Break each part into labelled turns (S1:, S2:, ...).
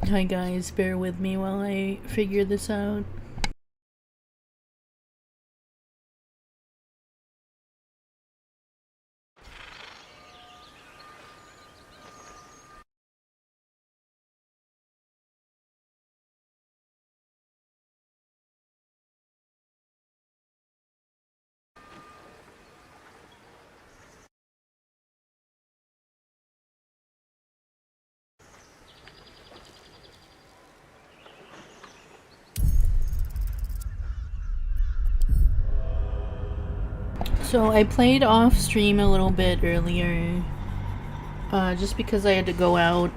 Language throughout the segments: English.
S1: Hi guys, bear with me while I figure this out. So I played off stream a little bit earlier, just because I had to go out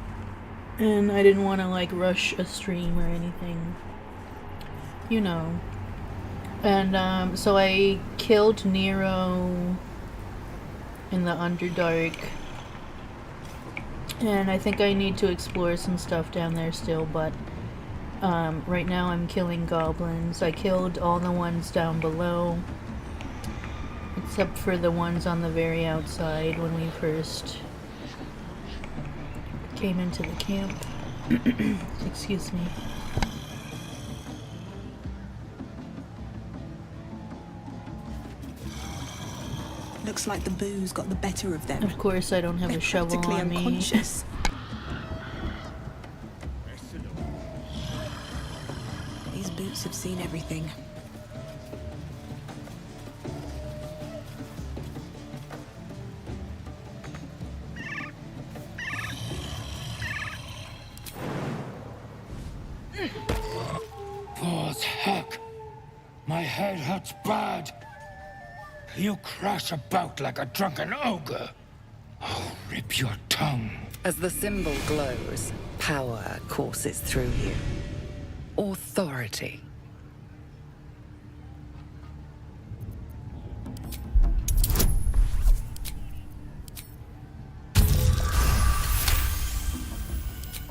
S1: and I didn't want to like rush a stream or anything, you know. And so I killed Nero in the Underdark, and I think I need to explore some stuff down there still, but right now I'm killing goblins. I killed all the ones down below, except for the ones on the very outside when we first came into the camp. Excuse me.
S2: Looks like the booze got the better of them.
S1: Of course, I don't have a shovel
S2: Practically
S1: on me.
S2: unconscious. These boots have seen everything.
S3: Paws heck! My head hurts bad. You crash about like a drunken ogre. I'll rip your tongue.
S4: As the symbol glows, power courses through you. Authority.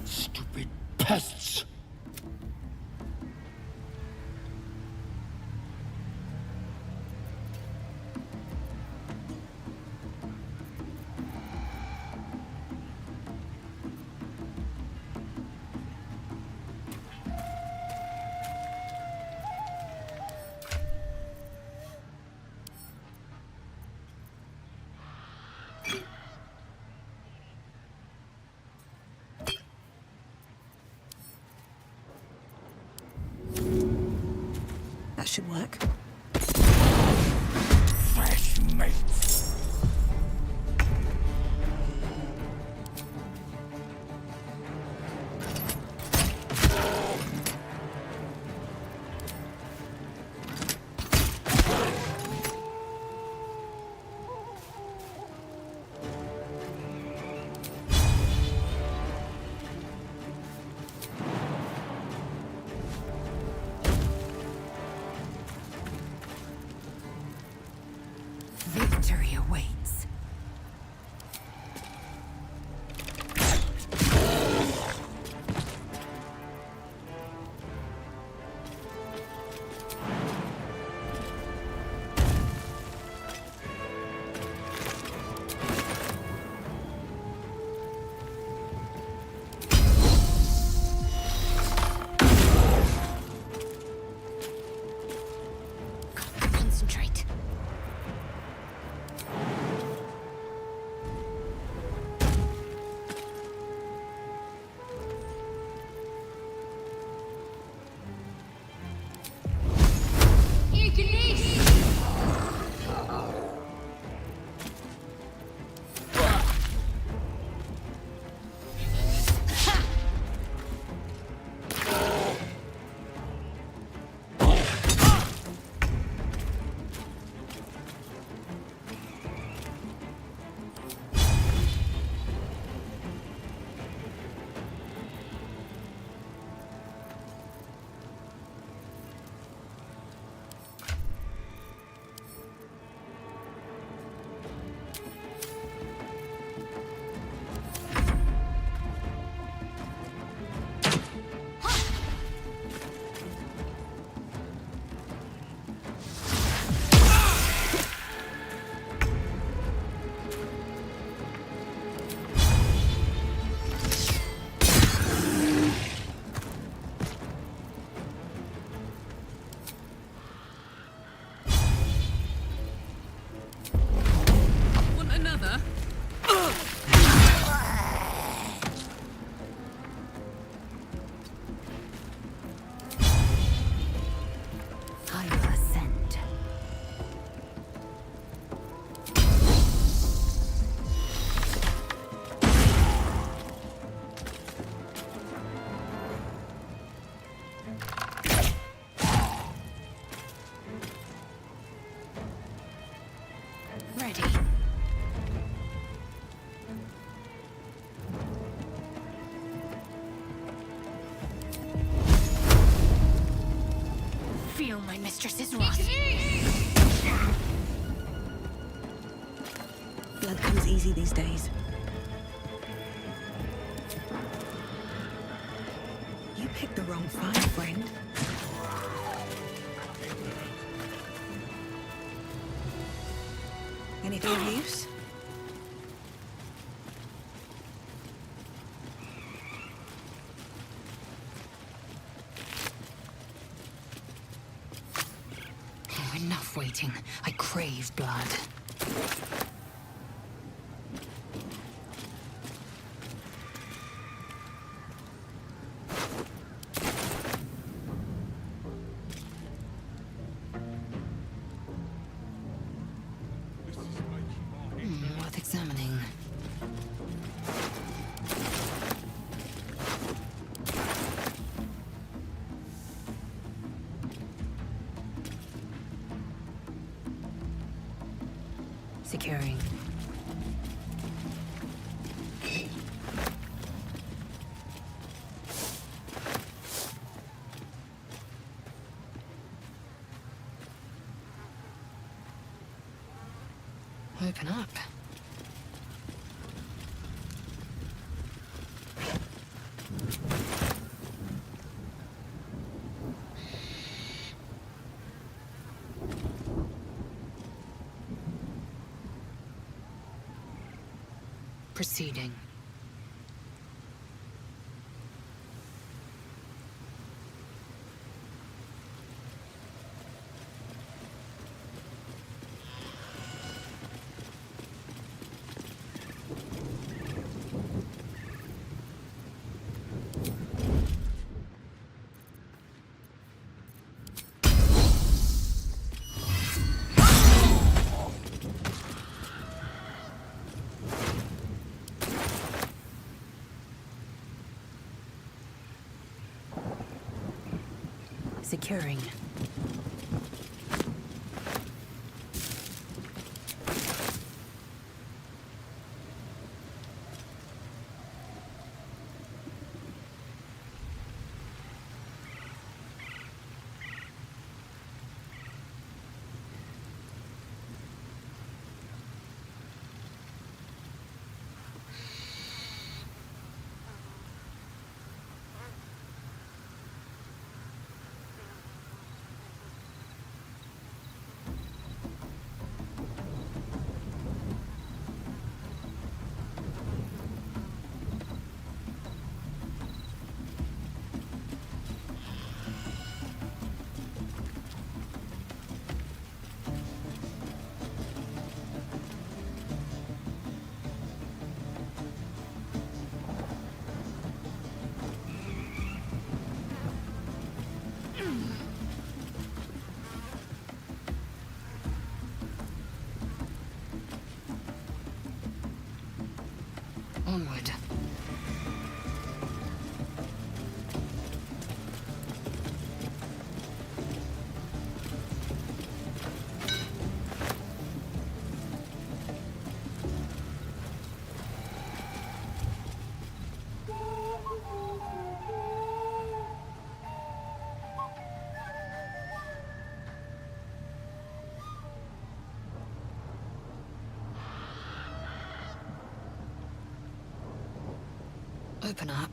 S3: Stupid pests.
S2: That should work.
S3: Fresh mates.
S2: Victory.
S5: feel my mistress's wrath.
S2: Blood comes easy these days. You picked the wrong fight, friend. Anything of use?
S5: Oh, enough waiting. I crave blood. Worth examining. Securing. Open up. Proceeding. Securing. Onward. Open up.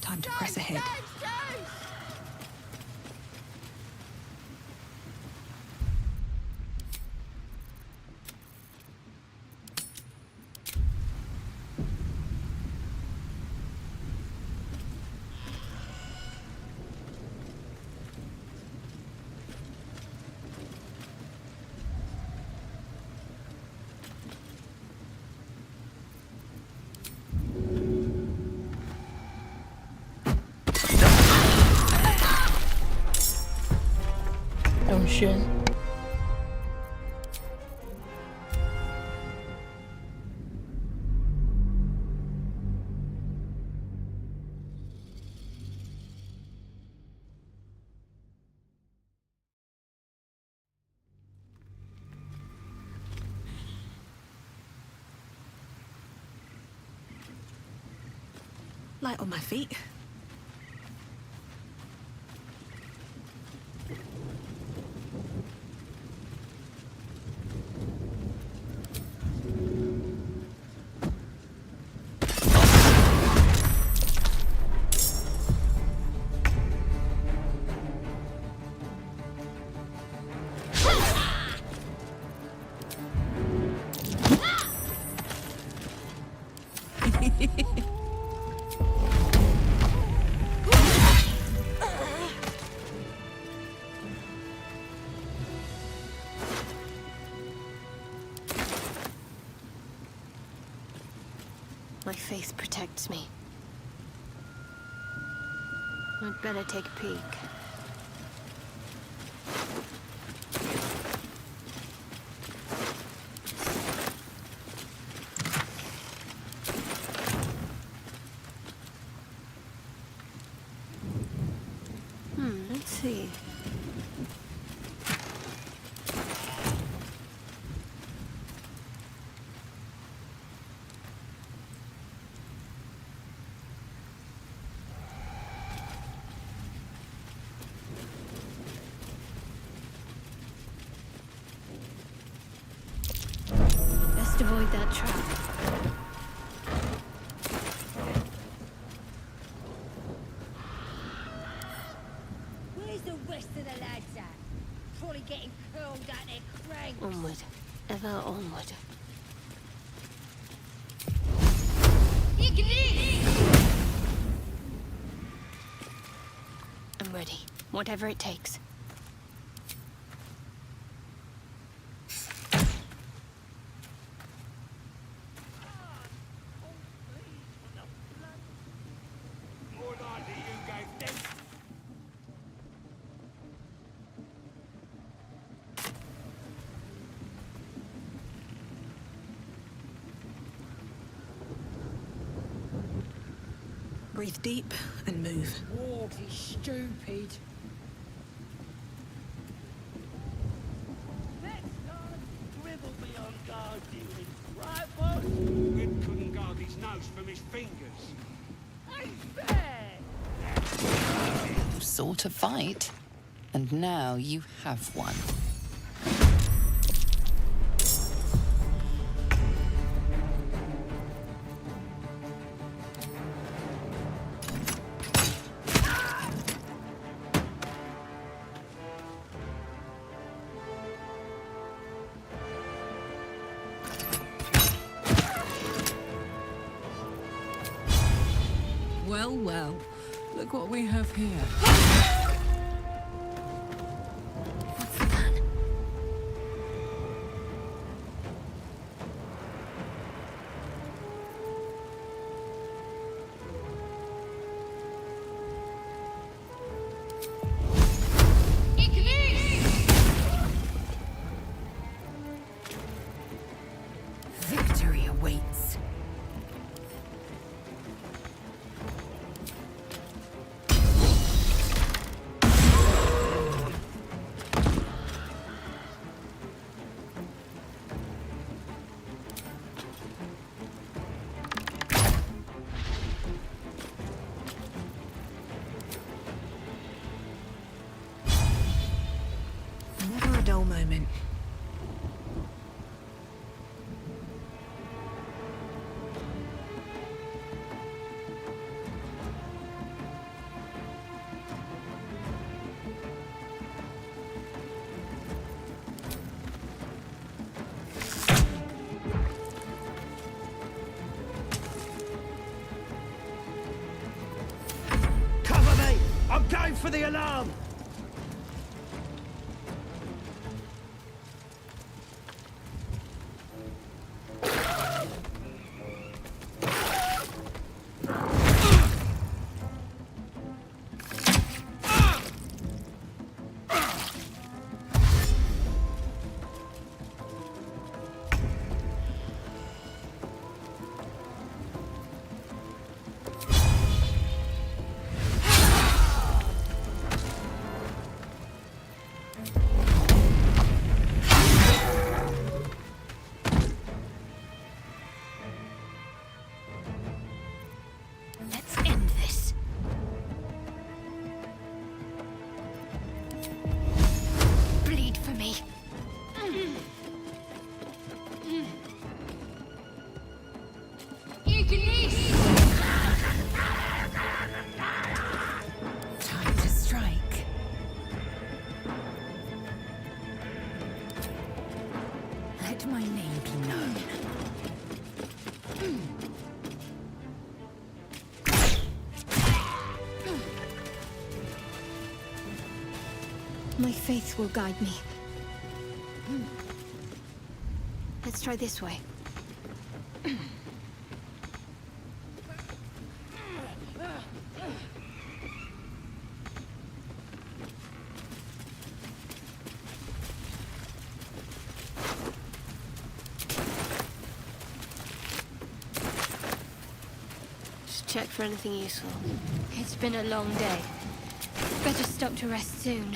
S2: Time to press ahead.
S1: Oh shit.
S2: Light on my feet.
S6: My faith protects me. I'd better take a peek. Let's see. Best avoid that trap.
S7: Where's the rest of the lads at? Probably getting curled at their cranks.
S6: Onward. Ever onward. I'm ready. Whatever it takes.
S2: Breathe deep and move.
S7: Walk is stupid.
S8: Let's not dribble beyond guard duty, right, boss? Rip couldn't guard his nose from his fingers. Ain't fair!
S4: You sought a fight, and now you have one.
S9: Well, well. Look what we have here.
S6: What's the plan?
S9: Victory awaits.
S2: Never a dull moment.
S8: for the alarm!
S6: Let's end this. Bleed for me.
S9: Time to strike. Let my name be known.
S6: My faith will guide me. Let's try this way. Just check for anything useful. It's been a long day. Better stop to rest soon.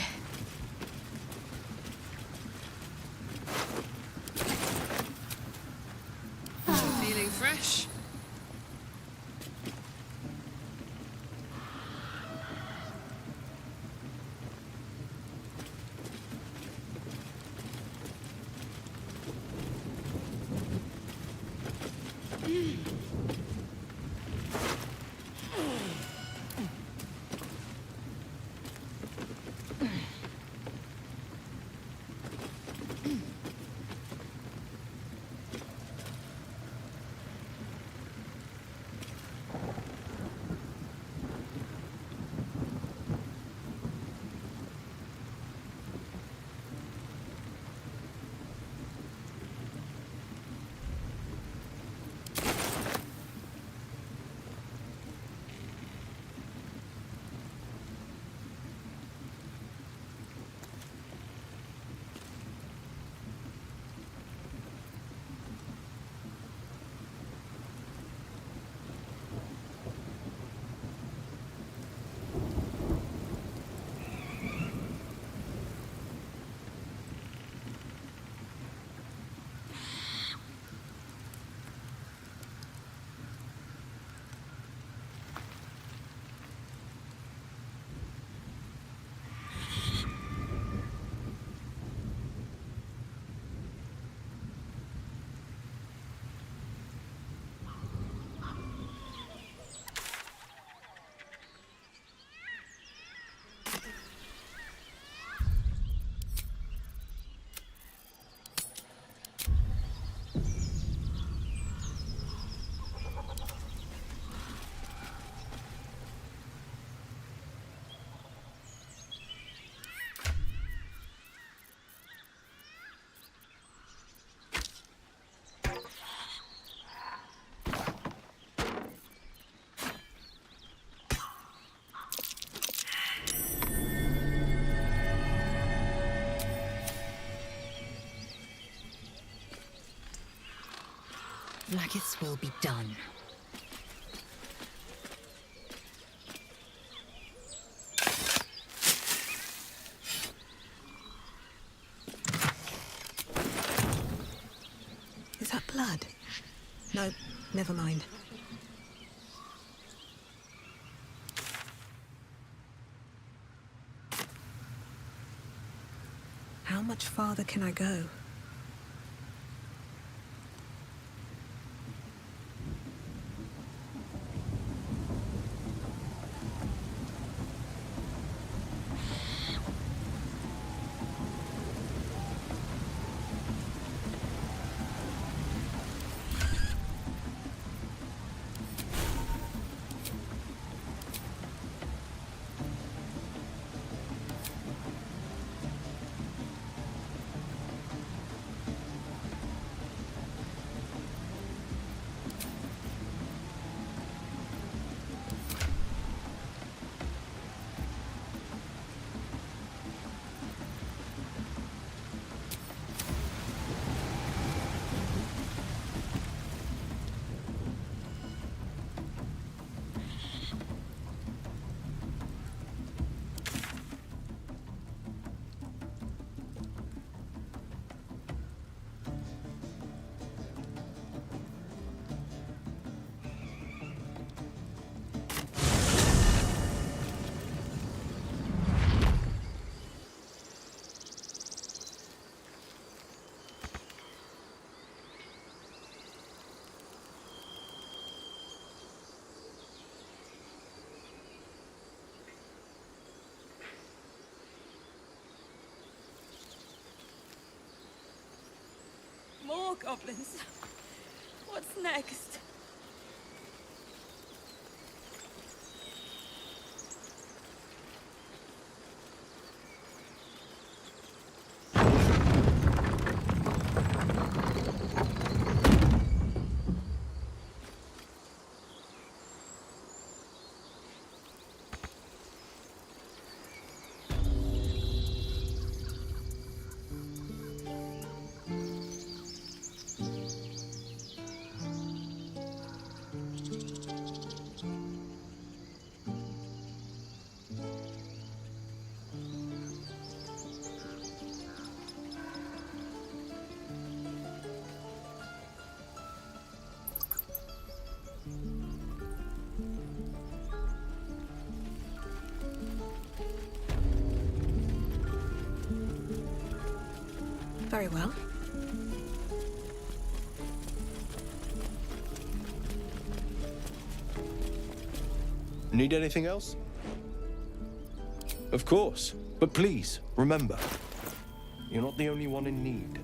S9: Feeling fresh?
S4: Like its will be done.
S2: Is that blood? No, never mind. How much farther can I go?
S10: goblins. What's next?
S2: Very well.
S11: Need anything else? Of course. But please, remember, you're not the only one in need.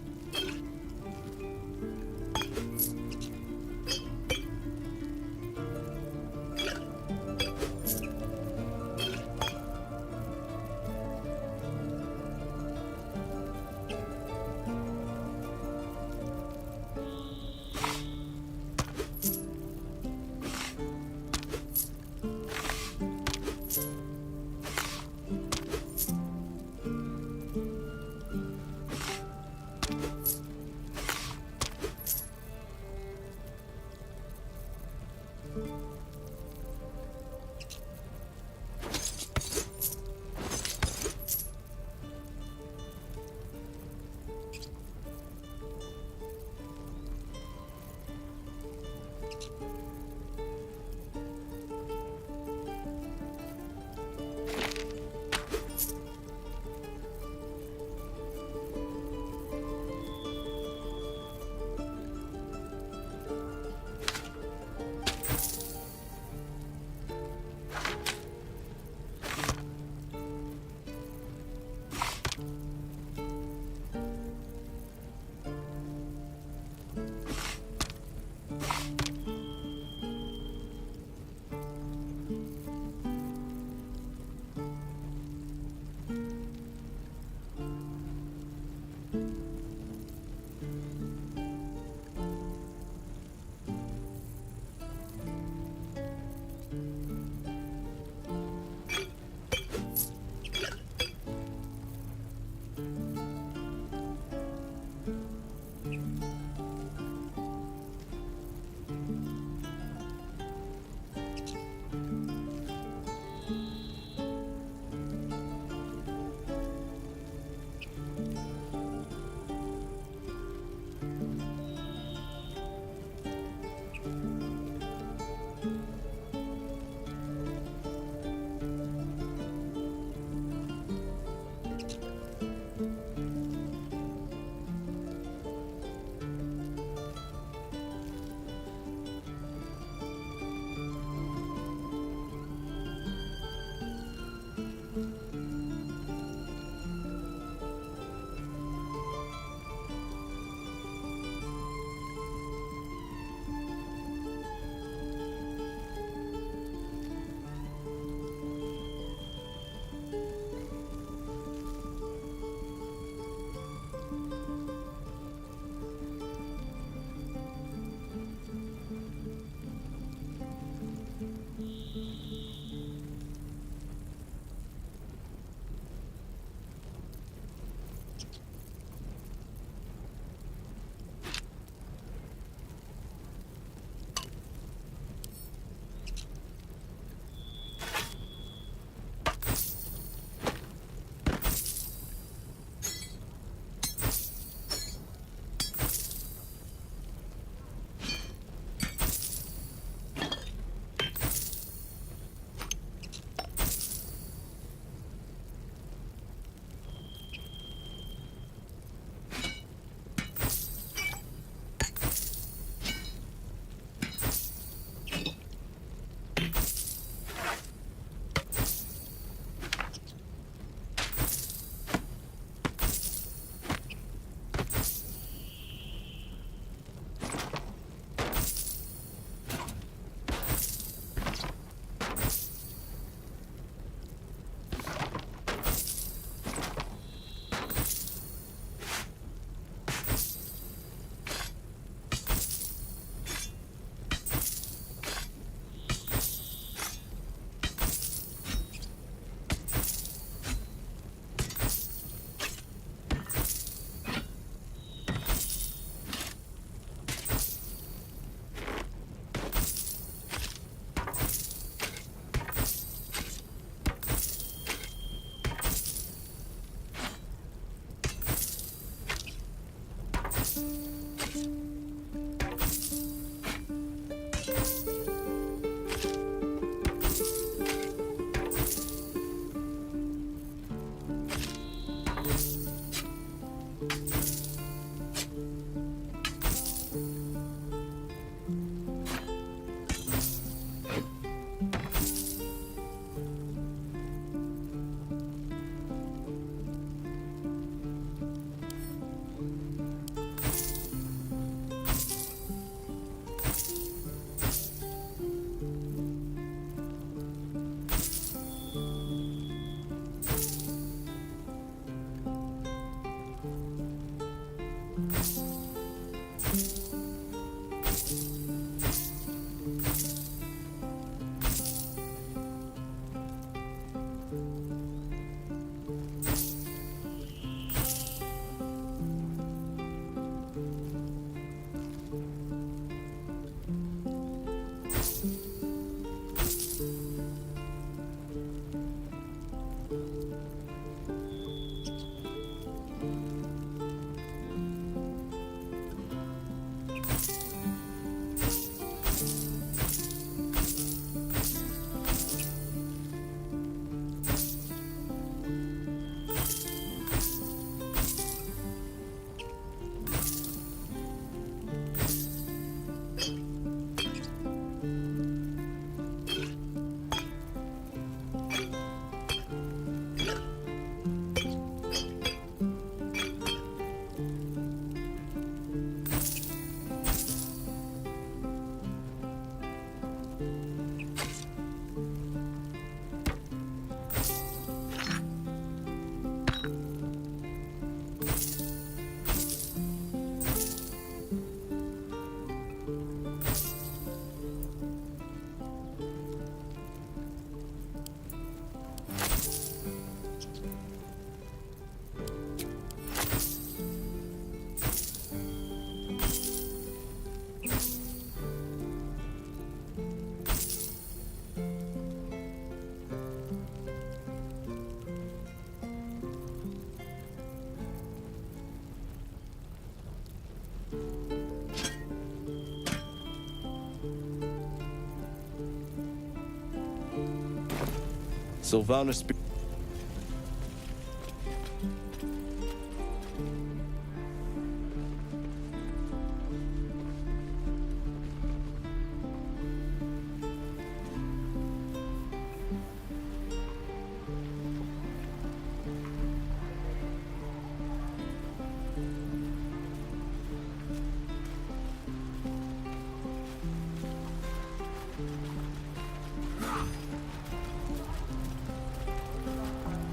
S11: Sylvanas.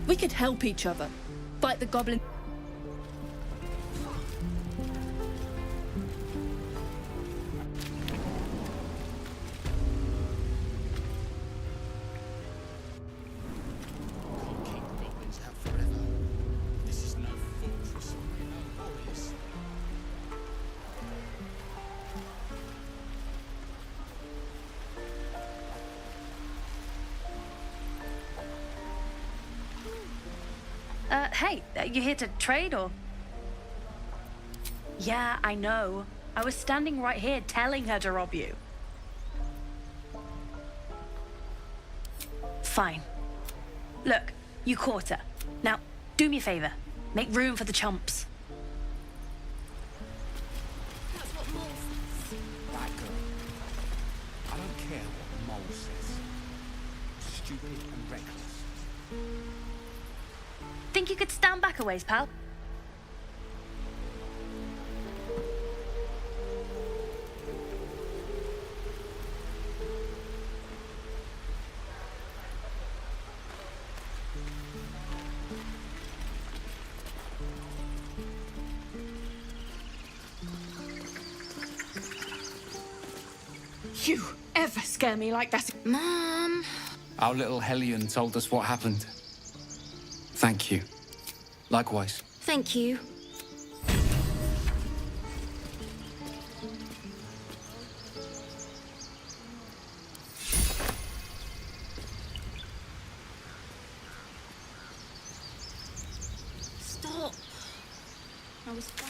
S10: We could help each other. Fight the goblin.
S3: Keep goblins out forever. This is no fortress. We're no warriors.
S10: Hey, you here to trade or? Yeah, I know. I was standing right here telling her to rob you. Fine. Look, you caught her. Now, do me a favor. Make room for the chumps.
S7: That's what Mole says.
S3: Right, girl. I don't care what Mole says. Stupid and reckless.
S10: Think you could stand back a ways, pal?
S5: You ever scare me like that?
S10: Mom.
S12: Our little Hellion told us what happened. Thank you. Likewise.
S6: Thank you. Stop. I was fine.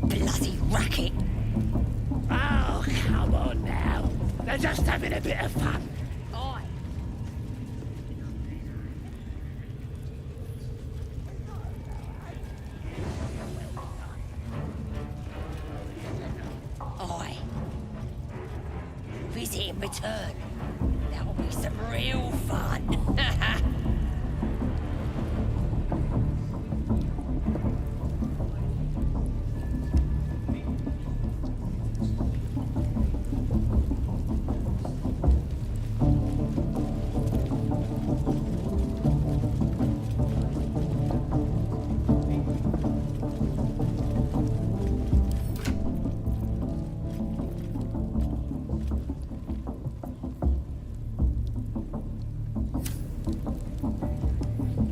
S7: Bloody racket.
S8: Oh, come on now. They're just having a bit of fun.
S7: Oi. Oi. Visit in return. That'll be some real fun.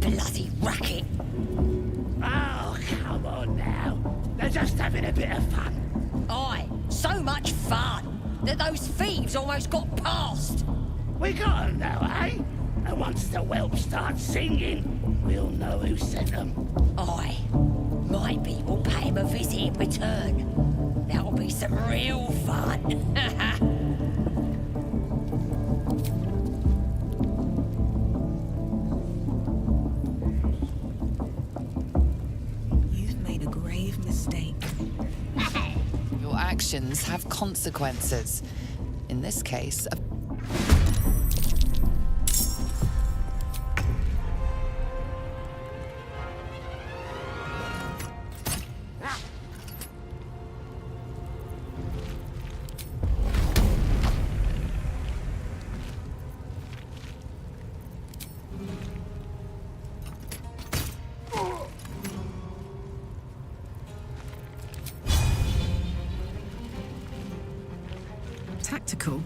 S7: Bloody racket.
S8: Oh, come on now. They're just having a bit of fun.
S7: Oi. So much fun that those thieves almost got past.
S8: We got 'em now, eh? And once the whelp starts singing, we'll know who sent them.
S7: Oi. My people pay him a visit in return. That'll be some real fun.
S2: You've made a grave mistake.
S4: Your actions have consequences. In this case,
S9: practical.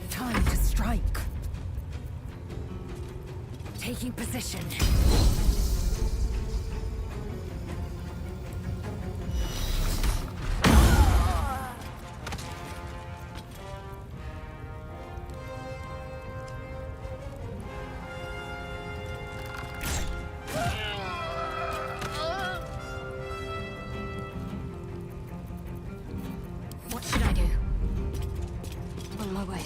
S9: Time to strike. Taking position.
S6: What should I do? On my way.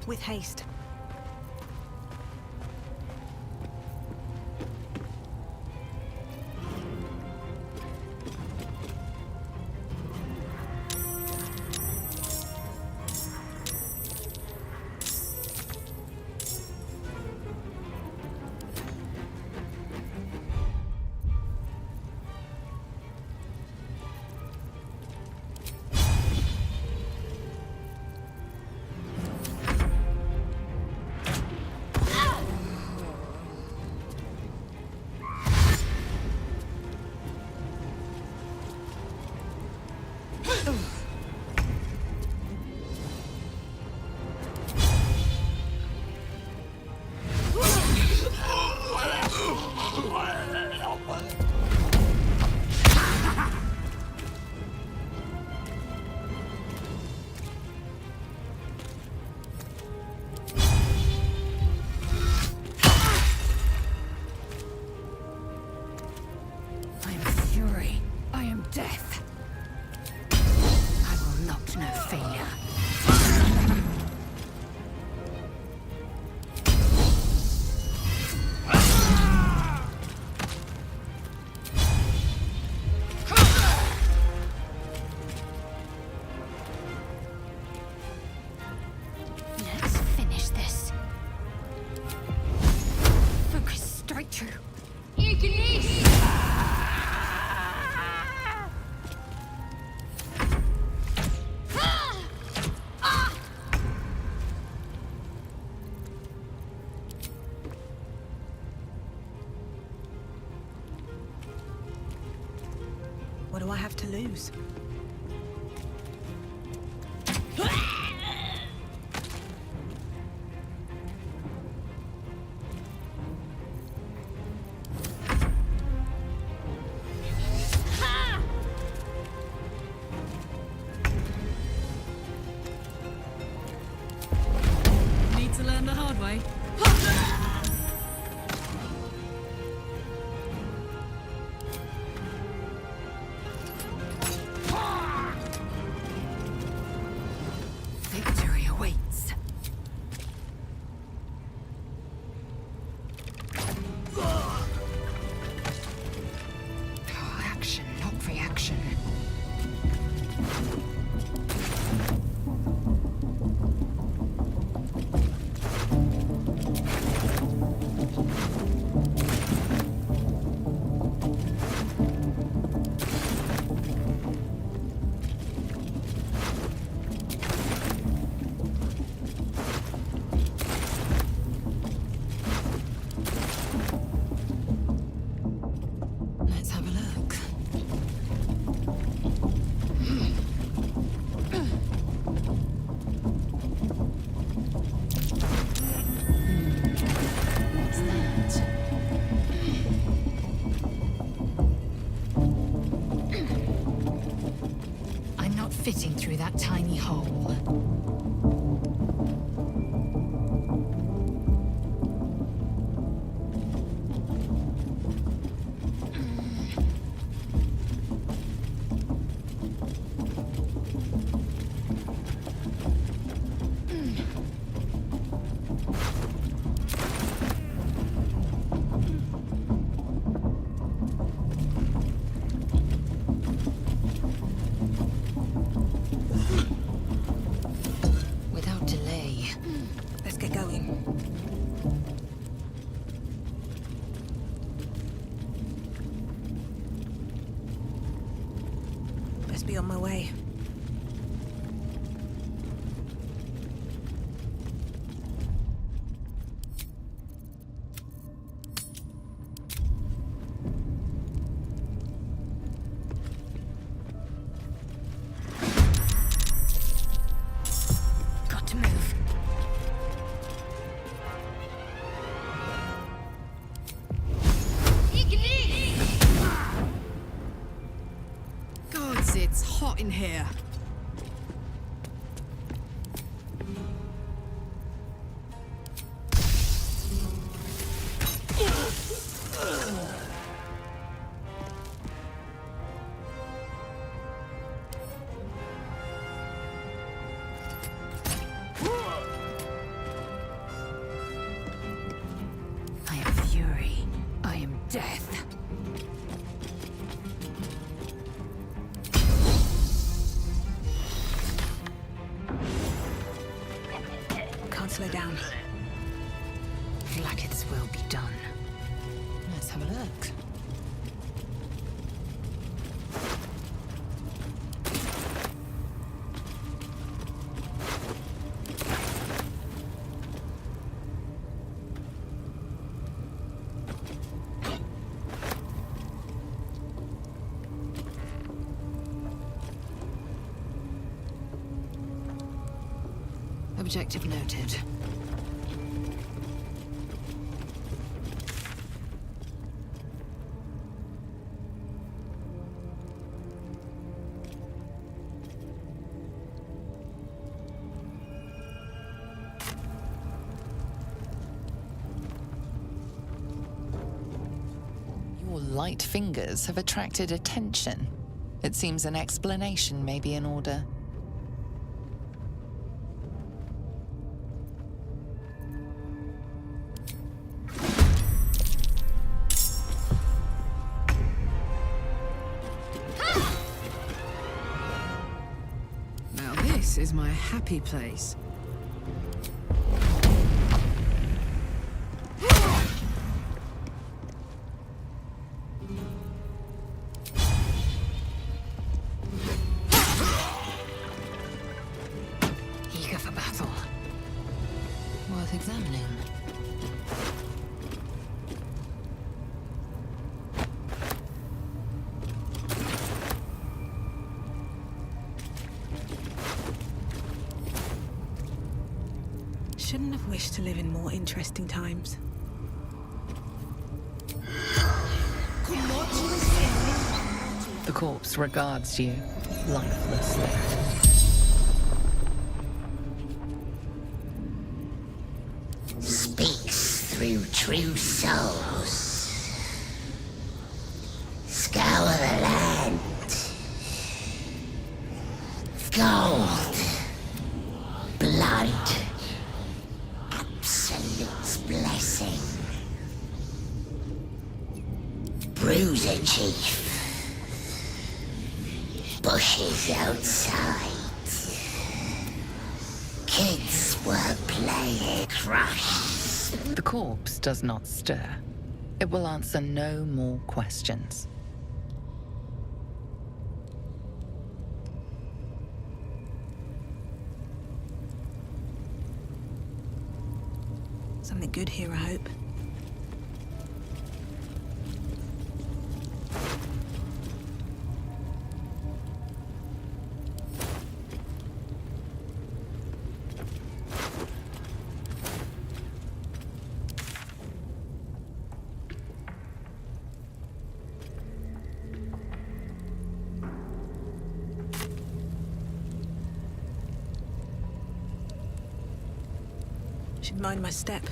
S2: With haste.
S9: Death. I will not know failure.
S6: Let's finish this. Focus, strike true.
S2: What do I have to lose?
S9: Need to learn the hard way. Victory awaits.
S5: Action, not reaction.
S9: Let's have a look.
S5: What's that? I'm not fitting through that tiny hole.
S2: Must be on my way.
S5: Got to move.
S9: Gods, it's hot in here.
S5: I am fury. I am death.
S2: Can't slow down.
S5: Like its will be done.
S4: Let's have a look.
S9: Objective noted.
S4: Your light fingers have attracted attention. It seems an explanation may be in order.
S9: Now this is my happy place.
S5: Eager for battle.
S4: Worth examining.
S2: Shouldn't have wished to live in more interesting times.
S4: The corpse regards you lifelessly.
S7: Speaks through true souls. Scour the land. Gold. Blood. Absolute blessing. Bruiser Chief. Bushes outside. Kids were playing crush.
S4: The corpse does not stir. It will answer no more questions.
S2: Something good here, I hope. Should mind my step.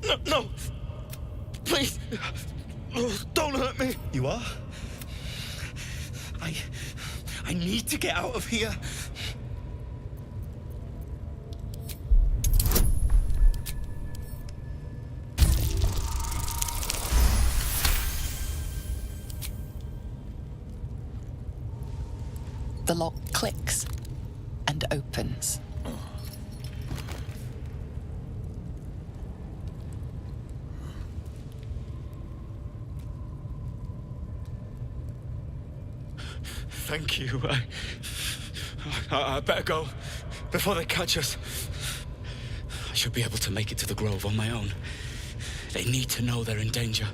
S3: No, no! Please! Oh, don't hurt me!
S13: You are? I need to get out of here.
S4: The lock clicks and opens.
S3: Thank you. I better go before they catch us. I should be able to make it to the Grove on my own. They need to know they're in danger.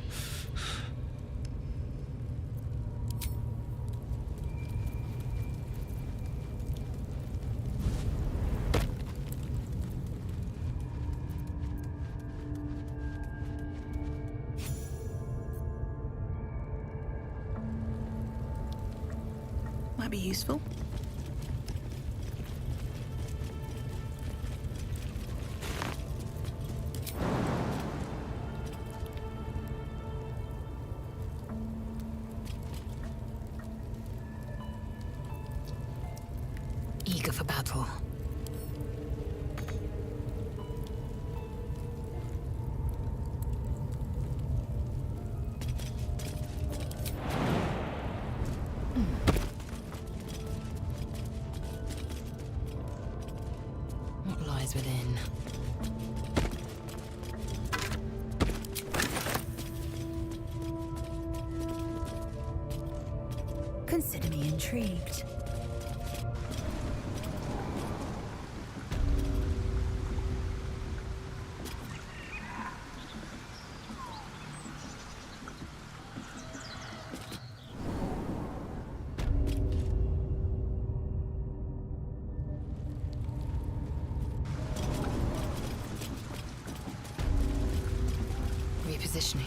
S10: Might be useful.
S5: Eager for battle. What lies within?
S14: Consider me intrigued.
S5: Repositioning.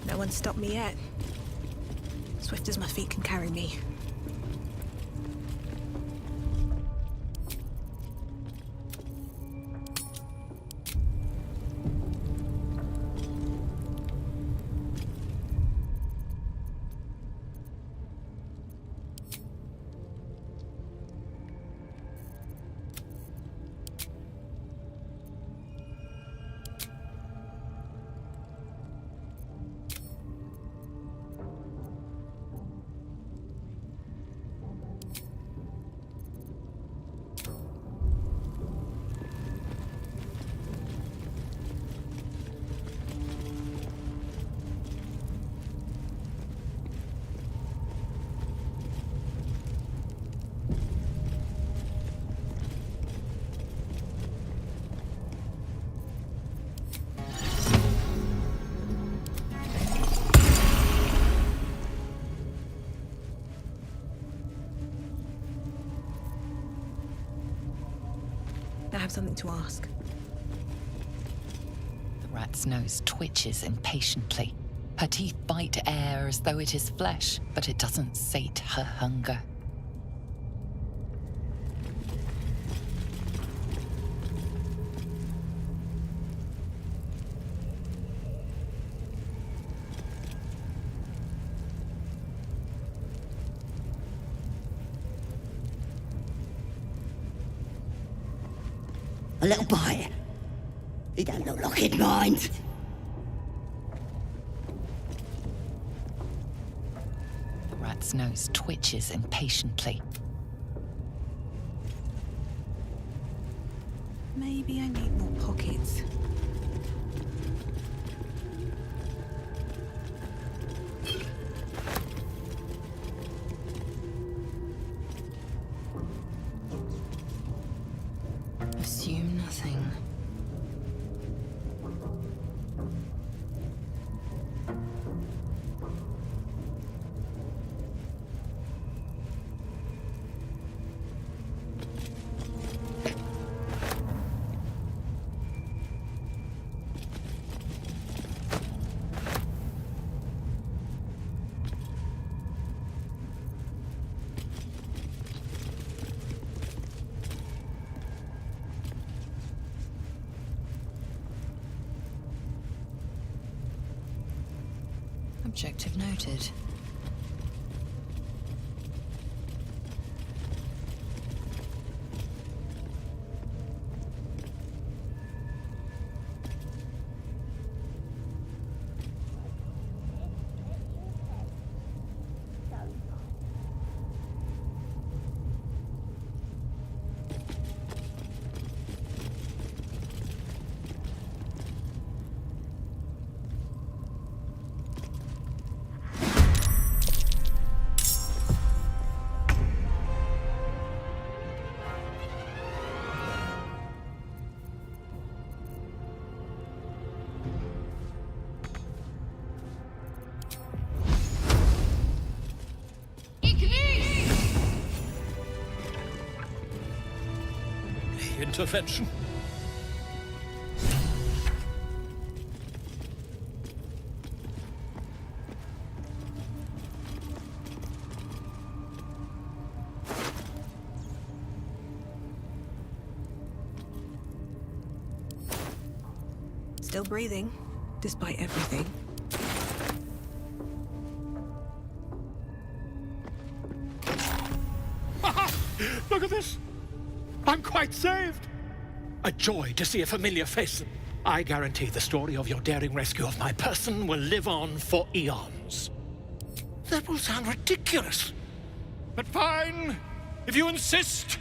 S10: No one's stopped me yet. Swift as my feet can carry me. I have something to ask.
S4: The rat's nose twitches impatiently. Her teeth bite air as though it is flesh, but it doesn't sate her hunger.
S7: A little bite. He don't look like he'd mind.
S4: The rat's nose twitches impatiently.
S10: Maybe I need more pockets.
S5: Assume nothing. Objective noted.
S8: Intervention.
S2: Still breathing, despite everything.
S8: Look at this! I'm quite saved! A joy to see a familiar face. I guarantee the story of your daring rescue of my person will live on for eons. That will sound ridiculous. But fine, if you insist.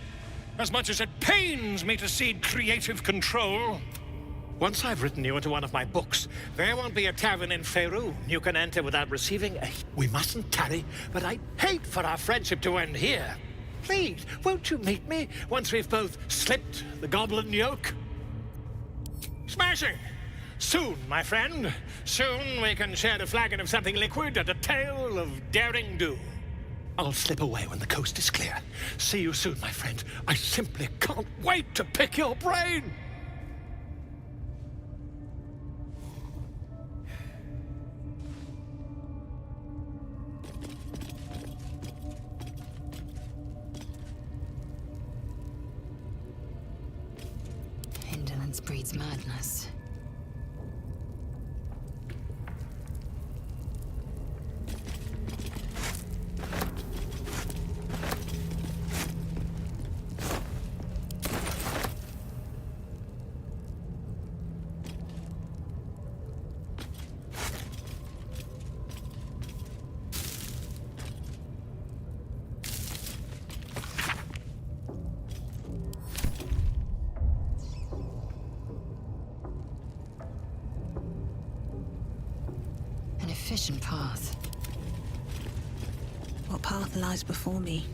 S8: As much as it pains me to cede creative control. Once I've written you into one of my books, there won't be a tavern in Faerun you can enter without receiving a... We mustn't tarry, but I'd hate for our friendship to end here. Please, won't you meet me once we've both slipped the goblin yoke? Smashing! Soon, my friend. Soon we can share a flagon of something liquid and a tale of daring do. I'll slip away when the coast is clear. See you soon, my friend. I simply can't wait to pick your brain!
S5: Indolence breeds madness. An efficient path.
S2: What path lies before me?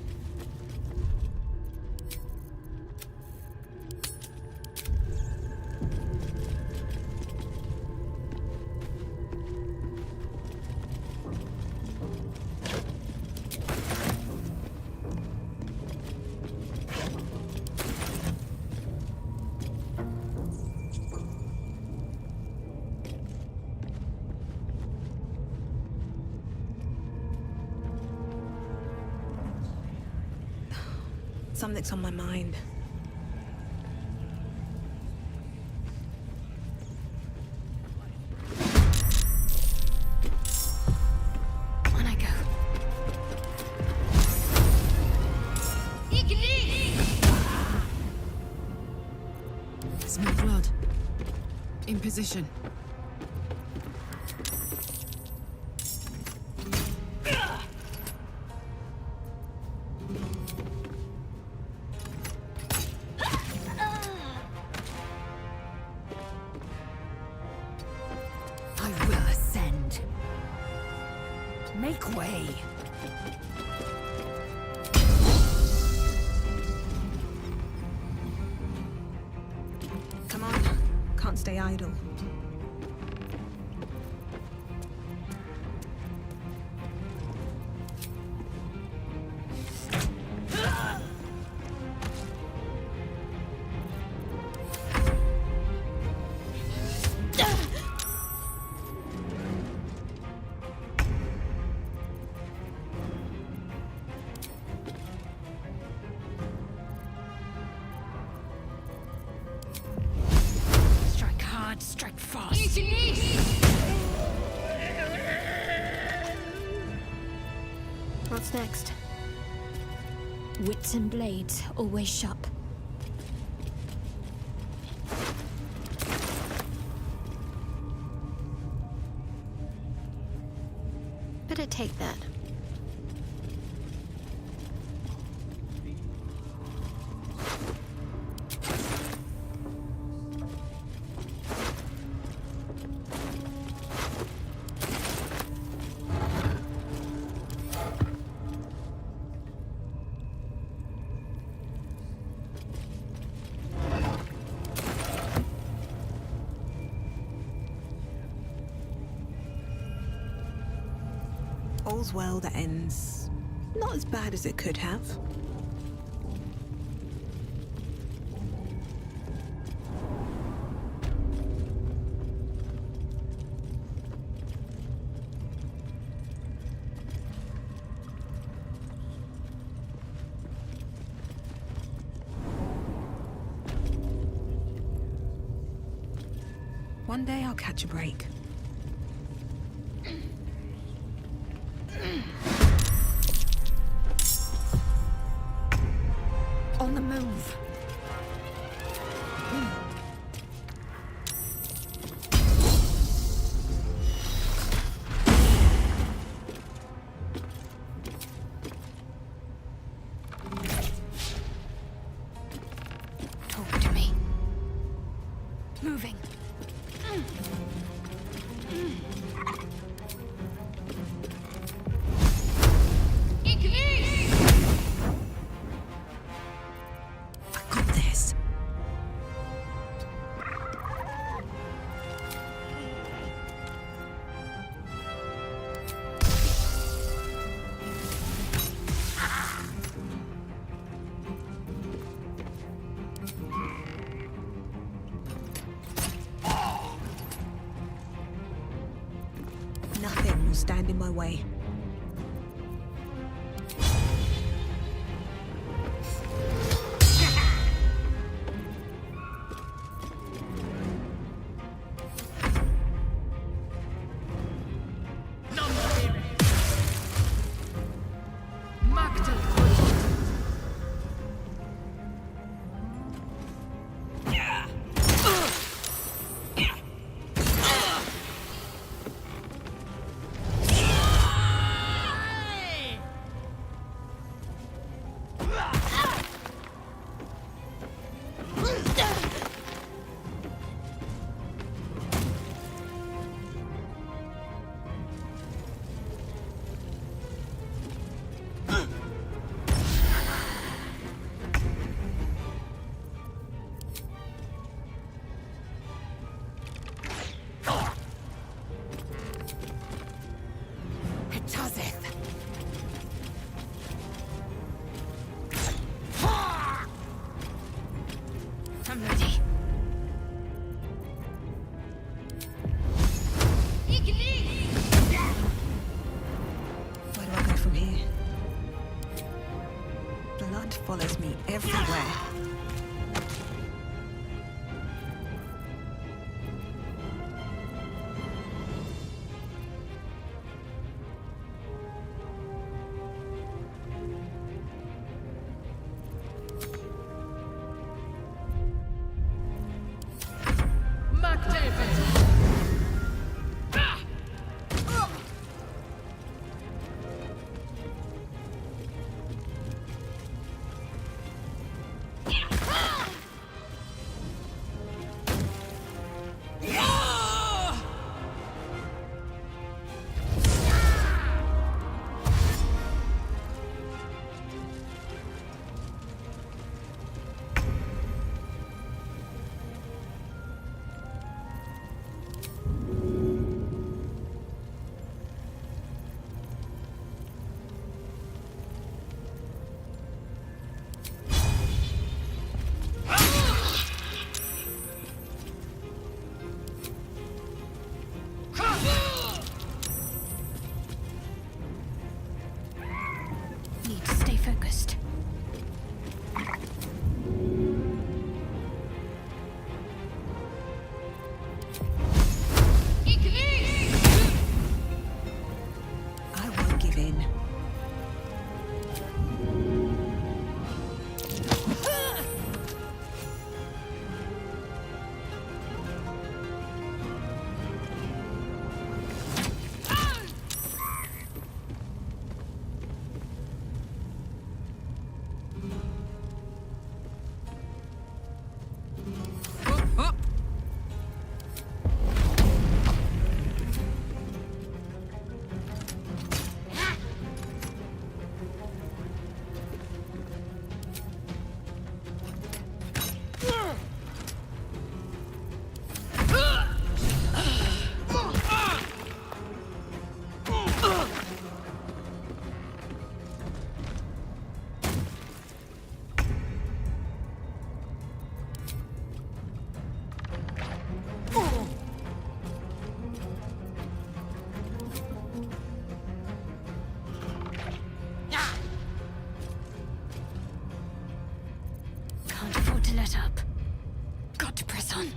S2: Something's on my mind.
S6: On I go.
S9: Smell blood. In position.
S14: I will ascend. Make way.
S2: Come on, can't stay idle.
S6: Strike hard, strike fast. What's next?
S14: Wits and blades always sharp.
S6: Better take that.
S2: All's well that ends not as bad as it could have. One day I'll catch a break.
S14: On the move.
S6: Talk to me. Moving.
S2: I got this. Nothing will stand in my way.
S6: I'm ready.
S2: Where do I go from here? Blood follows me everywhere.
S6: let up. Got to press on.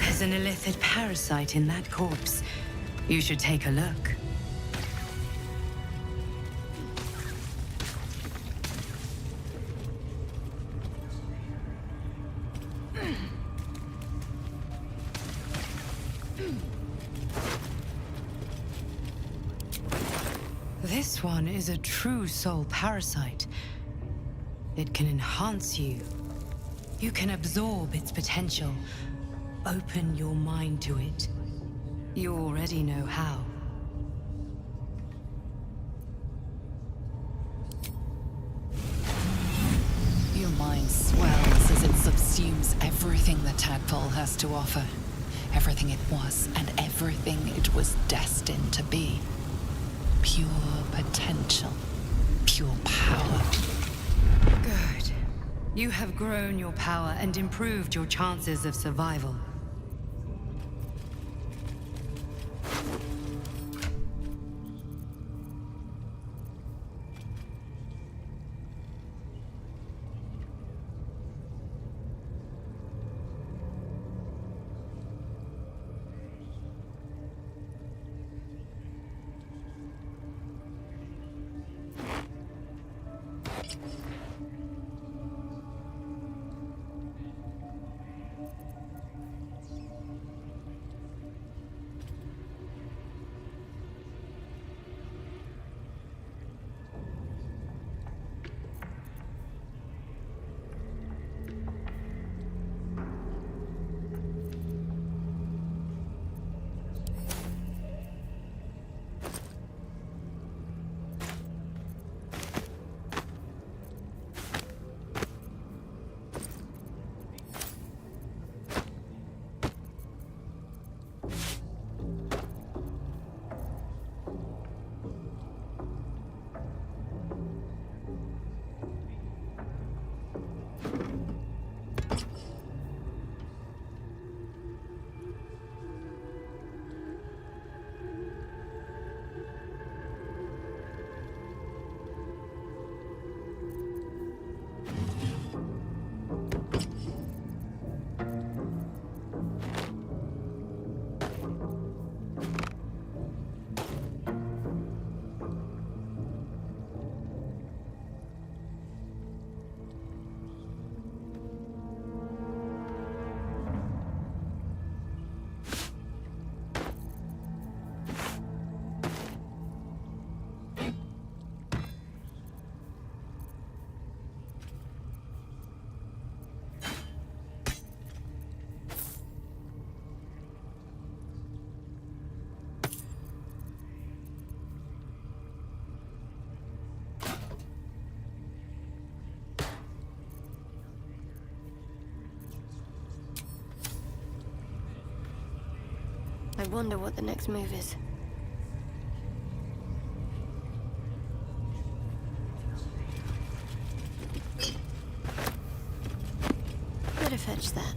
S15: There's an illithid parasite in that corpse. You should take a look. This one is a true soul parasite. It can enhance you. You can absorb its potential. Open your mind to it. You already know how.
S4: Your mind swells as it subsumes everything the tadpole has to offer. Everything it was and everything it was destined to be. Pure potential. Pure power.
S15: Good. You have grown your power and improved your chances of survival.
S6: I wonder what the next move is. Better fetch that.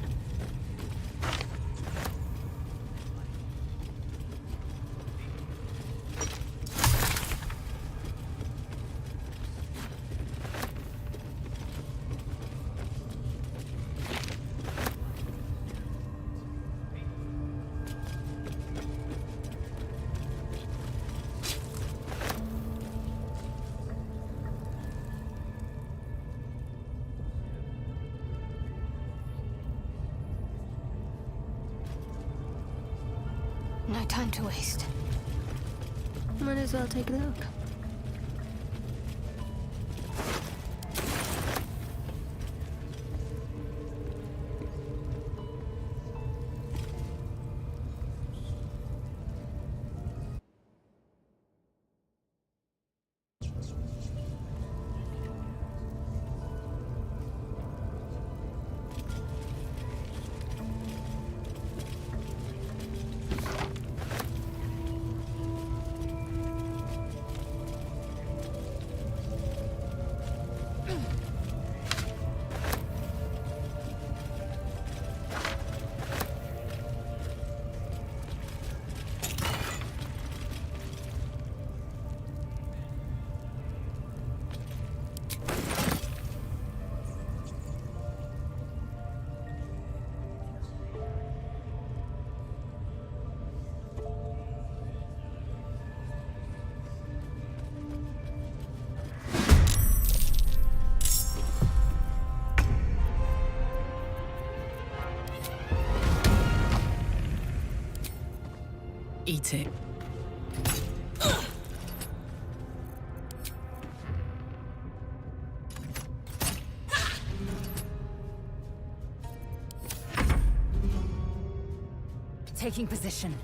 S6: No time to waste. Might as well take a look.
S2: Eat it.
S5: Taking position.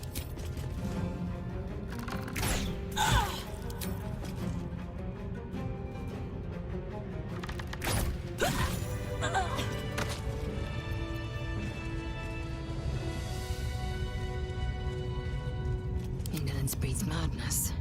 S7: Indolence breeds madness.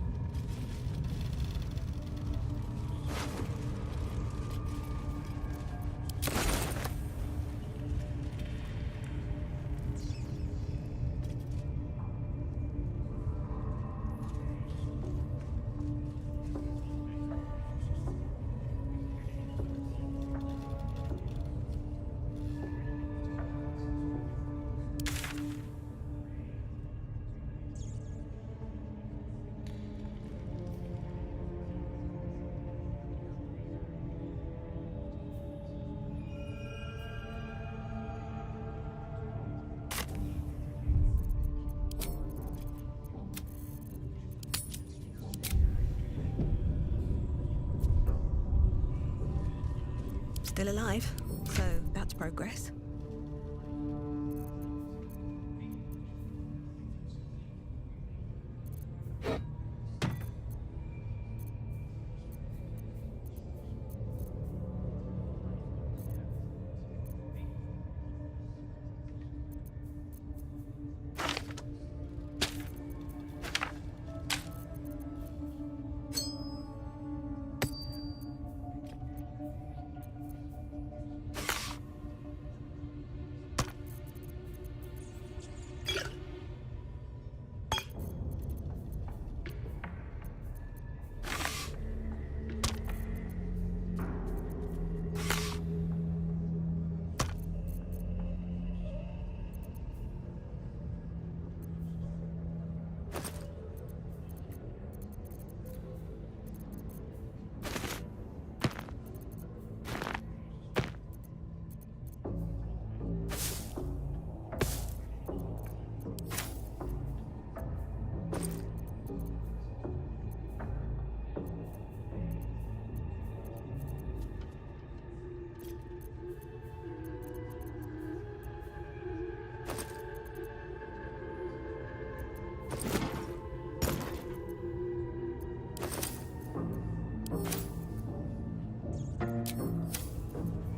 S2: Still alive, so that's progress.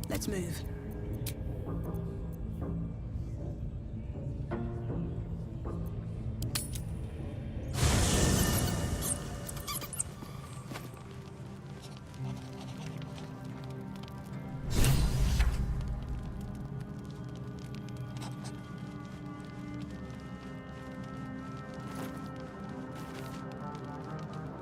S2: Let's move.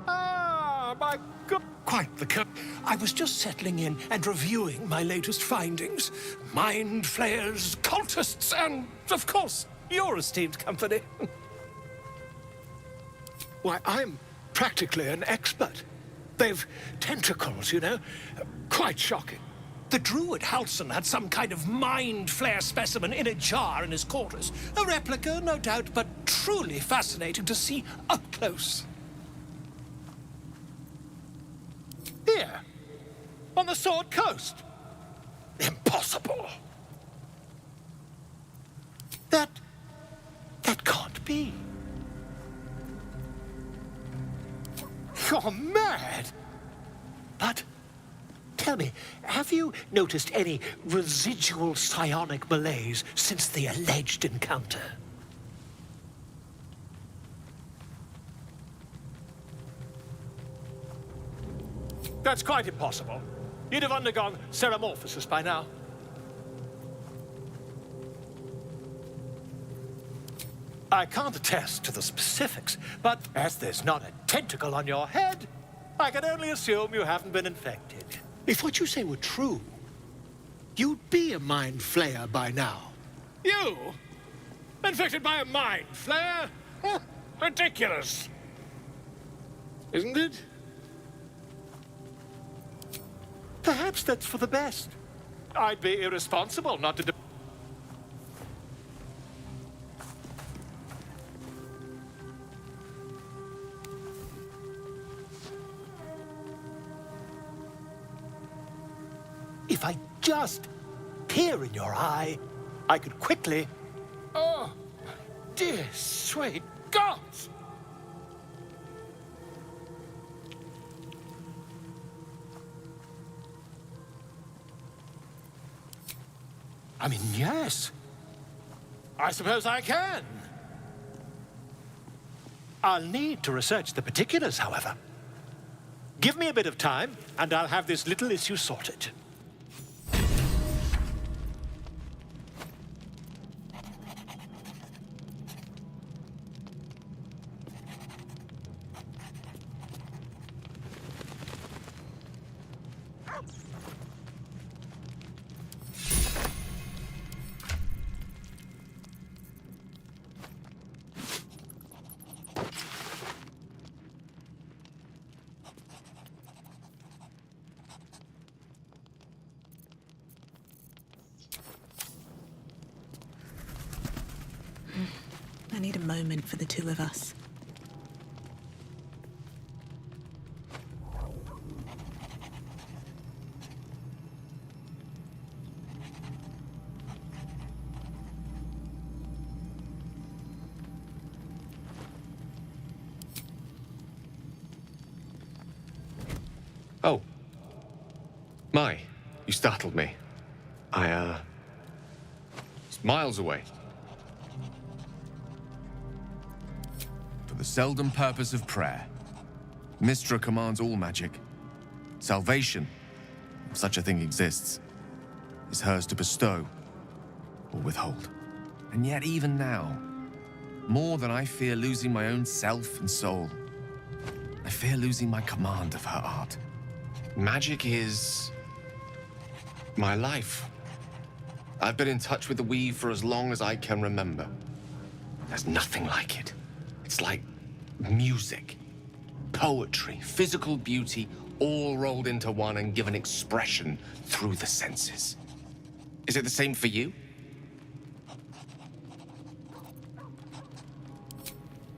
S8: Ah, my God. Quite the I was just settling in and reviewing my latest findings. Mind flayers, cultists, and, of course, your esteemed company. Why, I'm practically an expert. They've tentacles, you know. Quite shocking. The druid Halson had some kind of mind flare specimen in a jar in his quarters. A replica, no doubt, but truly fascinating to see up close. Here, on the Sword Coast. Impossible. That can't be. You're mad. But tell me, have you noticed any residual psionic malaise since the alleged encounter? That's quite impossible. You'd have undergone ceramorphosis by now. I can't attest to the specifics, but as there's not a tentacle on your head, I can only assume you haven't been infected. If what you say were true, you'd be a mind flayer by now. You? Infected by a mind flayer? Ridiculous. Isn't it? Perhaps that's for the best. I'd be irresponsible not to do... If I just peer in your eye, I could quickly... Oh, dear sweet gods! I mean, yes. I suppose I can. I'll need to research the particulars, however. Give me a bit of time, and I'll have this little issue sorted.
S2: I need a moment for the two of us.
S16: Oh. My, you startled me. It's miles away.
S11: For the seldom purpose of prayer, Mystra commands all magic. Salvation, if such a thing exists, is hers to bestow or withhold. And yet even now, more than I fear losing my own self and soul, I fear losing my command of her art.
S16: Magic is... my life. I've been in touch with the weave for as long as I can remember. There's nothing like it. It's like music, poetry, physical beauty, all rolled into one and given expression through the senses. Is it the same for you?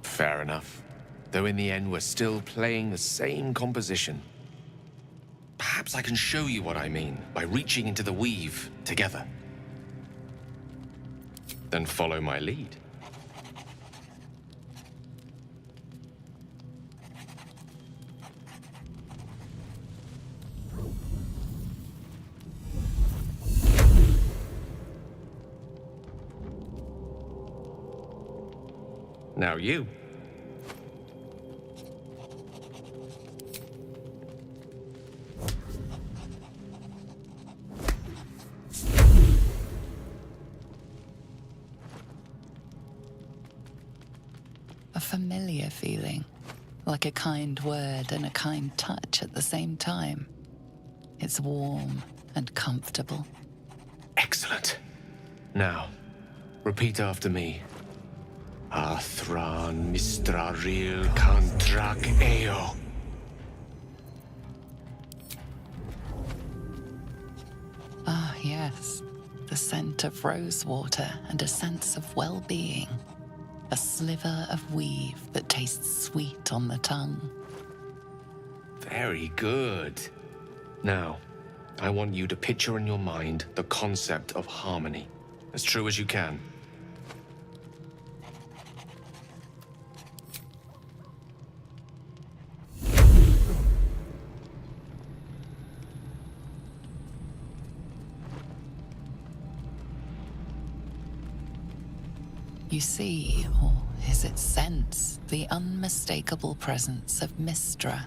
S16: Fair enough. Though in the end, we're still playing the same composition. Perhaps I can show you what I mean by reaching into the weave together. Then follow my lead. Now you.
S4: A familiar feeling, like a kind word and a kind touch at the same time. It's warm and comfortable.
S16: Excellent. Now, repeat after me. Athran mistraril kantrak eo.
S4: Ah, yes. The scent of rosewater and a sense of well-being. A sliver of weave that tastes sweet on the tongue.
S16: Very good. Now, I want you to picture in your mind the concept of harmony, as true as you can.
S4: You see, or is it sense, the unmistakable presence of Mystra,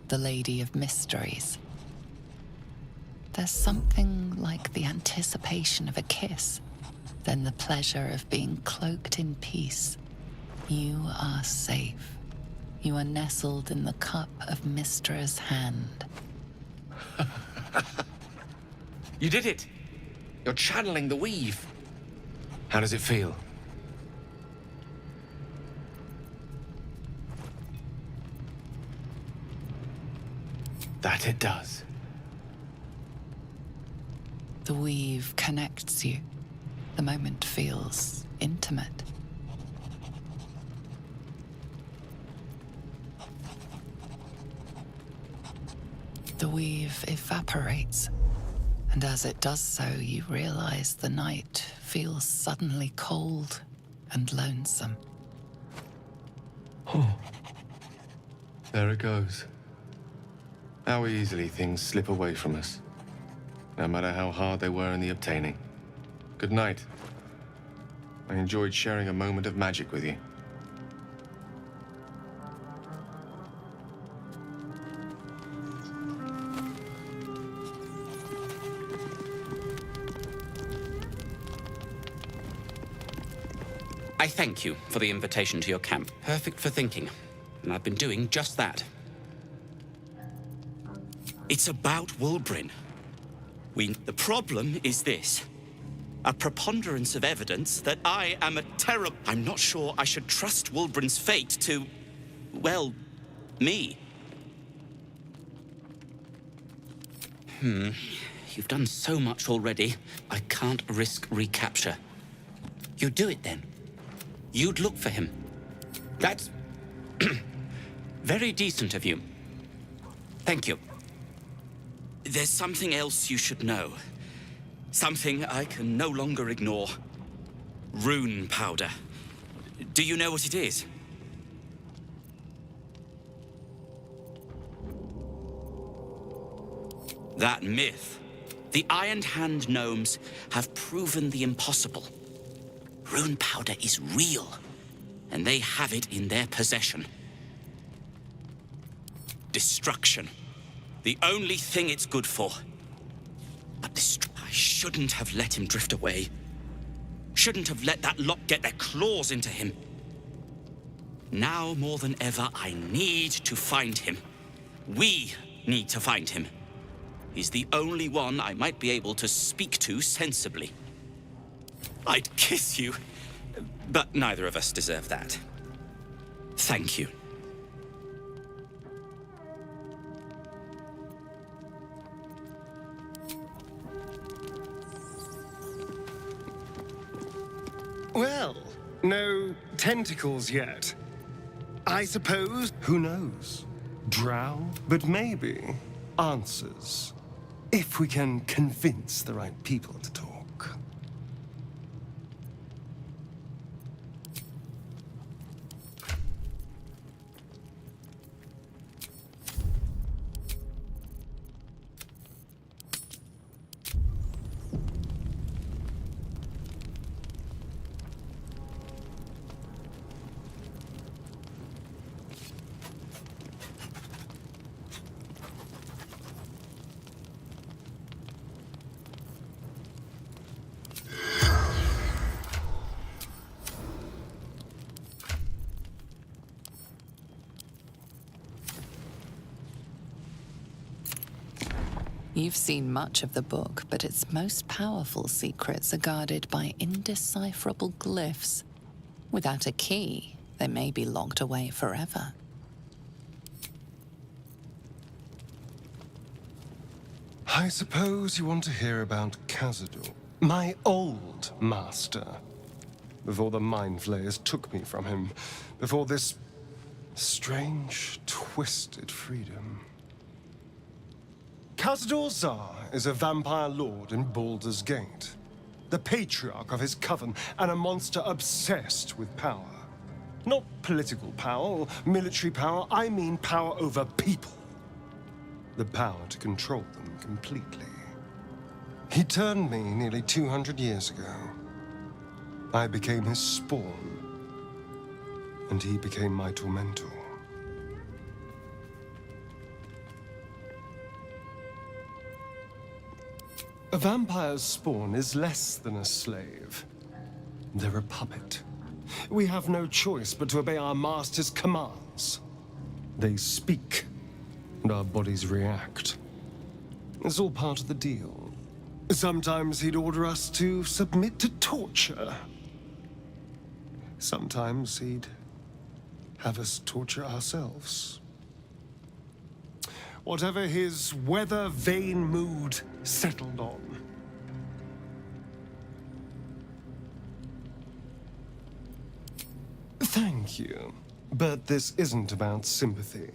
S4: the Lady of Mysteries. There's something like the anticipation of a kiss, then the pleasure of being cloaked in peace. You are safe. You are nestled in the cup of Mystra's hand.
S16: You did it! You're channeling the weave. How does it feel? That it does.
S4: The weave connects you. The moment feels intimate. The weave evaporates. And as it does so, you realize the night feels suddenly cold and lonesome.
S16: Oh. There it goes. How easily things slip away from us, no matter how hard they were in the obtaining. Good night. I enjoyed sharing a moment of magic with you.
S3: I thank you for the invitation to your camp. Perfect for thinking. And I've been doing just that. It's about Wulbrin. The problem is this. A preponderance of evidence that I am a terrible... I'm not sure I should trust Wulbrin's fate to... well, me. You've done so much already. I can't risk recapture. You do it then. You'd look for him. That's very decent of you. Thank you. There's something else you should know. Something I can no longer ignore. Rune powder. Do you know what it is? That myth. The Iron Hand gnomes have proven the impossible. Rune powder is real, and they have it in their possession. Destruction. The only thing it's good for. But I shouldn't have let him drift away. Shouldn't have let that lot get their claws into him. Now more than ever, I need to find him. We need to find him. He's the only one I might be able to speak to sensibly. I'd kiss you, but neither of us deserve that. Thank you.
S17: Well, no tentacles yet. I suppose, who knows? Drow, but maybe answers. If we can convince the right people to talk.
S4: You've seen much of the book, but its most powerful secrets are guarded by indecipherable glyphs. Without a key, they may be locked away forever.
S17: I suppose you want to hear about Khazad-dûr, my old master. Before the Mind Flayers took me from him, before this strange, twisted freedom. Khazad-dûr Zar is a vampire lord in Baldur's Gate, the patriarch of his coven, and a monster obsessed with power. Not political power or military power, I mean power over people. The power to control them completely. He turned me nearly 200 years ago. I became his spawn, and he became my tormentor. A vampire's spawn is less than a slave. They're a puppet. We have no choice but to obey our master's commands. They speak, and our bodies react. It's all part of the deal. Sometimes he'd order us to submit to torture. Sometimes he'd have us torture ourselves. Whatever his weather-vane mood settled on. Thank you. But this isn't about sympathy.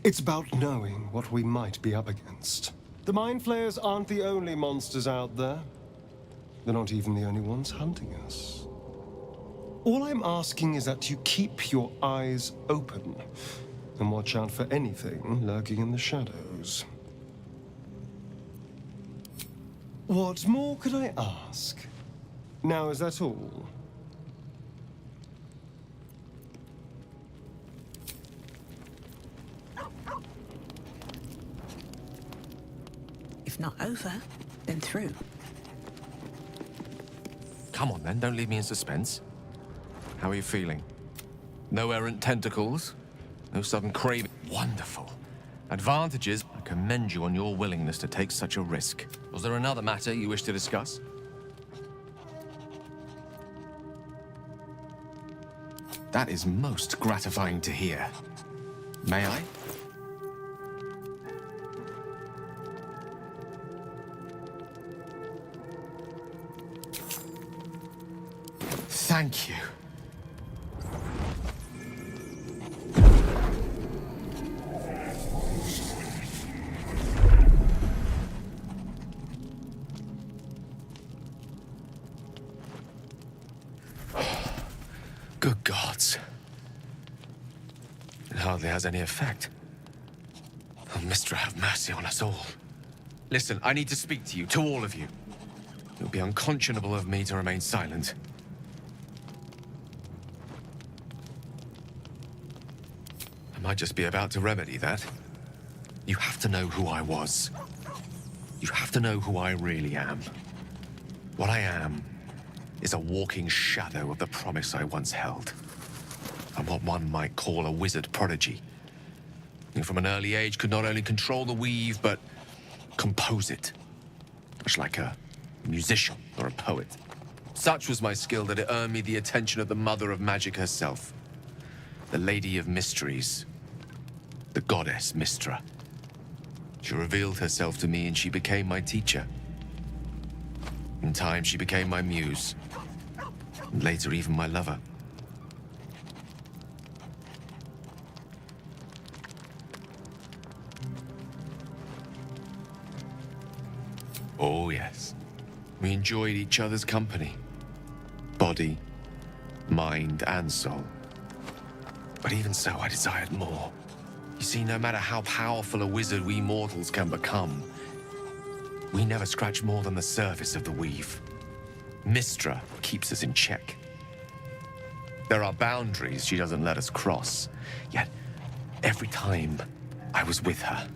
S17: It's about knowing what we might be up against. The Mind Flayers aren't the only monsters out there. They're not even the only ones hunting us. All I'm asking is that you keep your eyes open and watch out for anything lurking in the shadows. What more could I ask? Now, is that all?
S2: If not over, then through.
S11: Come on then, don't leave me in suspense. How are you feeling? No errant tentacles? No sudden craving? Wonderful. Advantages? I commend you on your willingness to take such a risk. Was there another matter you wish to discuss? That is most gratifying to hear. May I? Thank you. Good gods. It hardly has any effect. Oh, Mystra, have mercy on us all. Listen, I need to speak to you, to all of you. It would be unconscionable of me to remain silent. I might just be about to remedy that. You have to know who I was. You have to know who I really am. What I am is a walking shadow of the promise I once held. I'm what one might call a wizard prodigy, who from an early age could not only control the weave, but compose it, much like a musician or a poet. Such was my skill that it earned me the attention of the mother of magic herself, the Lady of Mysteries, the goddess Mystra. She revealed herself to me and she became my teacher. In time, she became my muse, and later even my lover. Oh, yes. We enjoyed each other's company. Body, mind, and soul. But even so, I desired more. You see, no matter how powerful a wizard we mortals can become, we never scratch more than the surface of the weave. Mystra keeps us in check. There are boundaries she doesn't let us cross. Yet, every time I was with her,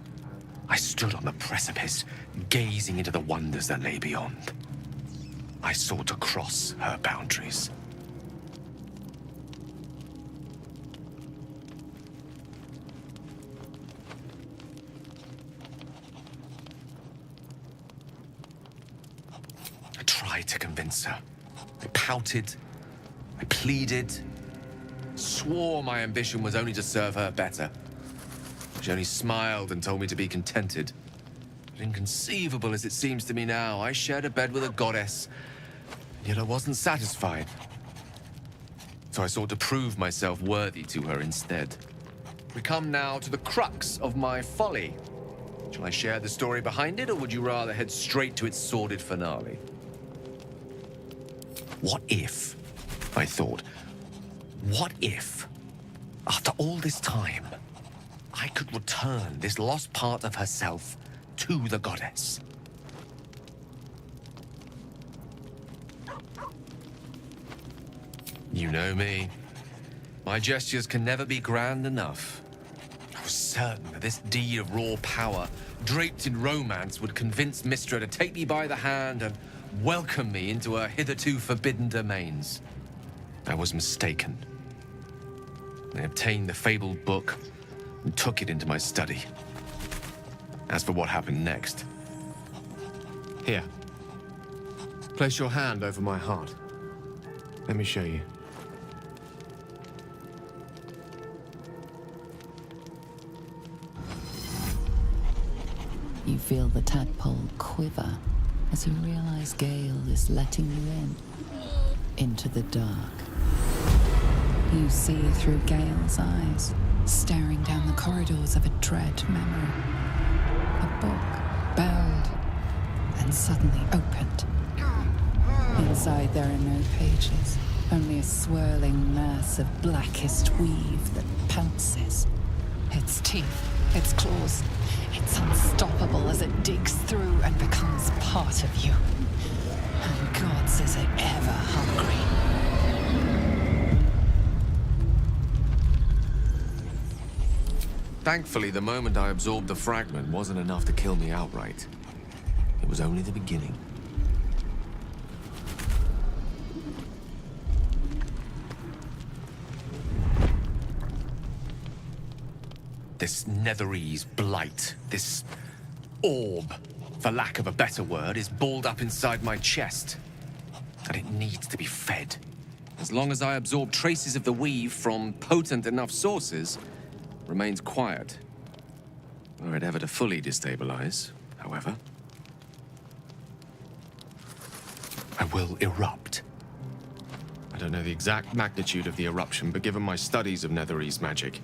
S11: I stood on the precipice, gazing into the wonders that lay beyond. I sought to cross her boundaries. I tried to convince her. I pouted. I pleaded. Swore my ambition was only to serve her better. She only smiled and told me to be contented. But inconceivable as it seems to me now, I shared a bed with a goddess, yet I wasn't satisfied. So I sought to prove myself worthy to her instead. We come now to the crux of my folly. Shall I share the story behind it, or would you rather head straight to its sordid finale? What if, I thought, what if, after all this time, I could return this lost part of herself to the goddess? You know me. My gestures can never be grand enough. I was certain that this deed of raw power, draped in romance, would convince Mystra to take me by the hand and welcome me into her hitherto forbidden domains. I was mistaken. I obtained the fabled book and took it into my study. As for what happened next... Here. Place your hand over my heart. Let me show you.
S4: You feel the tadpole quiver as you realize Gale is letting you into the dark. You see through Gale's eyes, staring down the corridors of a dread memory. A book bowed, and suddenly opened. Inside there are no pages, only a swirling mass of blackest weave that pounces. Its teeth, its claws, it's unstoppable as it digs through and becomes part of you. And gods, is it ever hungry.
S11: Thankfully, the moment I absorbed the fragment wasn't enough to kill me outright. It was only the beginning. This Netherese blight, this orb, for lack of a better word, is balled up inside my chest. And it needs to be fed. As long as I absorb traces of the weave from potent enough sources, remains quiet. Were it ever to fully destabilize, however, I will erupt. I don't know the exact magnitude of the eruption, but given my studies of Netherese magic,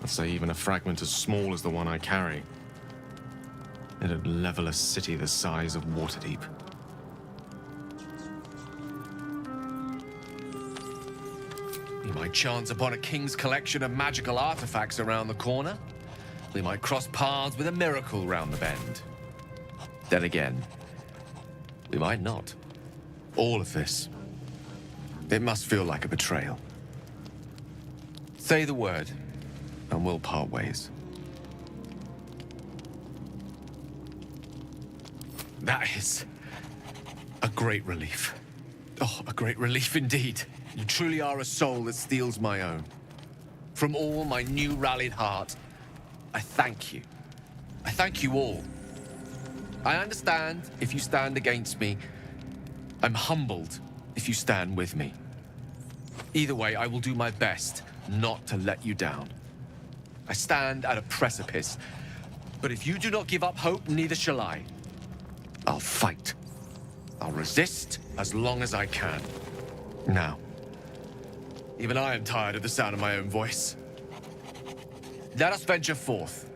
S11: I'd say even a fragment as small as the one I carry, it'd level a city the size of Waterdeep. We might chance upon a king's collection of magical artifacts around the corner. We might cross paths with a miracle round the bend. Then again, we might not. All of this, it must feel like a betrayal. Say the word, and we'll part ways. That is a great relief. Oh, a great relief indeed. You truly are a soul that steals my own. From all my new rallied heart, I thank you. I thank you all. I understand if you stand against me. I'm humbled if you stand with me. Either way, I will do my best not to let you down. I stand at a precipice, but if you do not give up hope, neither shall I. I'll fight. I'll resist as long as I can. Now, even I am tired of the sound of my own voice. Let us venture forth.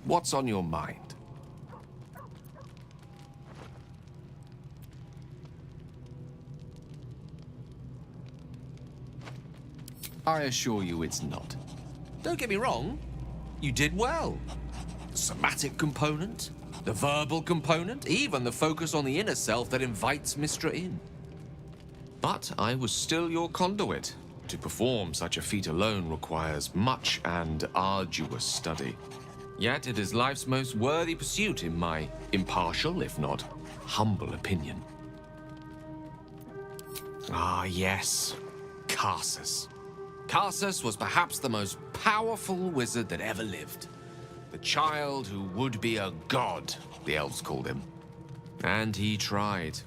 S11: What's on your mind? I assure you it's not. Don't get me wrong. You did well. The somatic component, the verbal component, even the focus on the inner self that invites Mystra in. But I was still your conduit. To perform such a feat alone requires much and arduous study. Yet it is life's most worthy pursuit in my impartial, if not humble opinion. Ah, yes. Karsus. Karsus was perhaps the most powerful wizard that ever lived. The child who would be a god, the elves called him. And he tried.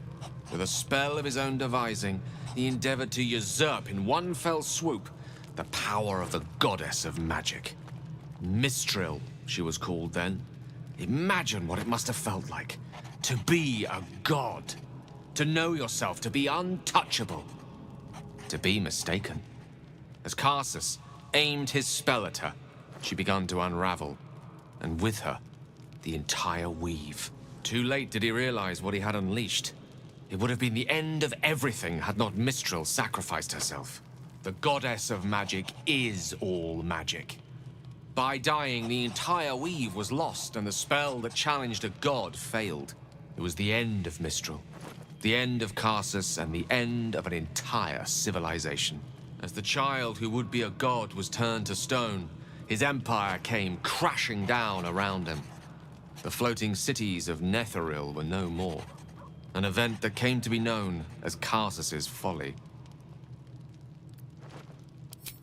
S11: With a spell of his own devising, he endeavored to usurp in one fell swoop the power of the goddess of magic. Mistril, she was called then. Imagine what it must have felt like to be a god, to know yourself, to be untouchable, to be mistaken. As Karsus aimed his spell at her, she began to unravel, and with her, the entire weave. Too late did he realize what he had unleashed. It would have been the end of everything had not Mistril sacrificed herself. The goddess of magic is all magic. By dying, the entire weave was lost, and the spell that challenged a god failed. It was the end of Mistril, the end of Karsus, and the end of an entire civilization. As the child who would be a god was turned to stone, his empire came crashing down around him. The floating cities of Netheril were no more. An event that came to be known as Karsus's folly.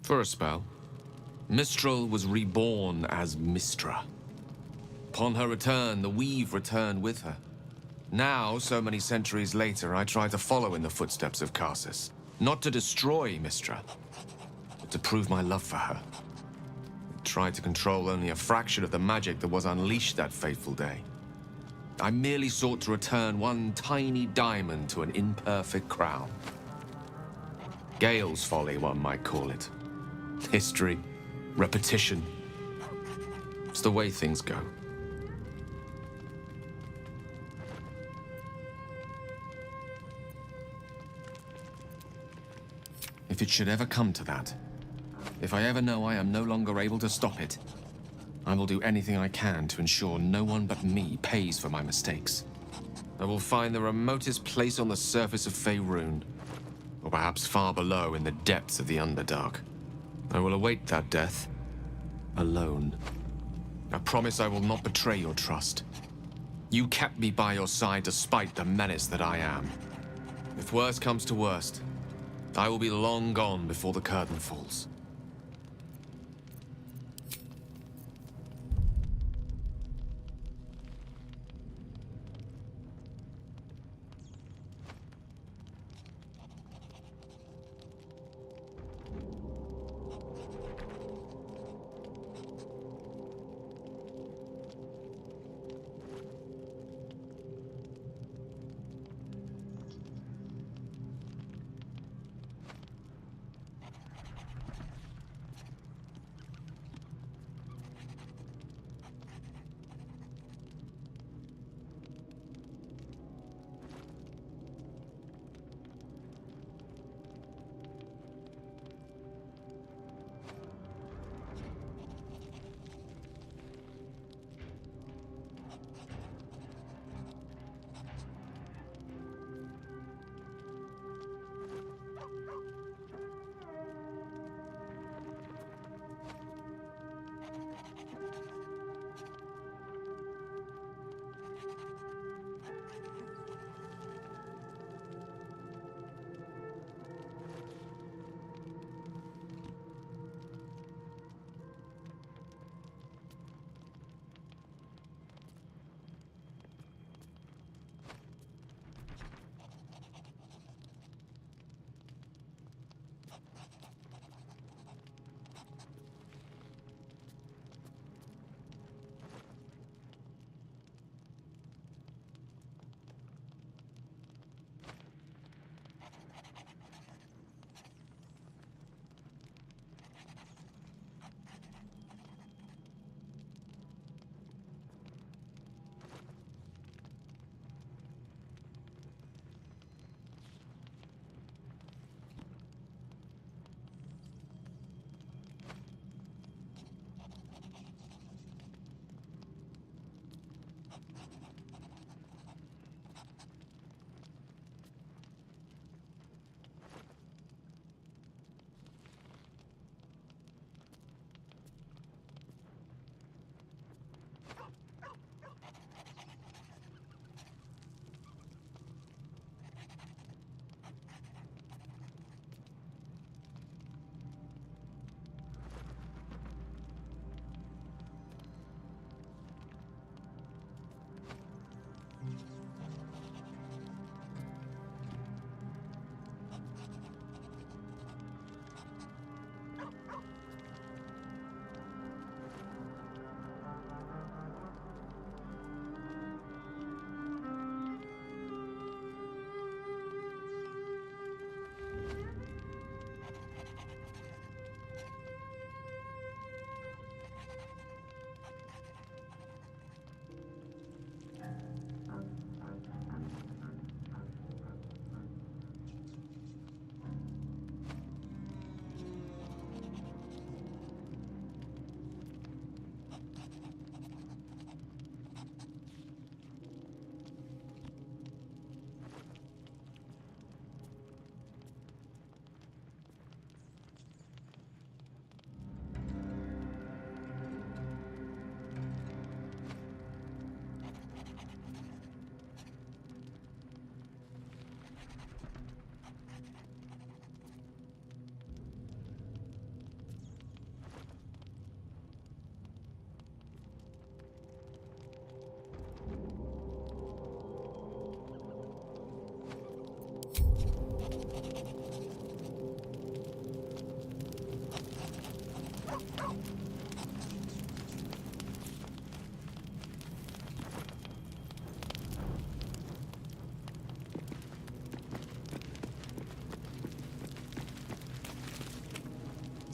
S11: For a spell, Mistril was reborn as Mystra. Upon her return, the weave returned with her. Now, so many centuries later, I try to follow in the footsteps of Karsus. Not to destroy Mystra, but to prove my love for her. I tried to control only a fraction of the magic that was unleashed that fateful day. I merely sought to return one tiny diamond to an imperfect crown. Gale's folly, one might call it. History, repetition, It's the way things go. If it should ever come to that, if I ever know I am no longer able to stop it, I will do anything I can to ensure no one but me pays for my mistakes. I will find the remotest place on the surface of Faerun, or perhaps far below in the depths of the Underdark. I will await that death, alone. I promise I will not betray your trust. You kept me by your side despite the menace that I am. If worst comes to worst, I will be long gone before the curtain falls.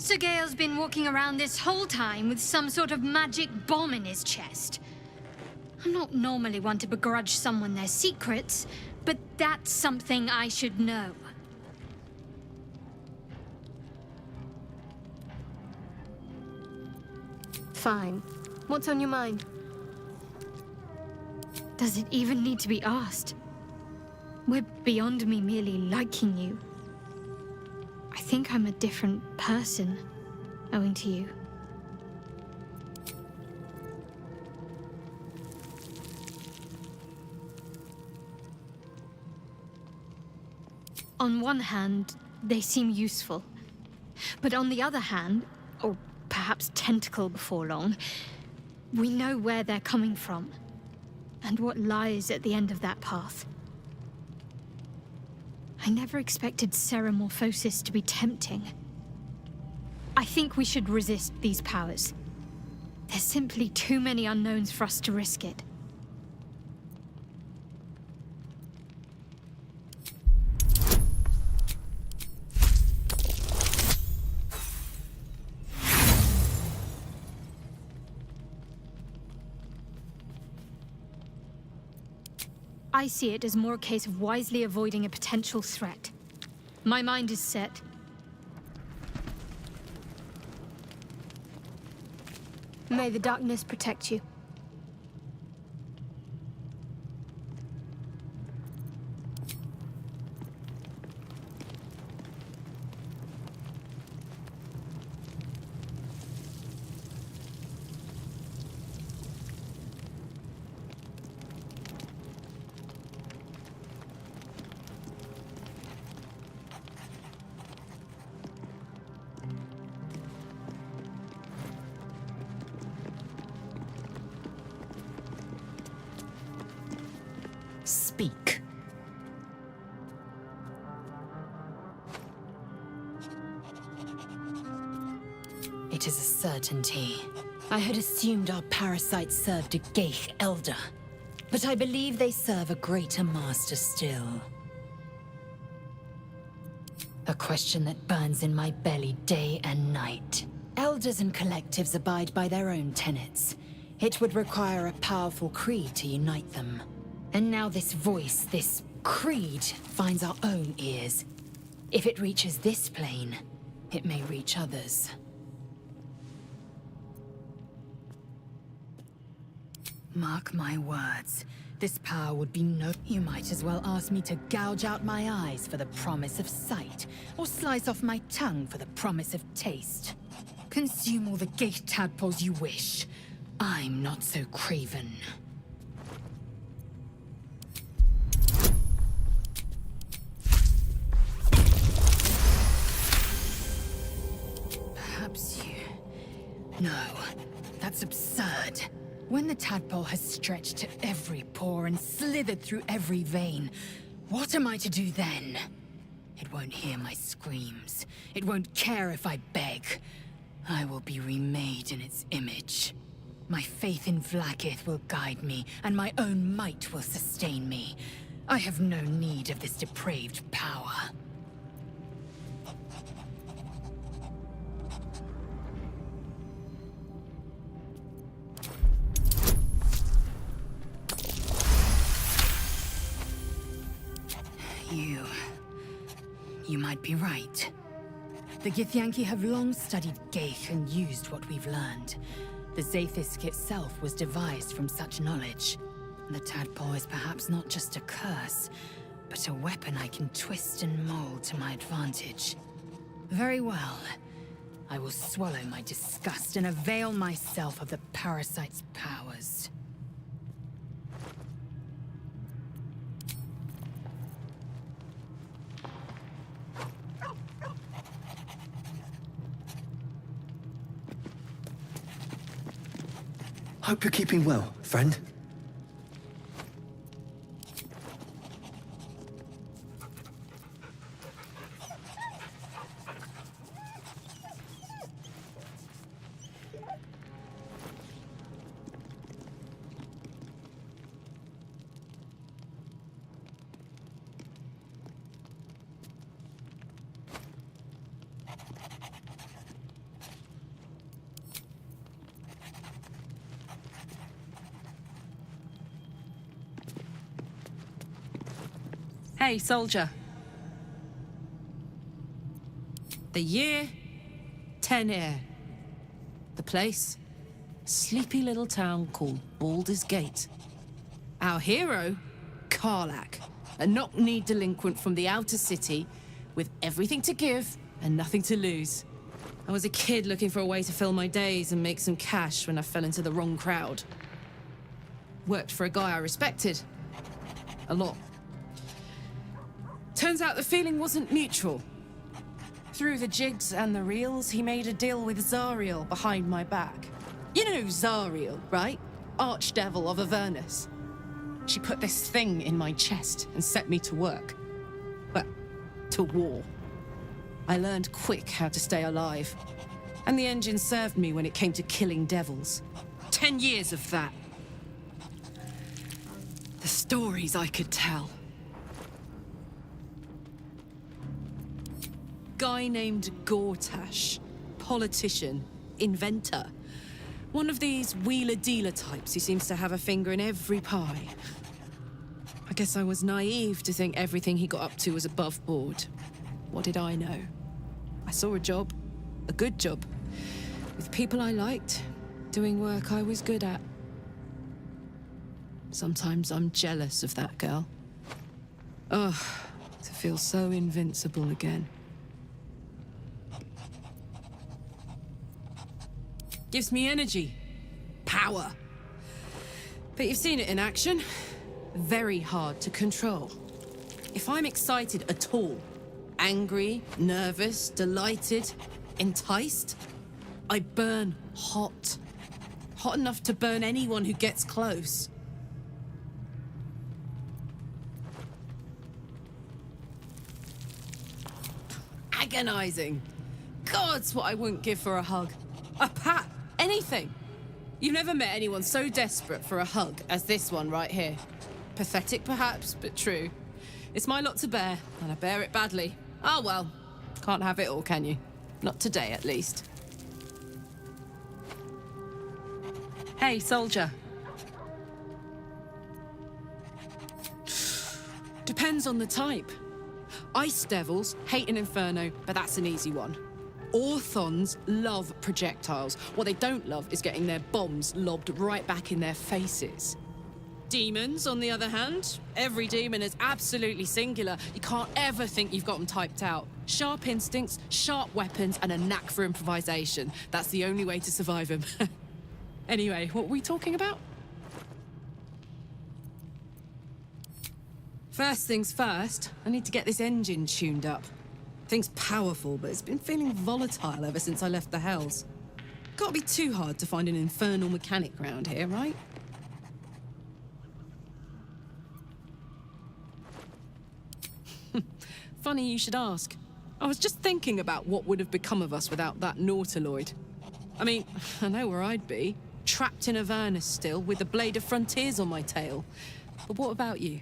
S6: Sir Gale's been walking around this whole time with some sort of magic bomb in his chest. I'm not normally one to begrudge someone their secrets, but that's something I should know.
S18: Fine. What's on your mind?
S6: Does it even need to be asked? We're beyond me merely liking you. I think I'm a different person, owing to you. On one hand, they seem useful. But on the other hand, or perhaps tentacle before long, we know where they're coming from, and what lies at the end of that path. I never expected ceremorphosis to be tempting. I think we should resist these powers. There's simply too many unknowns for us to risk it. I see it as more a case of wisely avoiding a potential threat. My mind is set.
S18: May the darkness protect you.
S4: Speak. It is a certainty. I had assumed our parasites served a Geich elder, but I believe they serve a greater master still. A question that burns in my belly day and night. Elders and collectives abide by their own tenets. It would require a powerful creed to unite them. And now this voice, this creed, finds our own ears. If it reaches this plane, it may reach others. Mark my words. This power would be no... You might as well ask me to gouge out my eyes for the promise of sight, or slice off my tongue for the promise of taste. Consume all the gate tadpoles you wish. I'm not so craven. No, that's absurd. When the tadpole has stretched to every pore and slithered through every vein, what am I to do then? It won't hear my screams. It won't care if I beg. I will be remade in its image. My faith in Vlaakith will guide me, and my own might will sustain me. I have no need of this depraved power. You might be right. The Githyanki have long studied Geich and used what we've learned. The Zaithisk itself was devised from such knowledge. The tadpole is perhaps not just a curse, but a weapon I can twist and mold to my advantage. Very well. I will swallow my disgust and avail myself of the parasite's powers.
S19: Hope you're keeping well, friend.
S20: Hey, soldier. The year, 10 Air. The place, sleepy little town called Baldur's Gate. Our hero, Karlach, a knock-knee delinquent from the outer city with everything to give and nothing to lose. I was a kid looking for a way to fill my days and make some cash when I fell into the wrong crowd. Worked for a guy I respected. A lot. Turns out the feeling wasn't mutual. Through the jigs and the reels, he made a deal with Zariel behind my back. You know Zariel, right? Archdevil of Avernus. She put this thing in my chest and set me to work. Well, to war. I learned quick how to stay alive. And the engine served me when it came to killing devils. 10 years of that. The stories I could tell. Guy named Gortash. Politician. Inventor. One of these wheeler-dealer types who seems to have a finger in every pie. I guess I was naive to think everything he got up to was above board. What did I know? I saw a job. A good job. With people I liked. Doing work I was good at. Sometimes I'm jealous of that girl. Ugh, to feel so invincible again. Gives me energy. Power. But you've seen it in action. Very hard to control. If I'm excited at all, angry, nervous, delighted, enticed, I burn hot. Hot enough to burn anyone who gets close. Agonizing. God's what I wouldn't give for a hug. A pat. Anything. You've never met anyone so desperate for a hug as this one right here. Pathetic perhaps, but true. It's my lot to bear, and I bear it badly. Ah well, can't have it all, can you? Not today, at least. Hey, soldier. Depends on the type. Ice devils hate an inferno, but that's an easy one. Orthons love projectiles. What they don't love is getting their bombs lobbed right back in their faces. Demons, on the other hand, every demon is absolutely singular. You can't ever think you've got them typed out. Sharp instincts, sharp weapons, and a knack for improvisation. That's the only way to survive them. Anyway, what were we talking about? First things first, I need to get this engine tuned up. Thing's powerful, but it's been feeling volatile ever since I left the Hells. Can't be too hard to find an infernal mechanic round here, right? Funny you should ask. I was just thinking about what would have become of us without that Nautiloid. I mean, I know where I'd be. Trapped in Avernus still, with the Blade of Frontiers on my tail. But what about you?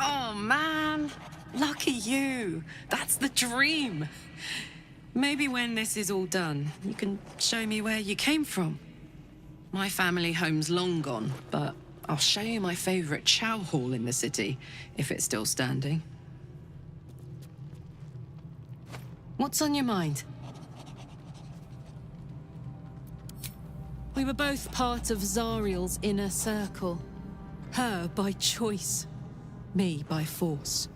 S20: Oh, man. Lucky you. That's the dream. Maybe when this is all done, you can show me where you came from. My family home's long gone, but I'll show you my favorite chow hall in the city, if it's still standing. What's on your mind? We were both part of Zariel's inner circle. Her by choice. Me by force.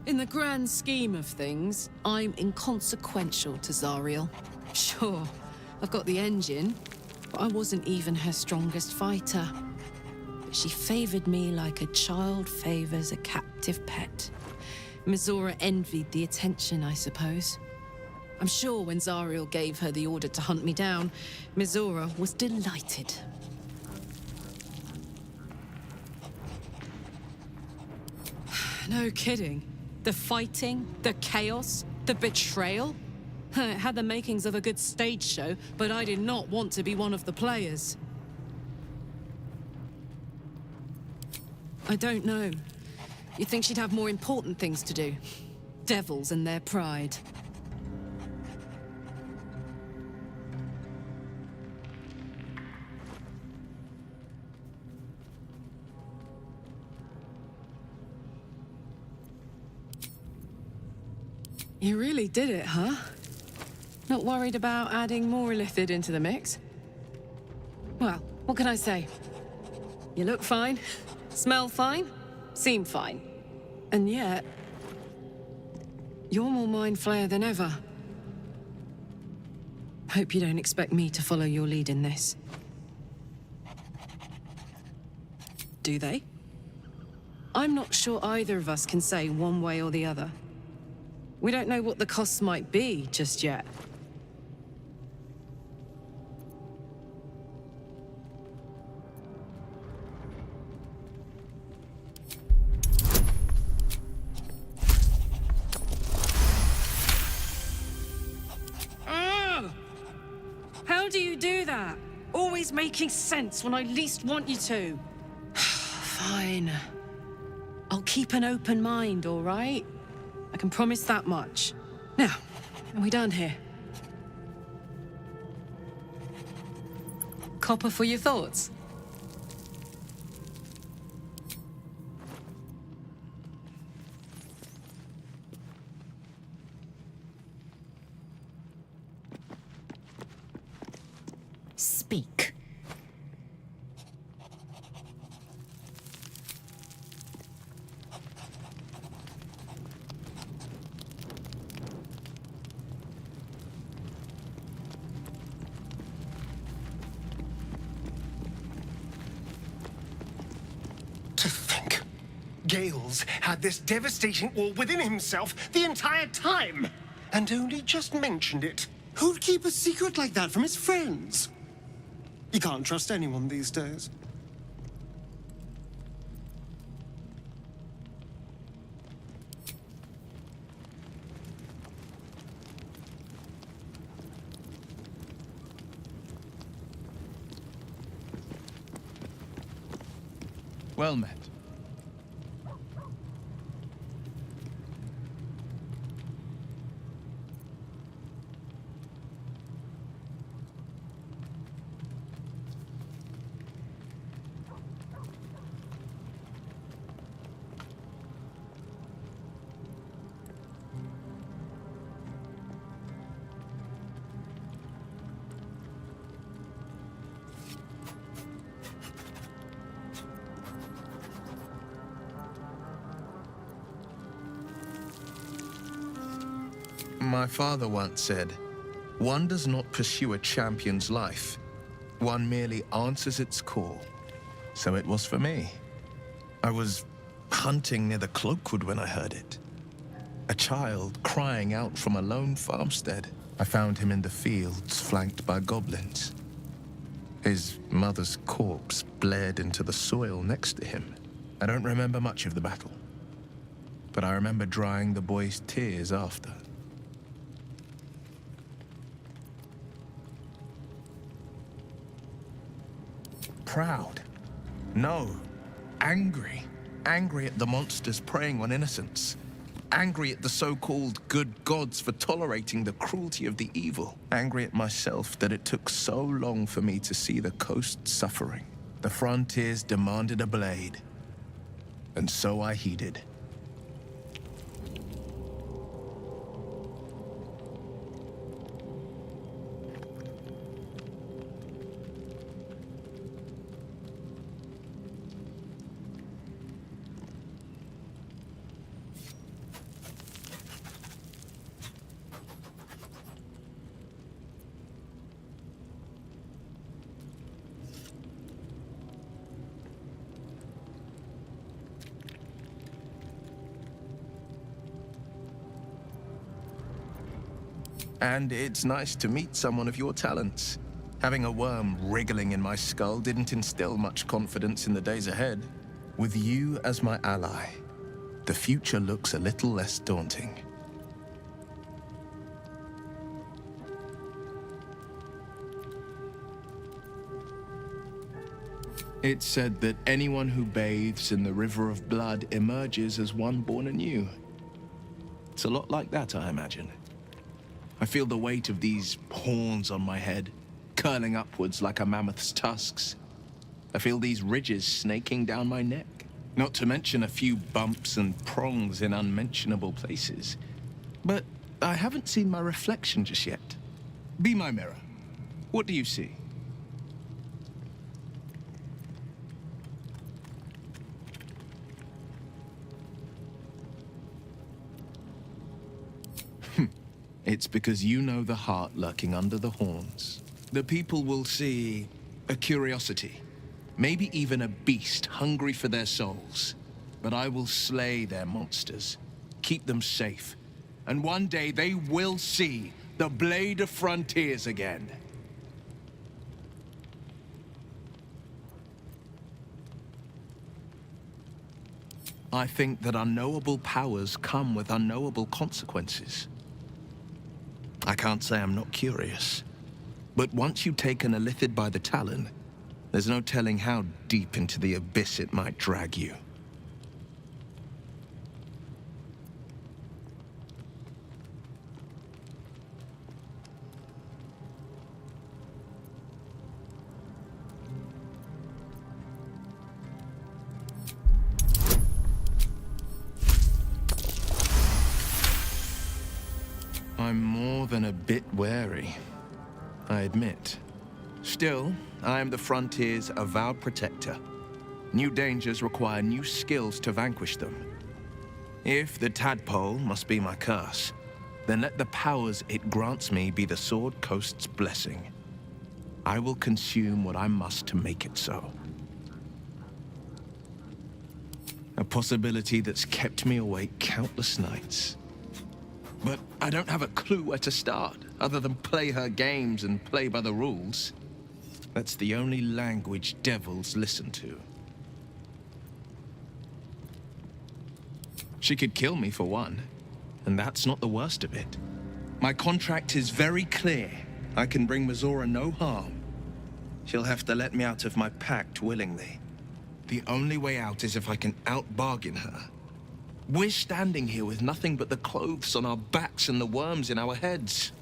S20: In the grand scheme of things, I'm inconsequential to Zariel. Sure, I've got the engine, but I wasn't even her strongest fighter. But she favored me like a child favors a captive pet. Mizora envied the attention, I suppose. I'm sure when Zariel gave her the order to hunt me down, Mizora was delighted. No kidding. The fighting, the chaos, the betrayal. It had the makings of a good stage show, but I did not want to be one of the players. I don't know. You'd think she'd have more important things to do. Devils and their pride. You really did it, huh? Not worried about adding more illithid into the mix? Well, what can I say? You look fine, smell fine, seem fine. And yet, you're more mind flayer than ever. Hope you don't expect me to follow your lead in this. Do they? I'm not sure either of us can say one way or the other. We don't know what the costs might be just yet. How do you do that? Always making sense when I least want you to. Fine. I'll keep an open mind, all right? I can promise that much. Now, are we done here? Copper for your thoughts?
S5: Speak.
S17: To think, Gales had this devastating war within himself the entire time, and only just mentioned it. Who'd keep a secret like that from his friends? You can't trust anyone these days.
S11: Well met. My father once said, "One does not pursue a champion's life. One merely answers its call." So it was for me. I was hunting near the Cloakwood when I heard it. A child crying out from a lone farmstead. I found him in the fields, flanked by goblins. His mother's corpse blared into the soil next to him. I don't remember much of the battle, but I remember drying the boy's tears after. Proud. No. Angry. Angry at the monsters preying on innocents. Angry at the so-called good gods for tolerating the cruelty of the evil. Angry at myself that it took so long for me to see the coast suffering. The frontiers demanded a blade. And so I heeded. And it's nice to meet someone of your talents. Having a worm wriggling in my skull didn't instill much confidence in the days ahead. With you as my ally, the future looks a little less daunting. It's said that anyone who bathes in the river of blood emerges as one born anew. It's a lot like that, I imagine. I feel the weight of these horns on my head, curling upwards like a mammoth's tusks. I feel these ridges snaking down my neck, not to mention a few bumps and prongs in unmentionable places. But
S21: I haven't seen my reflection just yet. Be my mirror. What do you see? It's because you know the heart lurking under the horns. The people will see a curiosity, maybe even a beast hungry for their souls. But I will slay their monsters, keep them safe, and one day they will see the Blade of Frontiers again. I think that unknowable powers come with unknowable consequences. I can't say I'm not curious, but once you've taken a Lithid by the talon, there's no telling how deep into the abyss it might drag you. I'm more than a bit wary, I admit. Still, I am the Frontier's avowed protector. New dangers require new skills to vanquish them. If the tadpole must be my curse, then let the powers it grants me be the Sword Coast's blessing. I will consume what I must to make it so. A possibility that's kept me awake countless nights. But I don't have a clue where to start, other than play her games and play by the rules. That's the only language devils listen to. She could kill me for one, and that's not the worst of it. My contract is very clear. I can bring Mizora no harm. She'll have to let me out of my pact willingly. The only way out is if I can out-bargain her. We're standing here with nothing but the clothes on our backs and the worms in our heads.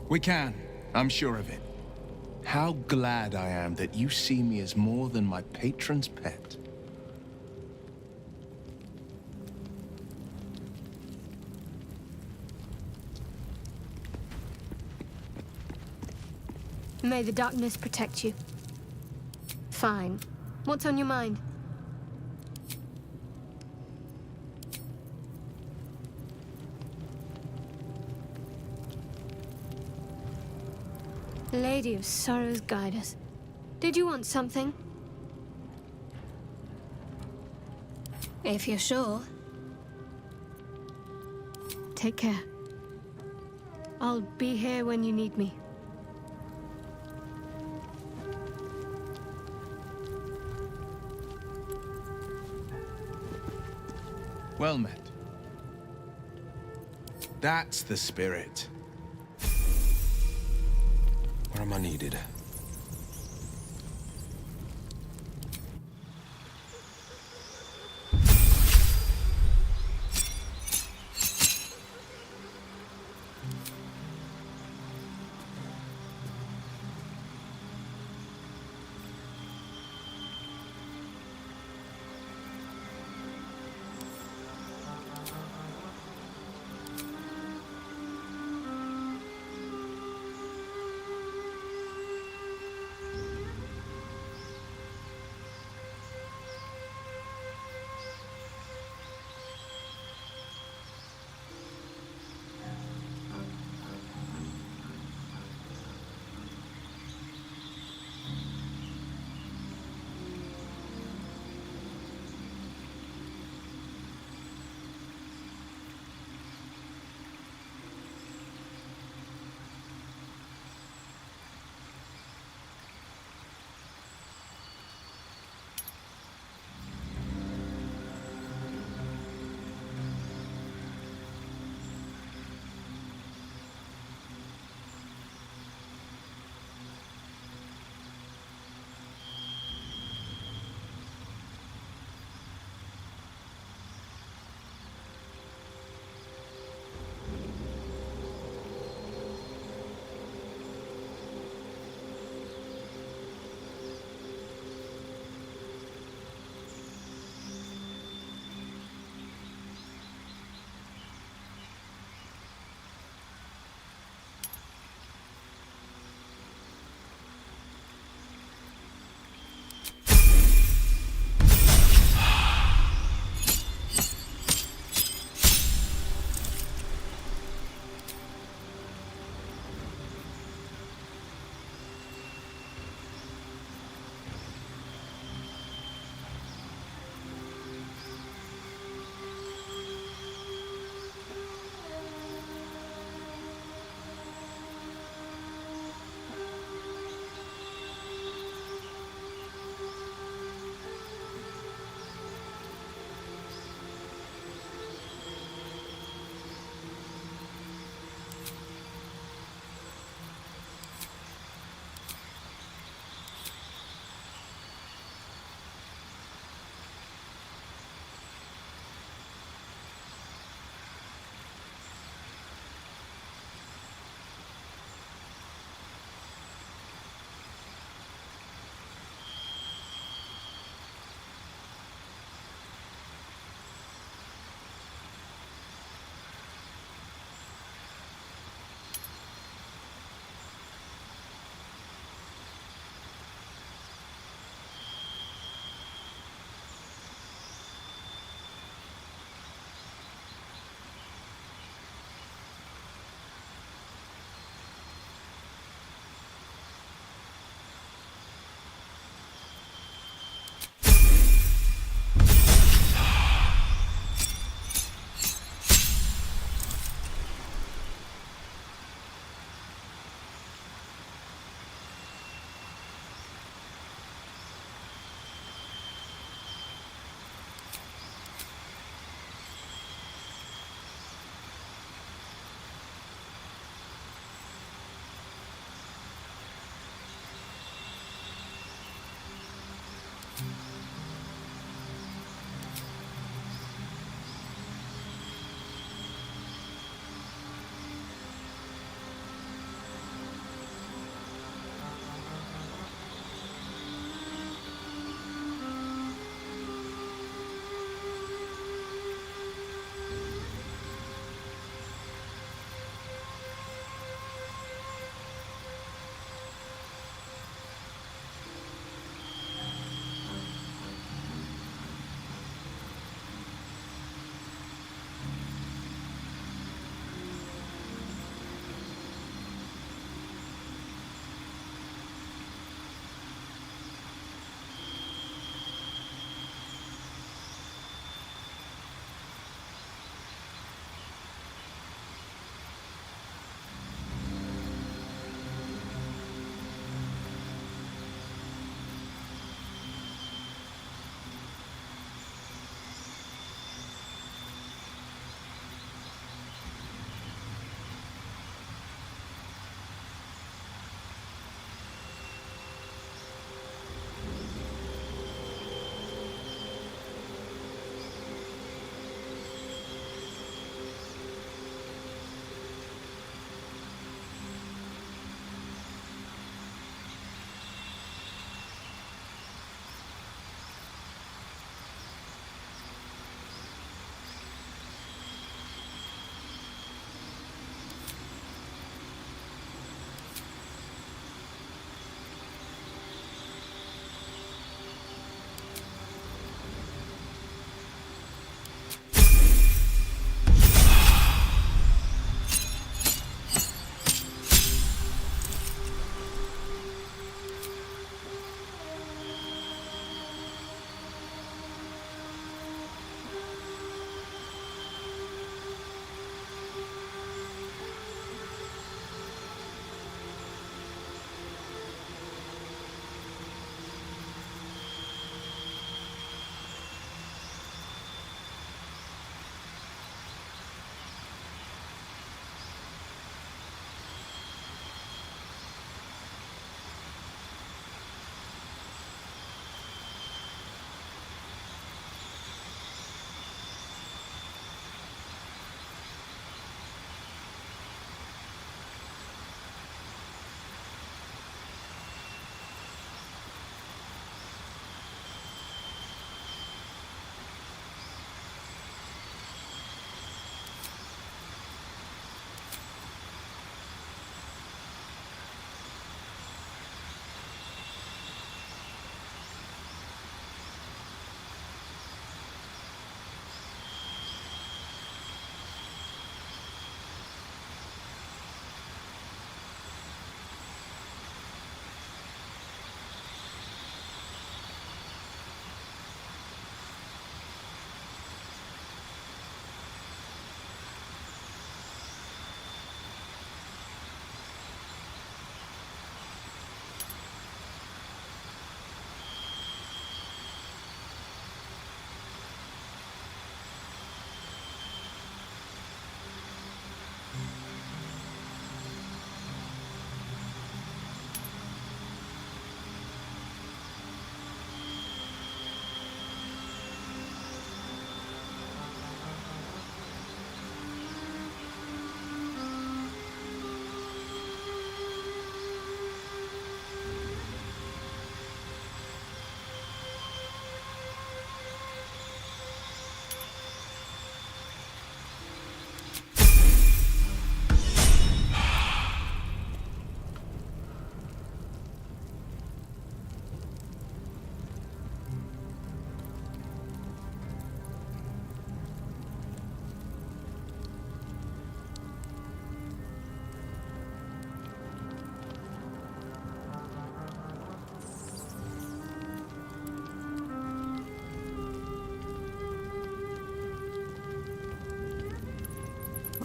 S21: We can. I'm sure of it. How glad I am that you see me as more than my patron's pet.
S18: May the darkness protect you. Fine. What's on your mind? Lady of Sorrows, guide us. Did you want something? If you're sure. Take care. I'll be here when you need me.
S21: Well met. That's the spirit.
S22: Where am I needed?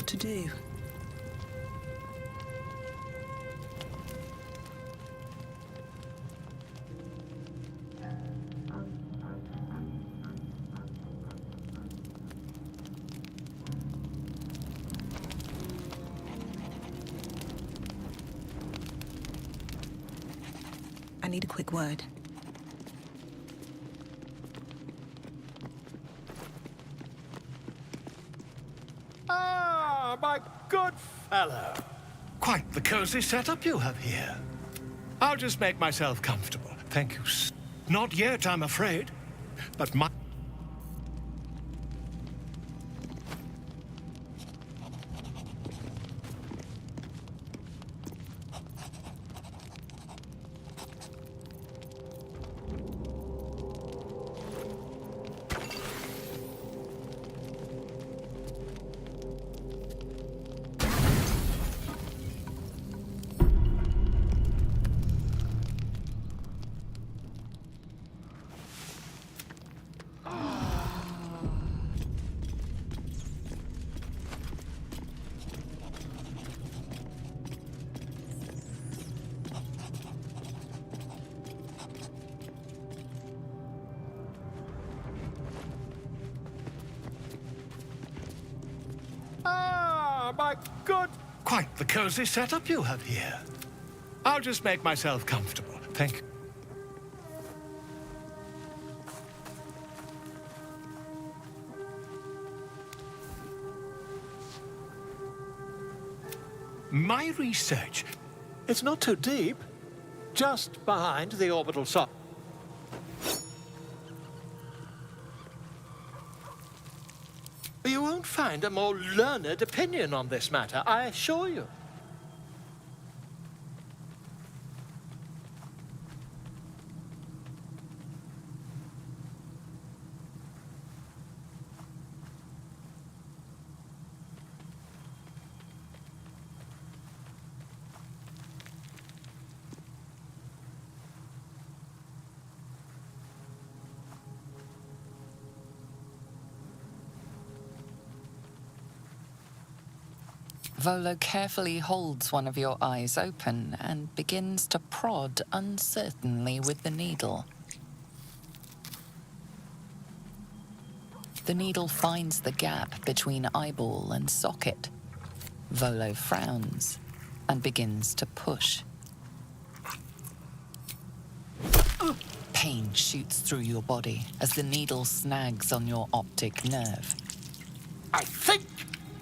S2: what to do. I need a quick word.
S8: Ah, my good fellow. Quite the cozy setup you have here. I'll just make myself comfortable. Thank you. Not yet, I'm afraid. But my... my good... Quite the cozy setup you have here. I'll just make myself comfortable. Thank you. My research, it's not too deep. Just behind the orbital socket. You won't find a more learned opinion on this matter, I assure you.
S4: Volo carefully holds one of your eyes open and begins to prod uncertainly with the needle. The needle finds the gap between eyeball and socket. Volo frowns and begins to push. Pain shoots through your body as the needle snags on your optic nerve.
S8: I think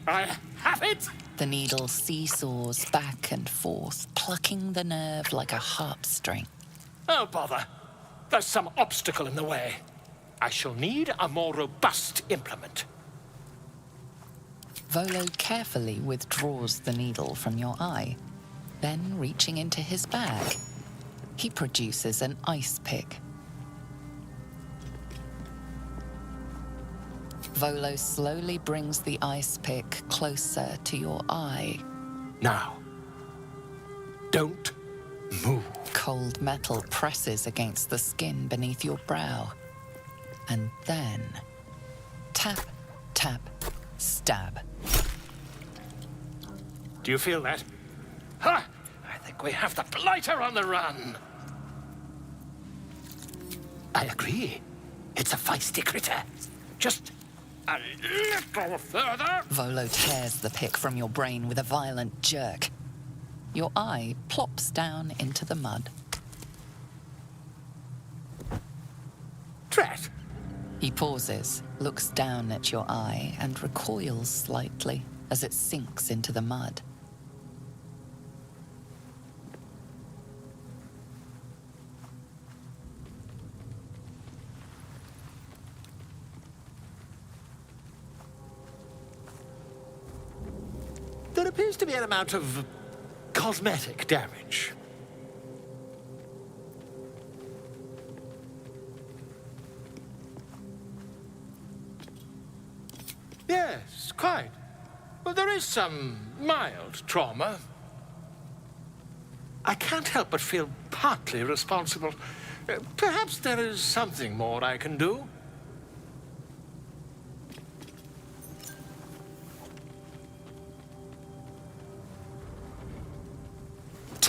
S8: I have it!
S4: The needle seesaws back and forth, plucking the nerve like a harp string.
S8: Oh, bother. There's some obstacle in the way. I shall need a more robust implement.
S4: Volo carefully withdraws the needle from your eye. Then, reaching into his bag, he produces an ice pick. Volo slowly brings the ice pick closer to your eye.
S8: Now, don't move.
S4: Cold metal presses against the skin beneath your brow. And then, tap, tap, stab.
S8: Do you feel that? Ha! I think we have the blighter on the run. I agree. It's a feisty critter. Just a little further.
S4: Volo tears the pick from your brain with a violent jerk. Your eye plops down into the mud.
S8: Drat!
S4: He pauses, looks down at your eye, and recoils slightly as it sinks into the mud.
S8: There appears to be an amount of cosmetic damage. Yes, quite. Well, there is some mild trauma. I can't help but feel partly responsible. Perhaps there is something more I can do.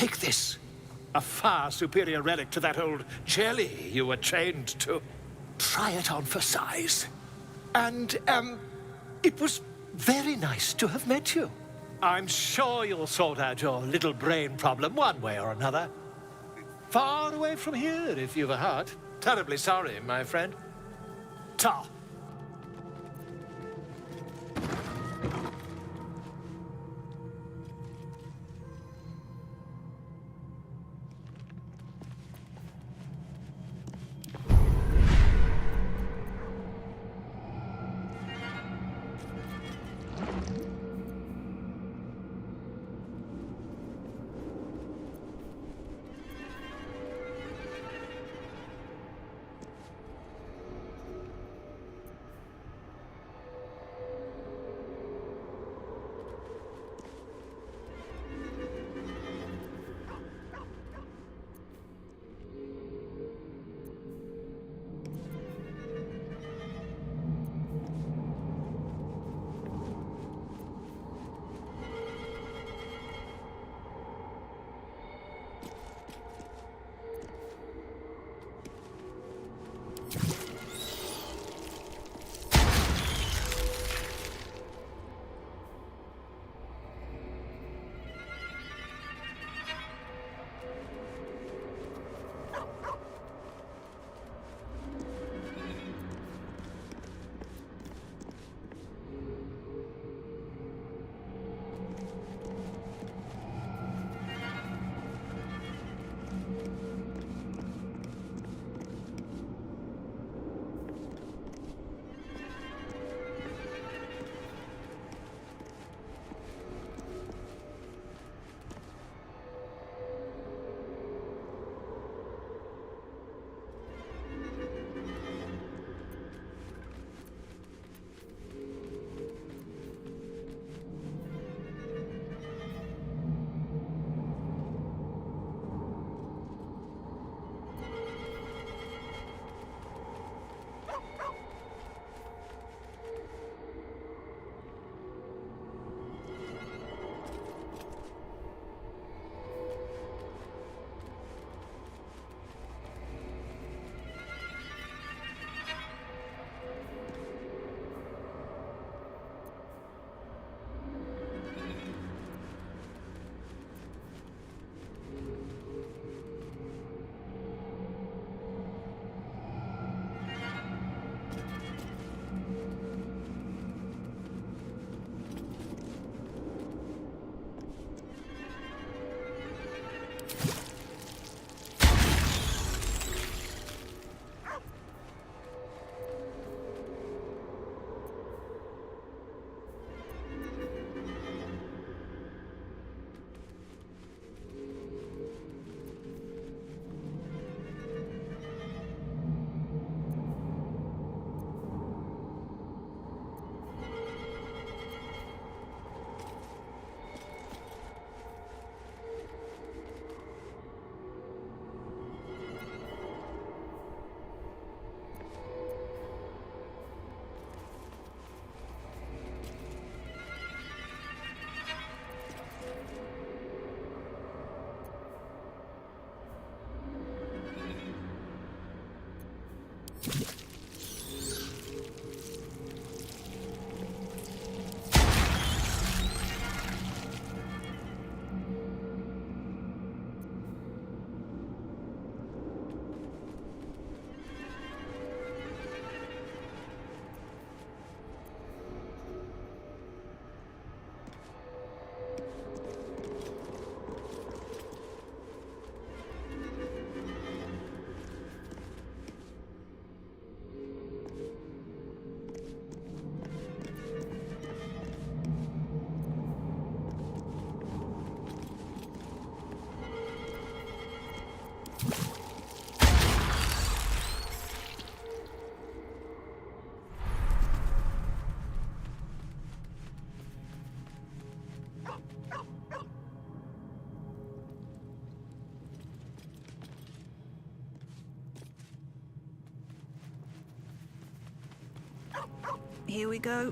S8: Take this. A far superior relic to that old jelly you were chained to. Try it on for size. And, it was very nice to have met you. I'm sure you'll sort out your little brain problem one way or another. Far away from here, if you've a heart. Terribly sorry, my friend. Ta.
S2: Here we go.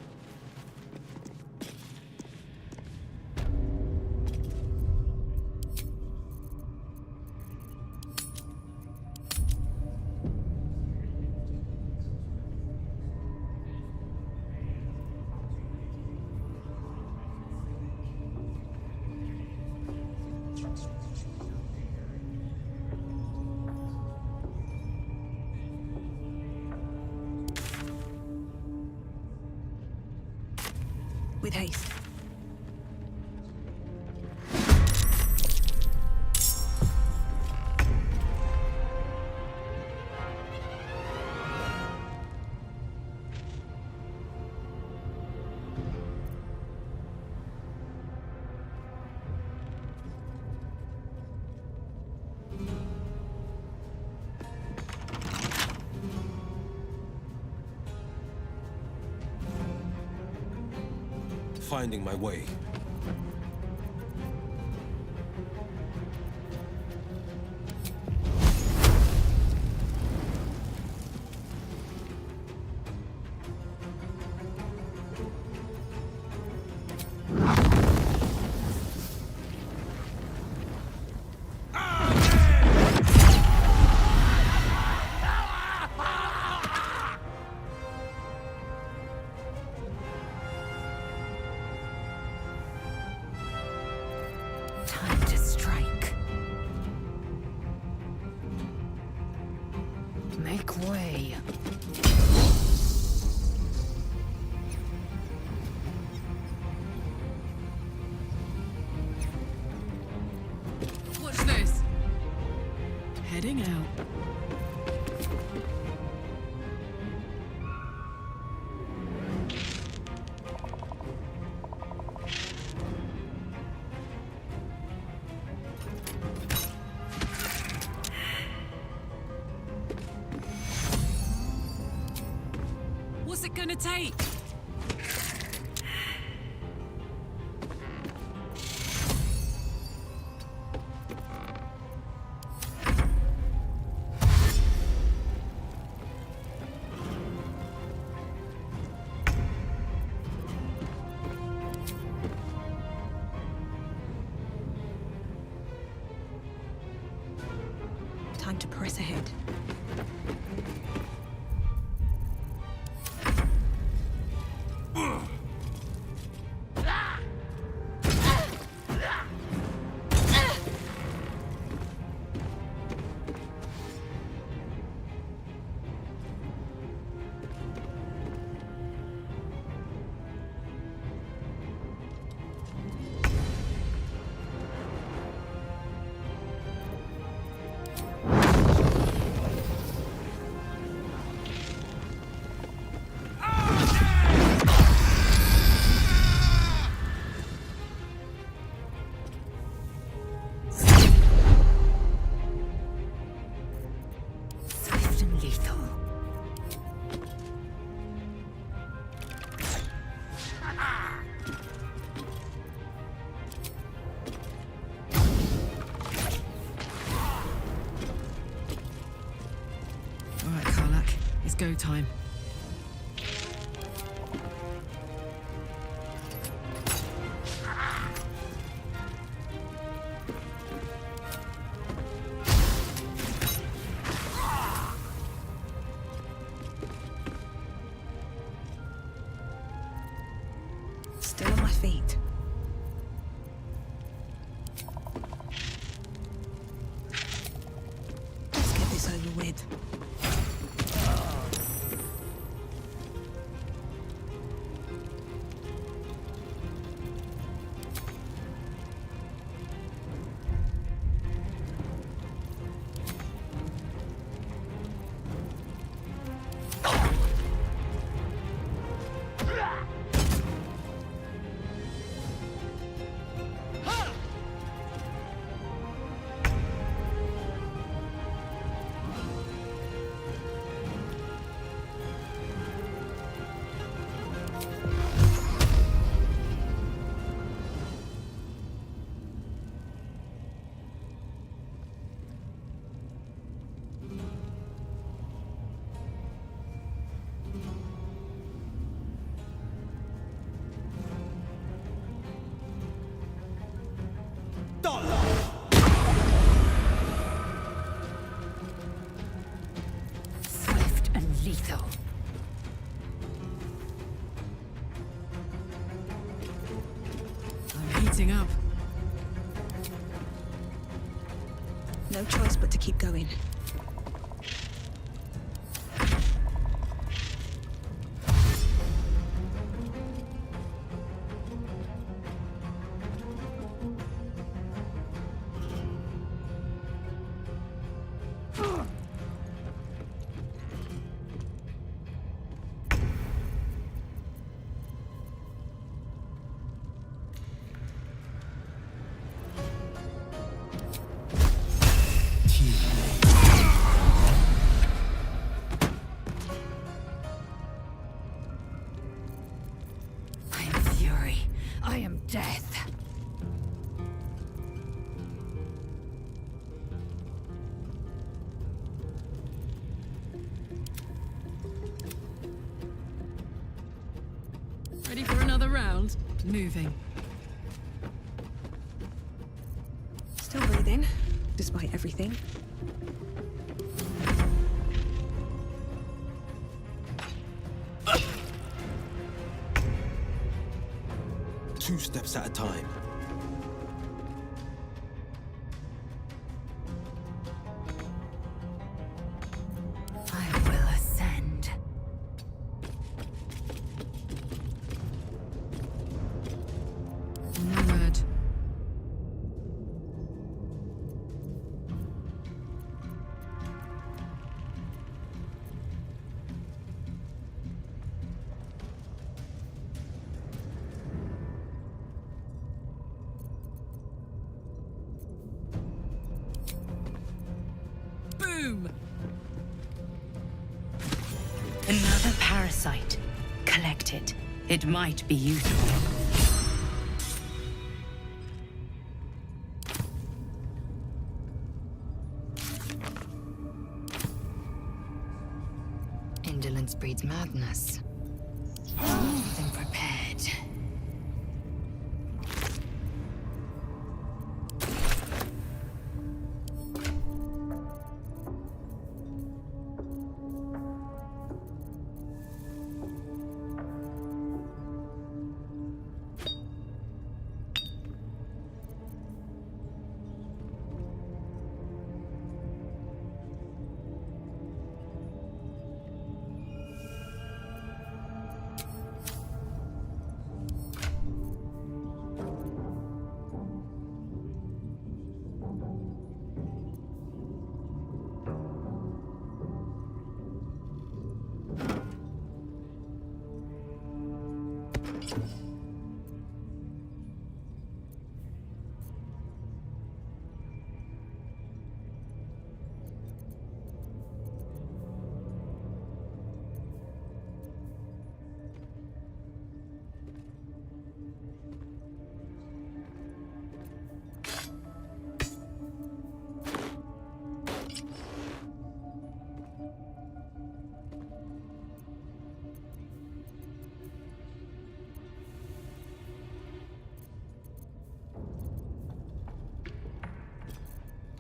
S2: with haste.
S22: Finding my way.
S7: Time to strike. Make way.
S9: Watch this. Heading out. What's it gonna take?
S2: Time to press ahead.
S7: Swift and lethal.
S9: All right, Karlak. It's go time.
S2: Still on my feet. Let's get this over with.
S7: Swift and lethal.
S9: I'm heating up.
S2: No choice but to keep going.
S14: I am death.
S20: Ready for another round? Moving.
S2: Still breathing, despite everything.
S22: 2 steps at a time.
S5: I will ascend.
S9: No word.
S20: Boom!
S15: Another parasite. Collect it. It might be useful.
S5: Indolence breeds madness. Something prepared.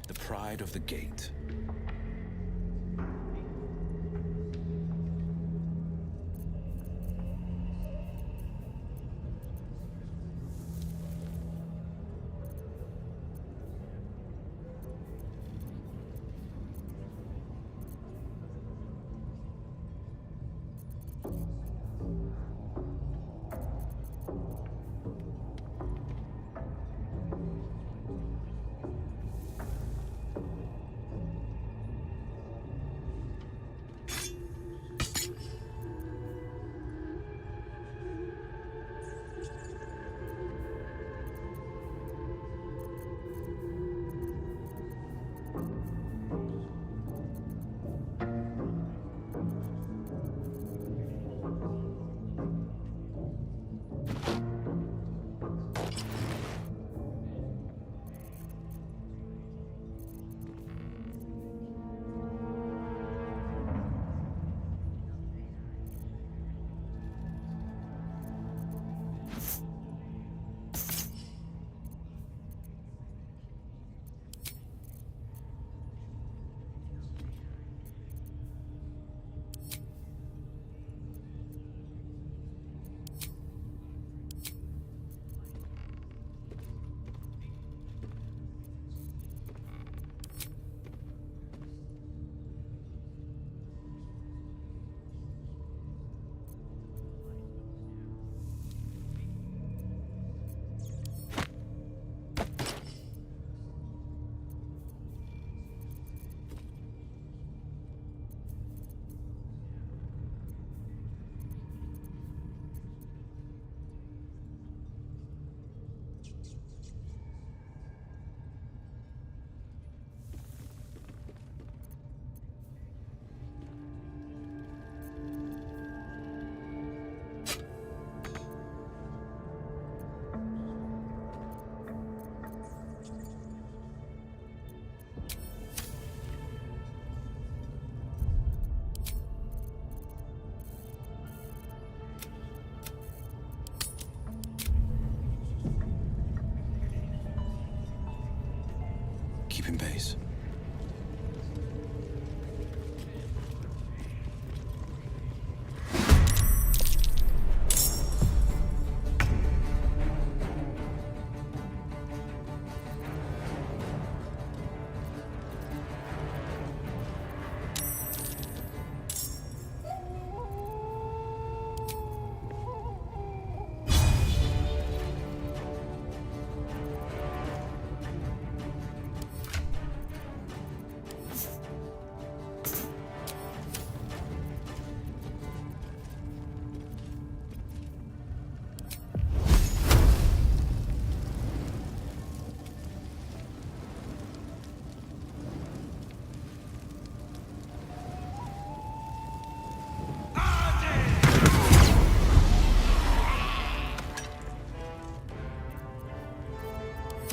S22: The pride of the gate.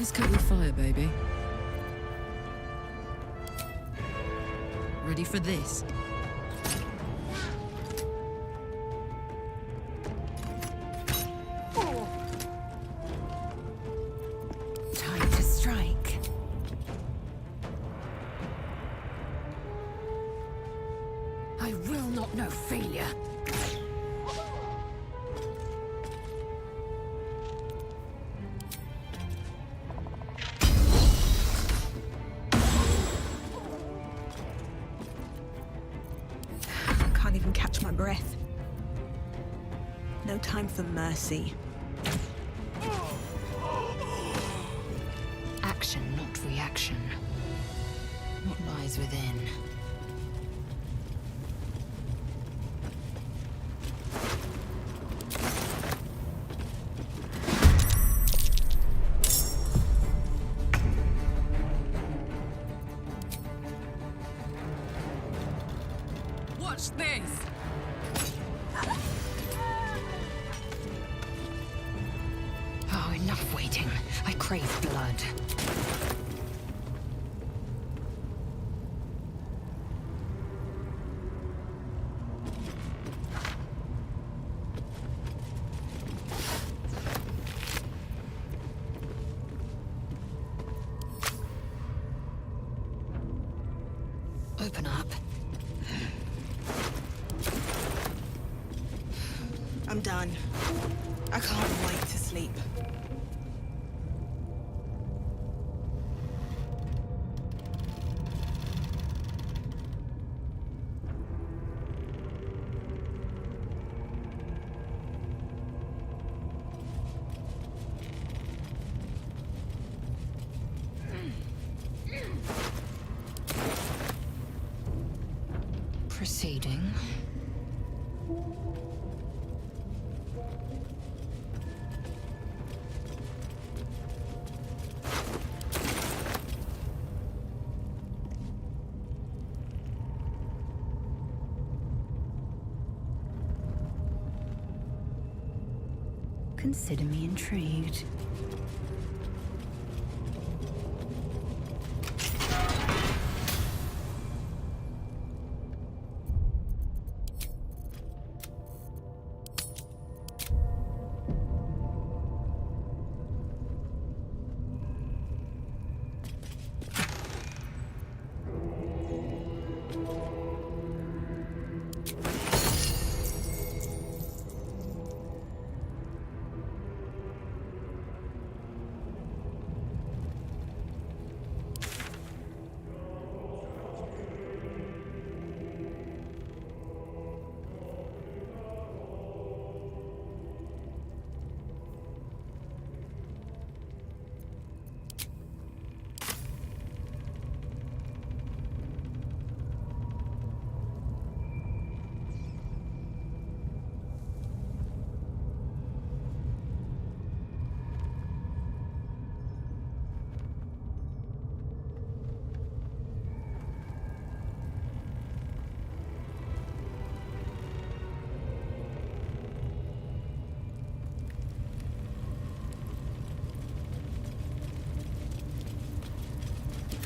S9: Let's cook with fire, baby. Ready for this?
S7: Time to strike. I will not know failure.
S2: Can't even catch my breath. No time for mercy.
S5: Action, not reaction. What lies within?
S9: Watch this!
S5: Oh, enough waiting. I crave blood. Open up.
S2: I'm done. I can't wait to sleep.
S5: Proceeding. Consider me intrigued.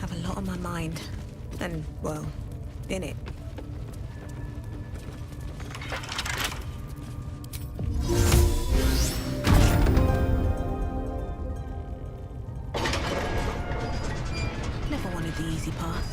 S2: Have a lot on my mind. And, well, in it. Never wanted the easy path.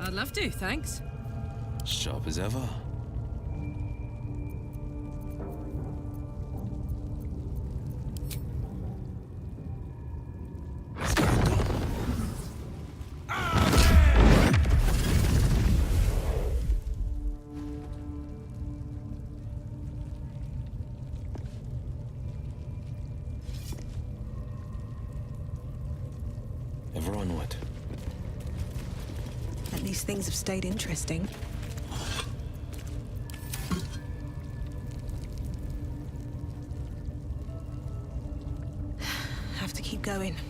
S9: I'd love to, thanks.
S22: Sharp as ever. Ever onward.
S2: At least things have stayed interesting. going.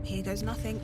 S2: Here goes nothing.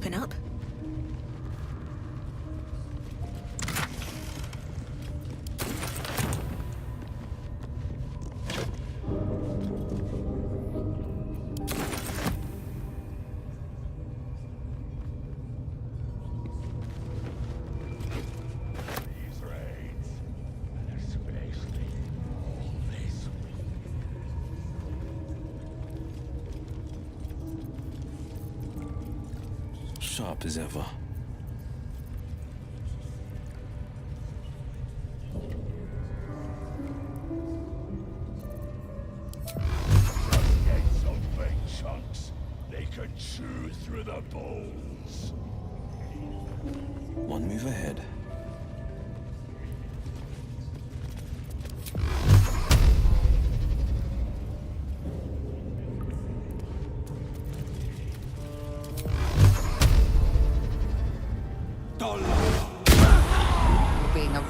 S2: sharpen up.
S22: Sharp as ever.
S1: Gates of big chunks. They could chew through the bones.
S22: One move ahead.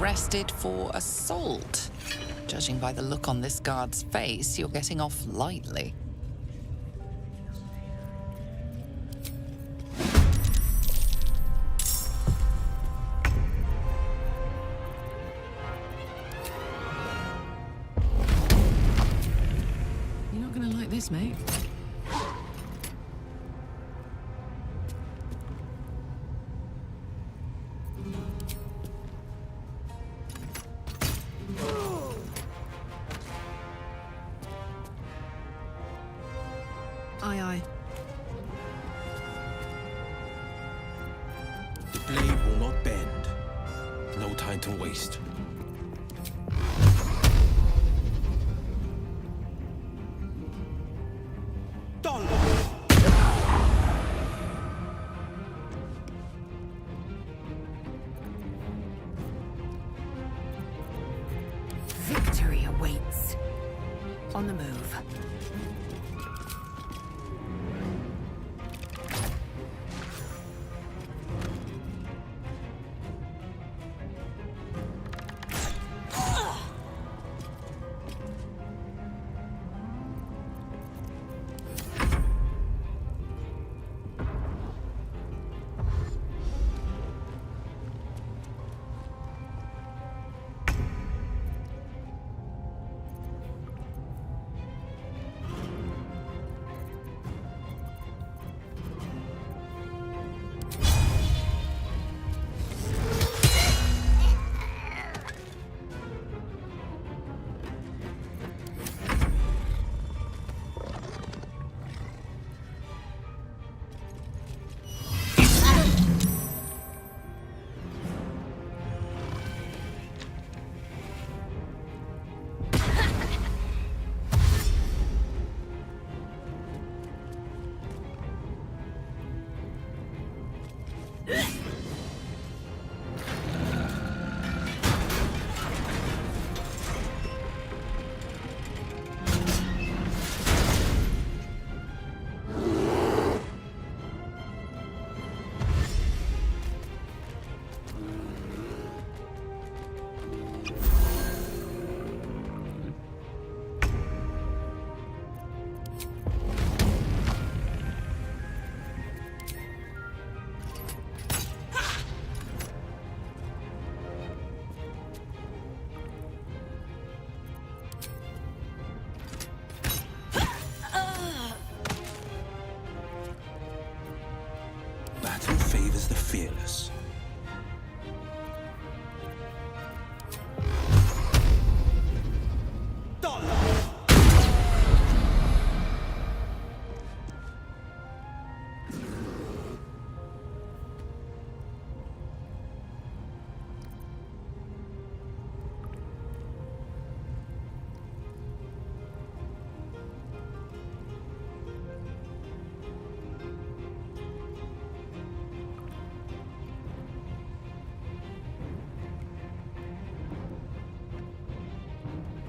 S4: Arrested for assault. Judging by the look on this guard's face, you're getting off lightly.
S9: You're not gonna like this, mate. Aye, aye.
S22: The blade will not bend. No time to waste.
S7: Victory awaits. On the move.
S22: Battle favors the fearless.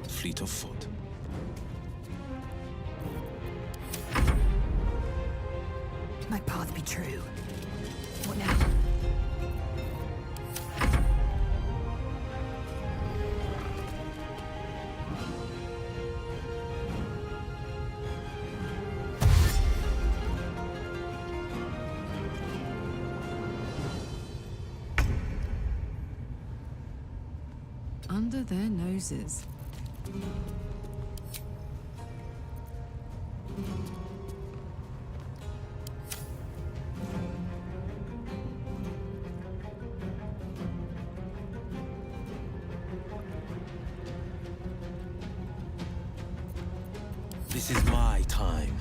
S22: Fleet of foot.
S7: My path be true. What now?
S9: under their noses.
S22: This is my time.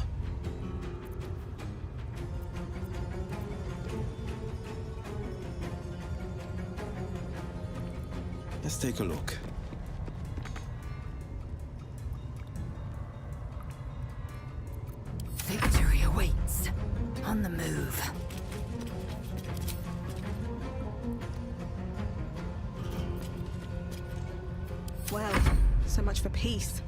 S22: Let's take a look.
S7: Victory awaits. On the move.
S2: Well, so much for peace.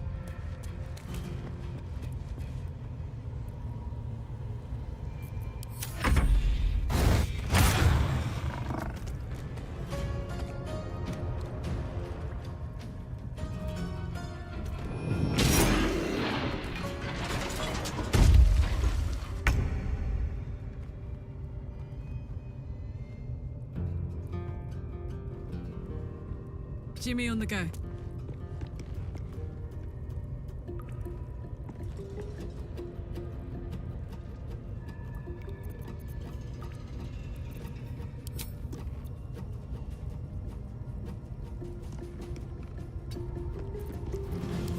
S9: Jimmy on the go.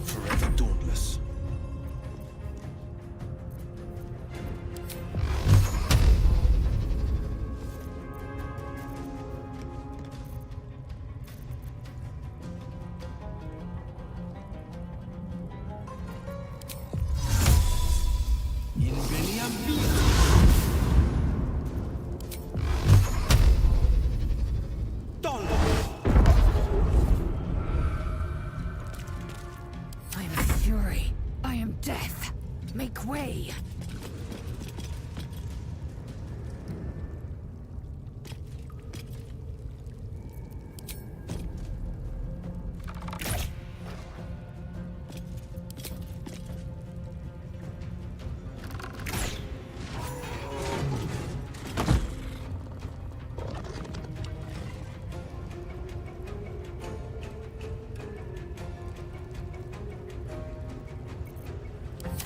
S22: Forever dauntless.
S7: I am fury. I am death. Make way.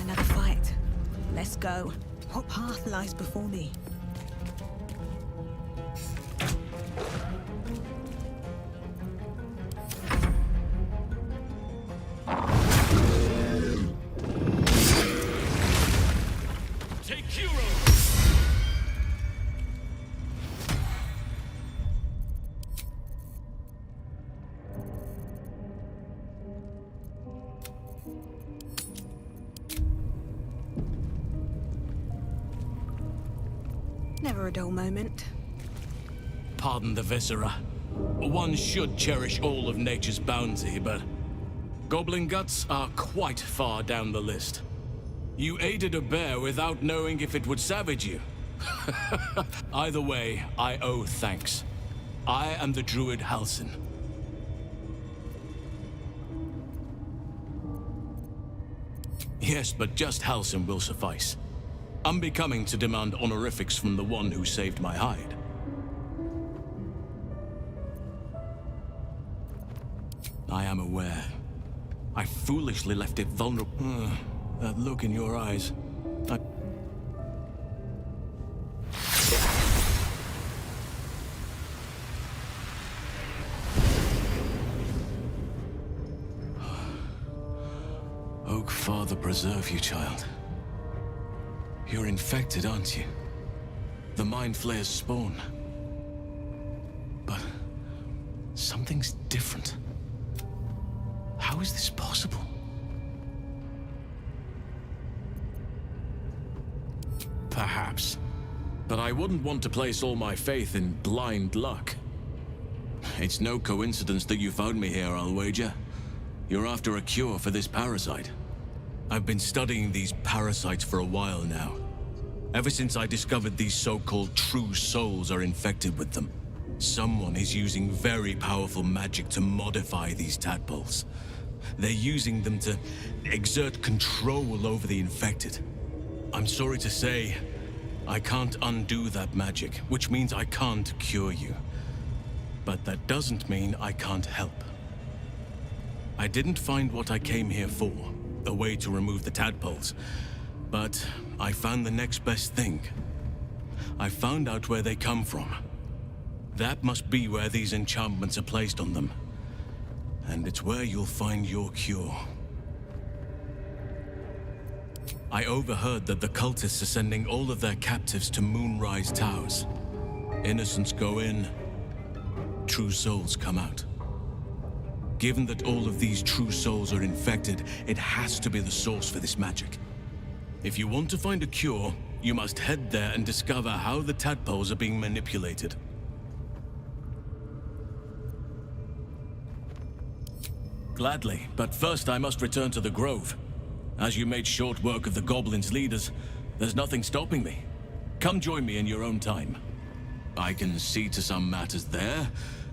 S2: Another fight. Let's go. What path lies before me?
S1: Take Hero!
S2: Never a dull moment.
S1: Pardon the viscera. One should cherish all of nature's bounty, but goblin guts are quite far down the list. You aided a bear without knowing if it would savage you. Either way, I owe thanks. I am the druid Halsin. Yes, but just Halsin will suffice. Unbecoming to demand honorifics from the one who saved my hide. I am aware. I foolishly left it vulnerable. That look in your eyes. Oak Father preserve you, child. You're infected, aren't you? The Mind Flayer's spawn. But something's different. How is this possible? Perhaps. But I wouldn't want to place all my faith in blind luck. It's no coincidence that you found me here, I'll wager. You're after a cure for this parasite. I've been studying these parasites for a while now. Ever since I discovered these so-called true souls are infected with them. Someone is using very powerful magic to modify these tadpoles. They're using them to exert control over the infected. I'm sorry to say, I can't undo that magic, which means I can't cure you. But that doesn't mean I can't help. I didn't find what I came here for, a way to remove the tadpoles. But I found the next best thing. I found out where they come from. That must be where these enchantments are placed on them. And it's where you'll find your cure. I overheard that the cultists are sending all of their captives to Moonrise Towers. Innocents go in, true souls come out. Given that all of these true souls are infected, it has to be the source for this magic. If you want to find a cure, you must head there and discover how the tadpoles are being manipulated. Gladly, but first I must return to the Grove. As you made short work of the goblins' leaders, there's nothing stopping me. Come join me in your own time. I can see to some matters there,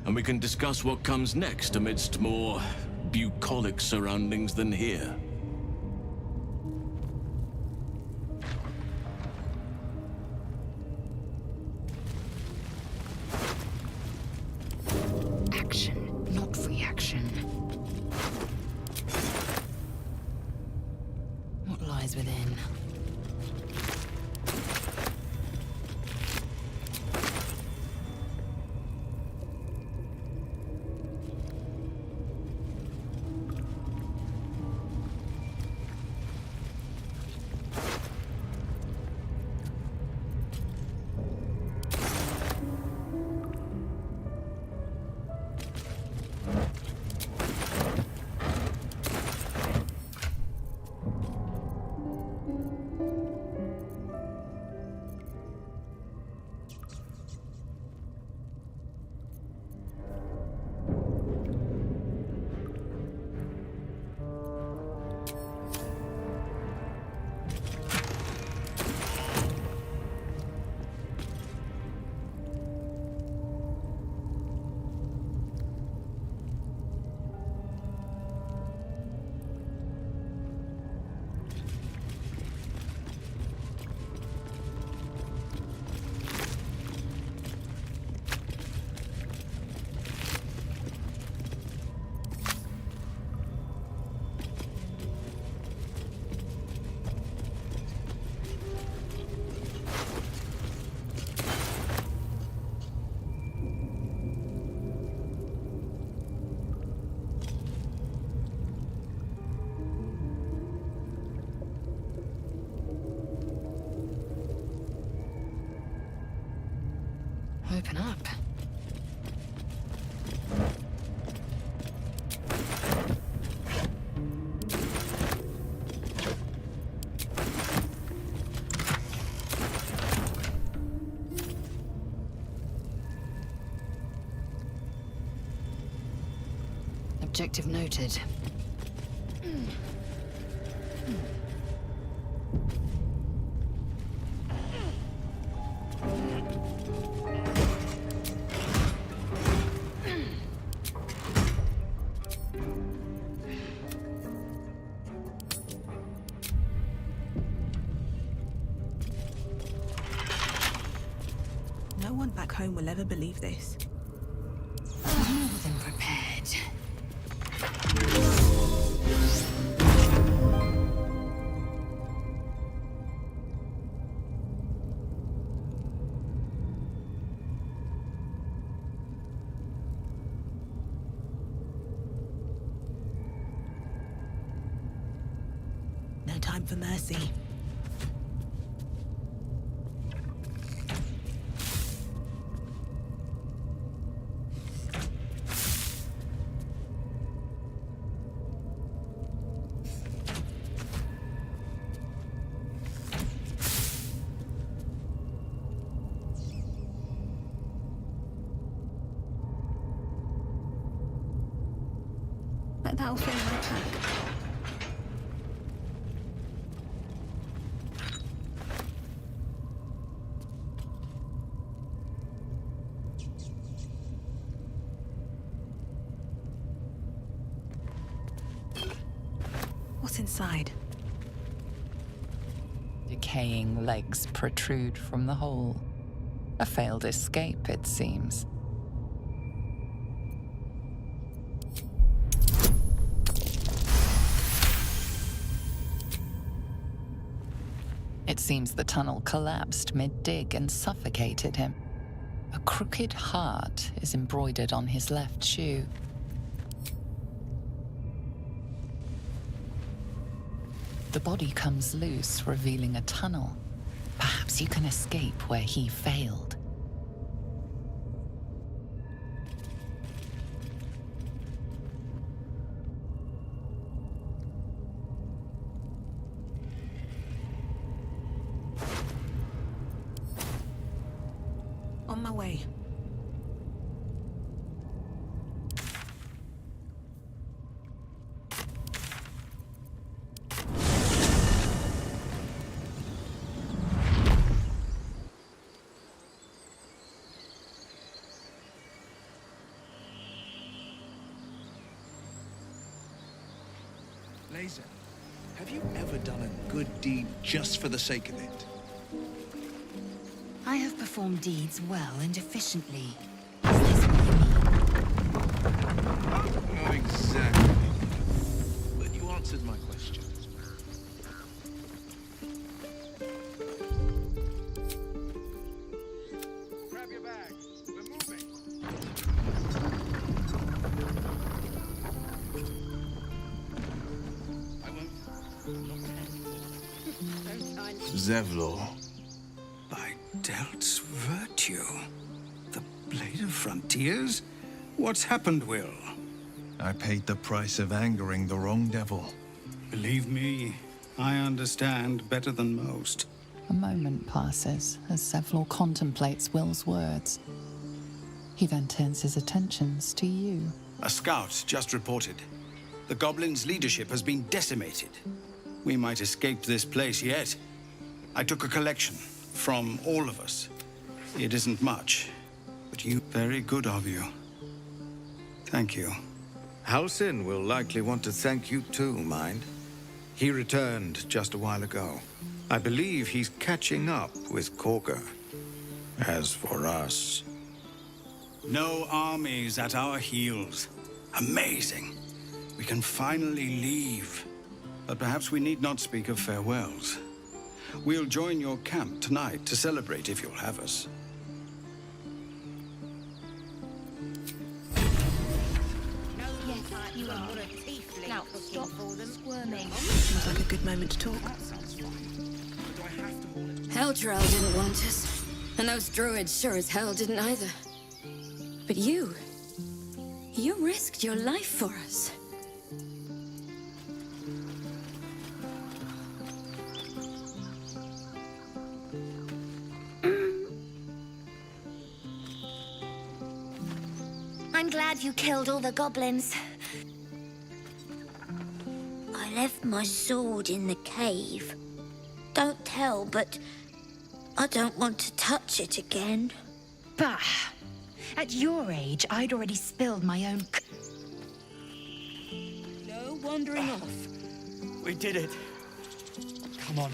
S1: and we can discuss what comes next amidst more bucolic surroundings than here.
S5: Action, not reaction.
S4: What lies within? Open up. Objective noted.
S2: No one back home will ever believe this.
S5: More than prepared.
S2: No time for mercy. Bet that'll fill my pack. What's inside?
S4: Decaying legs protrude from the hole. A failed escape, it seems. It seems the tunnel collapsed mid-dig and suffocated him. A crooked heart is embroidered on his left shoe. The body comes loose, revealing a tunnel. Perhaps you can escape where he failed.
S2: On my way.
S21: Laser, have you ever done a good deed just for the sake of it?
S5: I have performed deeds well and efficiently.
S21: Not exactly. But you answered my question. Grab your bag. We're moving. I won't. Zevlor.
S12: By Delt's virtue. The Blade of Frontiers? What's happened, Will?
S21: I paid the price of angering the wrong devil.
S12: Believe me, I understand better than most.
S4: A moment passes as Zevlor contemplates Will's words. He then turns his attentions to you.
S12: A scout just reported. The Goblins' leadership has been decimated. We might escape this place yet. I took a collection from all of us. It isn't much, but very good of you. Thank you.
S13: Halsin will likely want to thank you too, mind. He returned just a while ago. I believe he's catching up with Korga. As for us...
S12: No armies at our heels. Amazing. We can finally leave. But perhaps we need not speak of farewells. We'll join your camp tonight to celebrate if you'll have us.
S10: Now, stop squirming.
S2: Seems like a good moment to talk.
S14: Heldrell didn't want us, and those druids sure as hell didn't either. But you risked your life for us.
S23: I'm glad you killed all the goblins. I left my sword in the cave. Don't tell, but I don't want to touch it again.
S5: Bah! At your age, I'd already spilled my own...
S3: No wandering off. We did it. Come on.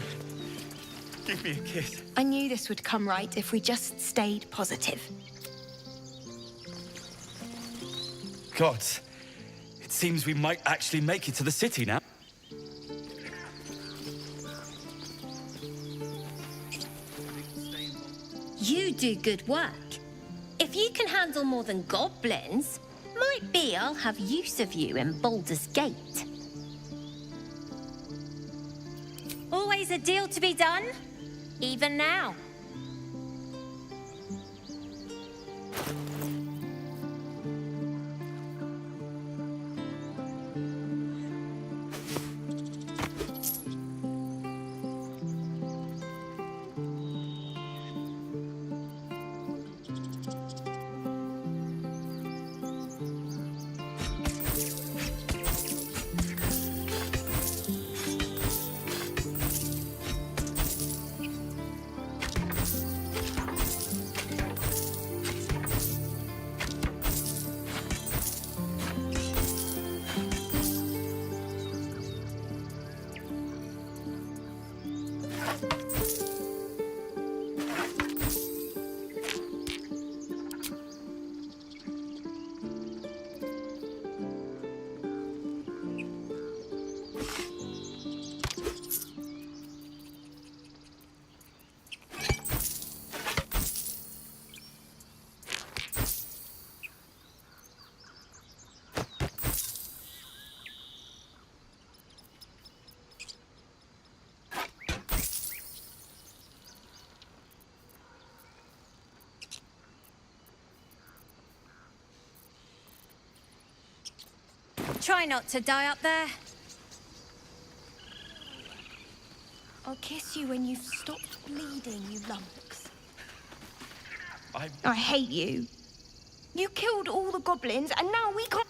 S3: Give me a kiss.
S10: I knew this would come right if we just stayed positive.
S3: Gods, it seems we might actually make it to the city now.
S7: You do good work. If you can handle more than goblins, might be I'll have use of you in Baldur's Gate. Always a deal to be done, even now. Try not to die up there. I'll kiss you when you've stopped bleeding, you lumps. I hate you. You killed all the goblins, and now we can't...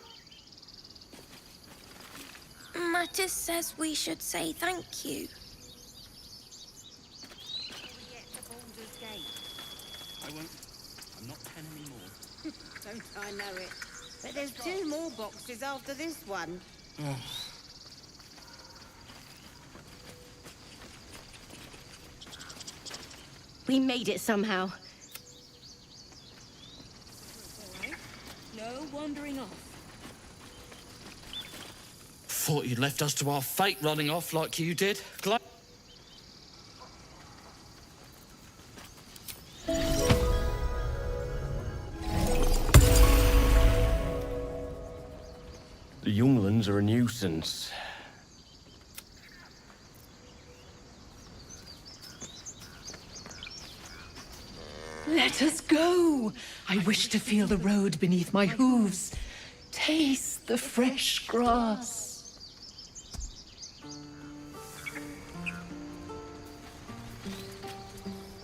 S7: Mattis says we should say thank you.
S6: I won't. I'm not 10 anymore.
S16: Don't I know it? But there's 2 more boxes after this one.
S10: We made it somehow.
S16: No wandering off.
S3: Thought you'd left us to our fate running off like you did.
S22: The younglings are a nuisance.
S4: Let us go! I wish to feel the road beneath my hooves. Taste the fresh grass.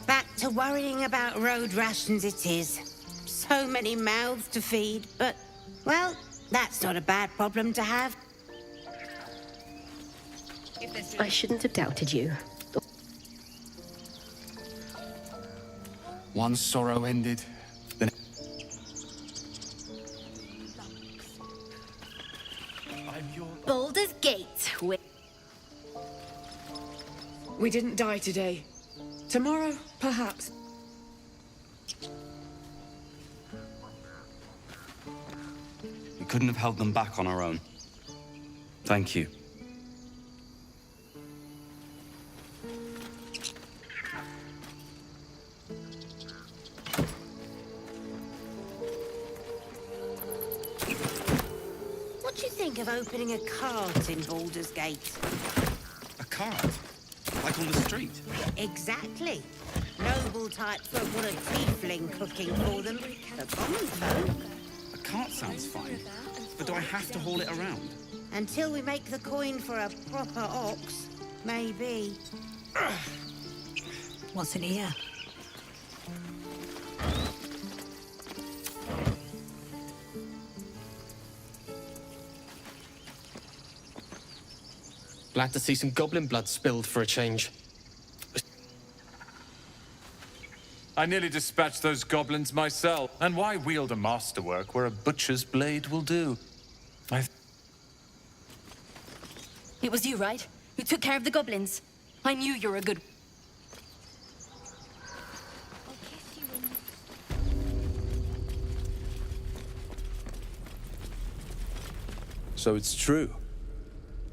S16: Back to worrying about road rations it is. So many mouths to feed, but, well, that's not a bad problem to have.
S10: I shouldn't have doubted you.
S3: One sorrow ended, then...
S7: Baldur's Gate.
S9: We didn't die today. Tomorrow, perhaps.
S6: We couldn't have held them back on our own. Thank you.
S16: What do you think of opening a cart in Baldur's Gate?
S6: A cart? Like on the street?
S16: Exactly. Noble types won't want a tiefling cooking for them. The common folk.
S6: A cart sounds fine. But do I have to haul it around?
S16: Until we make the coin for a proper ox, maybe.
S2: What's in here?
S3: Glad to see some goblin blood spilled for a change.
S19: I nearly dispatched those goblins myself. And why wield a masterwork where a butcher's blade will do?
S10: It was you, right? Who took care of the goblins. I knew you were a good...
S22: So it's true.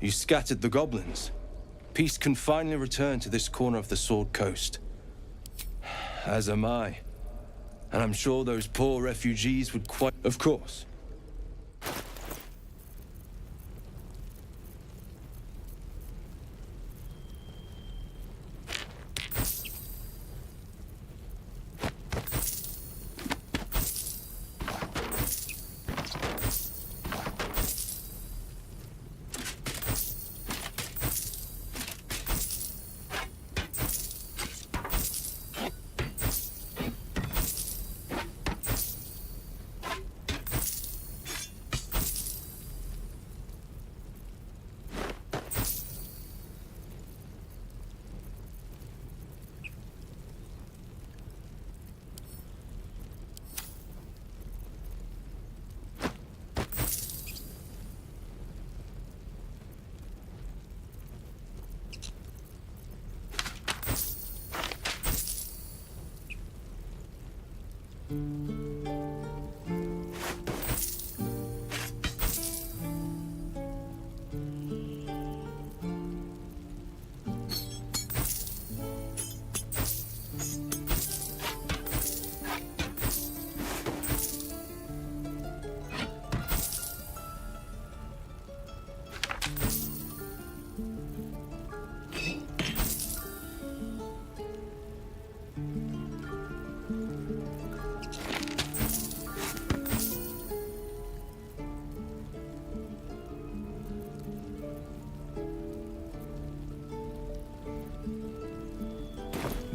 S22: You scattered the goblins. Peace can finally return to this corner of the Sword Coast. As am I. And I'm sure those poor refugees would quite... Of course.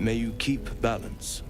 S22: May you keep balance.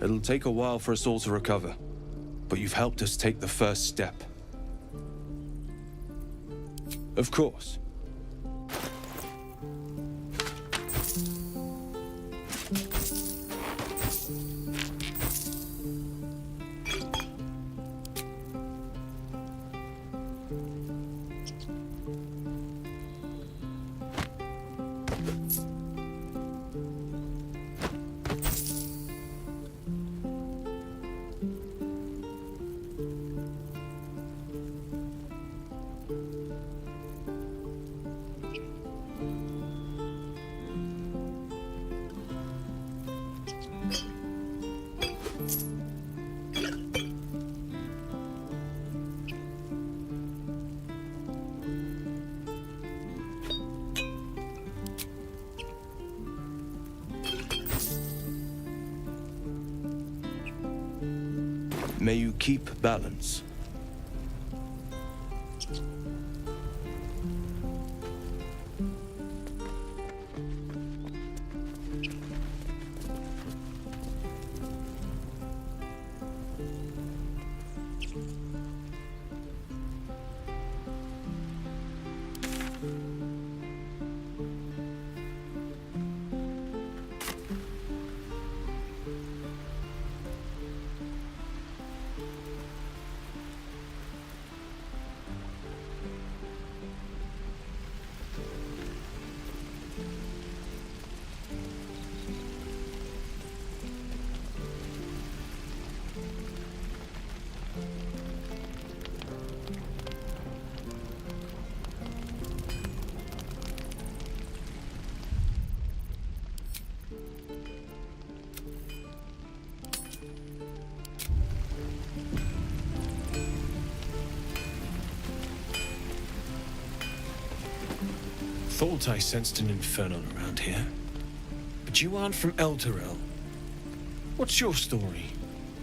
S22: It'll take a while for us all to recover, but you've helped us take the first step. Of course. May you keep balance.
S11: Thought I sensed an infernal around here. But you aren't from Elturel. What's your story?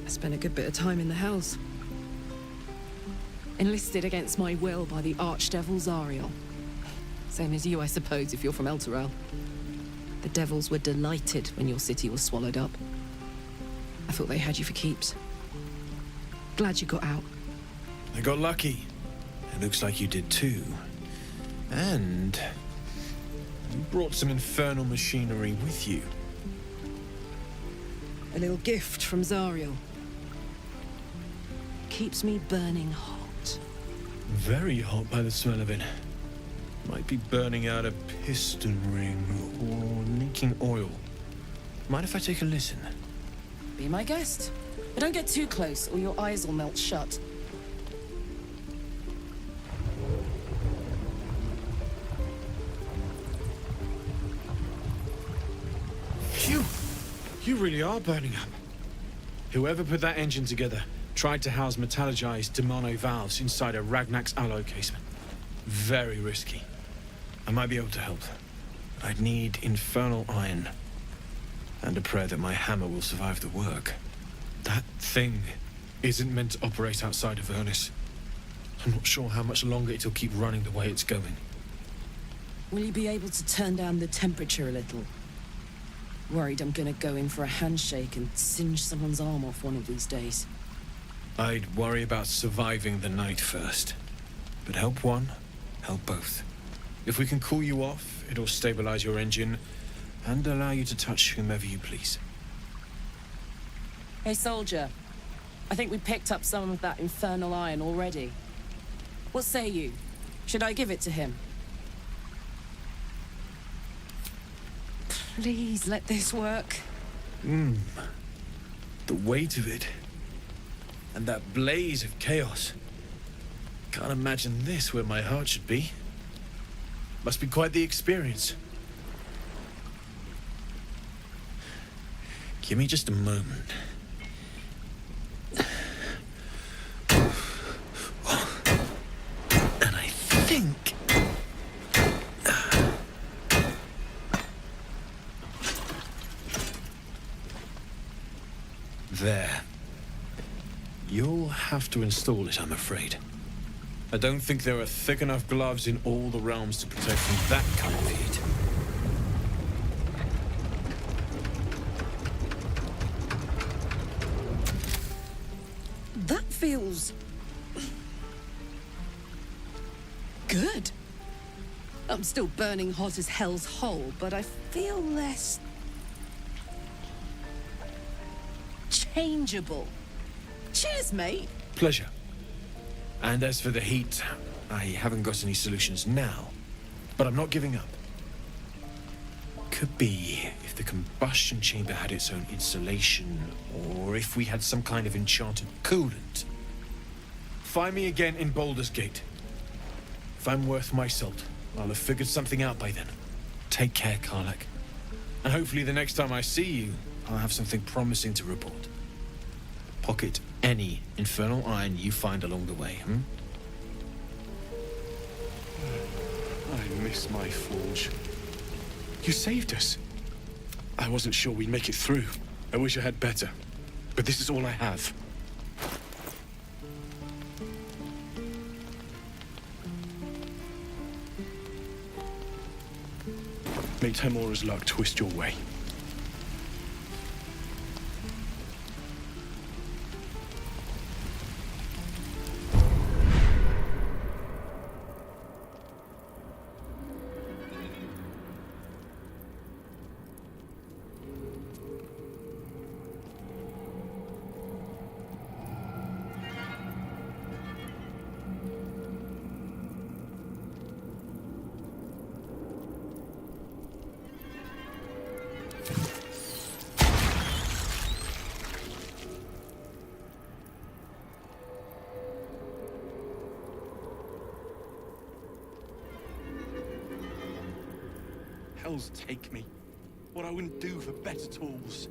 S20: I spent a good bit of time in the Hells. Enlisted against my will by the Archdevil Zariel. Same as you, I suppose, if you're from Elturel. The devils were delighted when your city was swallowed up. I thought they had you for keeps. Glad you got out.
S11: I got lucky. It looks like you did too. And you brought some infernal machinery with you.
S20: A little gift from Zariel. Keeps me burning hot.
S11: Very hot by the smell of it. Might be burning out a piston ring or leaking oil. Mind if I take a listen?
S20: Be my guest. But don't get too close or your eyes will melt shut.
S11: Phew! You really are burning up. Whoever put that engine together tried to house metallogized dunno valves inside a Ragnak's alloy casement. Very risky. I might be able to help. I'd need infernal iron. And a prayer that my hammer will survive the work. That thing isn't meant to operate outside of Vernus. I'm not sure how much longer it'll keep running the way it's going.
S20: Will you be able to turn down the temperature a little? Worried I'm gonna go in for a handshake and singe someone's arm off one of these days.
S11: I'd worry about surviving the night first. But help one, help both. If we can cool you off, it'll stabilize your engine and allow you to touch whomever you please.
S20: Hey, soldier. I think we picked up some of that infernal iron already. What say you? Should I give it to him? Please let this work.
S11: The weight of it. And that blaze of chaos. Can't imagine this where my heart should be. Must be quite the experience. Give me just a moment. And I think... There. You'll have to install it, I'm afraid. I don't think there are thick enough gloves in all the realms to protect from that kind of heat.
S20: feels... good. I'm still burning hot as hell's hole, but I feel less... changeable. Cheers, mate.
S11: Pleasure. And as for the heat, I haven't got any solutions now, but I'm not giving up. Could be if the combustion chamber had its own insulation, or if we had some kind of enchanted coolant. Find me again in Baldur's Gate. If I'm worth my salt, I'll have figured something out by then. Take care, Karlach. And hopefully the next time I see you, I'll have something promising to report. Pocket any infernal iron you find along the way, I miss my forge. You saved us. I wasn't sure we'd make it through. I wish I had better. But this is all I have. May Timora's luck twist your way.
S8: Hells take me. What I wouldn't do for better tools.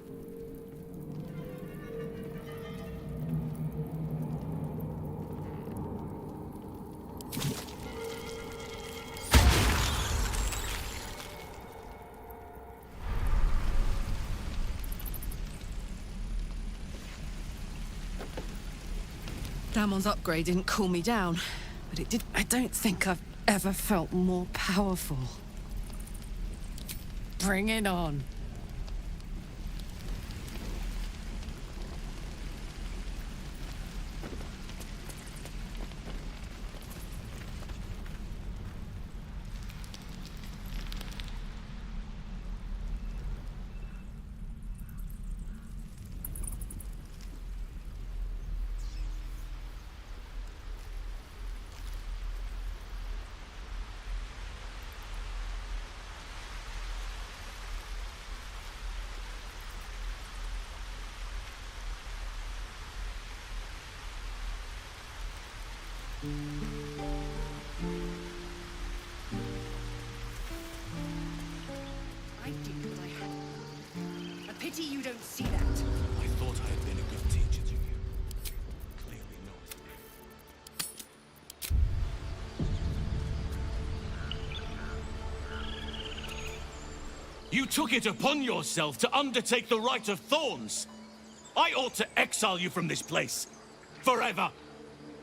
S20: Damon's upgrade didn't cool me down, but it did. I don't think I've ever felt more powerful. Bring it on.
S15: I did what I had. A pity you don't see that.
S1: I thought I had been a good teacher to you. Clearly not. You took it upon yourself to undertake the Rite of Thorns. I ought to exile you from this place. Forever.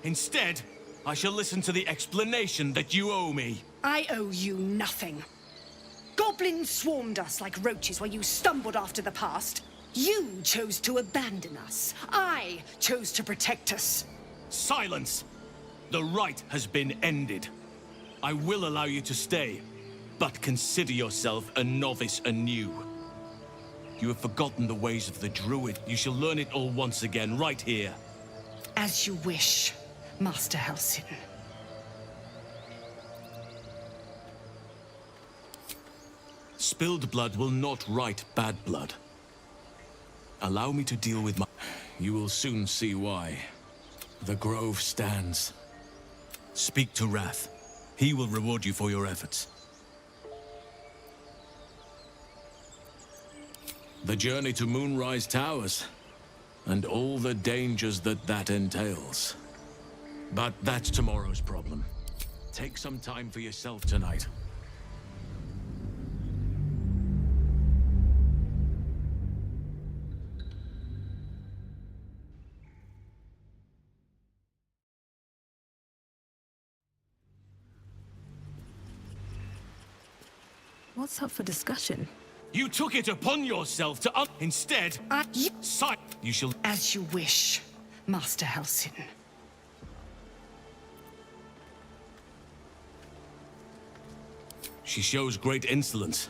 S1: Instead, I shall listen to the explanation that you owe me.
S15: I owe you nothing. Goblins swarmed us like roaches while you stumbled after the past. You chose to abandon us. I chose to protect us.
S1: Silence! The rite has been ended. I will allow you to stay, but consider yourself a novice anew. You have forgotten the ways of the Druid. You shall learn it all once again, right here.
S15: As you wish, Master Halsin.
S1: Spilled blood will not right bad blood. Allow me to deal with my... You will soon see why. The grove stands. Speak to Wrath. He will reward you for your efforts. The journey to Moonrise Towers, and all the dangers that entails. But that's tomorrow's problem. Take some time for yourself tonight.
S2: What's up for discussion?
S1: You took it upon yourself to instead...
S15: You
S1: shall...
S15: As you wish, Master Halsin.
S1: She shows great insolence.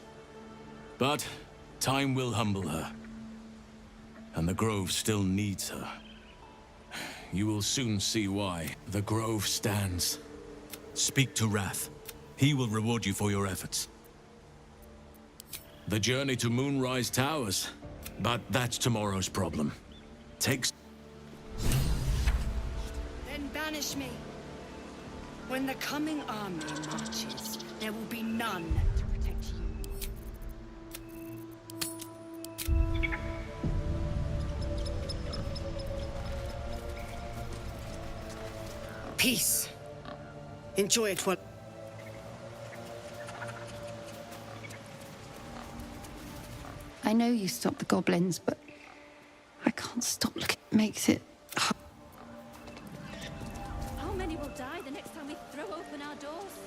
S1: But time will humble her. And the Grove still needs her. You will soon see why the Grove stands. Speak to Wrath. He will reward you for your efforts. The journey to Moonrise Towers. But that's tomorrow's problem. Takes...
S15: Then banish me. When the coming army marches, there will be none to protect you. Peace. Enjoy it while...
S5: I know you stopped the goblins, but I can't stop looking. It makes it hard.
S17: How many will die the next time we throw open our doors?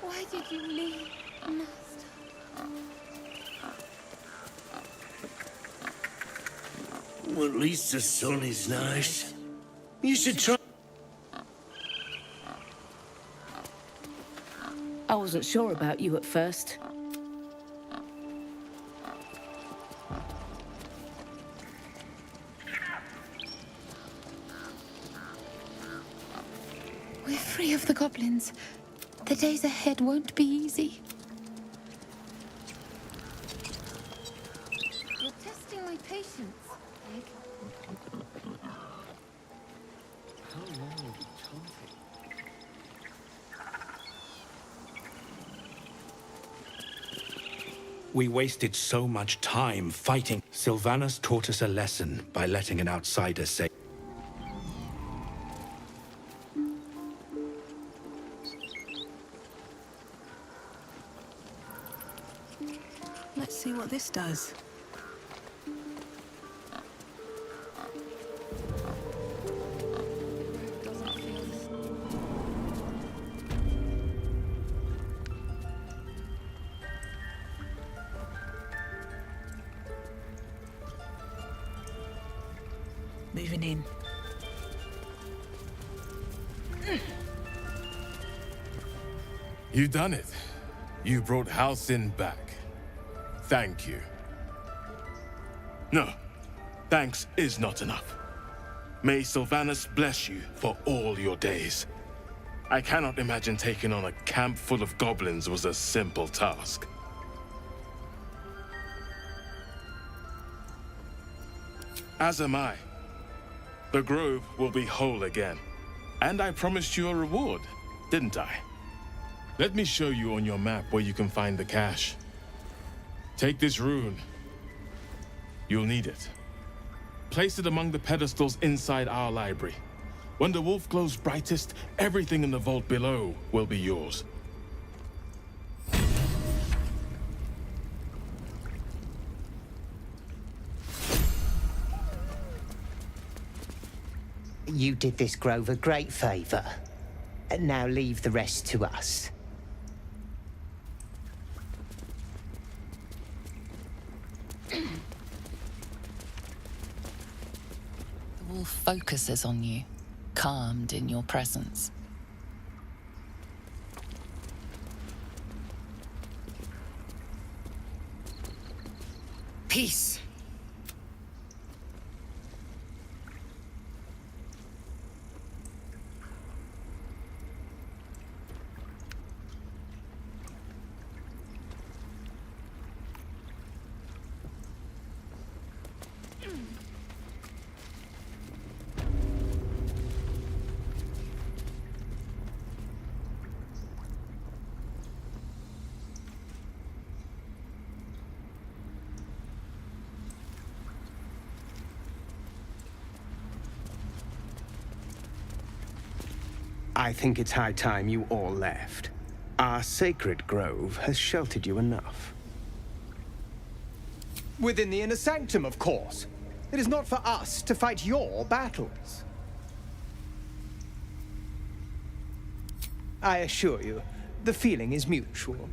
S23: Why did you leave, Master?
S18: Well, at least the sun is nice. You should try.
S10: I wasn't sure about you at first.
S5: We're free of the goblins. The days ahead won't be easy.
S23: You're testing my patience, Egg.
S18: How long have you talking?
S3: We wasted so much time fighting. Sylvanas taught us a lesson by letting an outsider say.
S2: Let's see what this does. Moving in.
S19: You done it. You brought Halsin back. Thank you.
S8: No, thanks is not enough. May Sylvanas bless you for all your days. I cannot imagine taking on a camp full of goblins was a simple task. As am I. The Grove will be whole again. And I promised you a reward, didn't I? Let me show you on your map where you can find the cache. Take this rune. You'll need it. Place it among the pedestals inside our library. When the wolf glows brightest, everything in the vault below will be yours.
S21: You did this grove a great favor. Now leave the rest to us.
S4: The wolf focuses on you, calmed in your presence.
S15: Peace.
S21: I think it's high time you all left. Our sacred grove has sheltered you enough.
S24: Within the inner sanctum, of course. It is not for us to fight your battles. I assure you, the feeling is mutual.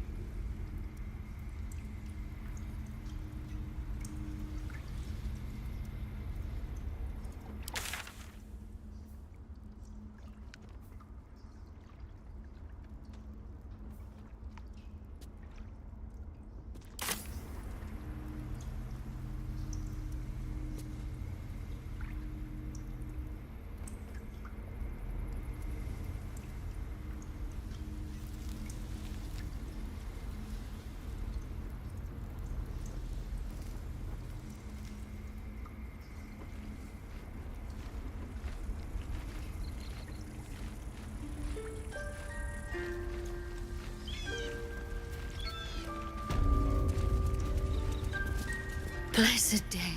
S7: Blessed day.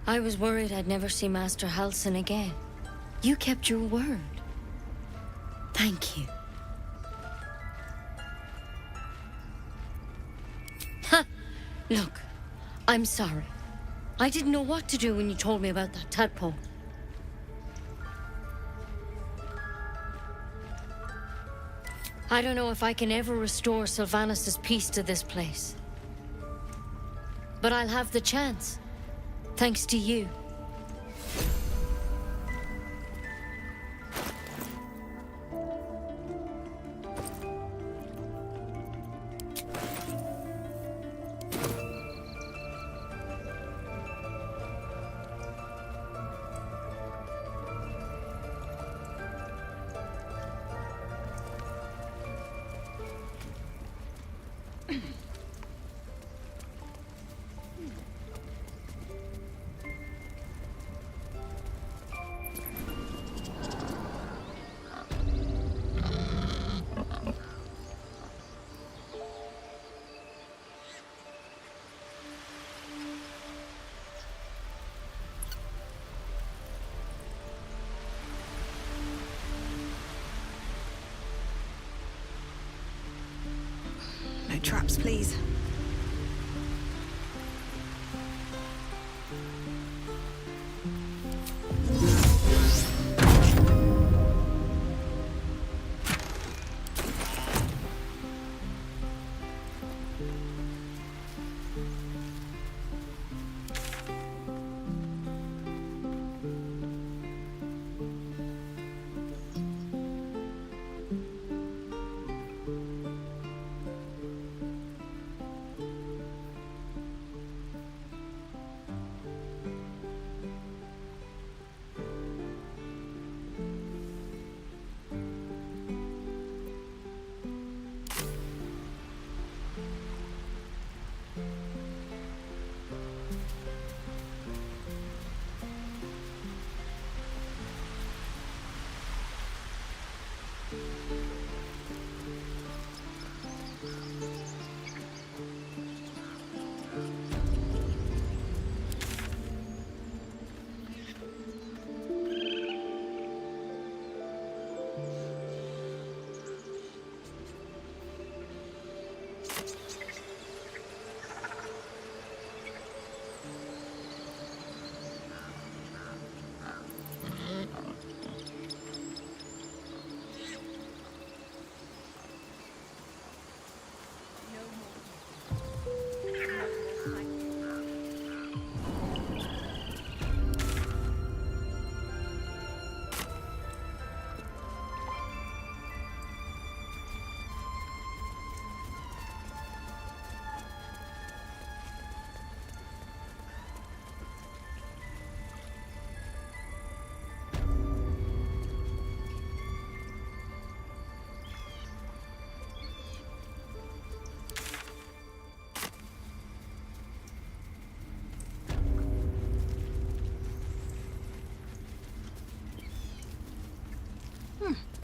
S7: I was worried I'd never see Master Halsin again. You kept your word. Thank you. Ha! Look, I'm sorry. I didn't know what to do when you told me about that tadpole. I don't know if I can ever restore Sylvanus' peace to this place. But I'll have the chance, thanks to you.
S2: No traps, please.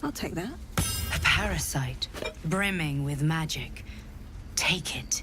S2: I'll take that.
S15: A parasite, brimming with magic. Take it.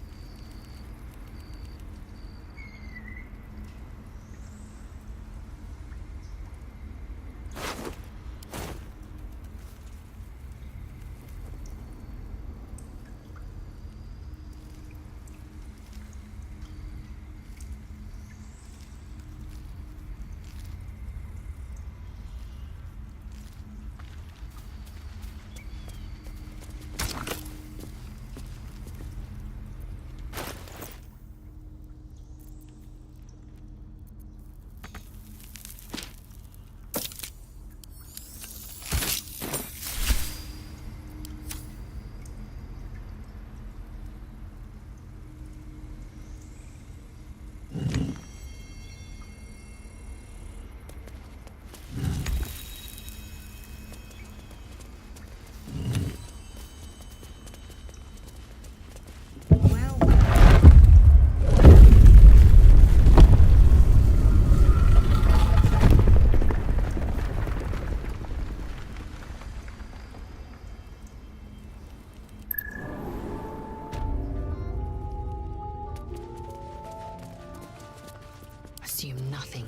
S15: assume nothing.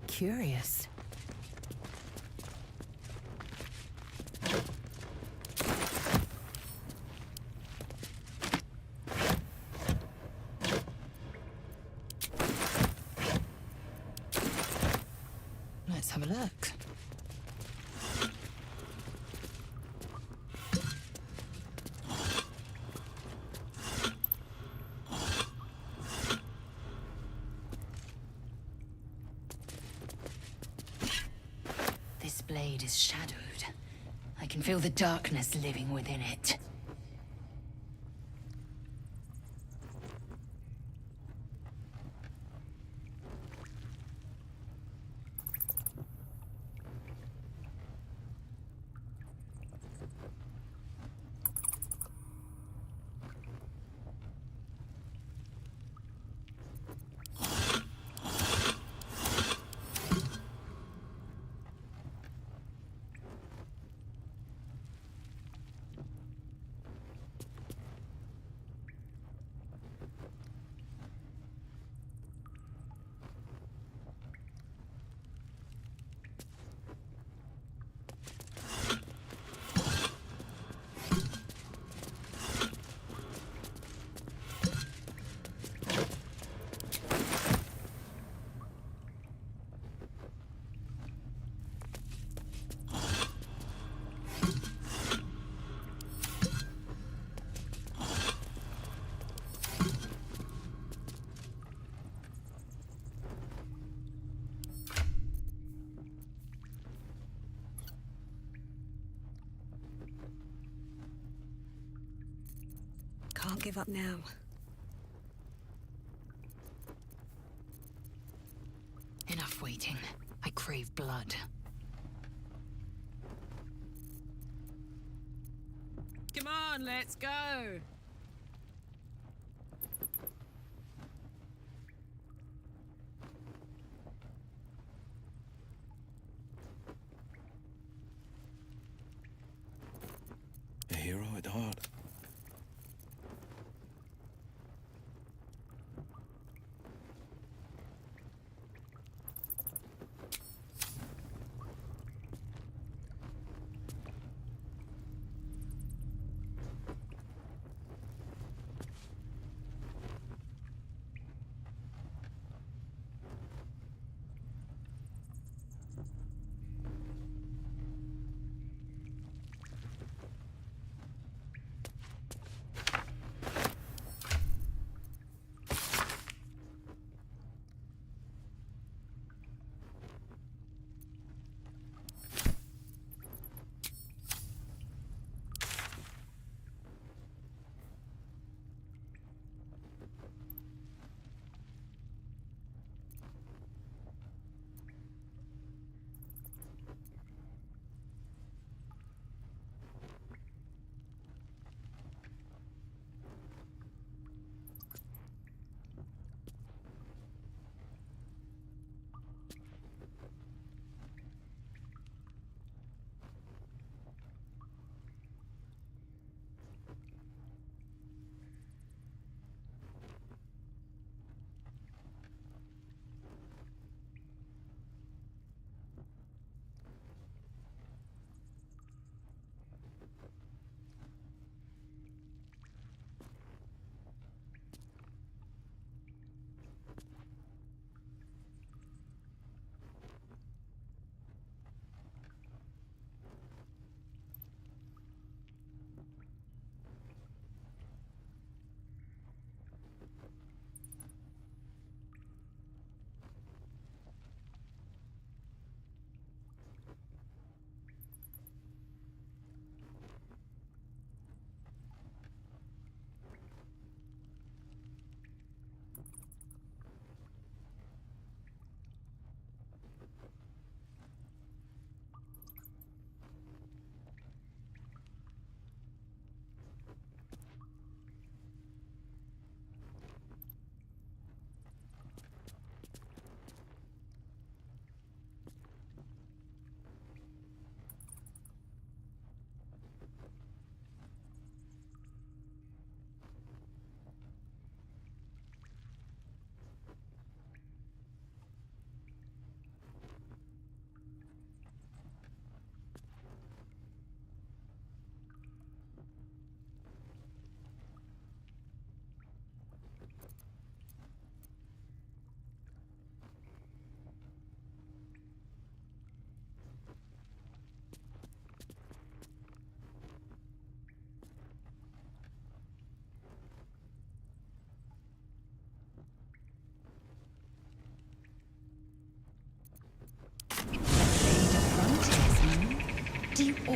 S15: Curious. Let's have a look. This blade is shadowed. I can feel the darkness living within it.
S2: Can't give up now.
S15: Enough waiting. I crave blood.
S20: Come on, let's go.
S22: A hero at heart.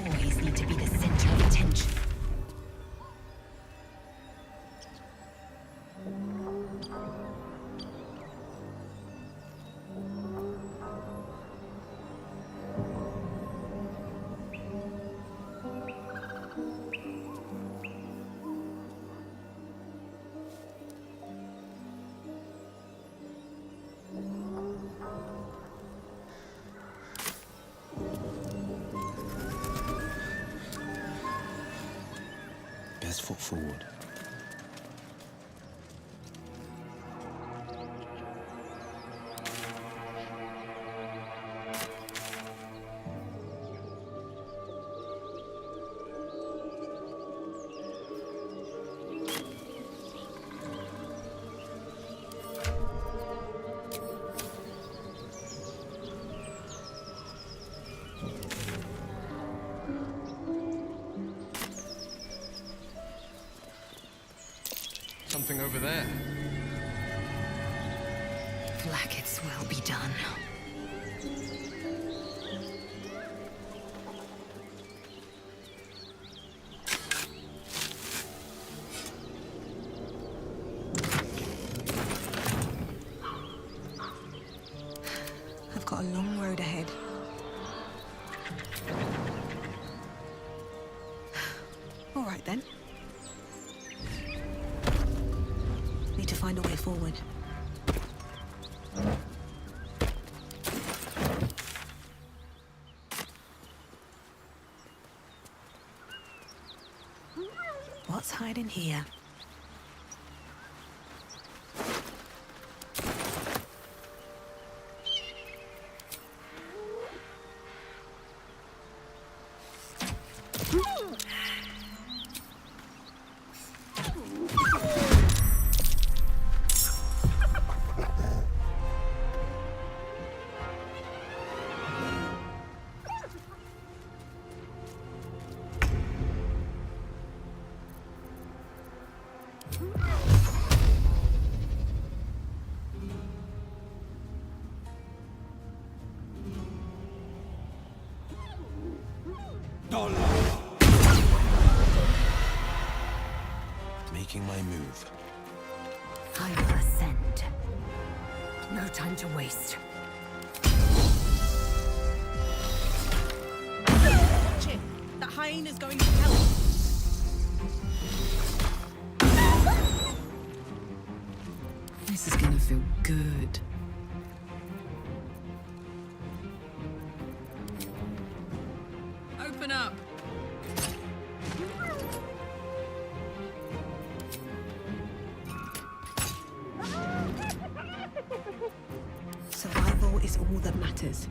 S9: always need to be the center of attention.
S22: Best foot forward.
S12: Something over there.
S9: Blacket's will be done.
S2: I've got a long road ahead. All right then. Need to find a way forward. What's hiding here?
S22: Making my move.
S9: I will ascend. No time to waste.
S2: Watch it! That hyena's going to help.
S20: This is gonna feel good. Open up!
S2: Survival is all that matters.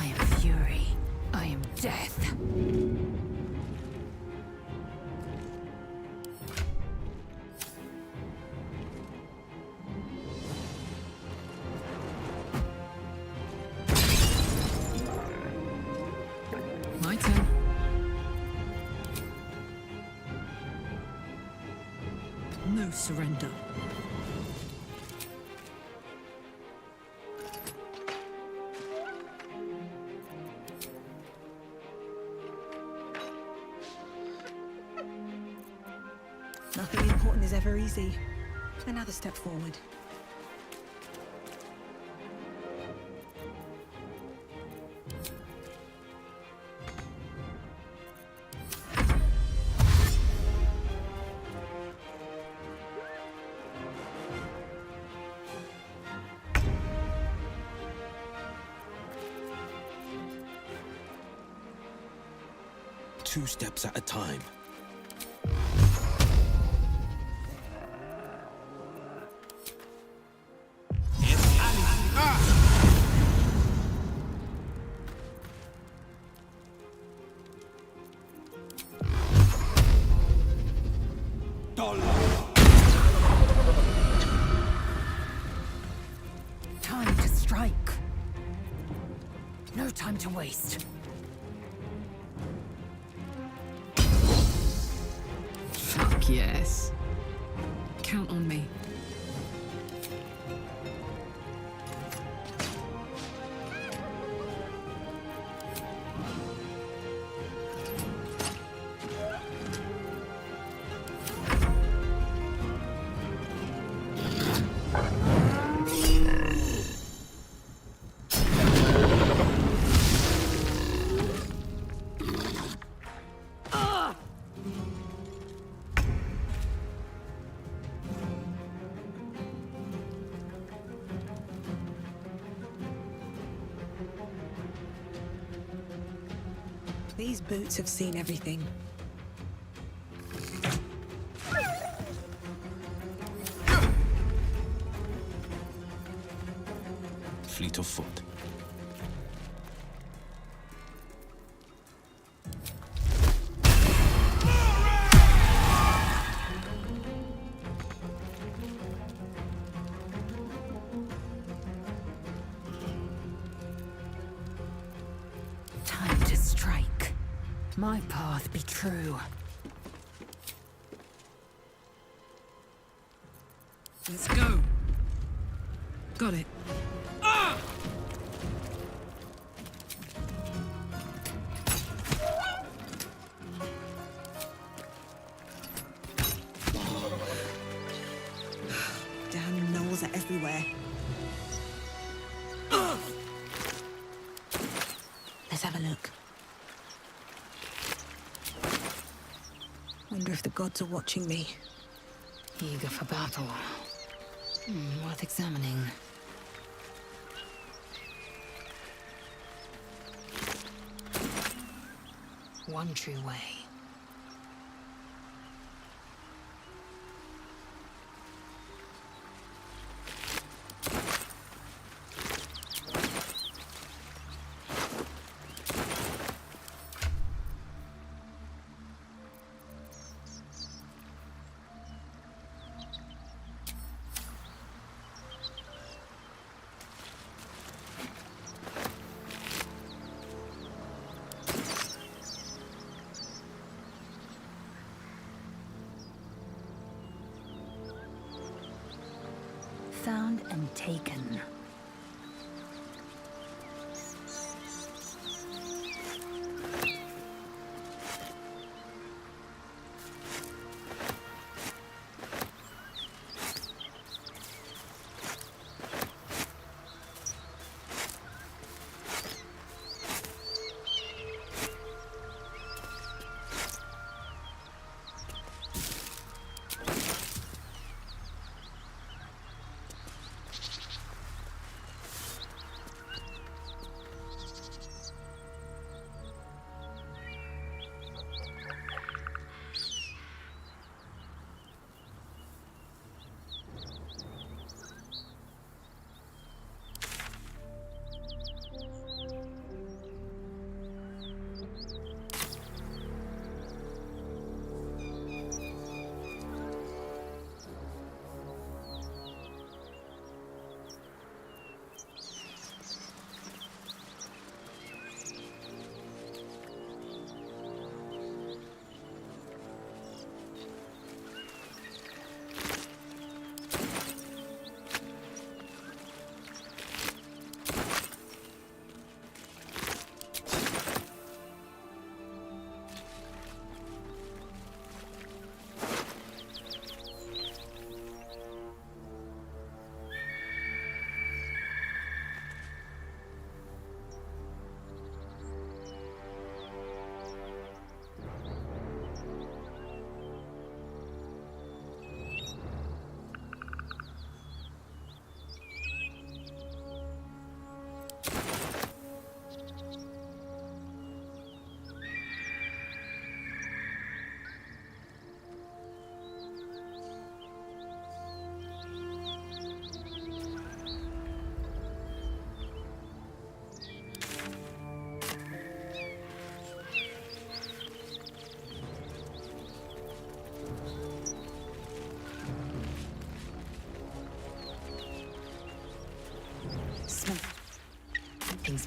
S9: I am fury. I am death.
S20: My turn. No surrender.
S2: Nothing important is ever easy. Another step forward.
S6: 2 steps at a time.
S9: Time to strike. No time to waste.
S20: Fuck yes. Count on me.
S2: These boots have seen everything.
S6: Fleet of foot.
S9: Time to strike. My path be true.
S20: Let's go. Got it.
S2: Damn gnolls are everywhere. Let's have a look. Wonder if the gods are watching me.
S9: Eager for battle. Worth examining. One true way. Found and taken.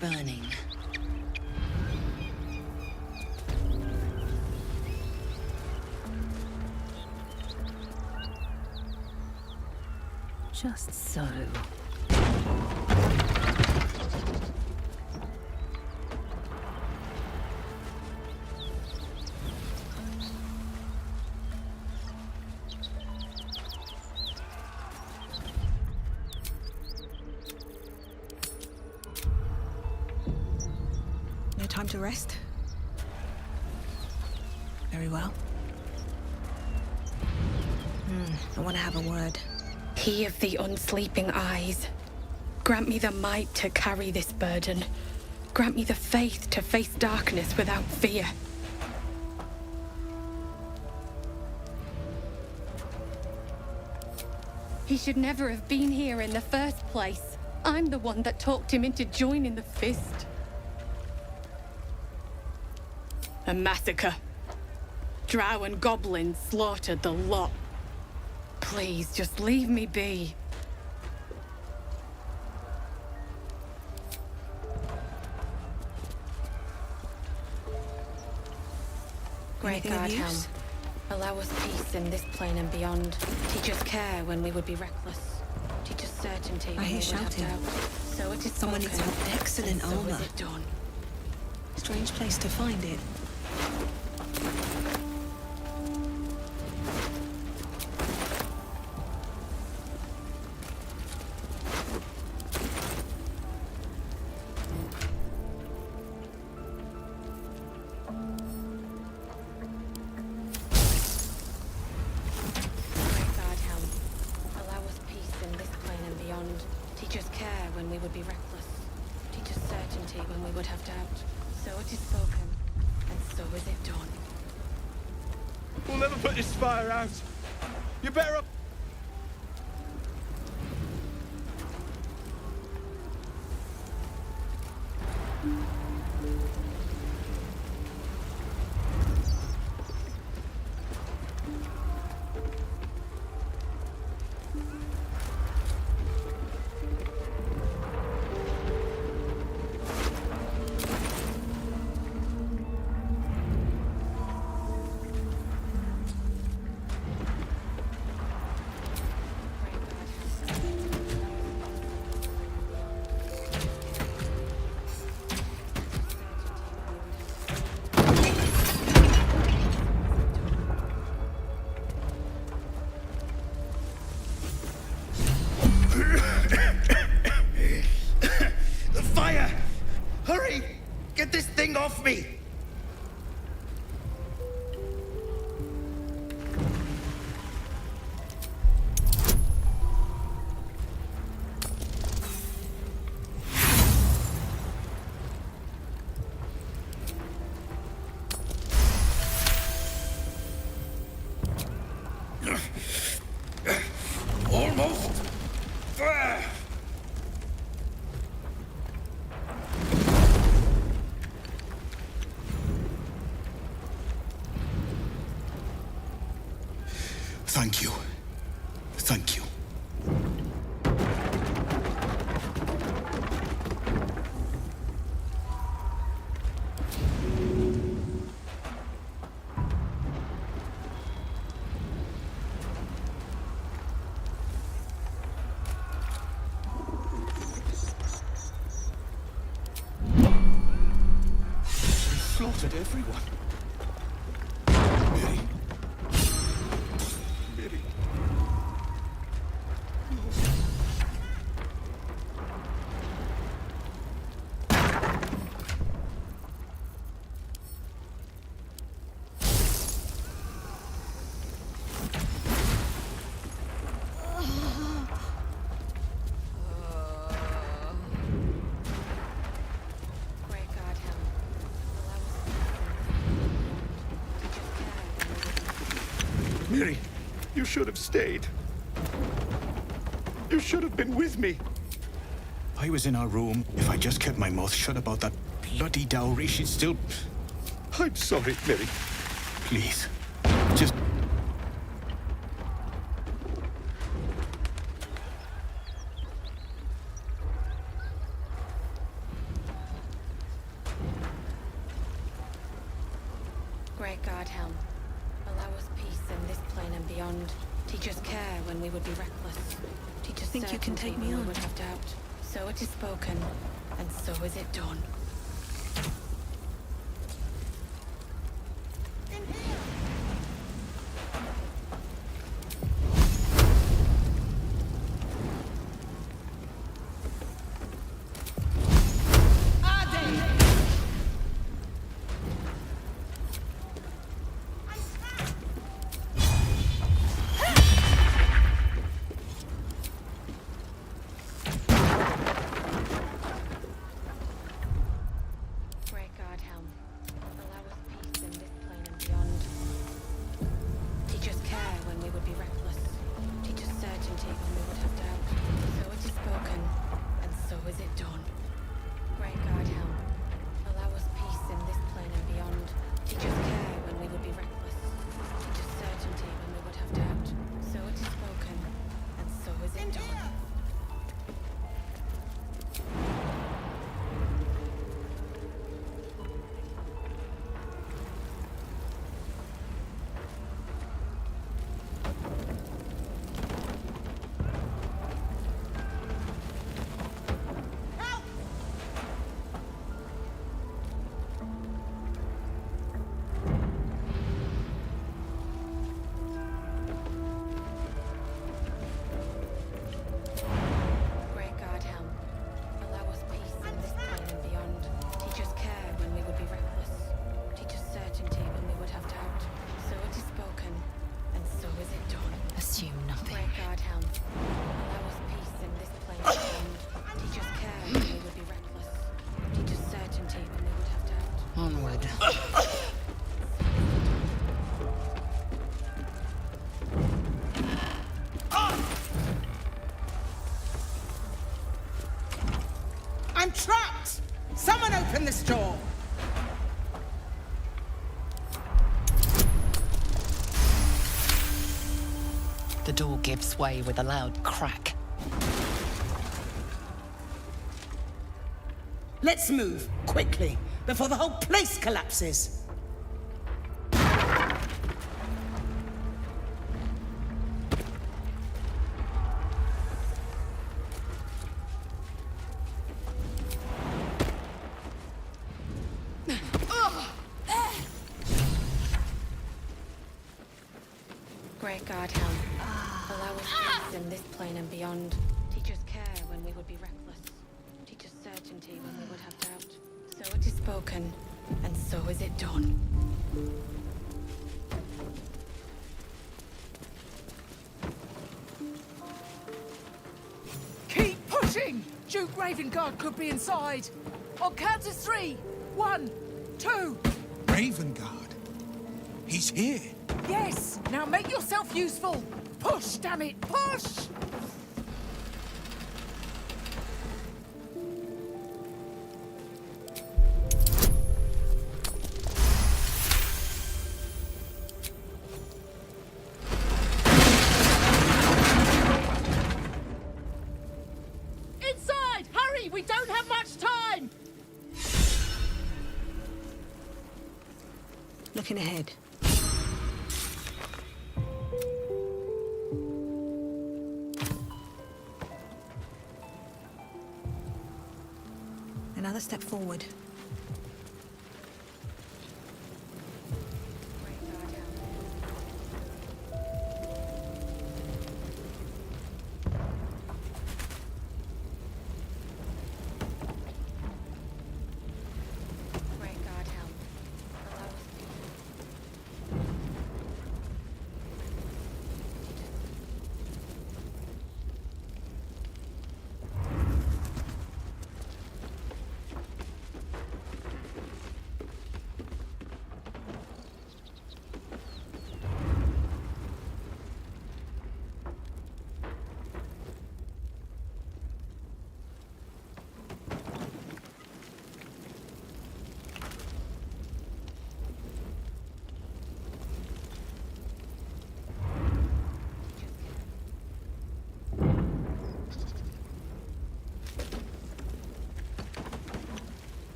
S4: burning.
S9: Just so.
S2: No time to rest? Very well. I want to have a word.
S10: He of the unsleeping eyes, grant me the might to carry this burden. Grant me the faith to face darkness without fear. He should never have been here in the first place. I'm the one that talked him into joining the Fist. A massacre. Drow and goblins slaughtered the lot. Please, just leave me be. Great
S2: Anything of
S10: God, Helm.
S2: use?
S10: Allow us peace in this plane and beyond. Teach us care when we would be reckless. Teach us certainty when we
S2: hear
S10: would have
S2: shouting.
S10: doubt. So it is
S2: Someone needs to
S10: spoken,
S2: have excellent
S10: and so
S2: armor.
S10: is it done.
S2: Strange place to find it.
S10: Great God, Helm. Allow us peace in this plane and beyond. Teach us care when we would be reckless. Teach us certainty when we would have doubt. So it is spoken, and so is it done.
S24: We'll never put this fire out. You better up.
S18: The fire! Hurry! Get this thing off me! Almost.
S3: Thank you. Thank you. Slaughtered everyone. Mary. Mary.
S10: Great God, Helm. Allow us
S24: Miri, you should have stayed. You should have been with me.
S3: I was in our room. If I just kept my mouth shut about that bloody dowry, she'd still...
S24: I'm sorry, Miri.
S3: Please. Just...
S10: Great God Helm, allow us peace in this plane and beyond. Teach us care when we would be reckless. Teach us
S2: Think you can take
S10: certainty
S2: me
S10: when we
S2: on?
S10: would have doubt. So it is spoken, and so is it done. Great God Helm, allow us peace in this plane and beyond. Teach us care when we would be reckless. Teach us certainty when we would have doubt. So it is spoken, and so is it done. Great God Helm, allow us peace in this plane and beyond. Teach us care when we would be reckless. Teach us certainty when we would have doubt. So it is spoken, and so is it done. Great God Helm, allow us peace in this plane and beyond. Teach us care when we would be reckless. Teach us certainty when we would have doubt. So it is spoken, and so is it done.
S4: Assume nothing.
S10: Great God Helm, allow us peace in this plane and beyond. Teach us care when we would be reckless. Teach us certainty when we would have doubt.
S4: Onward.
S11: I'm trapped! Someone open this door!
S4: The door gives way with a loud crack.
S11: Let's move, quickly, before the whole place collapses.
S10: Great God Helm, allow us peace in this plane and beyond. Teach us care when we would be reckless. Teach us certainty when we would have doubt. So it is spoken, and so is it done.
S13: Keep pushing! Duke Ravengard could be inside. On count of 3. 1, 2.
S14: Ravengard? He's here.
S13: Yes! Now make yourself useful! Push, damn it! Push!
S17: Inside! Hurry! We don't have much time!
S2: Looking ahead. Another step forward.
S10: Great God Helm, allow us peace.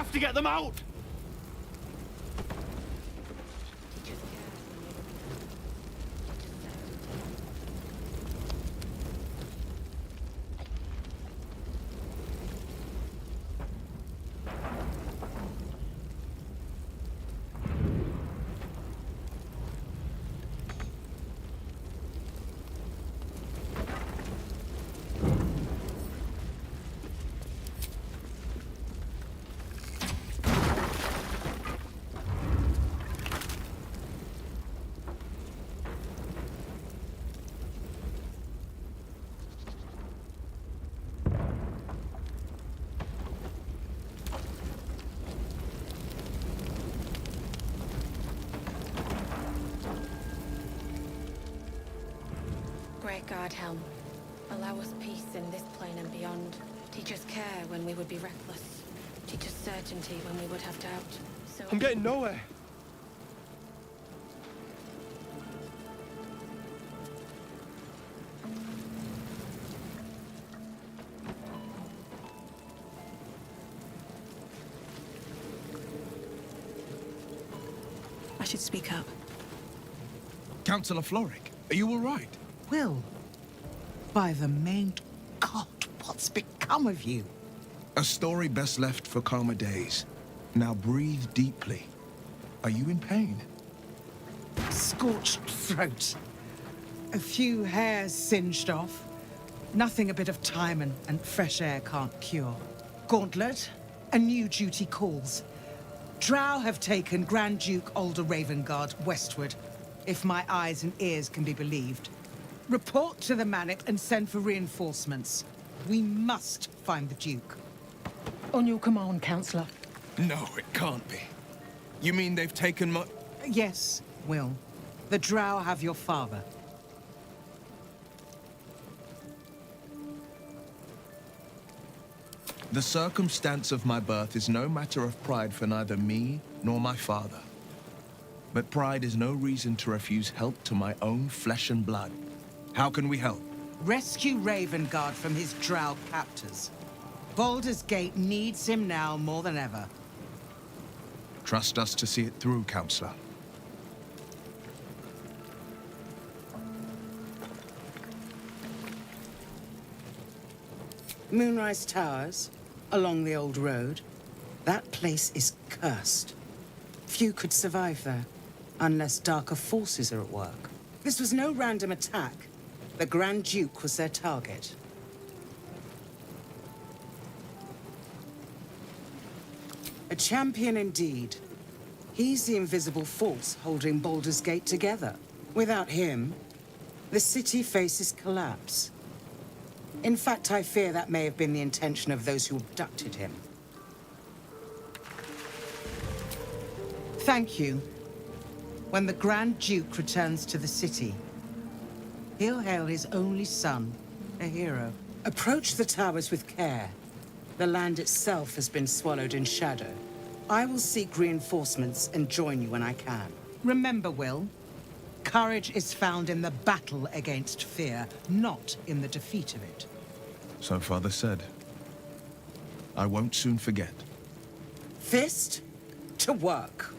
S18: have to get them out!
S10: Great God, Helm. Allow us peace in this plane and beyond. Teach us care when we would be reckless. Teach us certainty when we would have doubt. So
S21: I'm getting nowhere.
S2: I should speak up.
S14: Councillor Floric, are you all right?
S11: Will, by the main God, what's become of you?
S14: A story best left for calmer days. Now breathe deeply. Are you in pain?
S11: Scorched throat. A few hairs singed off. Nothing a bit of time and fresh air can't cure. Gauntlet, a new duty calls. Drow have taken Grand Duke Alder Ravengard westward, if my eyes and ears can be believed. Report to the Manor and send for reinforcements. We must find the Duke.
S13: On your command, Councillor.
S14: No, it can't be. You mean they've taken my...
S11: Yes, Will. The Drow have your father.
S14: The circumstance of my birth is no matter of pride for neither me nor my father. But pride is no reason to refuse help to my own flesh and blood. How can we help?
S11: Rescue Ravengard from his Drow captors. Baldur's Gate needs him now more than ever.
S14: Trust us to see it through, Councillor.
S11: Moonrise Towers, along the old road. That place is cursed. Few could survive there, unless darker forces are at work. This was no random attack. The Grand Duke was their target. A champion indeed. He's the invisible force holding Baldur's Gate together. Without him, the city faces collapse. In fact, I fear that may have been the intention of those who abducted him. Thank you. When the Grand Duke returns to the city, he'll hail his only son, a hero. Approach the towers with care. The land itself has been swallowed in shadow. I will seek reinforcements and join you when I can. Remember, Will, courage is found in the battle against fear, not in the defeat of it.
S14: So Father said. I won't soon forget.
S11: Fist to work.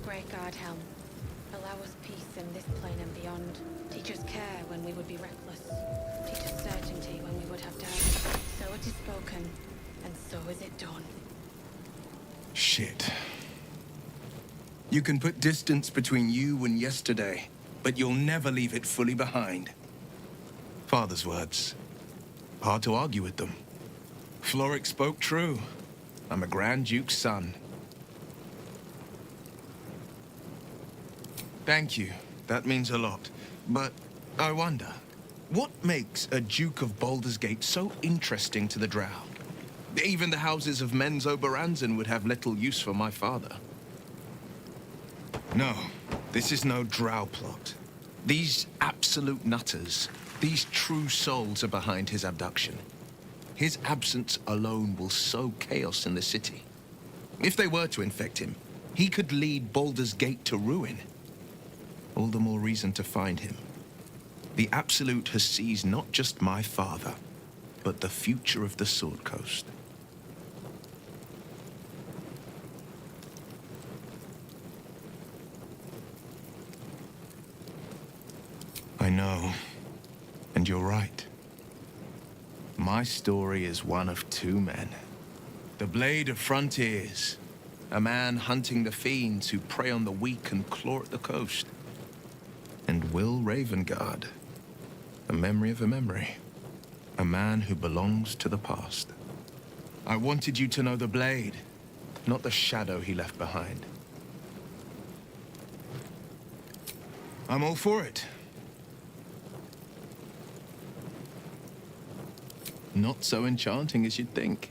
S10: Great God, Helm. Allow us peace in this plane and beyond. Teach us care when we would be reckless. Teach us certainty when we would have doubt. So it is spoken, and so is it done.
S14: Shit. You can put distance between you and yesterday, but you'll never leave it fully behind. Father's words. Hard to argue with them. Floric spoke true. I'm a Grand Duke's son. Thank you. That means a lot. But I wonder, what makes a Duke of Baldur's Gate so interesting to the Drow? Even the houses of Men's Oberanzen would have little use for my father. No, this is no Drow plot. These absolute nutters, these true souls are behind his abduction. His absence alone will sow chaos in the city. If they were to infect him, he could lead Baldur's Gate to ruin. All the more reason to find him. The Absolute has seized not just my father, but the future of the Sword Coast. I know, and you're right. My story is one of two men. The Blade of Frontiers, a man hunting the fiends who prey on the weak and claw at the coast. And Will Ravengard, a memory of a memory, a man who belongs to the past. I wanted you to know the Blade, not the shadow he left behind. I'm all for it. Not so enchanting as you'd think.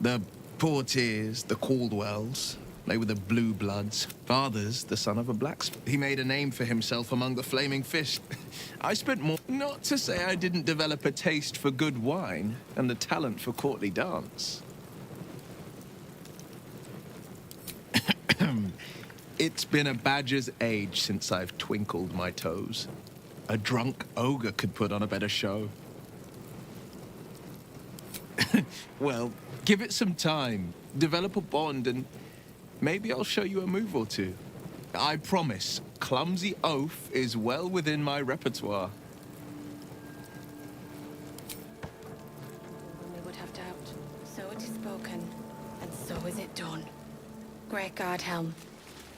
S14: The Portiers, the Caldwells, they were the Blue Bloods. Father's the son of a blacksmith. He made a name for himself among the Flaming Fist. I spent more... Not to say I didn't develop a taste for good wine and the talent for courtly dance. It's been a badger's age since I've twinkled my toes. A drunk ogre could put on a better show. Well, give it some time, develop a bond, and maybe I'll show you a move or two. I promise, clumsy oath is well within my repertoire.
S10: When we would have doubt, so it is spoken, and so is it done. Great Guardhelm,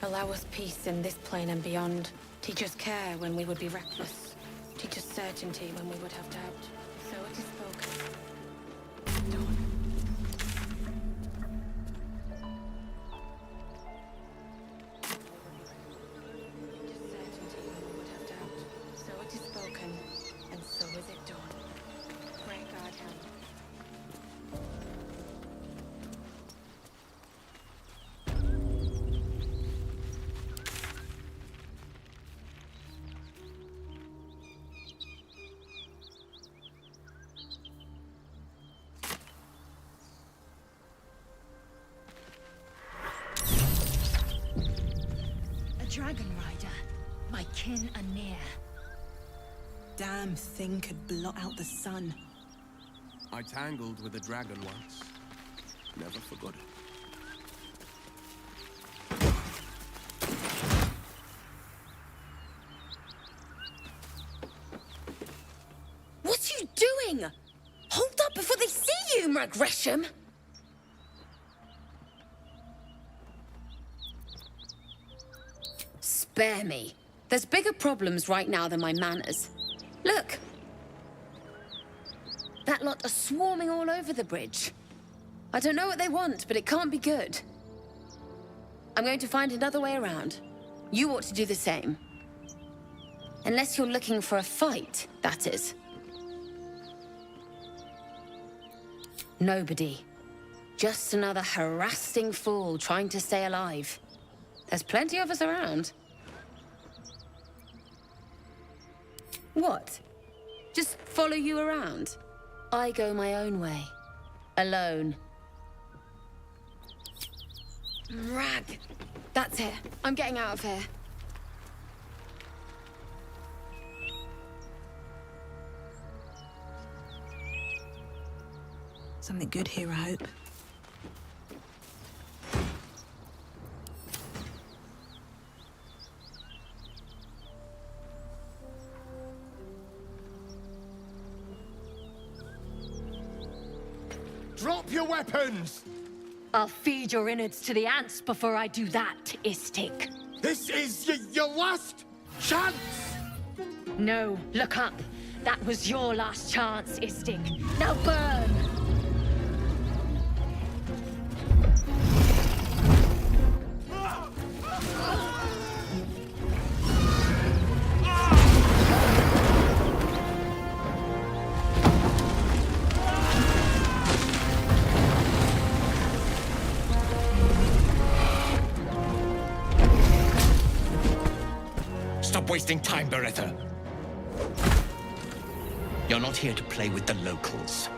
S10: allow us peace in this plane and beyond. Teach us care when we would be reckless. Teach us certainty when we would have doubt. So it is spoken. Done.
S2: Dragon Rider, my kin are near. Damn thing could blot out the sun.
S6: I tangled with a dragon once. Never forgot it.
S1: What are you doing? Hold up before they see you, Gresham! Spare me. There's bigger problems right now than my manners. Look. That lot are swarming all over the bridge. I don't know what they want, but it can't be good. I'm going to find another way around. You ought to do the same. Unless you're looking for a fight, that is. Nobody. Just another harassing fool trying to stay alive. There's plenty of us around. What? Just follow you around? I go my own way. Alone. Rag! That's it. I'm getting out of here.
S2: Something good here, I hope.
S24: Drop your weapons!
S7: I'll feed your innards to the ants before I do that, Istik.
S24: This is your last chance!
S7: No, look up. That was your last chance, Istik. Now burn!
S5: Stop wasting time, Beretta. You're not here to play with the locals.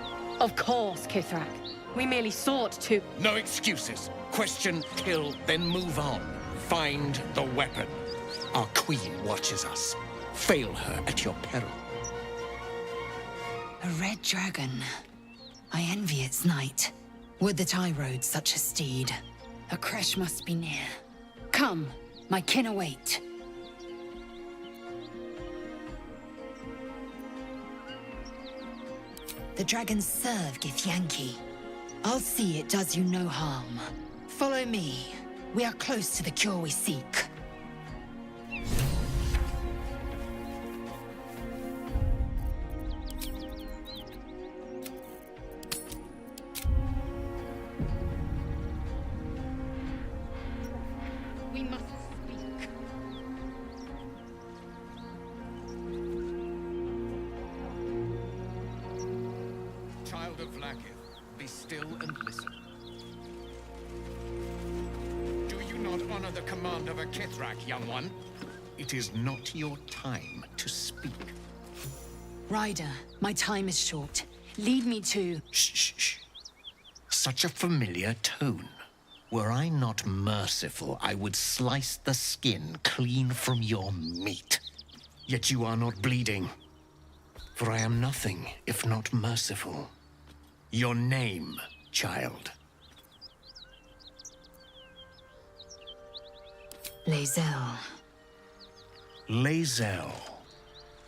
S7: Of course, Kithrak.
S2: We merely sought to...
S5: No excuses. Question, kill, then move on. Find the weapon. Our queen watches us. Fail her at your peril.
S4: A red dragon. I envy its knight. Would that I rode such a steed. A crash must be near. Come, my kin await. The dragons serve Githyanki. I'll see it does you no harm. Follow me. We are close to the cure we seek.
S2: We must speak.
S5: Child of Lakith, be still and listen. Do you not honor the command of a Kithrak, young one? It is not your time to speak.
S4: Ryder, my time is short. Lead me to...
S5: Shh. Such a familiar tone. Were I not merciful, I would slice the skin clean from your meat. Yet you are not bleeding. For I am nothing if not merciful. Your name, child.
S4: Lae'zel.
S5: Lae'zel.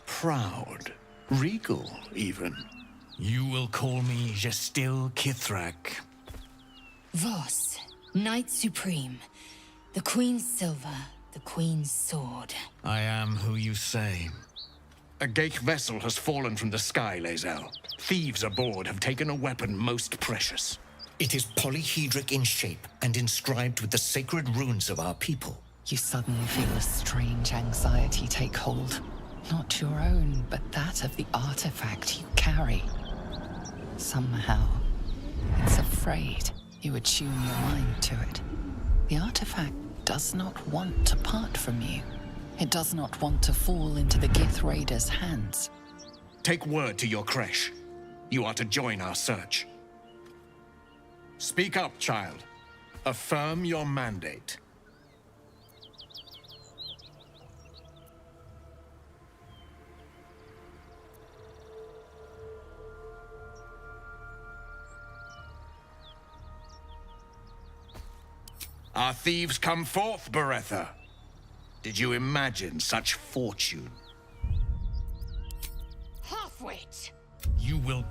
S5: Proud. Regal, even. You will call me Gestil Kithrak.
S4: Voss, Knight Supreme. The Queen's silver, the Queen's sword.
S5: I am who you say. A Geich vessel has fallen from the sky, Lae'zel. Thieves aboard have taken a weapon most precious. It is polyhedric in shape and inscribed with the sacred runes of our people.
S4: You suddenly feel a strange anxiety take hold. Not your own, but that of the artifact you carry. Somehow, it's afraid. You attune your mind to it. The artifact does not want to part from you. It does not want to fall into the Gith Raiders' hands.
S5: Take word to your creche. You are to join our search. Speak up, child. Affirm your mandate. Our thieves come forth, Beretha. Did you imagine such fortune?
S2: Halfwit!
S5: You will...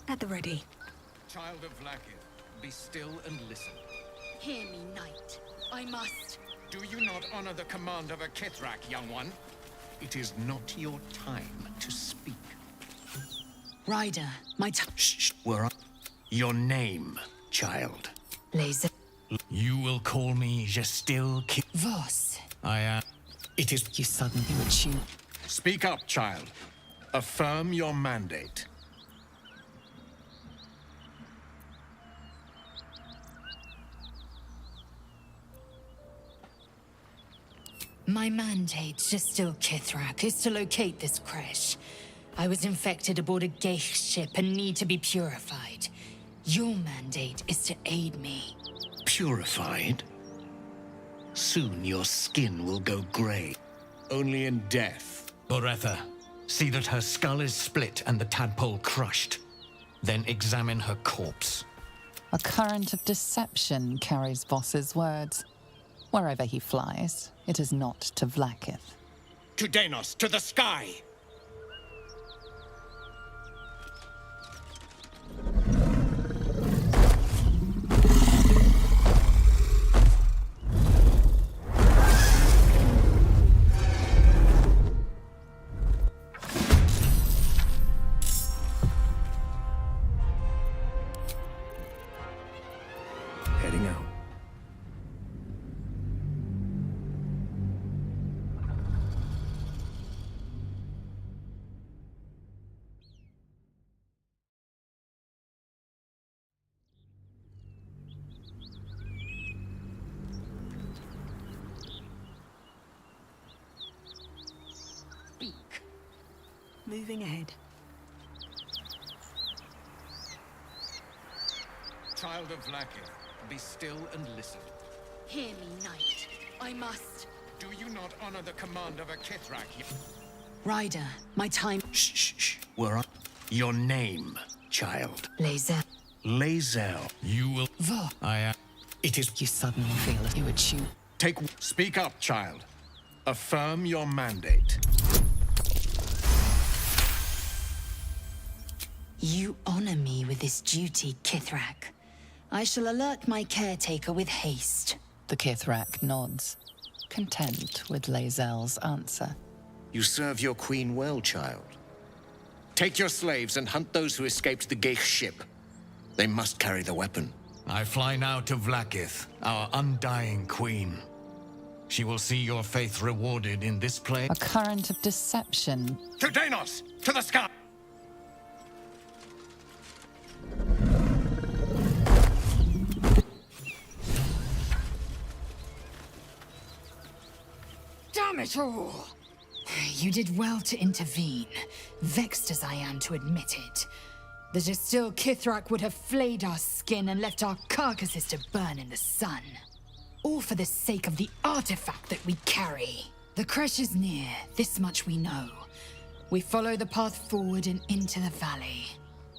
S2: At the ready.
S5: Child of Lakith, be still and listen.
S4: Hear me, Knight. I must.
S5: Do you not honor the command of a Kithrak, young one? It is not your time to speak.
S4: Ryder, my time.
S5: Shh. Where are... Your name, child.
S4: Lae'zel.
S5: You will call me Gestil Kith...
S4: Voss.
S5: I am... It is...
S4: You suddenly attune...
S5: Speak up, child. Affirm your mandate.
S4: My mandate, Gestil Kithrak, is to locate this creche. I was infected aboard a Geich ship and need to be purified. Your mandate is to aid me.
S5: Purified? Soon your skin will go grey. Only in death. Beretha, see that her skull is split and the tadpole crushed. Then examine her corpse.
S4: A current of deception carries Voss's words. Wherever he flies, it is not to Vlaakith.
S5: To Denos, to the sky!
S14: Heading out.
S2: moving ahead.
S5: Child of Vlaakith, be still and listen.
S9: Hear me, knight. I must.
S5: Do you not honor the command of a Kithrak?
S15: Ryder, my time.
S5: Shh. Where are your name, child?
S15: Lae'zel.
S5: Lae'zel. You will. I am. It is.
S4: You suddenly feel as you would shoot.
S5: Speak up, child. Affirm your mandate.
S15: You honor me with this duty, Kithrak. I shall alert my caretaker with haste.
S4: The Kithrak nods, content with Lae'zel's answer.
S5: You serve your queen well, child. Take your slaves and hunt those who escaped the Geich ship. They must carry the weapon.
S8: I fly now to Vlaakith, our undying queen. She will see your faith rewarded in this place.
S4: A current of deception.
S5: To Danos! To the sky!
S15: Damn it all! You did well to intervene, vexed as I am to admit it. The Gestil Kithrak would have flayed our skin and left our carcasses to burn in the sun. All for the sake of the artifact that we carry. The crash is near, this much we know. We follow the path forward and into the valley.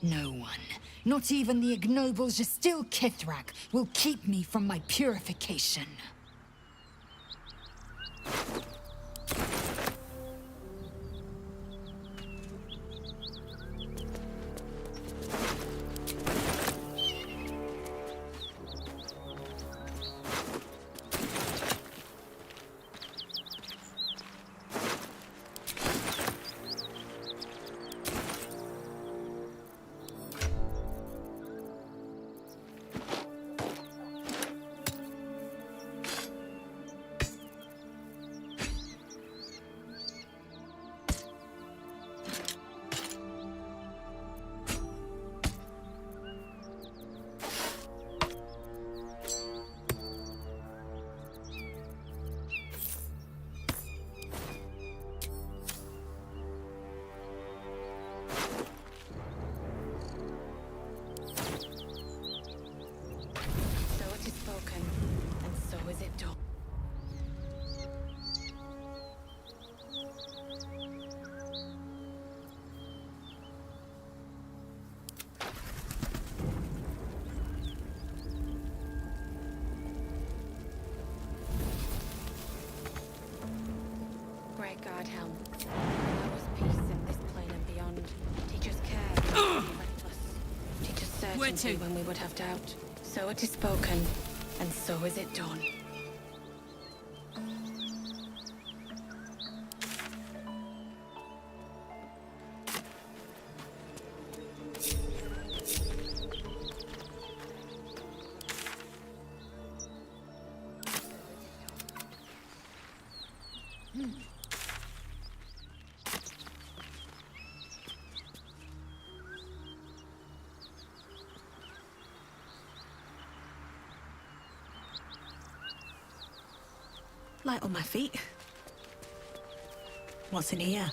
S15: No one, not even the ignoble Gestil Kithrak, will keep me from my purification.
S10: Guard helm. Allow us peace in this plane and beyond. Teach us care when we were reckless. Teach us certainty when we would have doubt. So it is spoken, and so is it done.
S2: Light on my feet. What's in here?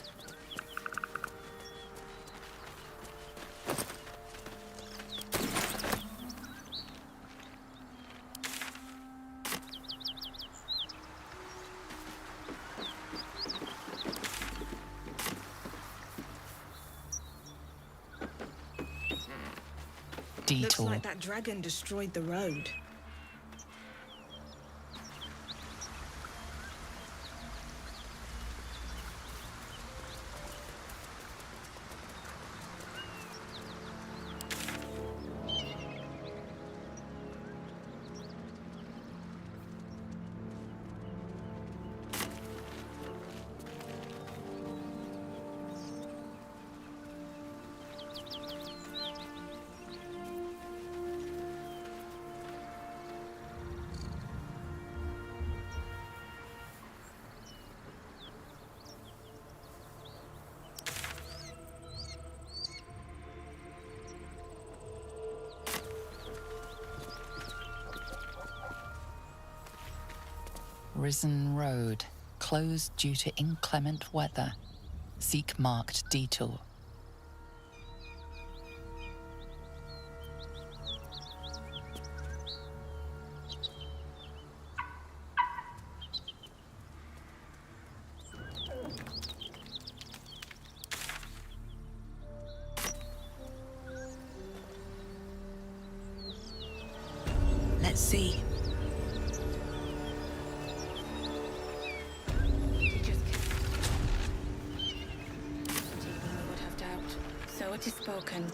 S4: Detour.
S2: Looks like that dragon destroyed the road.
S4: Risen road, closed due to inclement weather. Seek marked detour.
S2: Let's see.
S10: Teachers when we would have doubt. So it is spoken.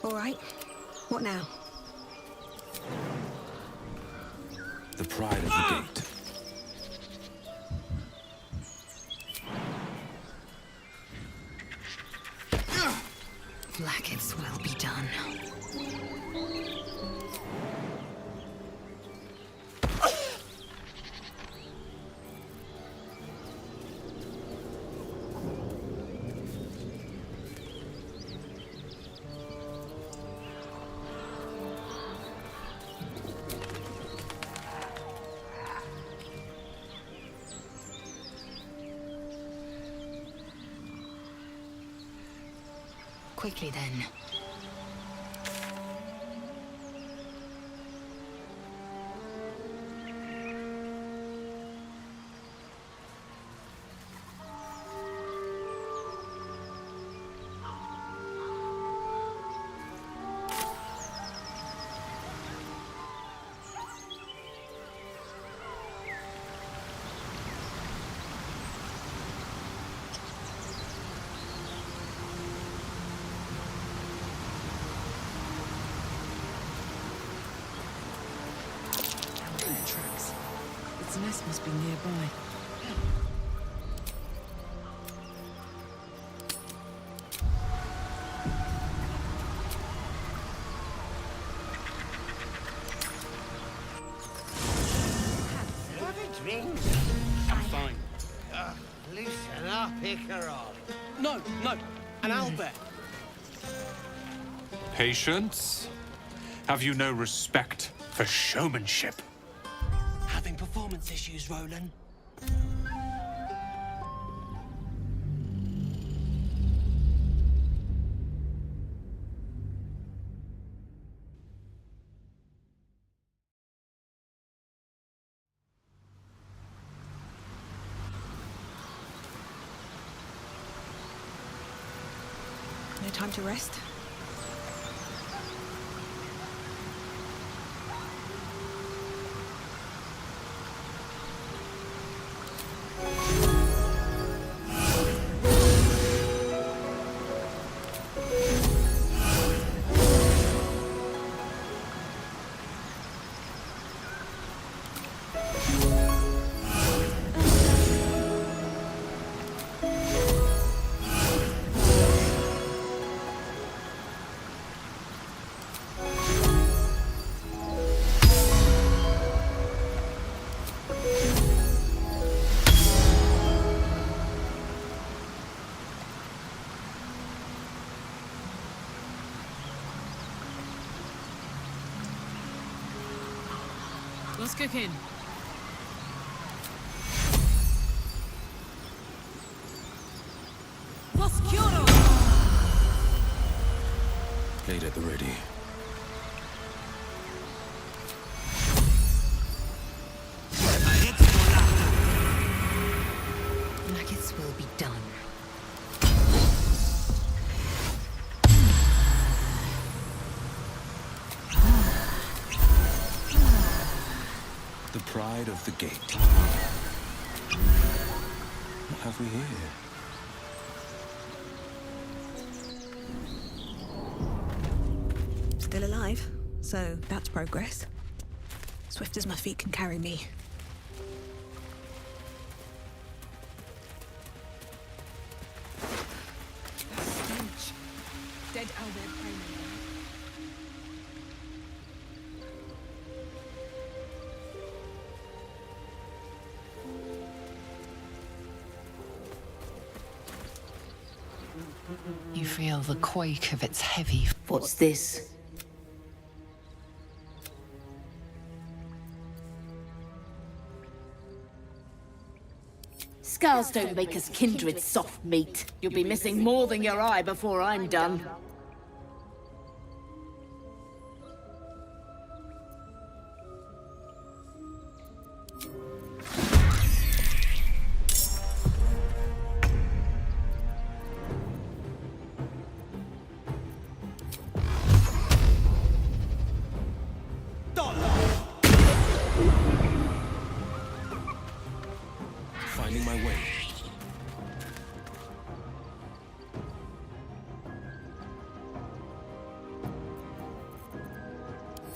S2: All right. What now?
S22: The pride of the gate.
S9: Blackets will be done. Quickly then.
S13: Tracks. Its nest must be nearby.
S18: Have a drink.
S3: I'm fine.
S18: Loosen up, Icaron.
S3: No, an owlbear.
S12: Patience? Have you no respect for showmanship?
S18: Having performance issues, Roland?
S2: No time to rest?
S13: What's cooking? What's curo?
S6: Blade at the ready.
S9: Nuggets will be done.
S6: The pride of the gate. What have we here?
S2: Still alive, so that's progress. Swift as my feet can carry me. Stench. Dead owlbear prey.
S4: You feel the quake of its heavy.
S1: What's this? Scars don't make us kindred soft meat. You'll be missing more than your eye before I'm done.
S6: Finding my way.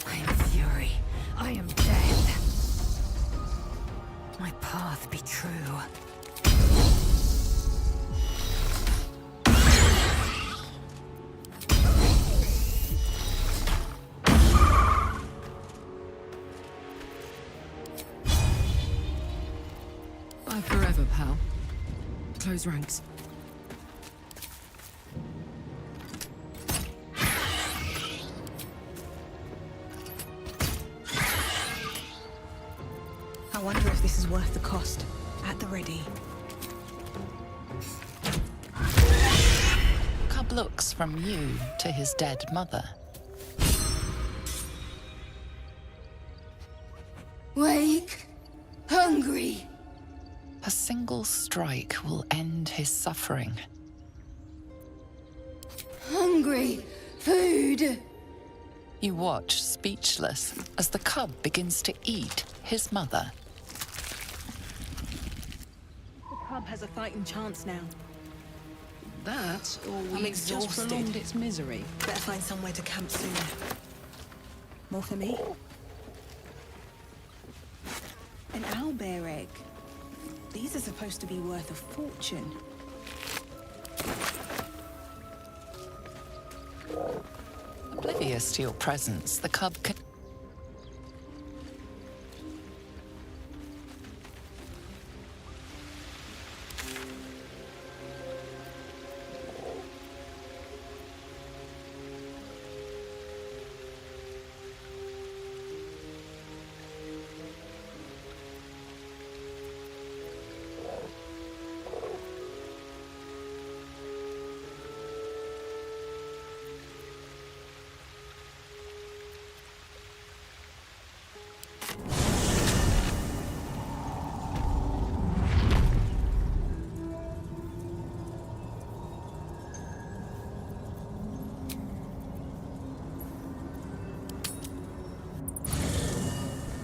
S9: I am fury. I am death. My path be true.
S13: Bye forever, pal. Close ranks.
S2: I wonder if this is worth the cost. At the ready.
S4: Cub looks from you to his dead mother.
S1: Wake. Hungry.
S4: A single strike will end his suffering.
S1: Hungry. Food.
S4: You watch, speechless, as the cub begins to eat his mother.
S2: The cub has a fighting chance now.
S13: That, or
S2: I'm
S13: we just
S2: exhausted.
S13: prolonged its misery.
S2: Better find somewhere to camp soon. More for me? An owlbear egg. These are supposed to be worth a fortune.
S4: Oblivious to your presence, the cub can...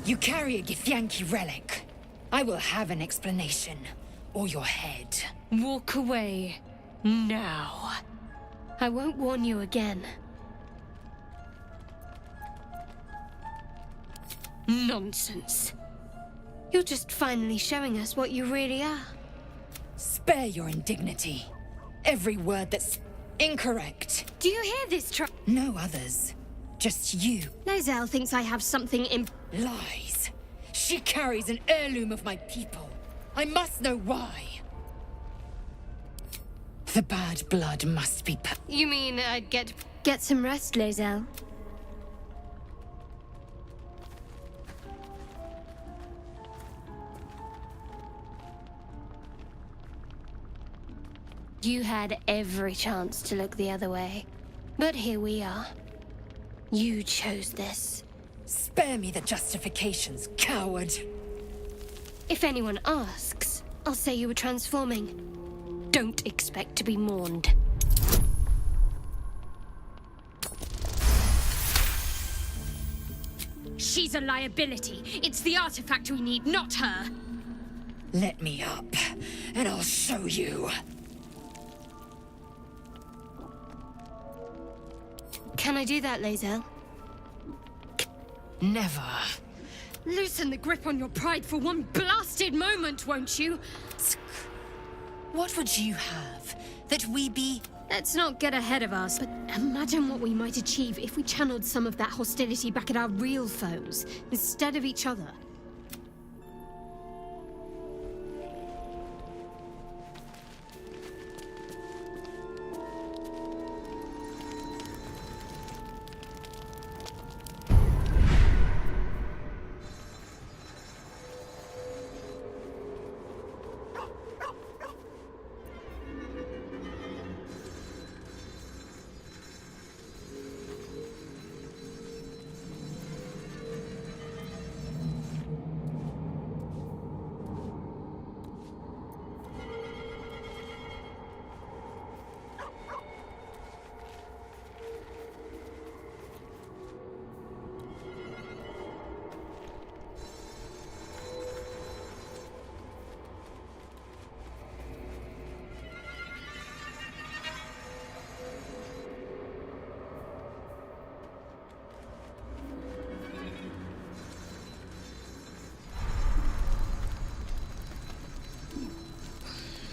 S9: You carry a Githyanki relic. I will have an explanation. Or your head.
S7: Walk away. Now. I won't warn you again. Nonsense. You're just finally showing us what you really are.
S9: Spare your indignity. Every word that's incorrect.
S7: Do you hear this,
S9: No others. Just you.
S7: Lae'zel thinks I have something
S9: Lies. She carries an heirloom of my people. I must know why. The bad blood must be...
S7: You mean I'd get some rest, Lae'zel? You had every chance to look the other way. But here we are. You chose this.
S9: Spare me the justifications, coward.
S7: If anyone asks, I'll say you were transforming. Don't expect to be mourned. She's a liability. It's the artifact we need, not her.
S9: Let me up, and I'll show you.
S7: Can I do that, Lae'zel?
S9: Never.
S7: Loosen the grip on your pride for one blasted moment, won't you?
S9: What would you have? That we be...
S7: Let's not get ahead of us, but imagine what we might achieve if we channeled some of that hostility back at our real foes, instead of each other.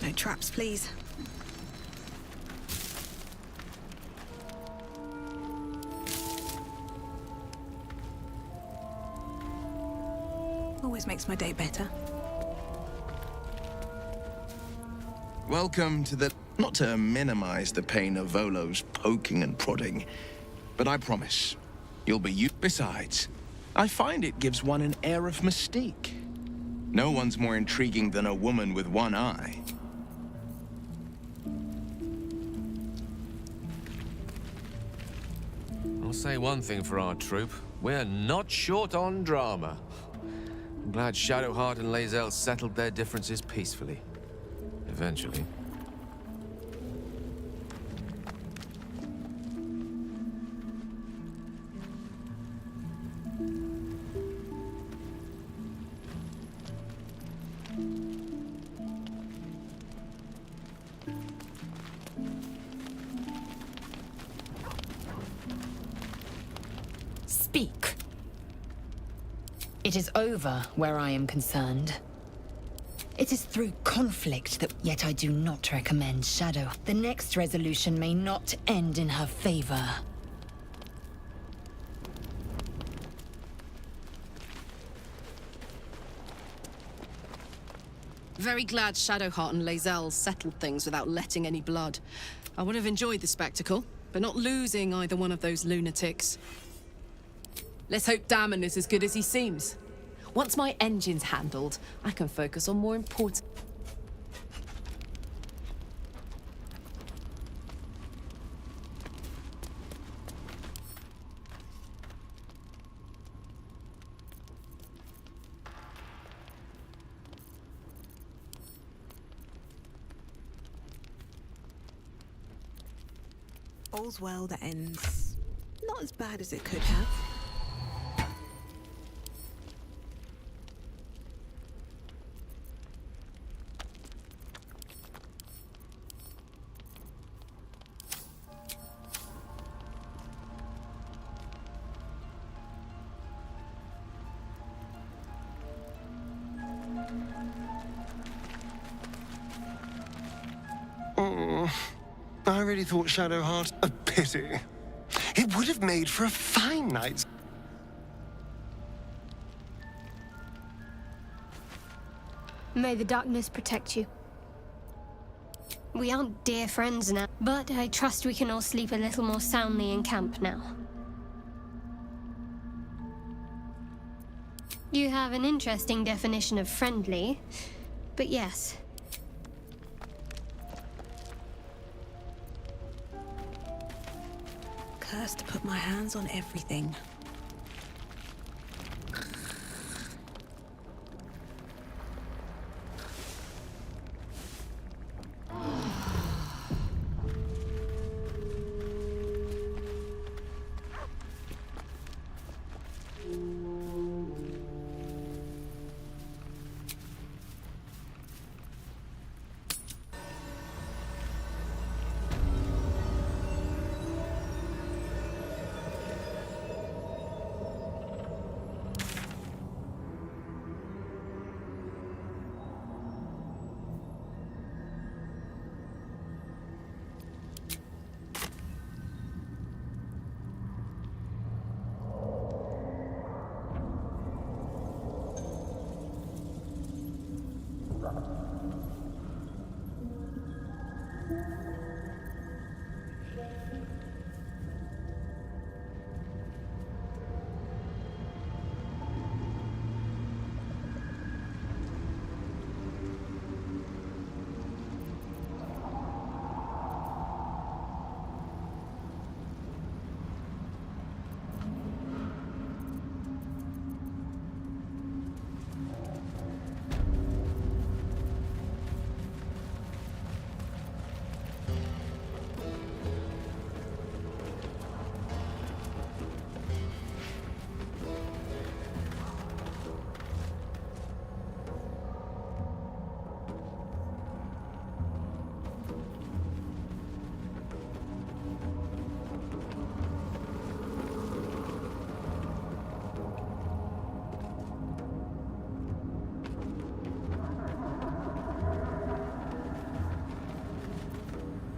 S2: No traps, please. Always makes my day better.
S14: Welcome to the... Not to minimize the pain of Volo's poking and prodding, but I promise, you'll be you. Besides, I find it gives one an air of mystique. No one's more intriguing than a woman with one eye.
S22: I'll say one thing for our troop. We're not short on drama. I'm glad Shadowheart and Lae'zel settled their differences peacefully. Eventually.
S9: Speak.
S16: It is over where I am concerned.
S9: It is through conflict that...
S16: Yet I do not recommend Shadow. The next resolution may not end in her favor.
S19: Very glad Shadowheart and Lae'zel settled things without letting any blood. I would have enjoyed the spectacle, but not losing either one of those lunatics. Let's hope Damon is as good as he seems. Once my engine's handled, I can focus on more important...
S2: All's well that ends not as bad as it could have.
S17: I really thought Shadowheart a pity. It would have made for a fine night.
S20: May the darkness protect you. We aren't dear friends now, but I trust we can all sleep a little more soundly in camp now. You have an interesting definition of friendly, but yes.
S2: Cursed to put my hands on everything.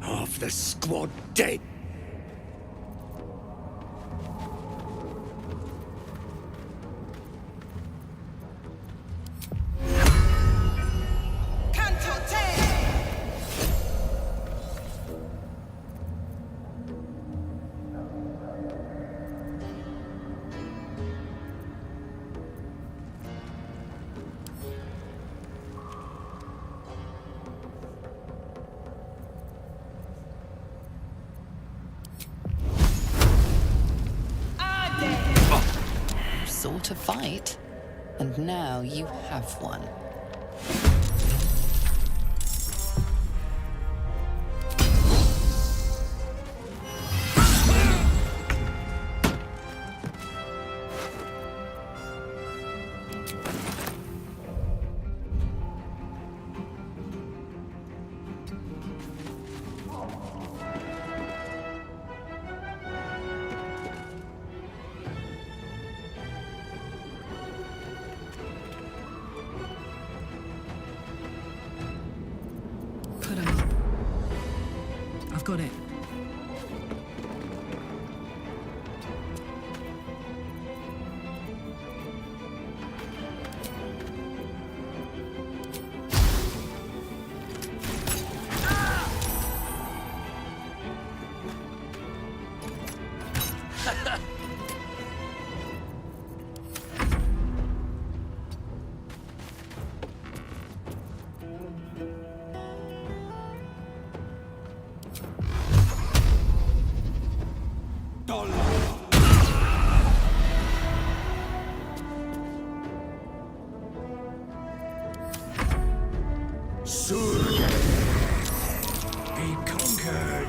S18: Half the squad dead.
S4: Sought a fight, and now you have one.
S19: I've got it.
S18: Be conquered.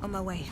S2: On my way.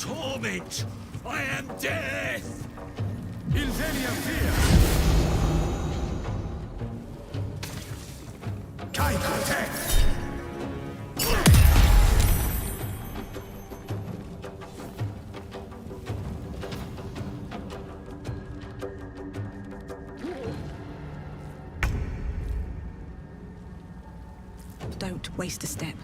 S18: torment! I am death!
S3: Ilvenia fear!
S2: Don't waste a step.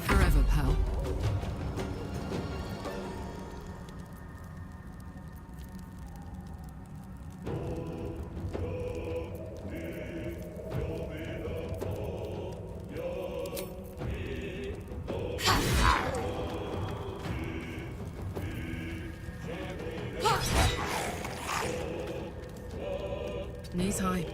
S15: Forever, pal.
S19: Knees high.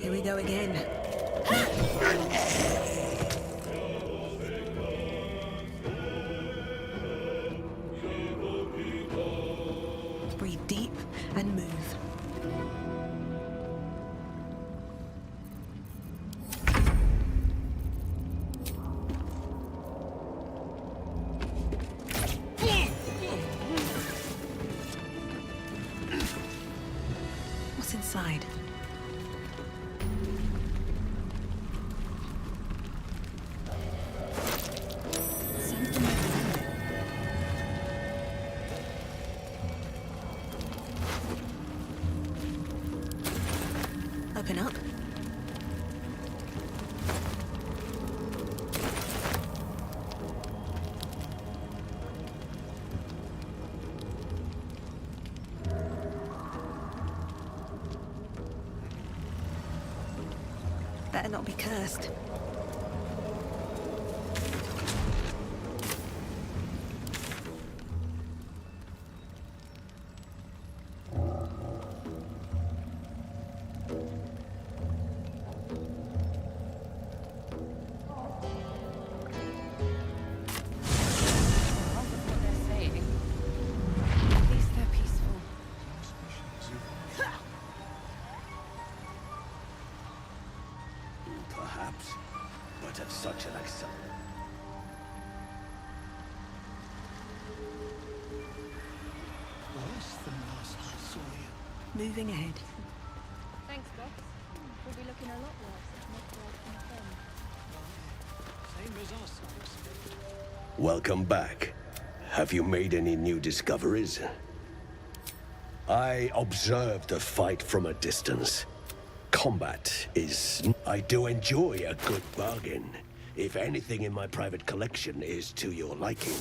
S2: Here we go again. Breathe deep and move. What's inside? Open up. better not be cursed.
S18: Perhaps, but at such an accel.
S2: Worse than last I saw you. Moving ahead.
S10: Thanks, Box. We'll be looking a lot worse if not for our
S2: Same as us, I expect.
S18: Welcome back. Have you made any new discoveries? I observed the fight from a distance. Combat is... I do enjoy a good bargain, if anything in my private collection is to your liking.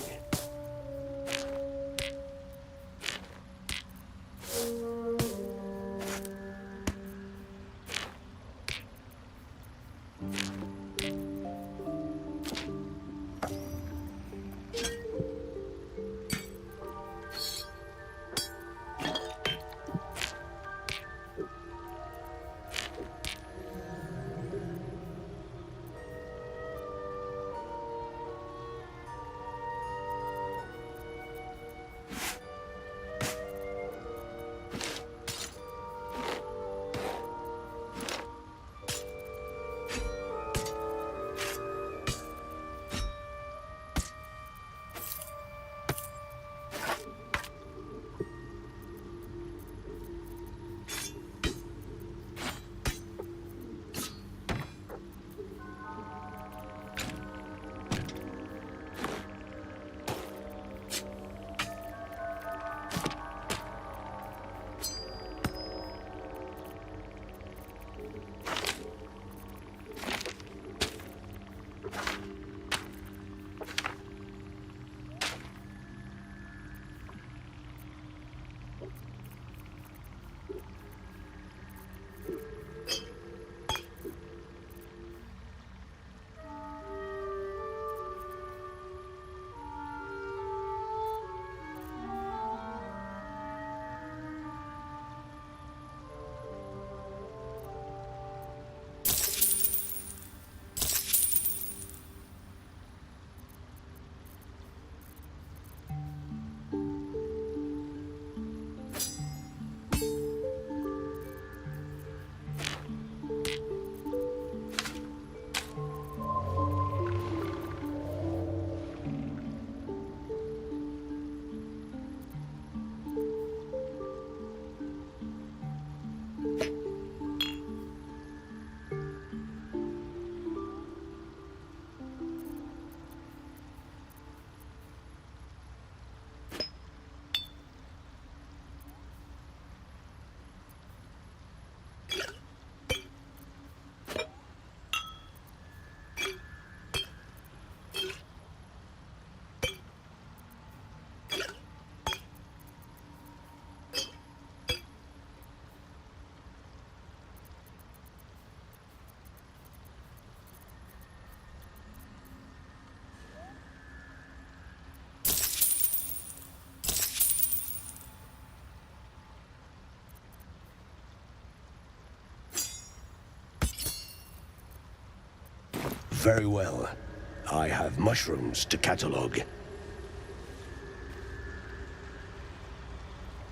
S18: Very well. I have mushrooms to catalogue.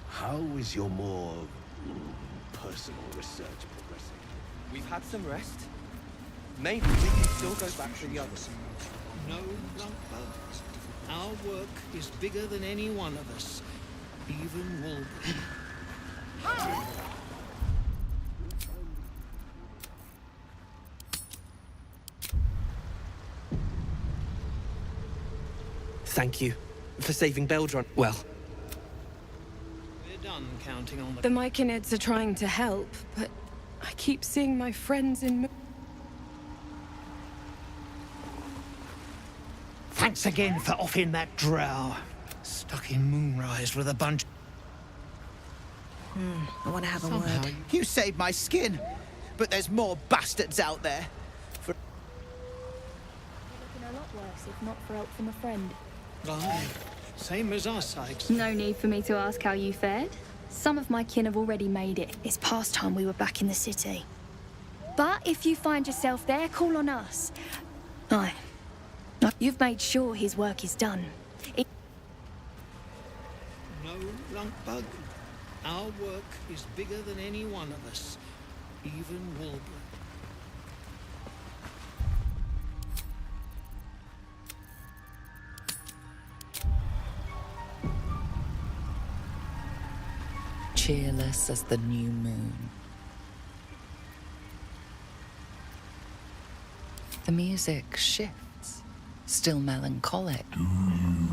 S18: How is your more personal research progressing?
S11: We've had some rest. Maybe we can still go back to the others.
S21: No, Blancbird. Our work is bigger than any one of us. Even Wolverine.
S11: Thank you for saving Beldron. Well,
S21: We're done counting on
S23: The Myconids are trying to help, but I keep seeing my friends in...
S21: Thanks again for offing that drow. Stuck in Moonrise with a bunch...
S2: I want to have a
S21: Somehow
S2: word.
S21: You saved my skin. but there's more bastards out there.
S5: You're looking a lot worse, if not for help from a friend.
S21: Aye, same as our side.
S5: No need for me to ask how you fared. Some of my kin have already made it. It's past time we were back in the city. But if you find yourself there, call on us. Aye. You've made sure his work is done.
S21: No, Lunkbug. Our work is bigger than any one of us. Even Walbrook.
S4: Cheerless as the new moon. The music shifts, still melancholic.
S8: Do you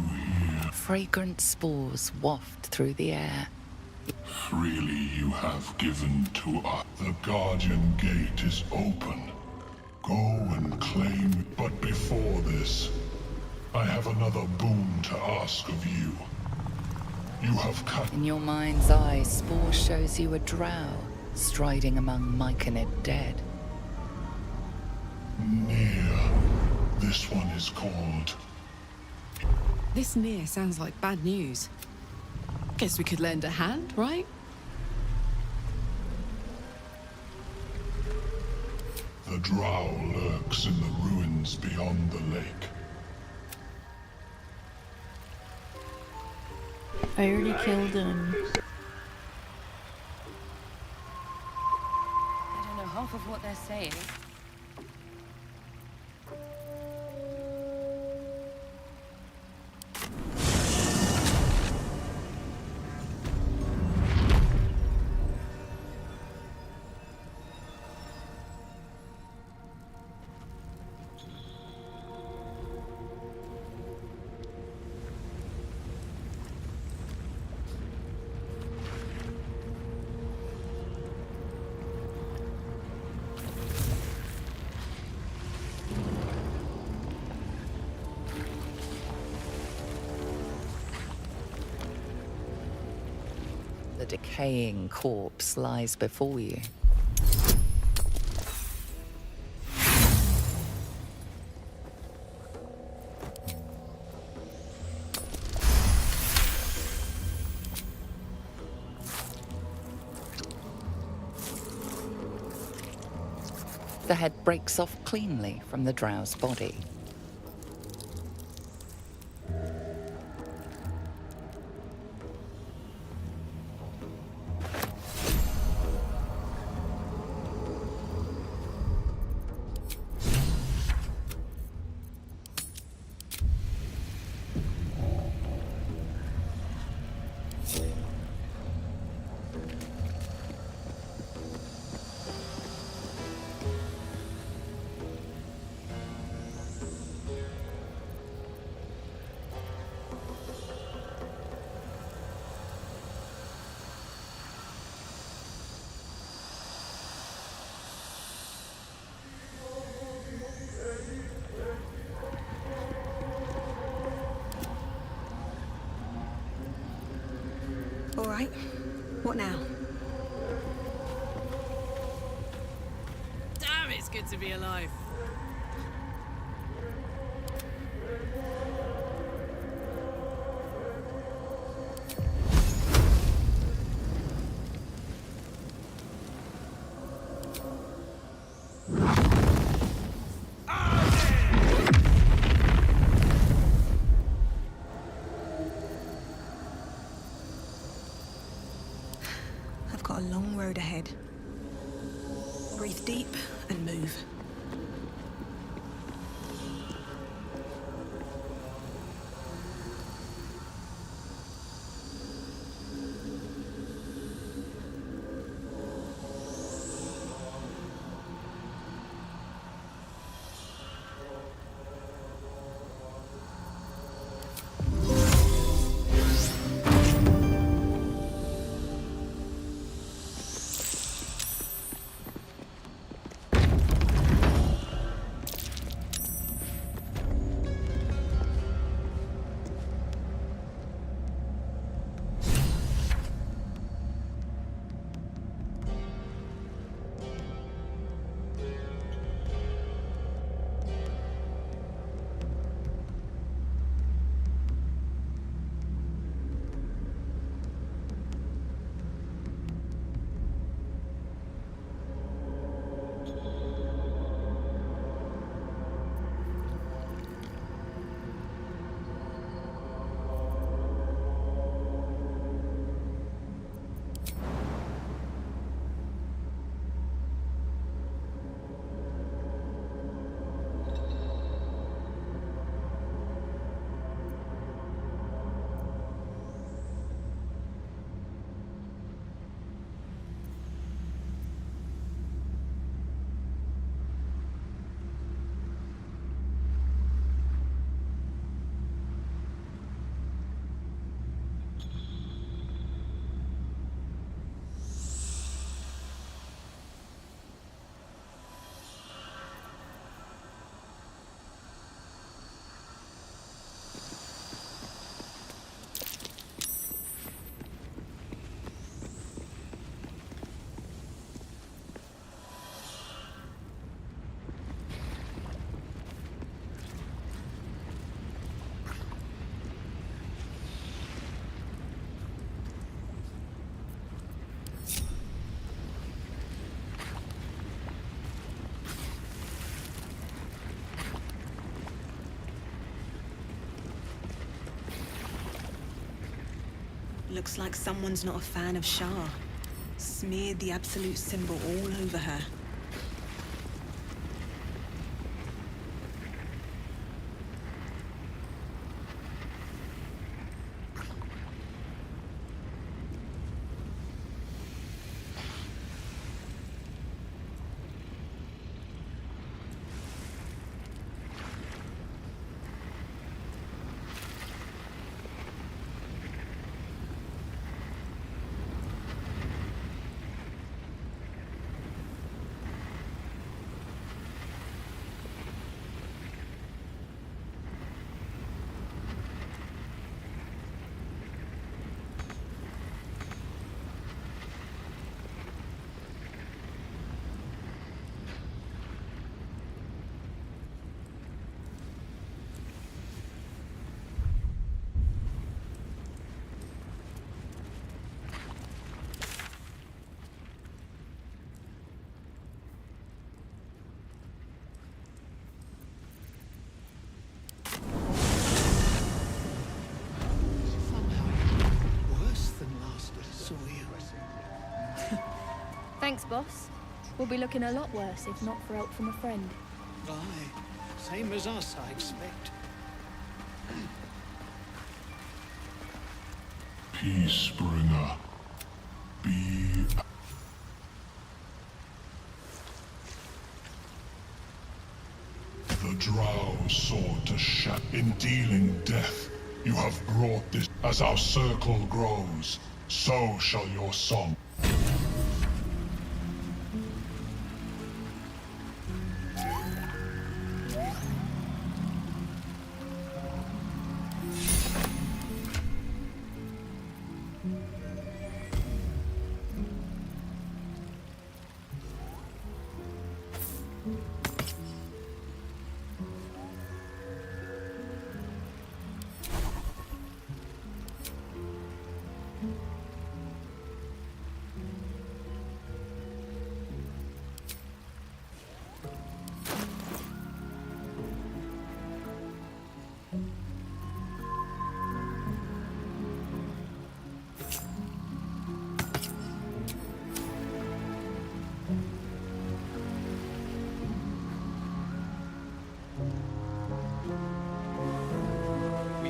S8: hear?
S4: Fragrant spores waft through the air.
S8: Freely you have given to us. The Guardian Gate is open. Go and claim. But before this, I have another boon to ask of you. You have cut.
S4: In your mind's eye, Spore shows you a drow striding among myconid dead.
S8: Near. This one is called.
S19: This near sounds like bad news. Guess we could lend a hand, right?
S8: The drow lurks in the ruins beyond the lake.
S20: I already killed him.
S1: I don't know half of what they're saying.
S4: The decaying corpse lies before you. The head breaks off cleanly from the drow's body.
S2: All right. What now?
S19: Damn, it's good to be alive.
S2: I've got a long road ahead. Breathe deep and move. Looks like someone's not a fan of Shah. Smeared the Absolute symbol all over her.
S5: Thanks, boss. We'll be looking a lot worse if not for help from a friend.
S21: Aye, same as us, I expect.
S8: Peacebringer. Be... The drow sought to in dealing death. You have brought this. As our circle grows, so shall your song.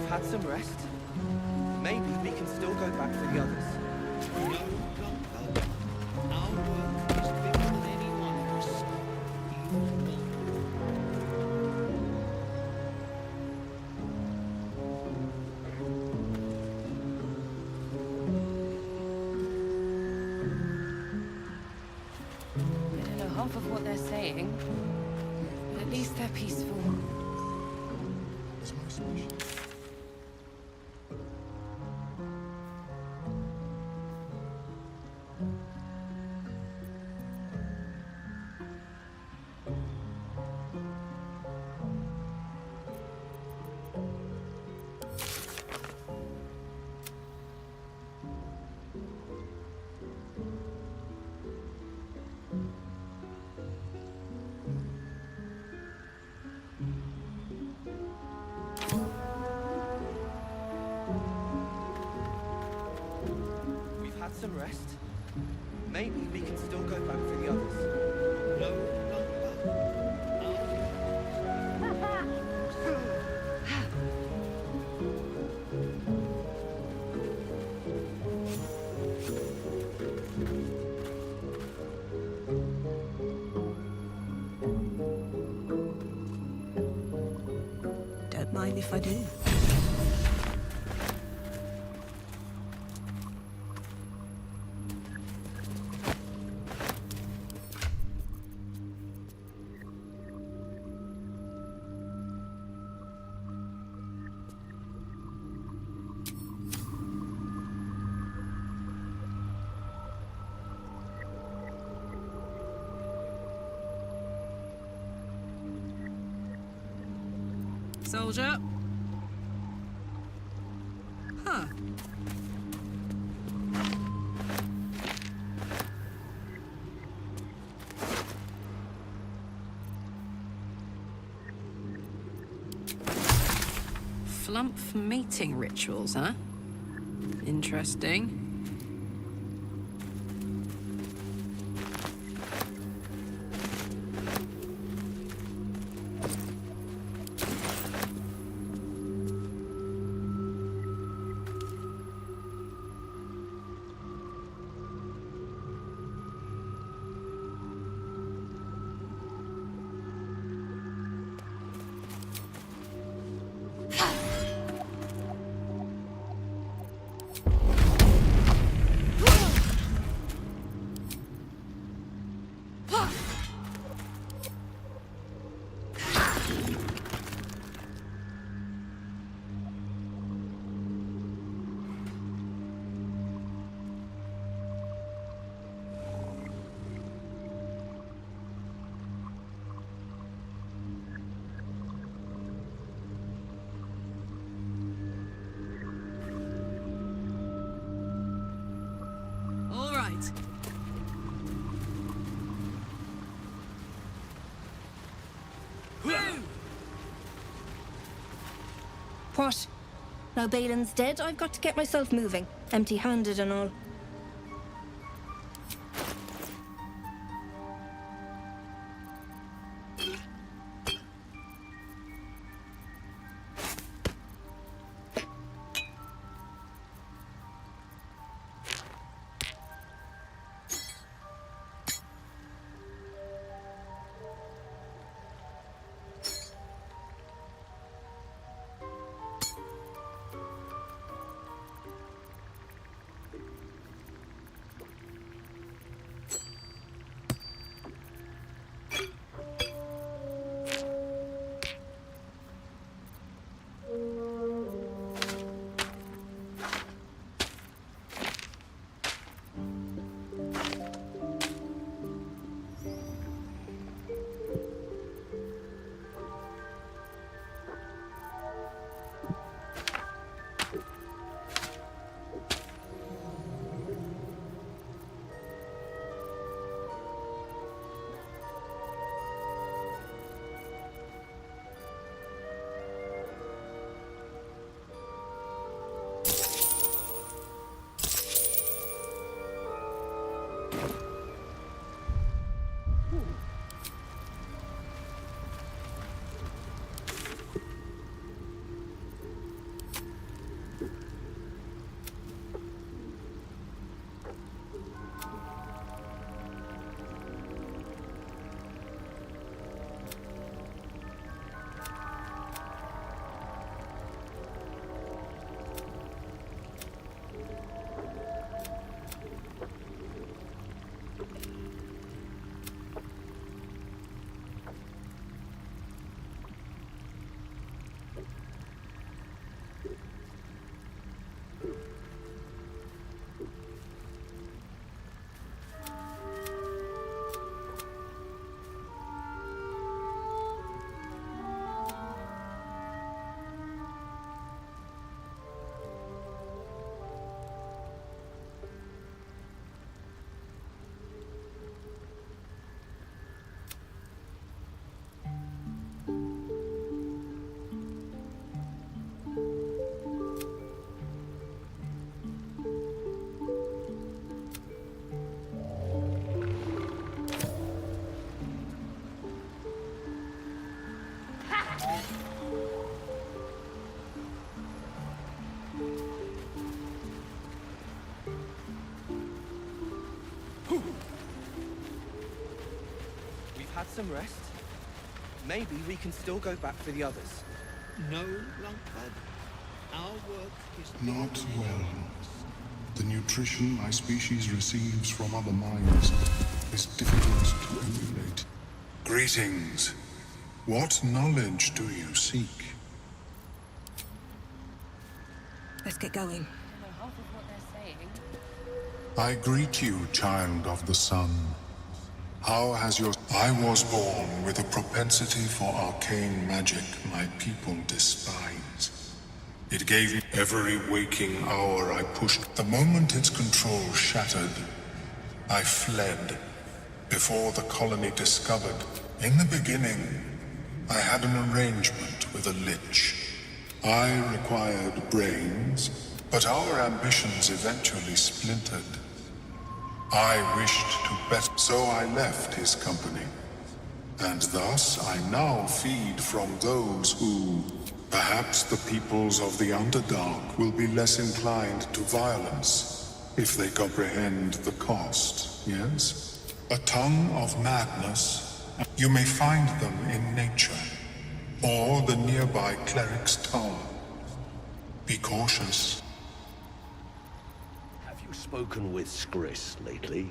S11: Had some rest. Maybe we can still go back for the others.
S21: No, Plumper. Our work is bigger than any one of us.
S10: I don't know half of what they're saying, but at least they're peaceful.
S11: Some rest. Maybe we can still go back for the others.
S21: No,
S2: Don't mind if I do.
S19: Soldier. Huh. Flump mating rituals, huh?
S23: Interesting.
S19: All right.
S5: What? Now Balin's dead, I've got to get myself moving. Empty-handed and all.
S11: Had some rest. Maybe we can still go back for the others.
S21: No, Lunkbud. Our work is
S8: Not well. The nutrition my species receives from other minds is difficult to emulate. Greetings. What knowledge do you seek?
S2: Let's get going.
S8: I greet you, child of the sun. How has your... I was born with a propensity for arcane magic my people despise. It gave me every waking hour I pushed. The moment its control shattered, I fled. Before the colony discovered. In the beginning, I had an arrangement with a lich. I required brains, But our ambitions eventually splintered. I wished to better, so I left his company. And thus I now feed from those who, perhaps the peoples of the Underdark will be less inclined to violence, if they comprehend the cost, yes? A tongue of madness, you may find them in nature, or the nearby cleric's tower. Be cautious.
S18: Have you spoken with Skris lately?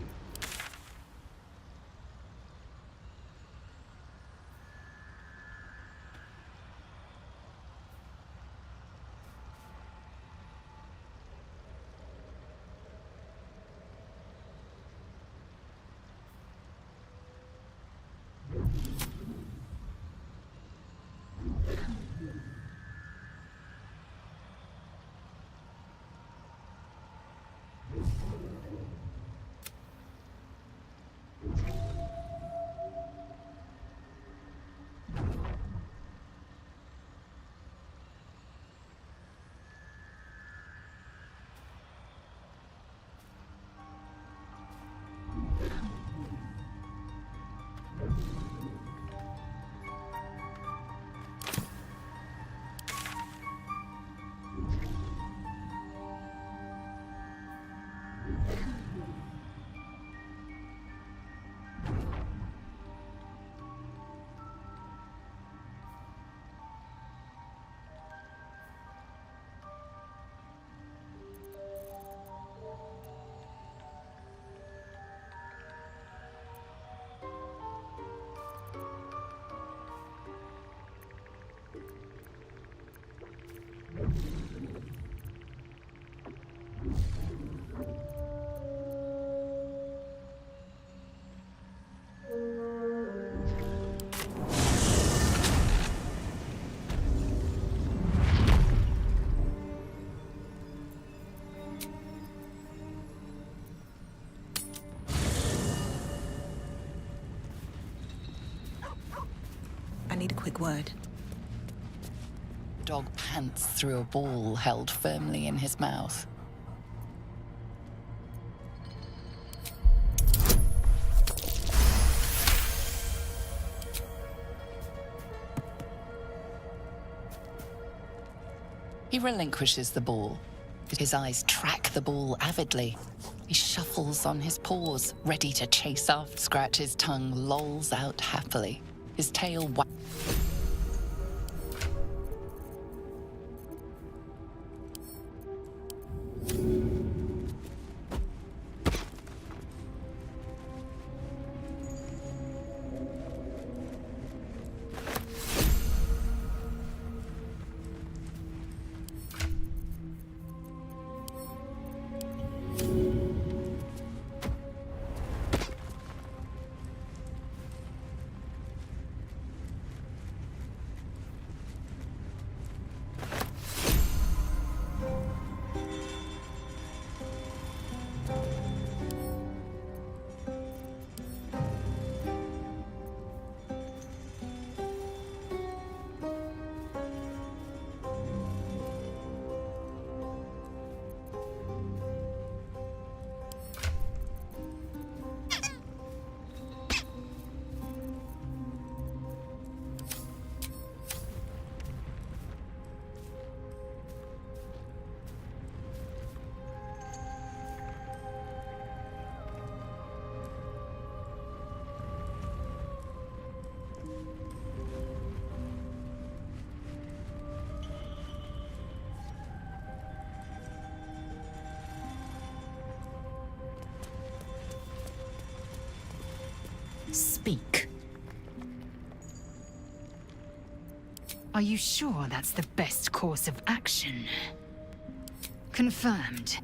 S2: I need a quick word.
S4: The dog pants through a ball held firmly in his mouth. He relinquishes the ball. His eyes track the ball avidly. He shuffles on his paws, ready to chase off. Scratch's tongue lolls out happily. His tail
S16: Speak. Are you sure that's the best course of action? Confirmed.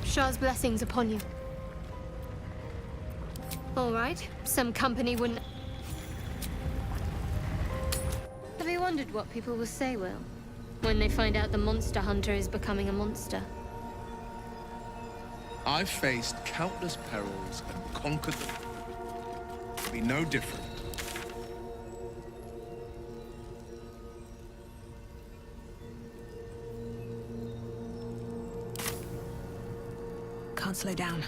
S20: Shah's blessings upon you. All right, some company wouldn't... wondered what people will say, Will, when they find out the monster hunter is becoming a monster.
S14: I've faced countless perils and conquered them. Be no different.
S2: Can't slow down.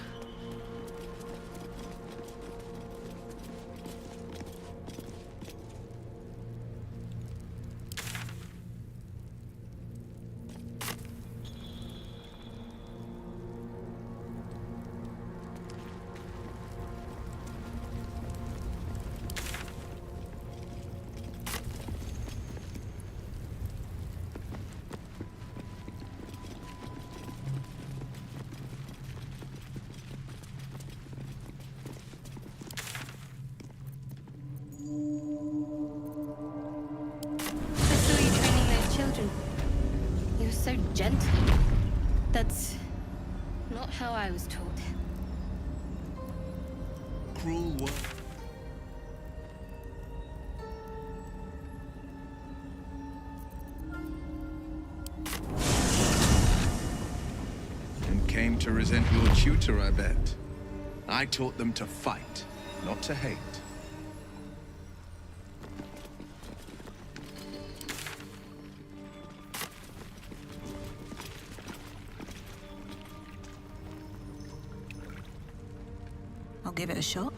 S20: You're so gentle. That's not how I was taught.
S14: Cruel world. And came to resent your tutor, I bet. I taught them to fight, not to hate.
S2: I'll give it a shot.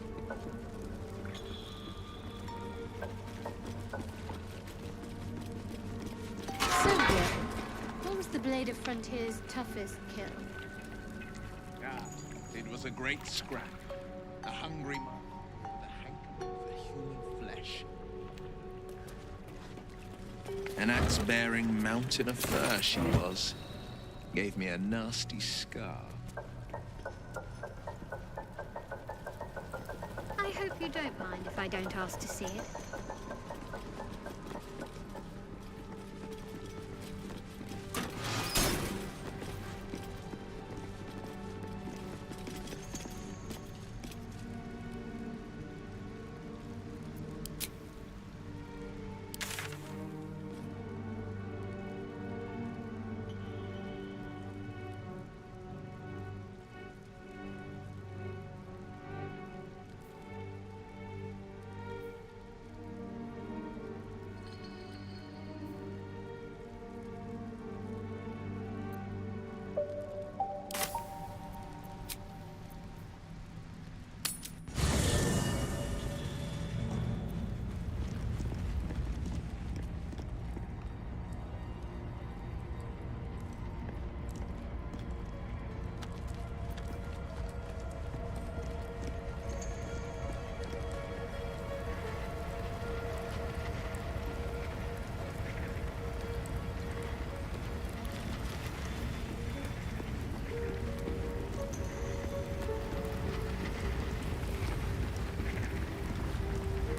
S20: So, Will, what was the Blade of Frontier's toughest kill?
S14: Ah, it was a great scrap. A hungry man with a hankering for human flesh. An axe-bearing mountain of fur she was. Gave me a nasty scar.
S20: I hope you don't mind if I don't ask to see it.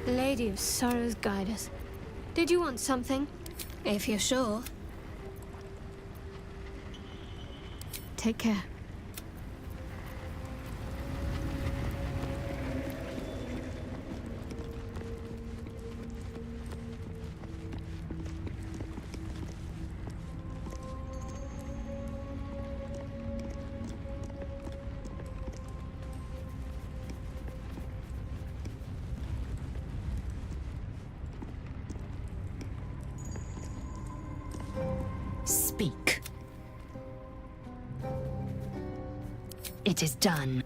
S20: Lady of Sorrows, guide us. Did you want something? If you're sure. Take care.
S16: Speak. It is done.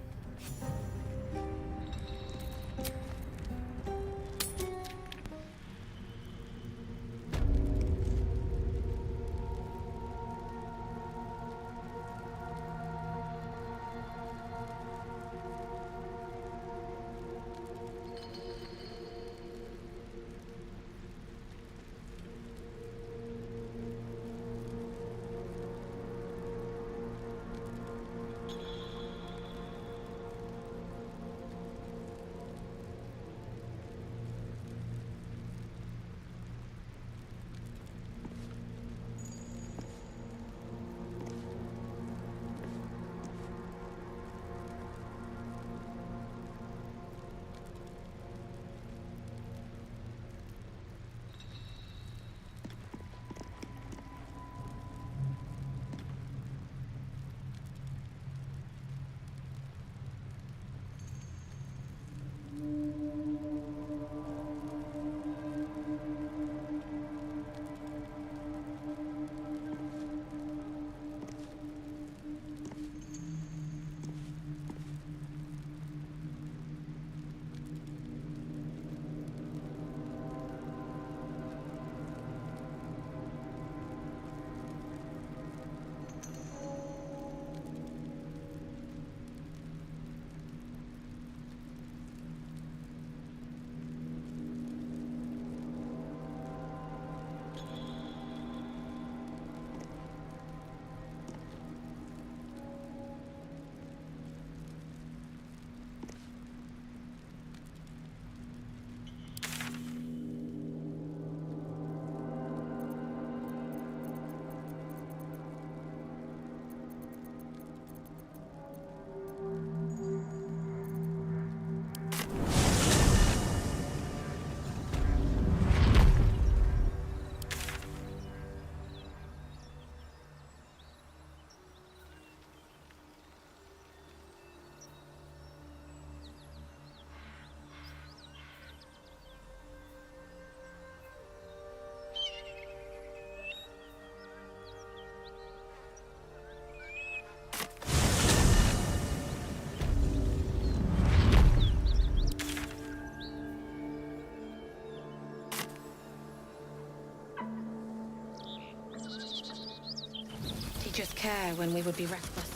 S10: us care when we would be reckless.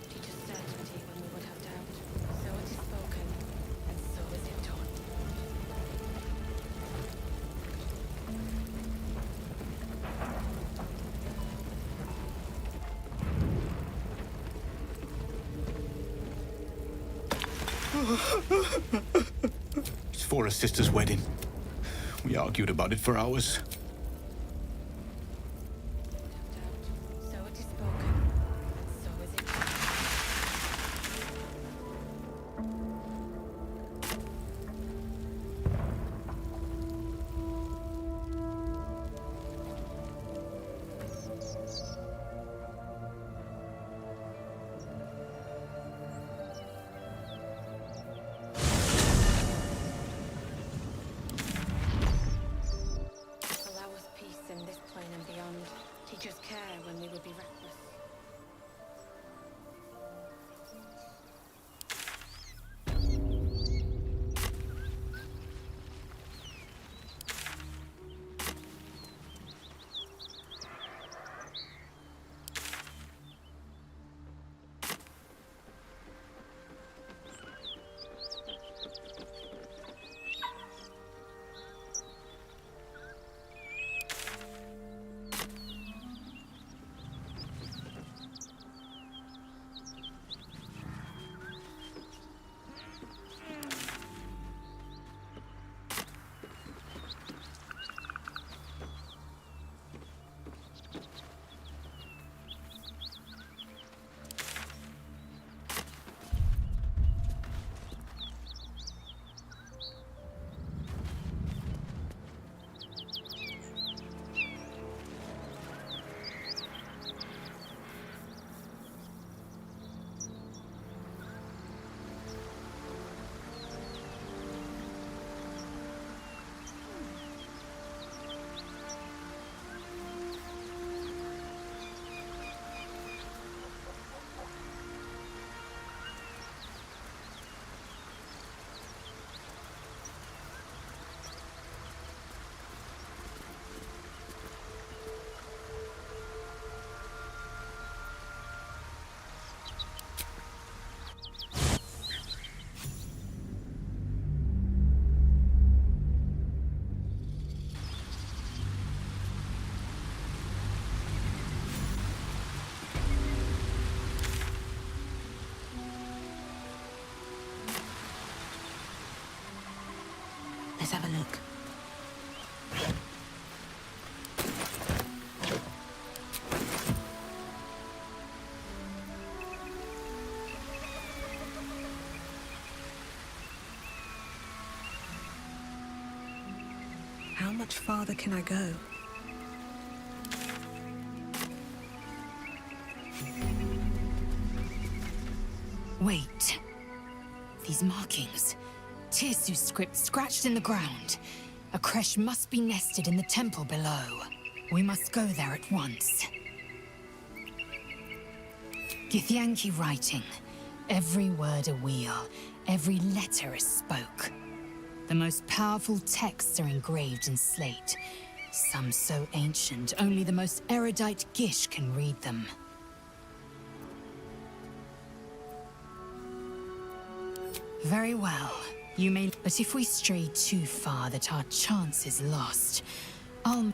S10: Teach us certainty when we would have doubt. So it is spoken, and so is it done.
S3: It's for a sister's wedding. We argued about it for hours.
S10: So it is spoken, and so is it done. Allow us peace in this plane and beyond. Teach us care when we would be reckless.
S2: Let's have a look.
S19: How much farther can I go?
S2: Wait. These markings. Tirsu's script scratched in the ground. A creche must be nested in the temple below. We must go there at once. Githyanki writing. Every word a wheel, every letter is spoke. The most powerful texts are engraved in slate. Some so ancient, only the most erudite Gish can read them. Very well. You may... But if we stray too far, that our chance is lost. I'll...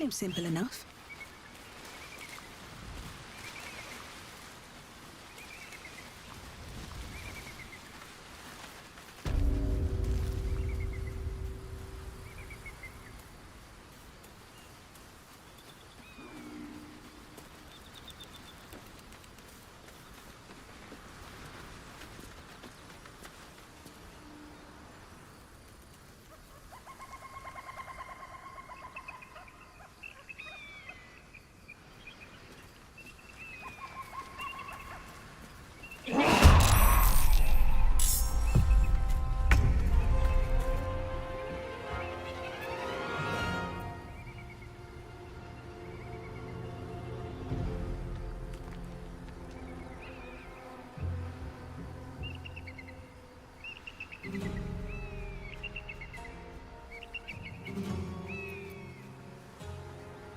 S6: Seems simple enough.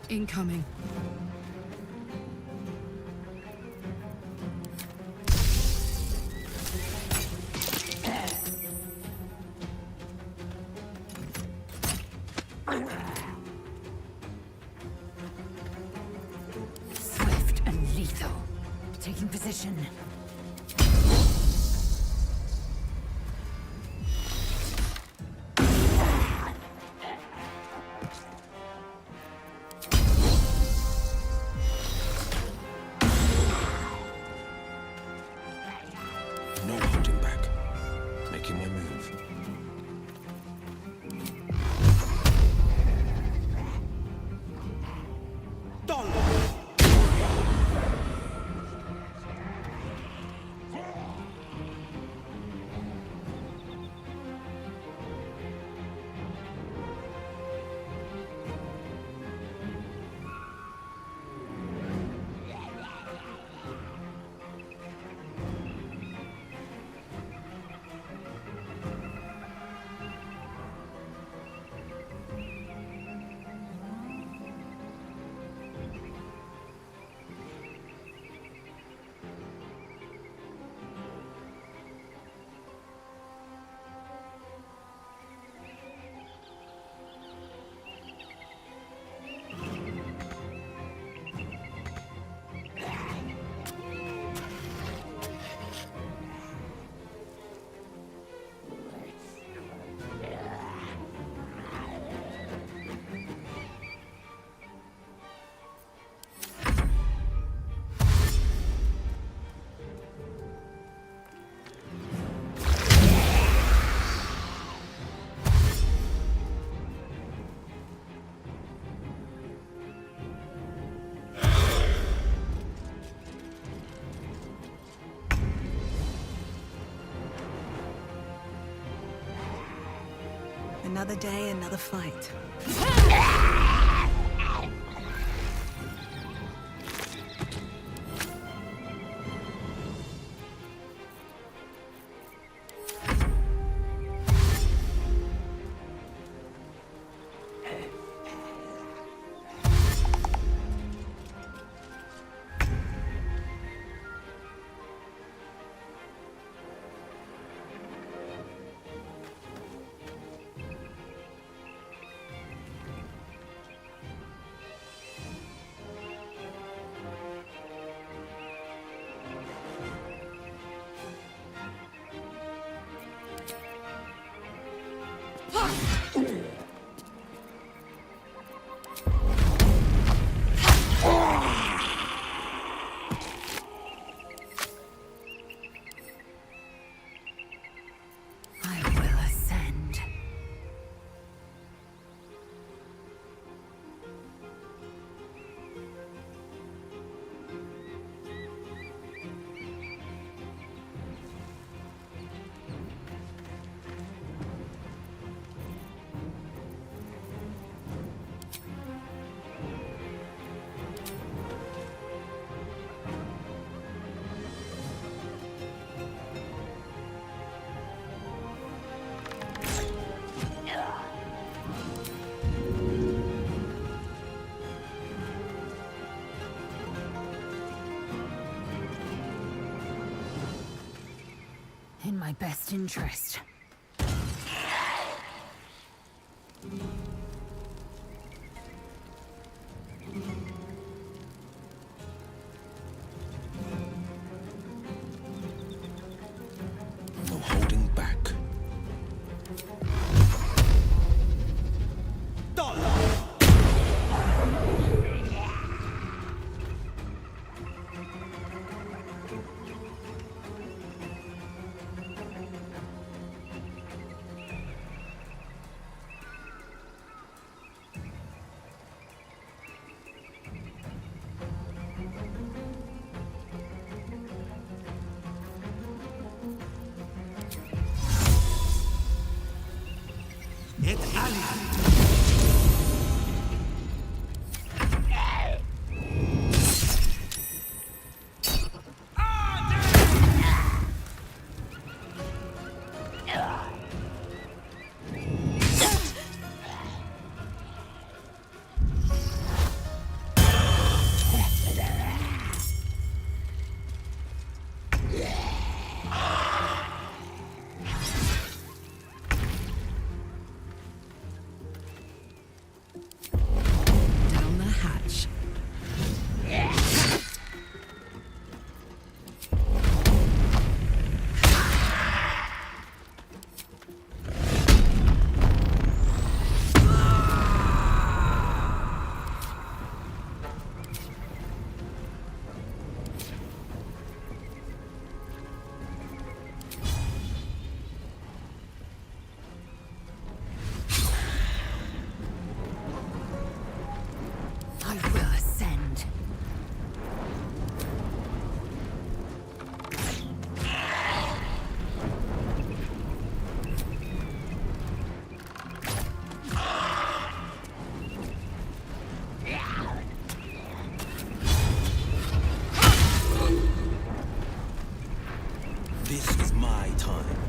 S19: Incoming.
S16: Swift and lethal. Taking position.
S14: No holding back. Making my move.
S6: Another day, another fight.
S16: In my best interest.
S11: only time.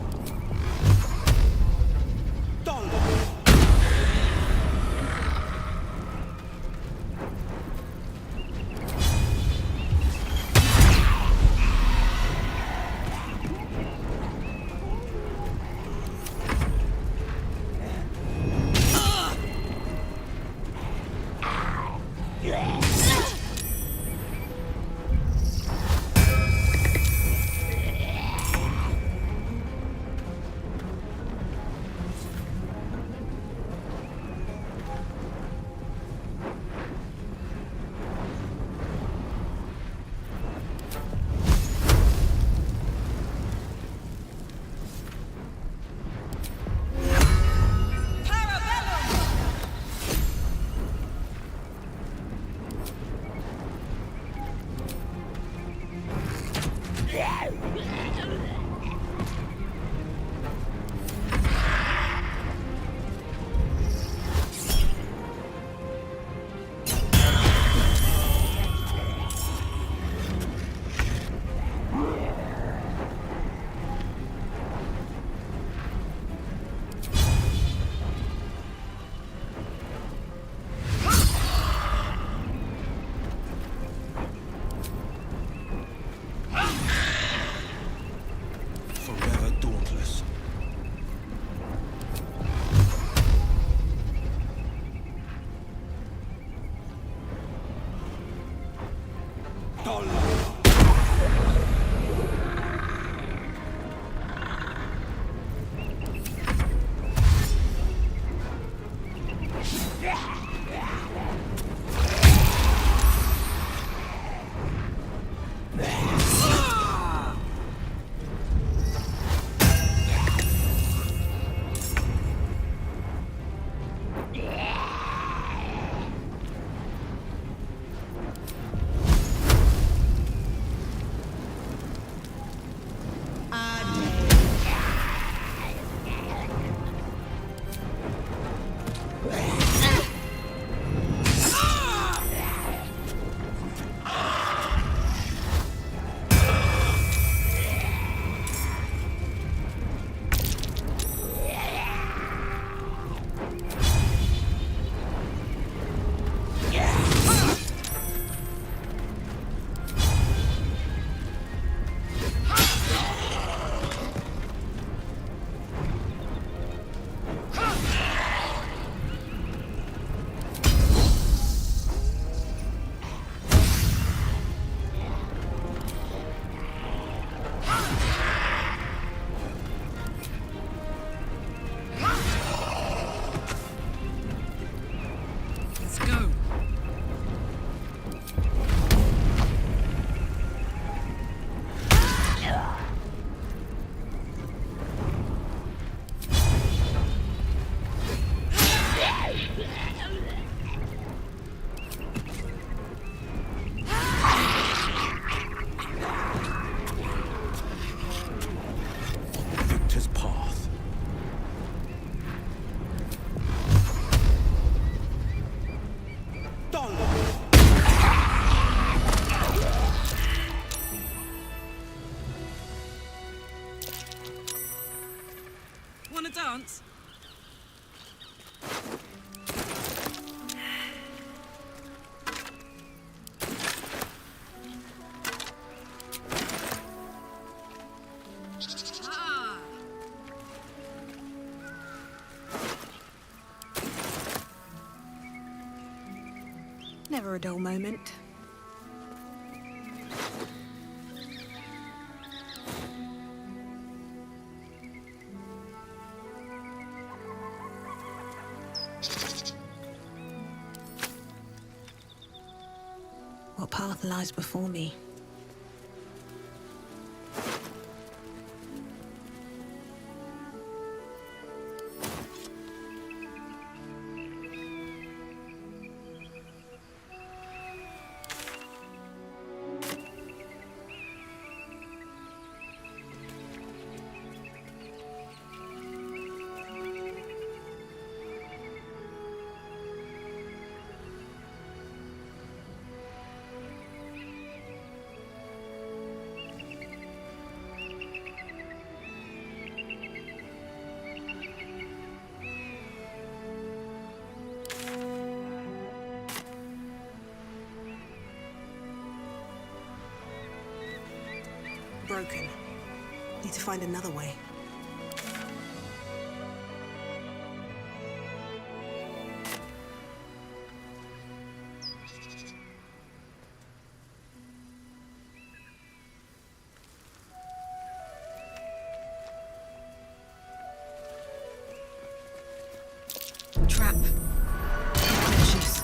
S19: Want to dance?
S6: Never a dull moment. What path lies before me? broken. Need to find another way.
S19: Trap. Jeez.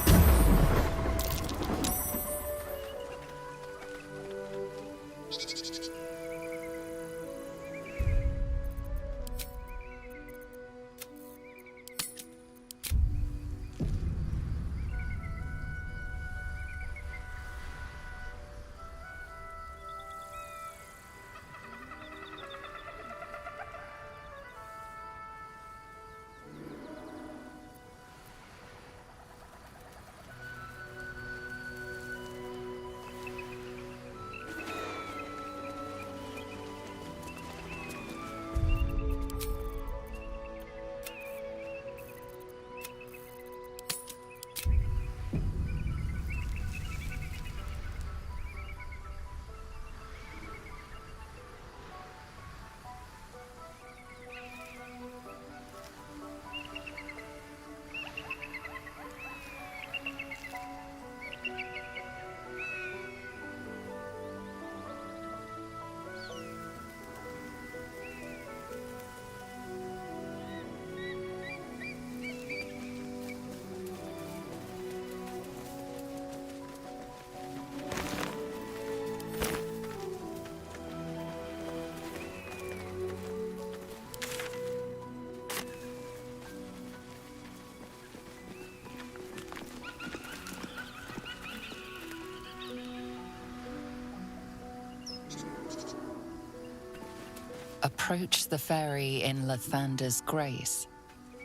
S4: Approach the fairy in Lathander's grace.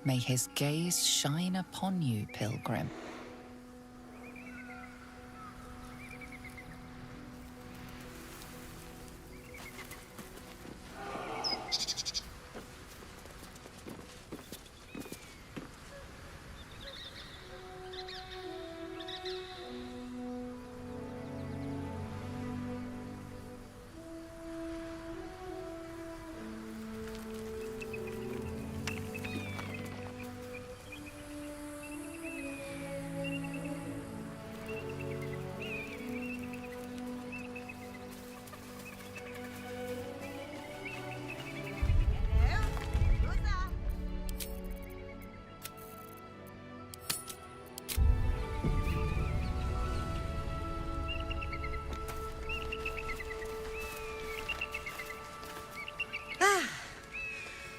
S4: May his gaze shine upon you, pilgrim.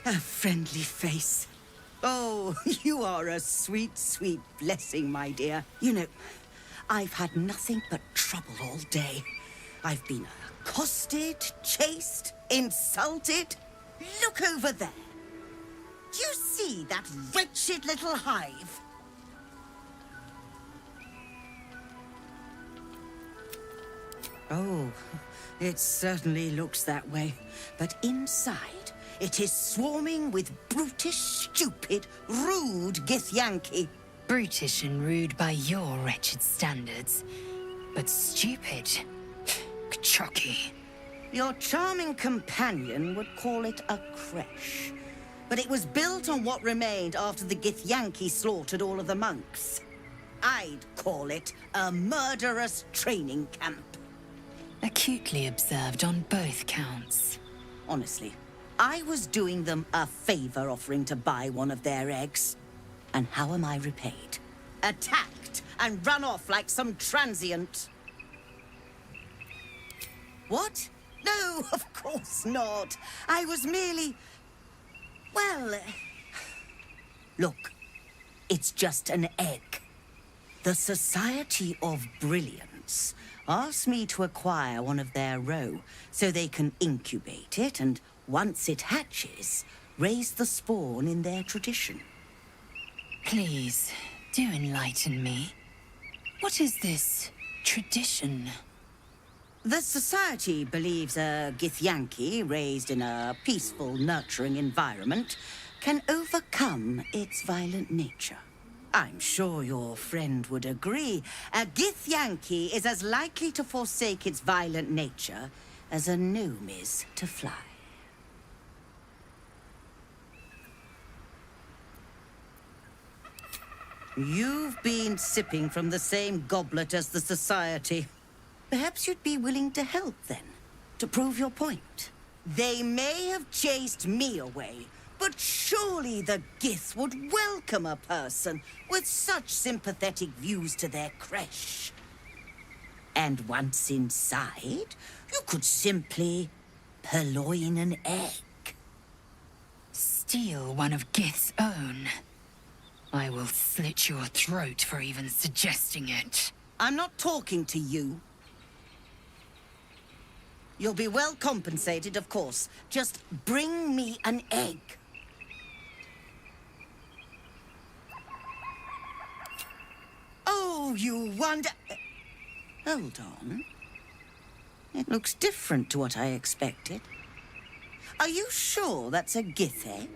S7: A friendly face. Oh, you are a sweet, sweet blessing, my dear. You know, I've had nothing but trouble all day. I've been accosted, chased, insulted. Look over there. Do you see that wretched little hive? Oh, it certainly looks that way. But inside, it is swarming with brutish, stupid, rude Githyanki.
S2: Brutish and rude by your wretched standards, but stupid. Chucky.
S7: Your charming companion would call it a creche. But it was built on what remained after the Githyanki slaughtered all of the monks. I'd call it a murderous training camp.
S2: Acutely observed on both counts.
S7: Honestly, I was doing them a favor offering to buy one of their eggs. And how am I repaid? Attacked and run off like some transient. What? No, of course not. I was merely... well... Look, it's just an egg. The Society of Brilliance asked me to acquire one of their roe so they can incubate it and, once it hatches, raise the spawn in their tradition.
S2: Please, do enlighten me. What is this tradition?
S7: The Society believes a Githyanki raised in a peaceful, nurturing environment can overcome its violent nature. I'm sure your friend would agree. A Githyanki is as likely to forsake its violent nature as a gnome is to fly. You've been sipping from the same goblet as the Society. Perhaps you'd be willing to help then, to prove your point. They may have chased me away, but surely the Gith would welcome a person with such sympathetic views to their creche. And once inside, you could simply purloin an egg.
S2: Steal one of Gith's own. I will slit your throat for even suggesting it.
S7: I'm not talking to you. You'll be well compensated, of course. Just bring me an egg. Oh, you wonder... Hold on. It looks different to what I expected. Are you sure that's a Gith egg?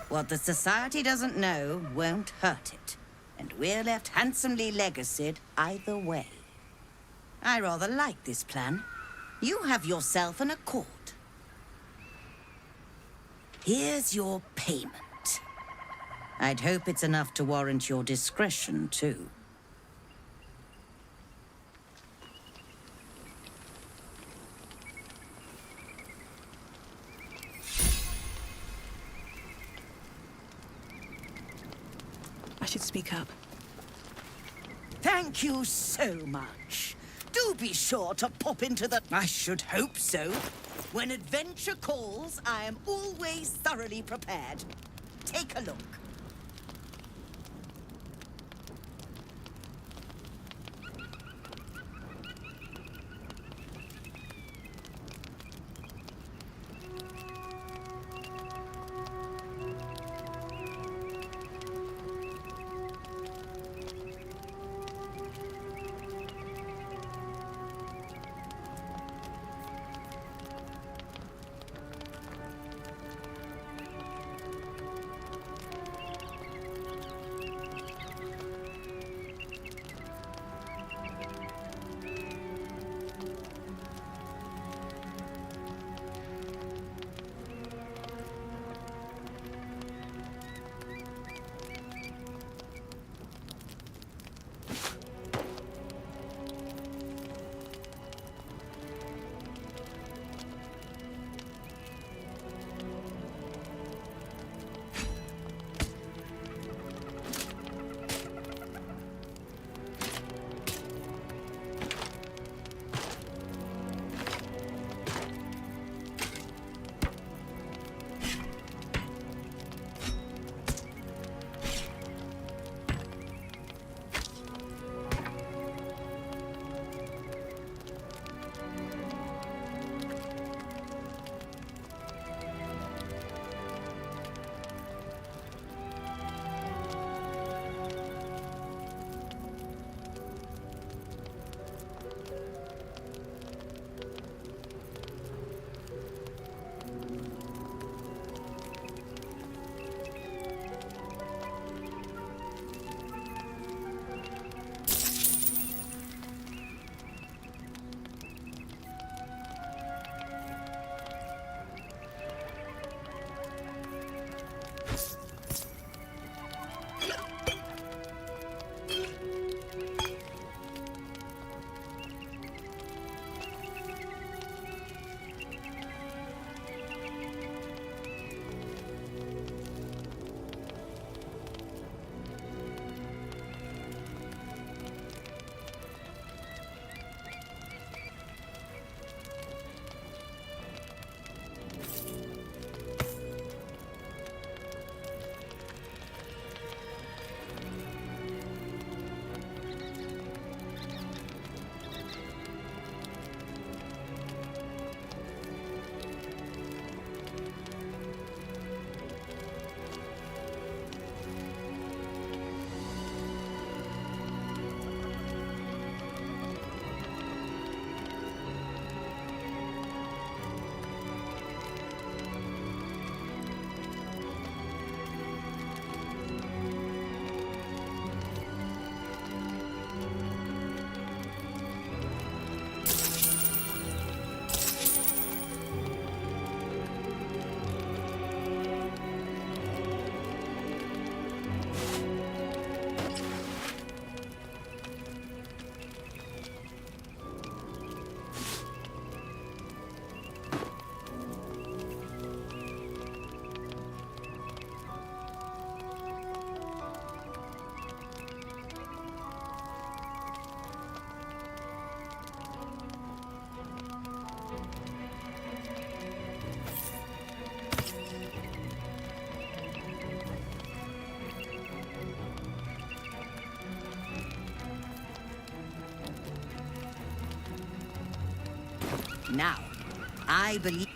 S7: What the Society doesn't know won't hurt it. And we're left handsomely legacied either way. I rather like this plan. You have yourself an accord. Here's your payment. I'd hope it's enough to warrant your discretion, too.
S6: I should speak up.
S7: Thank you so much. Do be sure to pop into the... I should hope so. When adventure calls, I am always thoroughly prepared. Take a look. Now, I believe...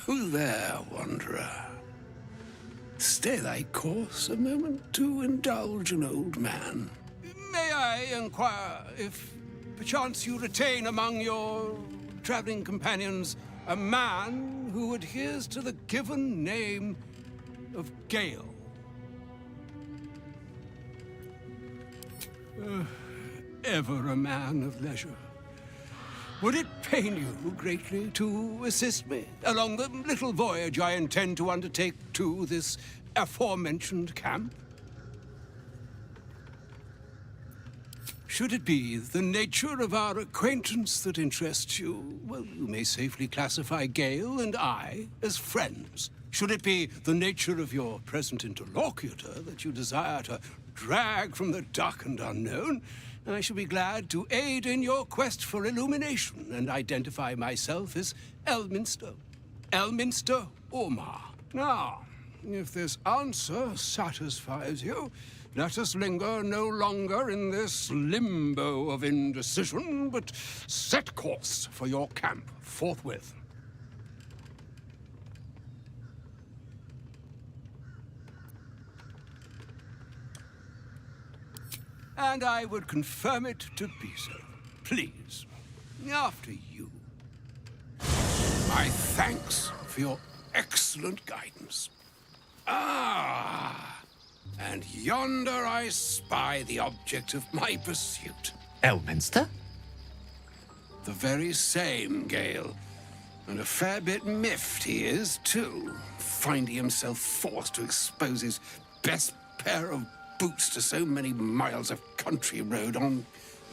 S12: Who there, wanderer? Stay thy course a moment to indulge an old man. May I inquire if perchance you retain among your traveling companions a man who adheres to the given name of Gale? Ever a man of leisure. Would it pain you greatly to assist me along the little voyage I intend to undertake to this aforementioned camp? Should it be the nature of our acquaintance that interests you, well, you may safely classify Gale and I as friends. Should it be the nature of your present interlocutor that you desire to drag from the dark and unknown, I shall be glad to aid in your quest for illumination and identify myself as Elminster. Elminster Ormar. Now, if this answer satisfies you, let us linger no longer in this limbo of indecision, but set course for your camp forthwith. And I would confirm it to be so. Please, after you. My thanks for your excellent guidance. Ah, and yonder I spy the object of my pursuit.
S13: Elminster?
S12: The very same, Gale. And a fair bit miffed he is, too, finding himself forced to expose his best pair of boots to so many miles of country road on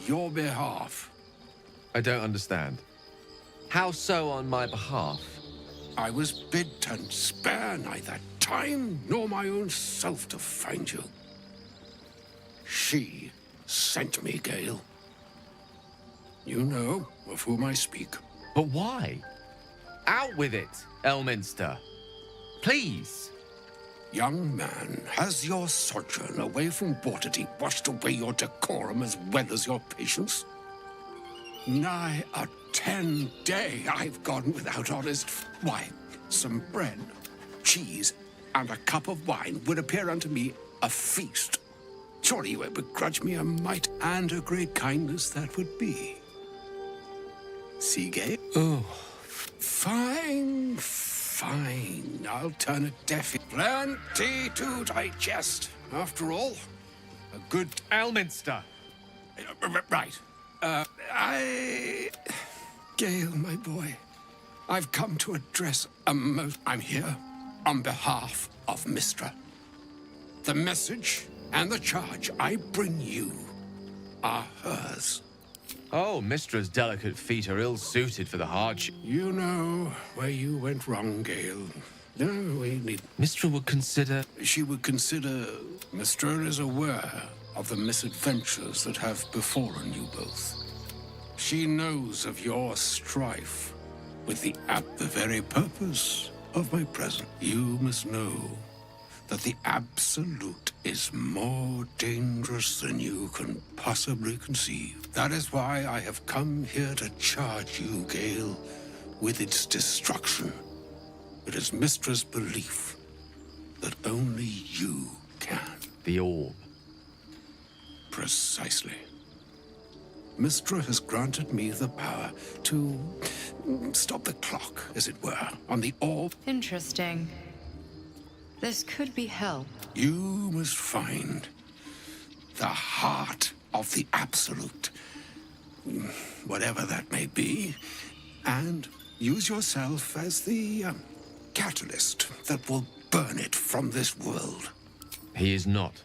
S12: your behalf.
S13: I don't understand. How so on my behalf?
S12: I was bid to spare neither time nor my own self to find you. She sent me, Gale. You know of whom I speak.
S13: But why? Out with it, Elminster. Please.
S12: Young man, has your sojourn away from Waterdeep washed away your decorum as well as your patience? Nigh a 10-day I've gone without honest wine. Some bread, cheese, and a cup of wine would appear unto me a feast. Surely you won't begrudge me a mite and a great kindness that would be. Seagate? Oh, fine. Fine, I'll turn a deaf ear. Plenty to digest. After all, a good...
S13: Elminster!
S12: Right. Gale, my boy, I've come to address a most... I'm here on behalf of Mystra. The message and the charge I bring you are hers.
S13: Oh, Mistra's delicate feet are ill-suited for the hardship.
S12: You know where you went wrong, Gale. No, we need...
S13: Mistra would consider...
S12: She would consider... Mystra is aware of the misadventures that have befallen you both. She knows of your strife with the very purpose of my presence. You must know that the Absolute is more dangerous than you can possibly conceive. That is why I have come here to charge you, Gale, with its destruction. It is Mistra's belief that only you can.
S13: The orb.
S12: Precisely. Mistra has granted me the power to stop the clock, as it were, on the orb.
S15: Interesting. This could be help.
S12: You must find the heart of the Absolute, whatever that may be, and use yourself as the catalyst that will burn it from this world.
S13: He is not.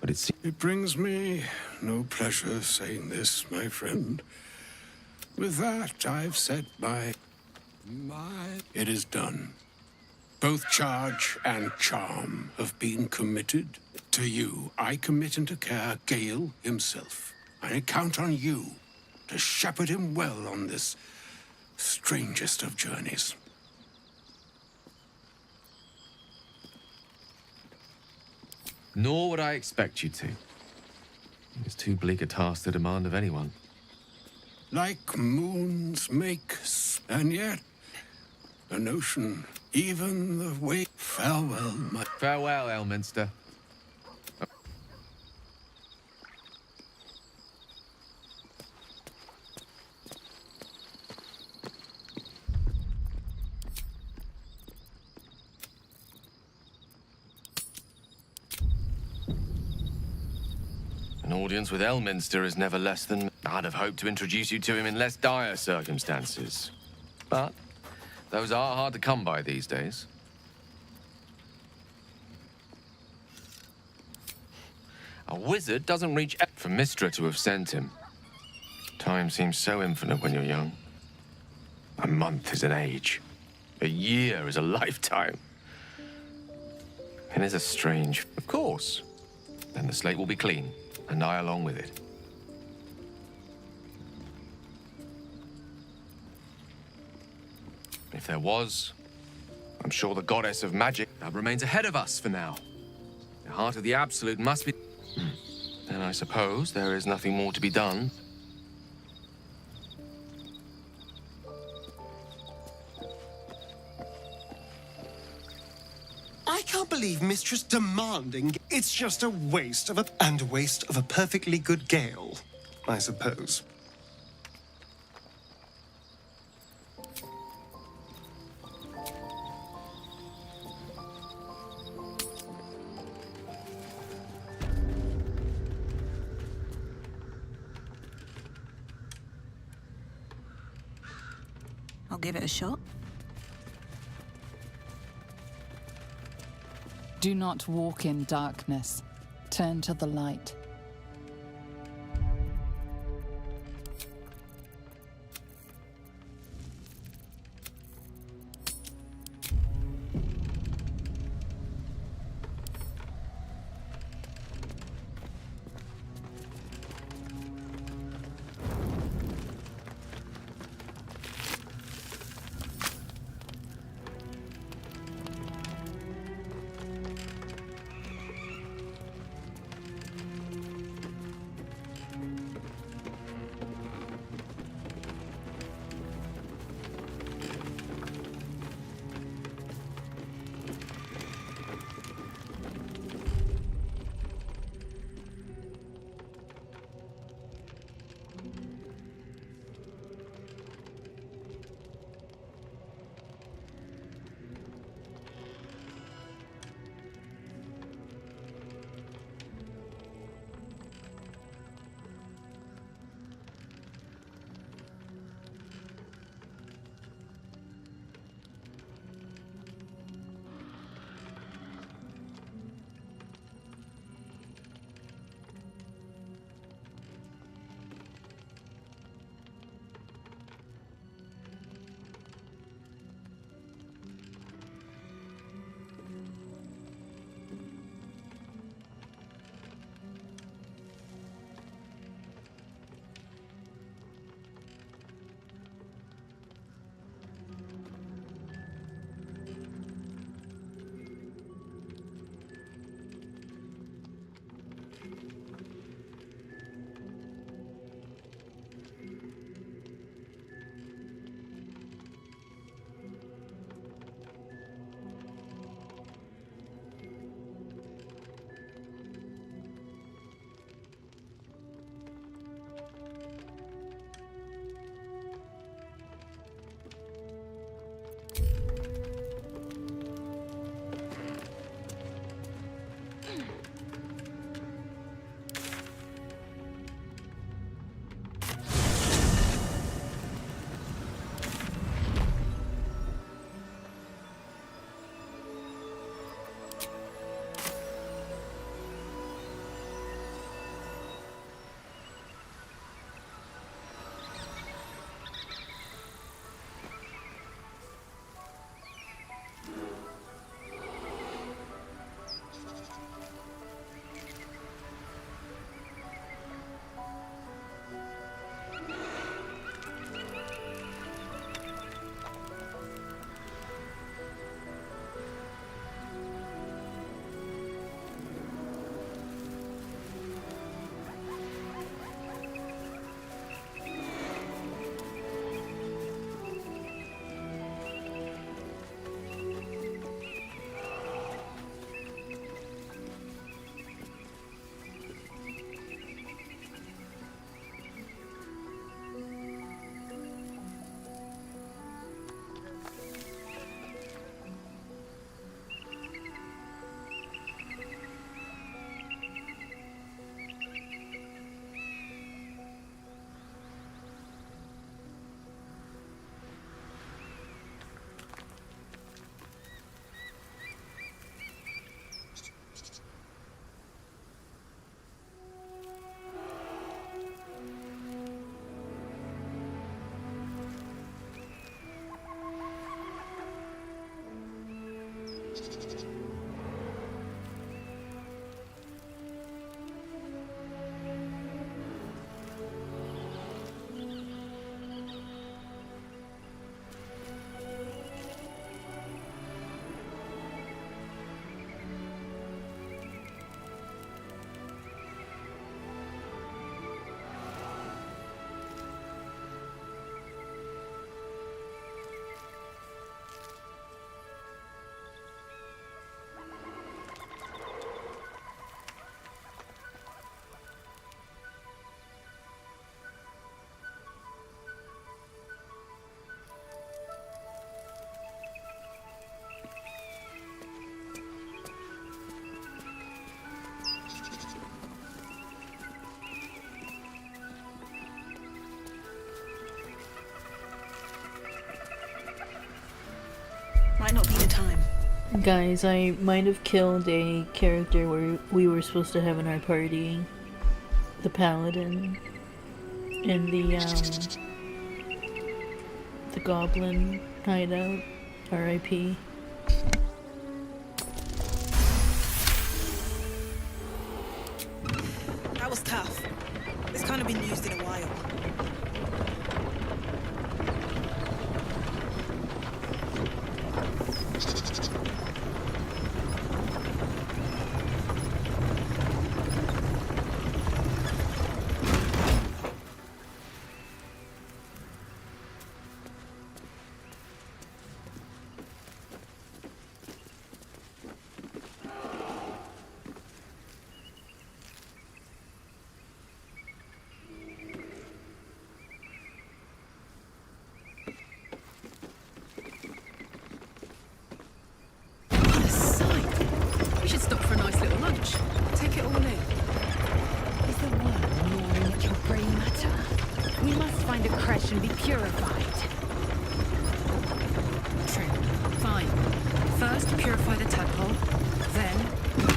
S13: But
S12: it brings me no pleasure saying this, my friend. With that, I've said my... It is done. Both charge and charm have been committed. To you, I commit and to care Gale himself. I count on you to shepherd him well on this strangest of journeys.
S13: Nor would I expect you to. It's too bleak a task to demand of anyone.
S12: Like moons make, and yet a notion, even the way. Farewell, my...
S13: Farewell, Elminster. An audience with Elminster is never less than... I'd have hoped to introduce you to him in less dire circumstances. But those are hard to come by these days. A wizard doesn't reach out for Mistra to have sent him. Time seems so infinite when you're young. A month is an age. A year is a lifetime. It is a strange... Of course. Then the slate will be clean, and I along with it. If there was, I'm sure the goddess of magic remains ahead of us for now. The heart of the Absolute must be... Then I suppose there is nothing more to be done.
S9: I can't believe Mistress demanding. It's just a waste of a perfectly good Gale, I suppose.
S6: I'll give it a shot.
S4: Do not walk in darkness. Turn to the light.
S1: Guys, I might have killed a character we were supposed to have in our party. The paladin. In the goblin hideout. R.I.P.
S6: That was tough. It's kind of been used in a while.
S19: We should stop for a nice little lunch. Take it all in.
S16: Is the worm gnawing at your grey matter? We must find a creche and be purified.
S19: True. Fine. First, purify the tadpole. Then,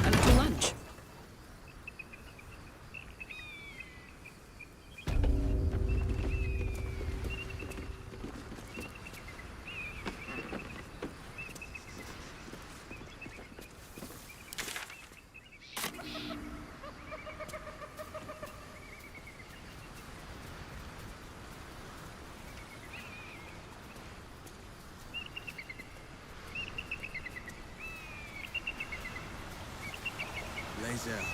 S19: a little lunch.
S14: Lae'zel,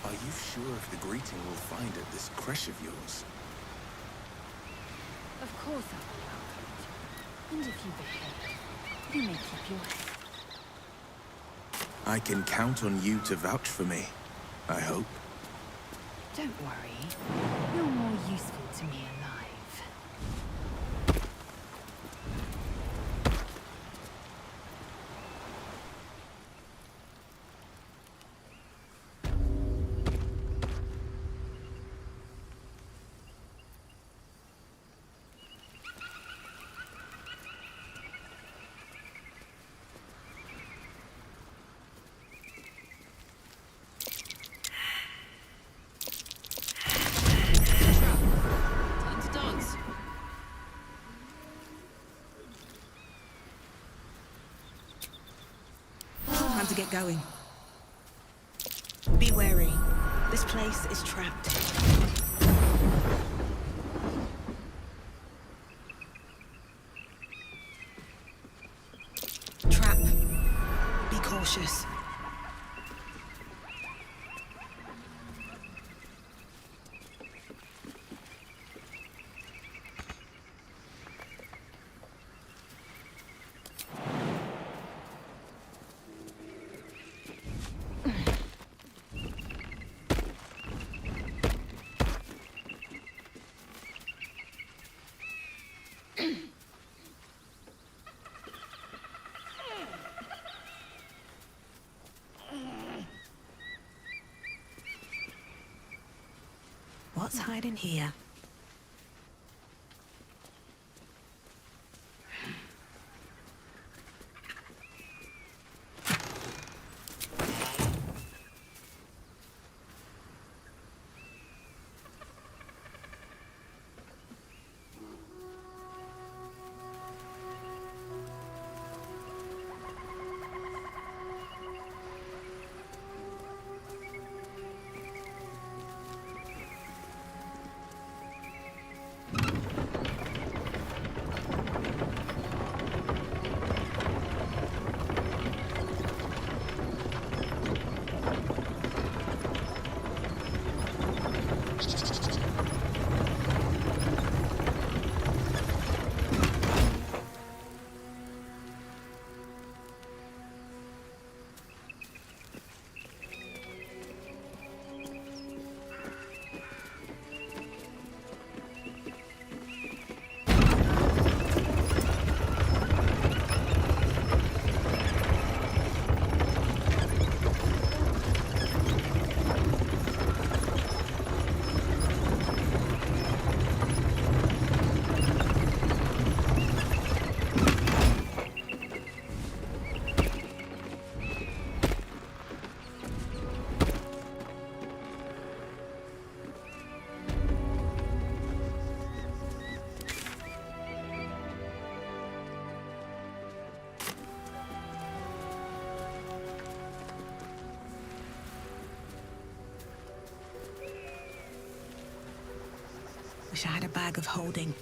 S14: are you sure of the greeting we'll find at this creche of yours?
S16: Of course I will welcome it. And if you behave, you may keep your head.
S14: I can count on you to vouch for me, I hope.
S16: Don't worry. You're more useful to me alive.
S19: Time to dance.
S6: Time to get going. Be wary. This place is trapped. Trap. Be cautious. What's hiding here? Wish I had a bag of holding.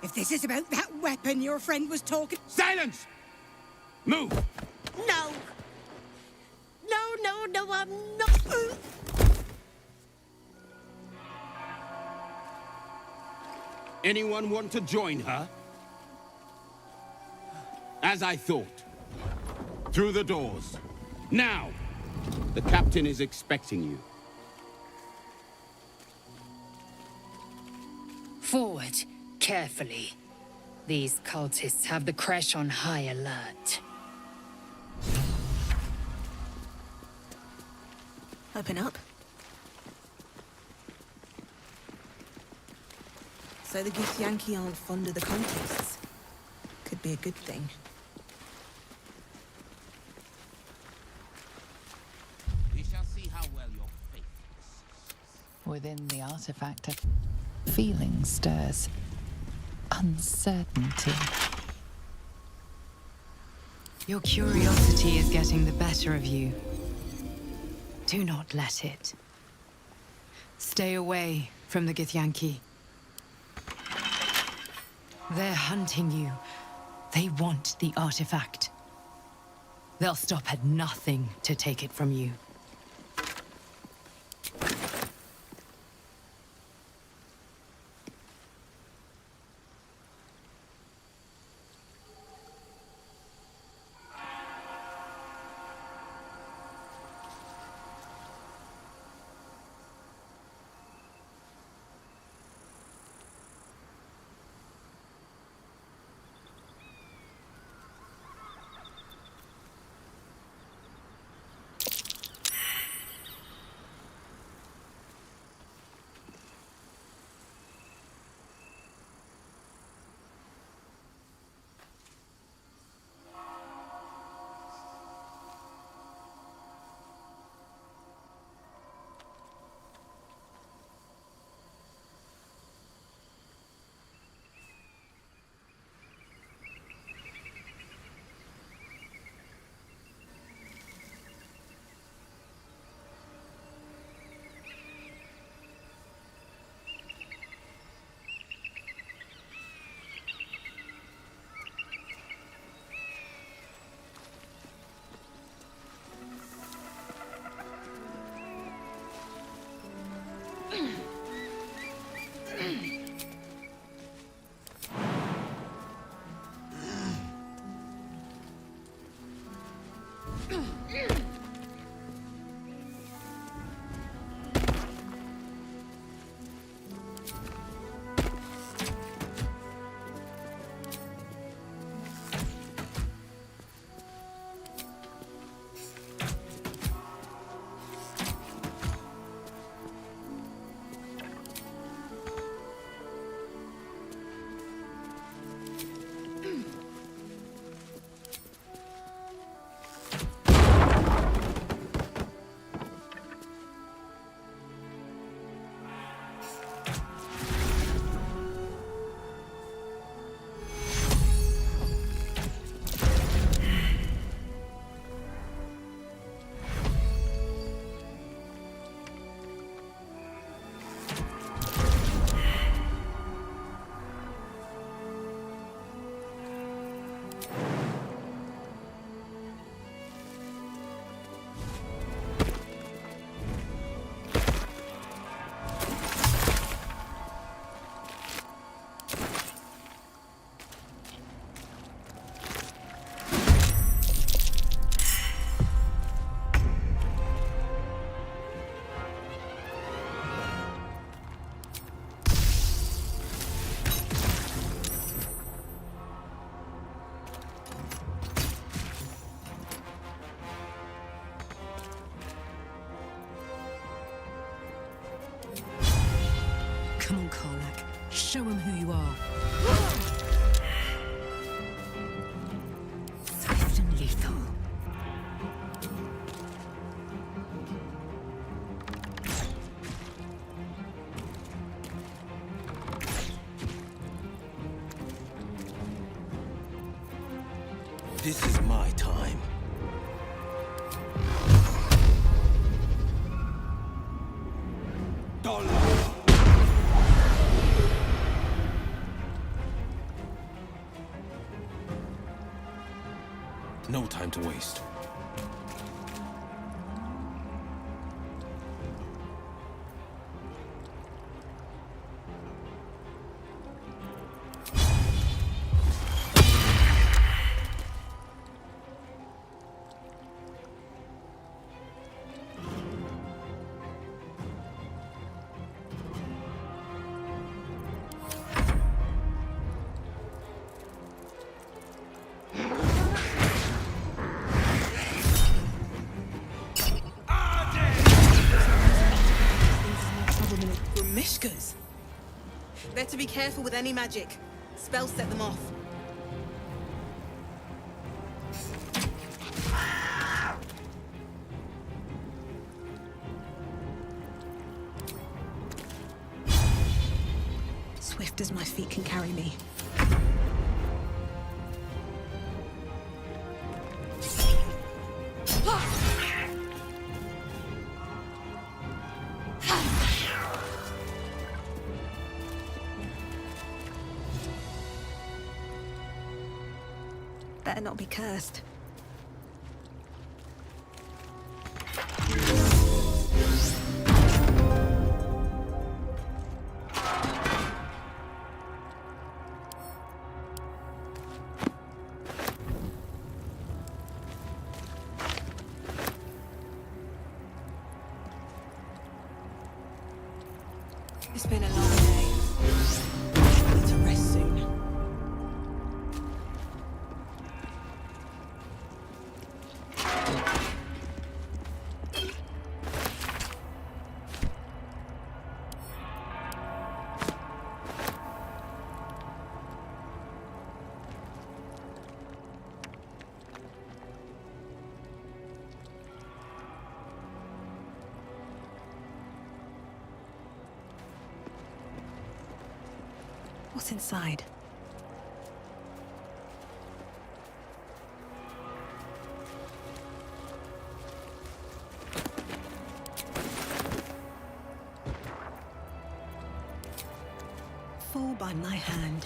S17: If this is about that weapon your friend was talking...
S3: Silence! Move!
S17: No! No, I'm not...
S3: Anyone want to join her? As I thought. Through the doors. Now! The captain is expecting you.
S2: Forward, carefully. These cultists have the Kresh on high alert.
S6: Open up. So the Githyanki aren't fond of the contests. Could be a good thing.
S3: We shall see how well your faith is.
S4: Within the artifact, a feeling stirs. Uncertainty.
S15: Your curiosity is getting the better of you. Do not let it. Stay away from the Githyanki. They're hunting you. They want the artifact. They'll stop at nothing to take it from you.
S2: Come on, Karlach. Show him who you are. Swift and lethal.
S11: This is my time. No time to waste.
S6: Better be careful with any magic. Spells set them off. Swift as my feet can carry me. Better not be cursed. It's been a long day. I need to rest soon. What's inside? Fall by my hand.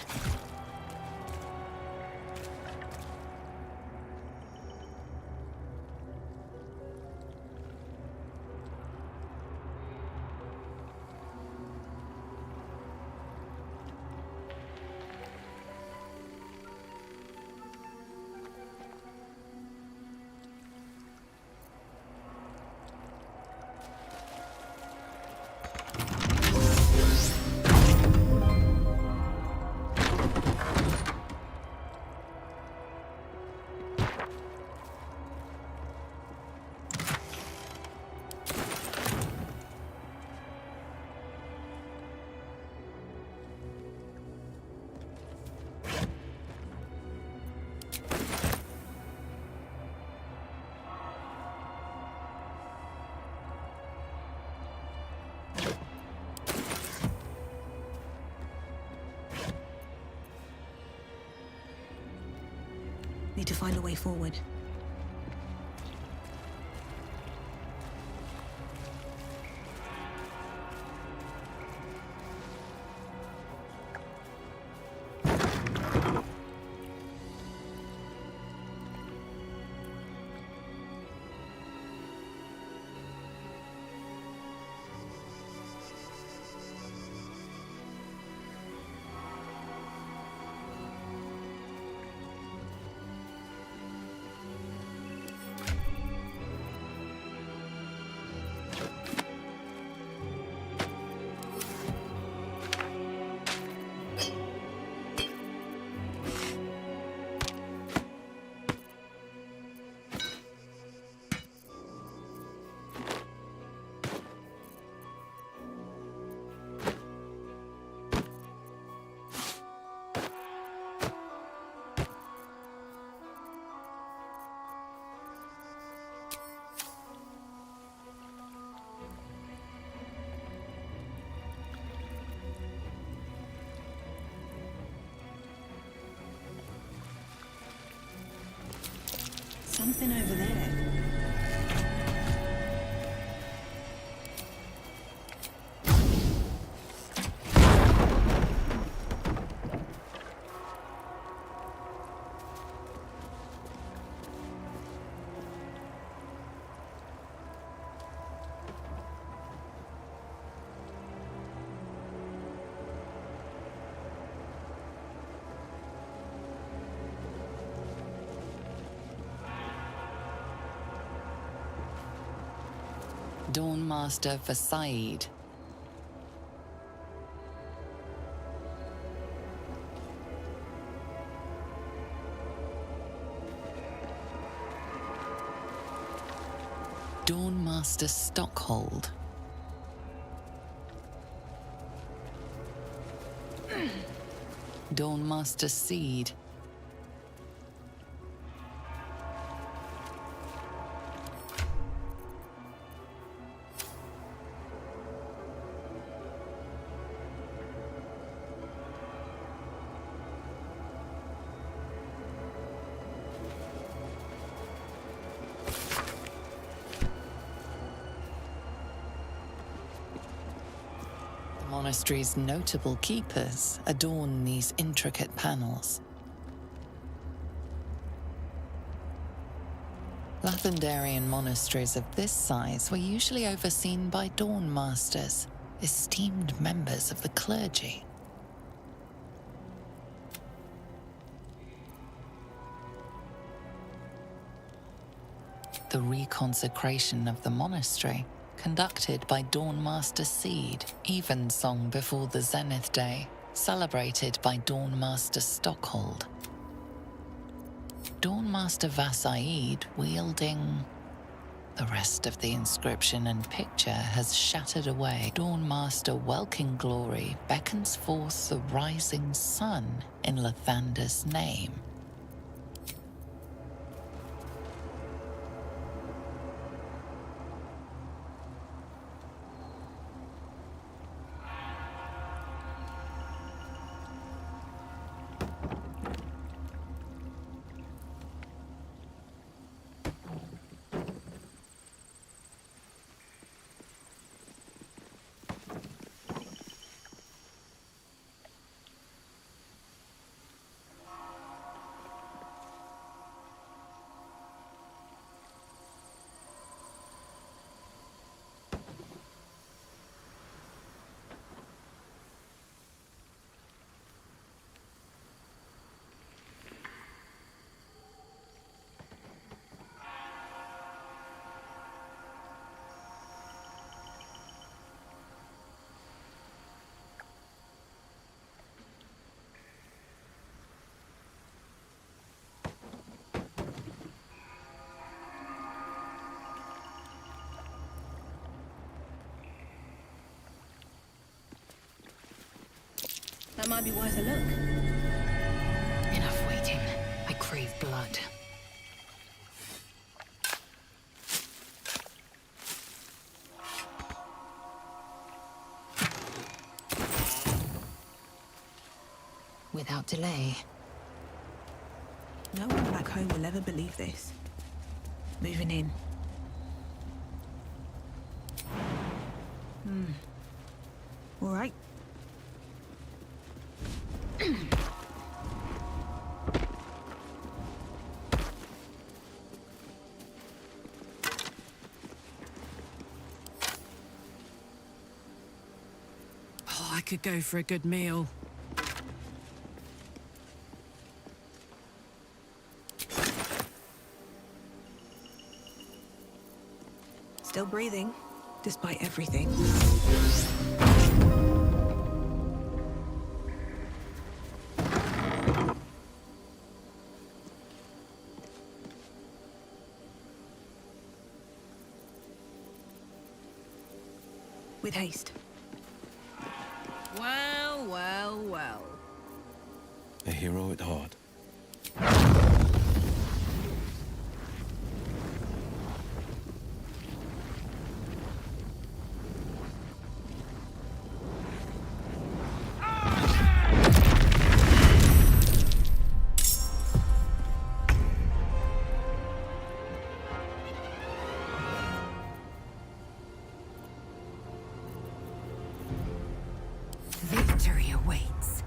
S6: Need to find a way forward. Something over there.
S4: Dawnmaster Versailles. Dawnmaster Stockhold. Dawnmaster Seed. The monastery's notable keepers adorn these intricate panels. Lathendarian monasteries of this size were usually overseen by Dawnmasters, esteemed members of the clergy. The reconsecration of the monastery conducted by Dawnmaster Seed, evensong before the Zenith Day, celebrated by Dawnmaster Stockhold. Dawnmaster Vassaid wielding... The rest of the inscription and picture has shattered away. Dawnmaster Welkin Glory beckons forth the rising sun in Lathander's name.
S6: That might be worth a look.
S2: Enough waiting. I crave blood. Without delay.
S6: No one back home will ever believe this. Moving in. All right.
S19: Oh, I could go for a good meal.
S6: Still breathing, despite everything. With haste.
S19: Well, well, well.
S5: A hero at heart.
S2: Victory awaits.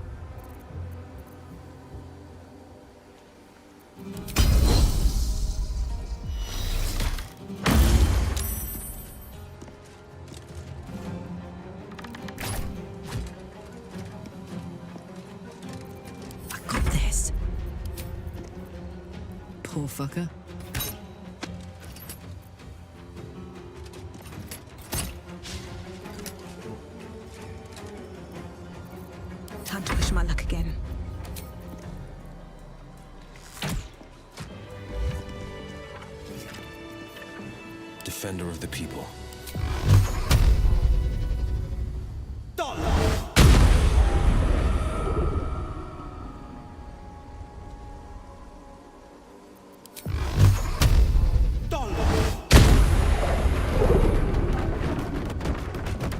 S6: I got this.
S19: Poor fucker.
S6: Time to push my luck again.
S5: Defender of the people.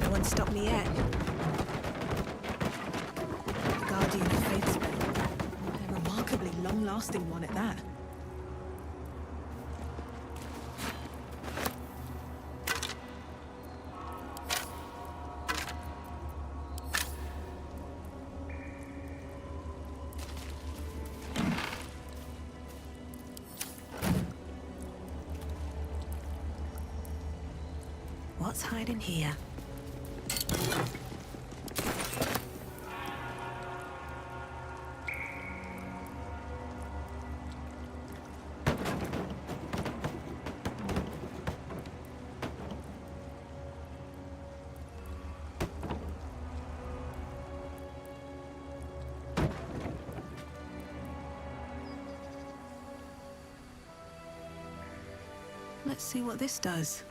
S6: No one stopped me yet. Guardian of Faith's men. A remarkably long-lasting one at that. What's hiding here? Let's see what this does.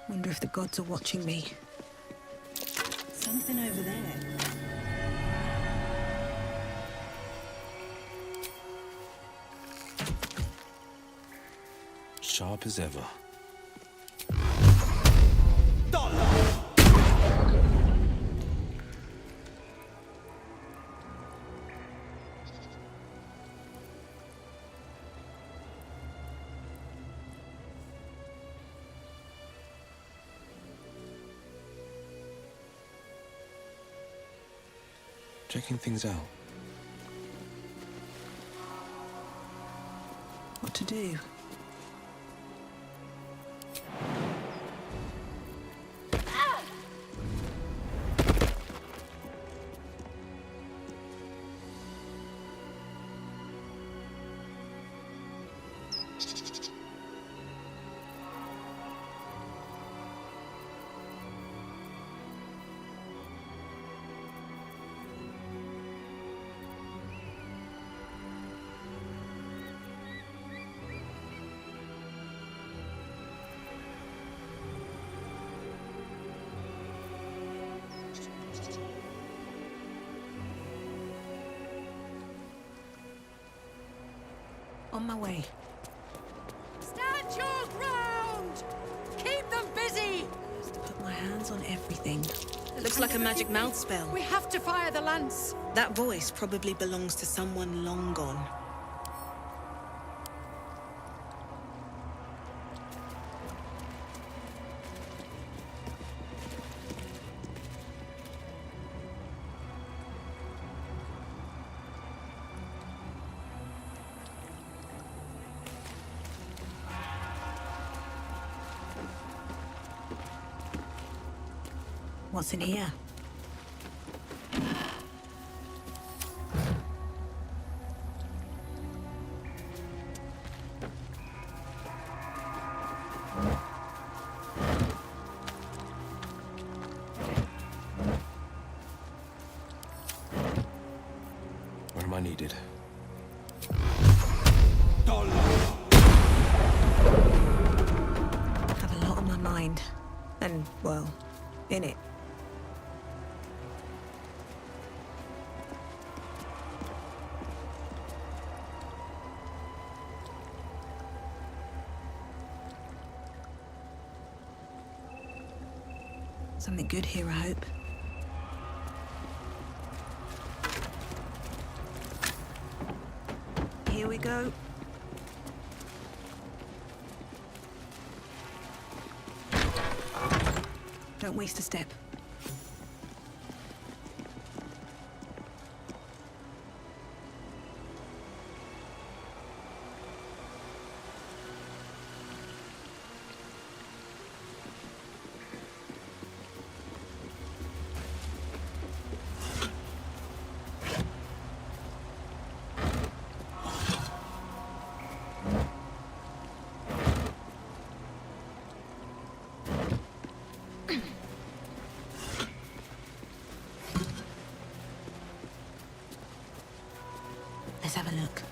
S6: Wonder if the gods are watching me. Something over there.
S5: Sharp as ever. Checking things out.
S6: What to do? On my way.
S17: Stand your ground! Keep them busy!
S6: Just to put my hands on everything.
S10: It looks like a magic mouth spell.
S17: We have to fire the lance.
S6: That voice probably belongs to someone long gone. What's in here?
S5: Where am I needed?
S6: Have a lot on my mind. And, well, in it. Something good here, I hope. Here we go. Don't waste a step. Let's have a look.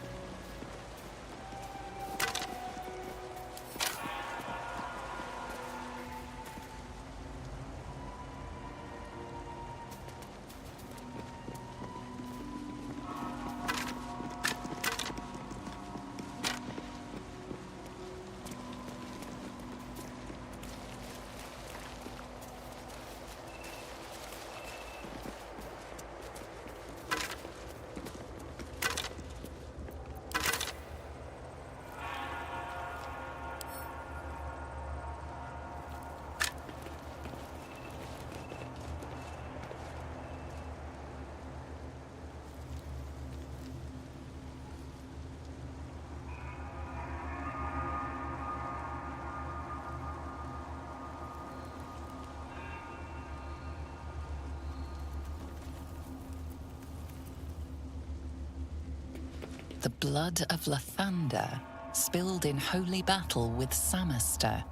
S4: The blood of Lathander, spilled in holy battle with Samaster,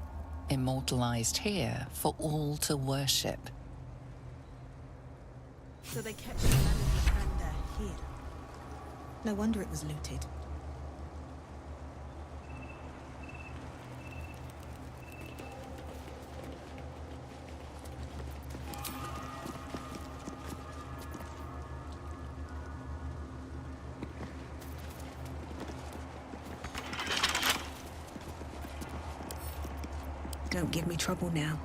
S4: immortalized here for all to worship.
S6: So they kept the land of Lathander here. No wonder it was looted. Don't give me trouble now.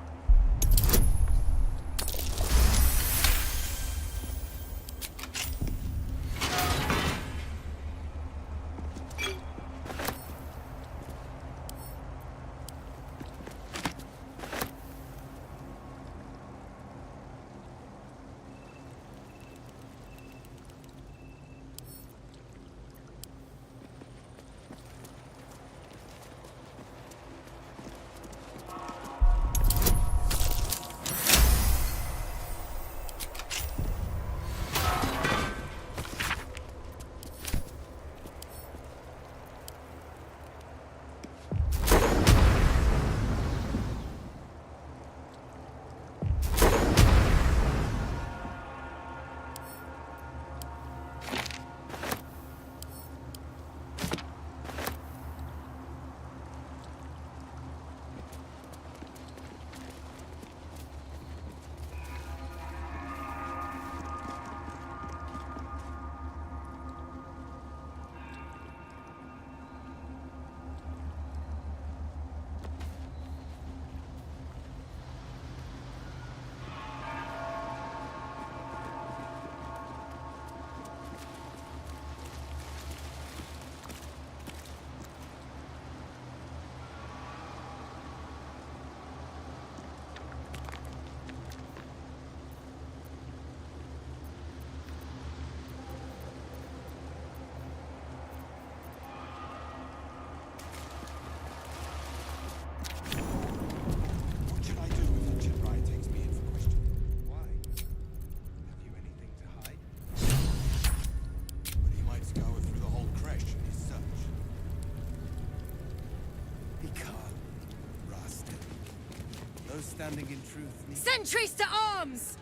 S11: Standing in truth.
S17: Sentries to arms!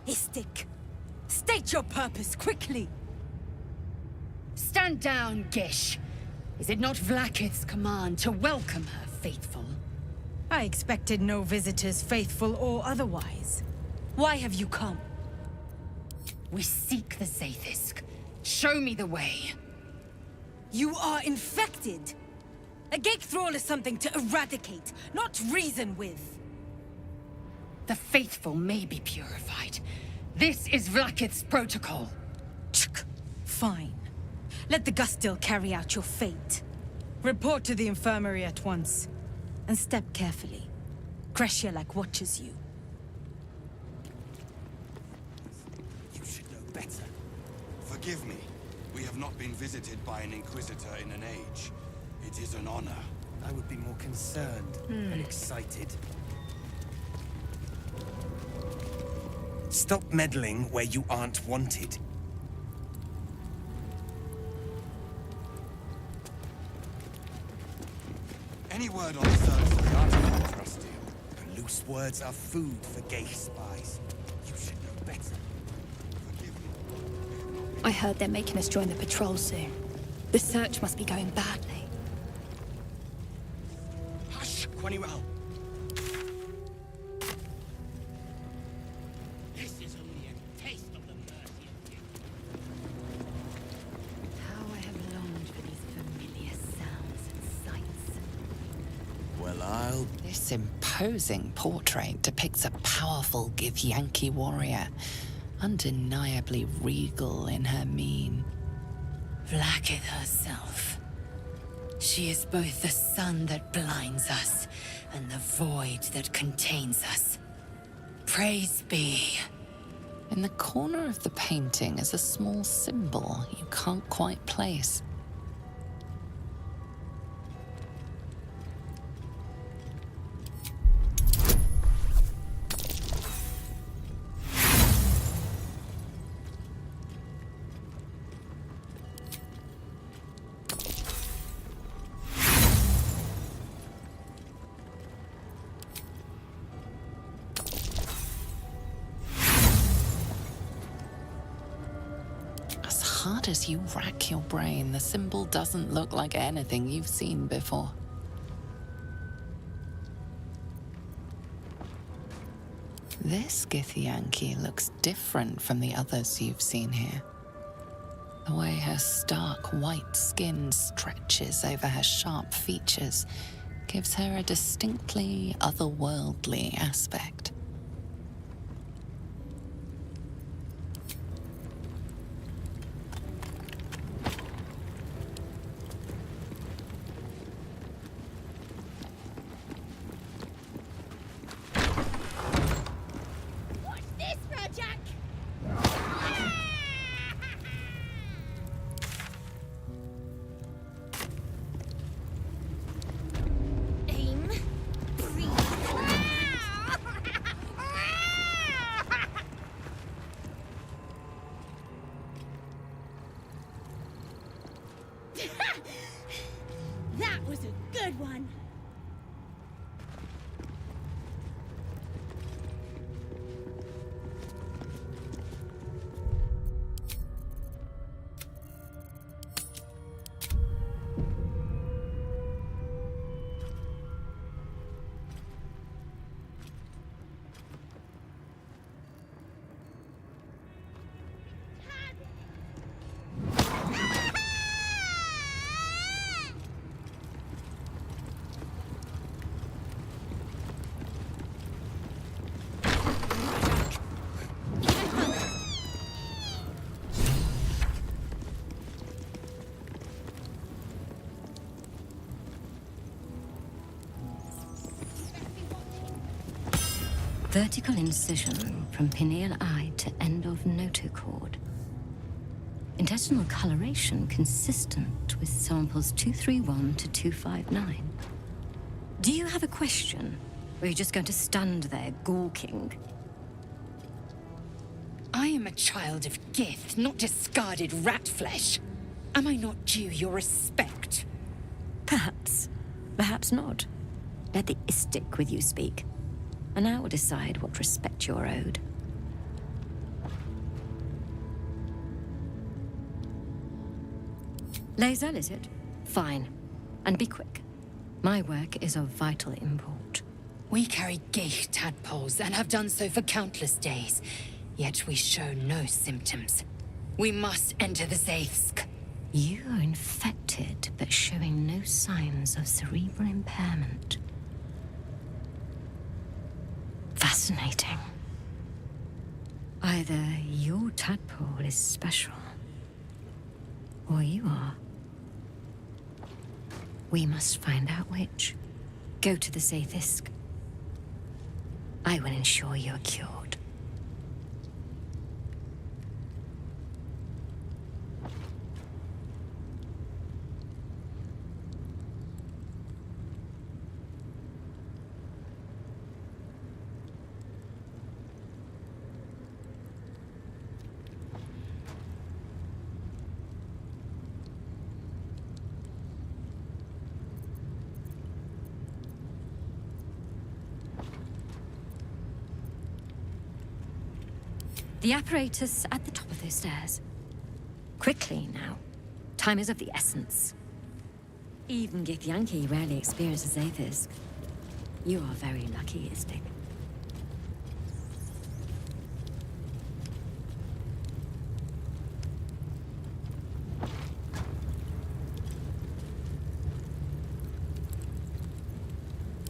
S17: Istik, state your purpose quickly. Stand down, Gish. Is it not Vlaakith's command to welcome her faithful? I expected no visitors, faithful or otherwise. Why have you come? We seek the Zaithisk. Show me the way. You are infected. A Gake Thrall is something to eradicate, not reason with. The faithful may be purified. This is Vlaakith's protocol. Fine. Let the Gustil carry out your fate. Report to the infirmary at once. And step carefully. Kreshjalak watches you.
S11: You should know better. Forgive me. We have not been visited by an Inquisitor in an age. It is an honor. I would be more concerned and excited.
S9: Stop meddling where you aren't wanted.
S11: Any word on the search for the artifact, Rusty? Loose words are food for gay spies. You should know better.
S21: I heard they're making us join the patrol soon. The search must be going badly.
S11: Hush, Quaniwell. This is only a taste of the mercy of you.
S15: How I have longed for these familiar sounds and sights.
S4: Well, This imposing portrait depicts a powerful Githyanki warrior, undeniably regal in her mien.
S2: Vlaakith herself. She is both the sun that blinds us and the void that contains us. Praise be.
S4: In the corner of the painting is a small symbol you can't quite place. hard as you rack your brain, the symbol doesn't look like anything you've seen before. This Githyanki looks different from the others you've seen here. The way her stark white skin stretches over her sharp features gives her a distinctly otherworldly aspect.
S8: That was a good one.
S22: Vertical incision from pineal eye to end of notochord. Intestinal coloration consistent with samples 231 to 259. Do you have a question? Or are you just going to stand there gawking?
S17: I am a child of Gith, not discarded rat flesh. Am I not due your respect?
S22: Perhaps. Perhaps not. Let the istic with you speak, and I will decide what respect you're owed. Lae'zel, is it? Fine. And be quick. My work is of vital import.
S17: We carry Geich tadpoles and have done so for countless days, yet we show no symptoms. We must enter the Zaithsk.
S22: You are infected, but showing no signs of cerebral impairment. Fascinating. Either your tadpole is special, or you are. We must find out which. Go to the Zaithsk. I will ensure you're cured. The apparatus at the top of those stairs. Quickly now. Time is of the essence. Even Githyanki rarely experiences Zaithis. You are very lucky, Istik.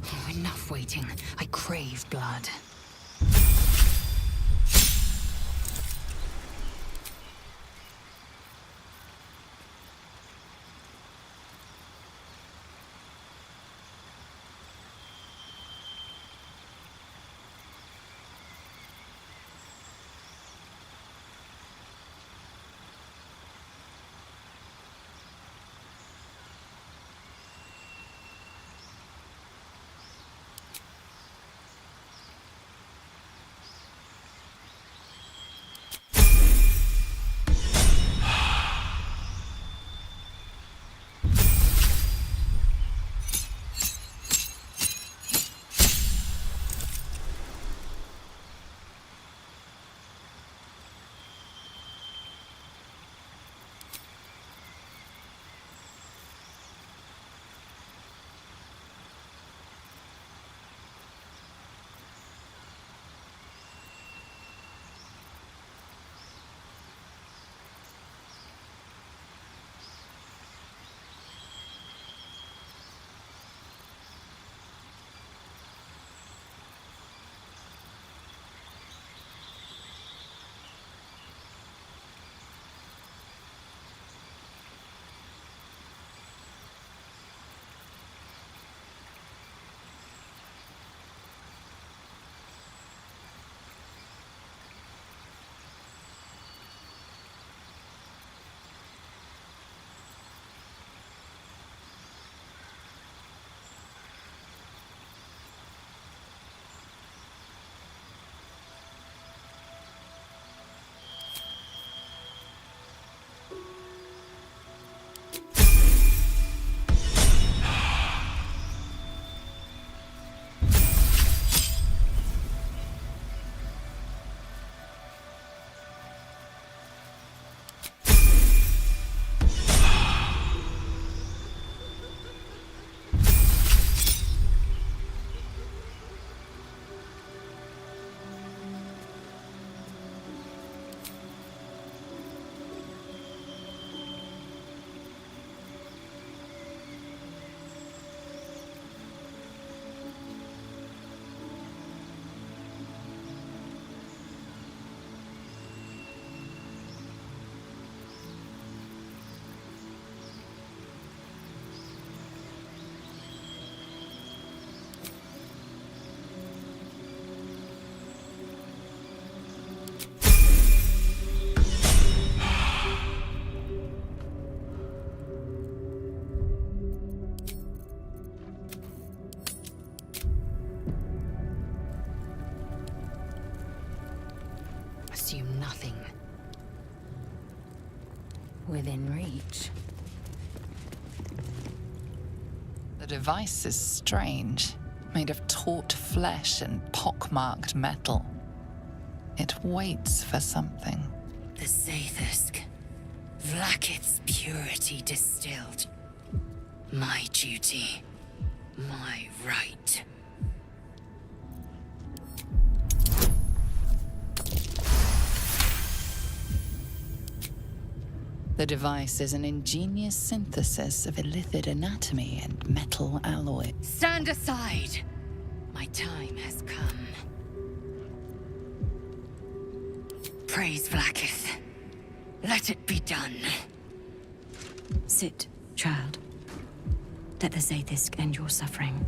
S17: Oh, enough waiting. I crave blood.
S2: Assume nothing. Within reach.
S4: The device is strange, made of taut flesh and pockmarked metal. It waits for something.
S2: The Zaithusk. Vlaakith's purity distilled. My duty. My right.
S4: The device is an ingenious synthesis of illithid anatomy and metal alloy.
S2: Stand aside! My time has come. Praise Vlaakith. Let it be done.
S22: Sit, child. Let the Zaithusk end your suffering.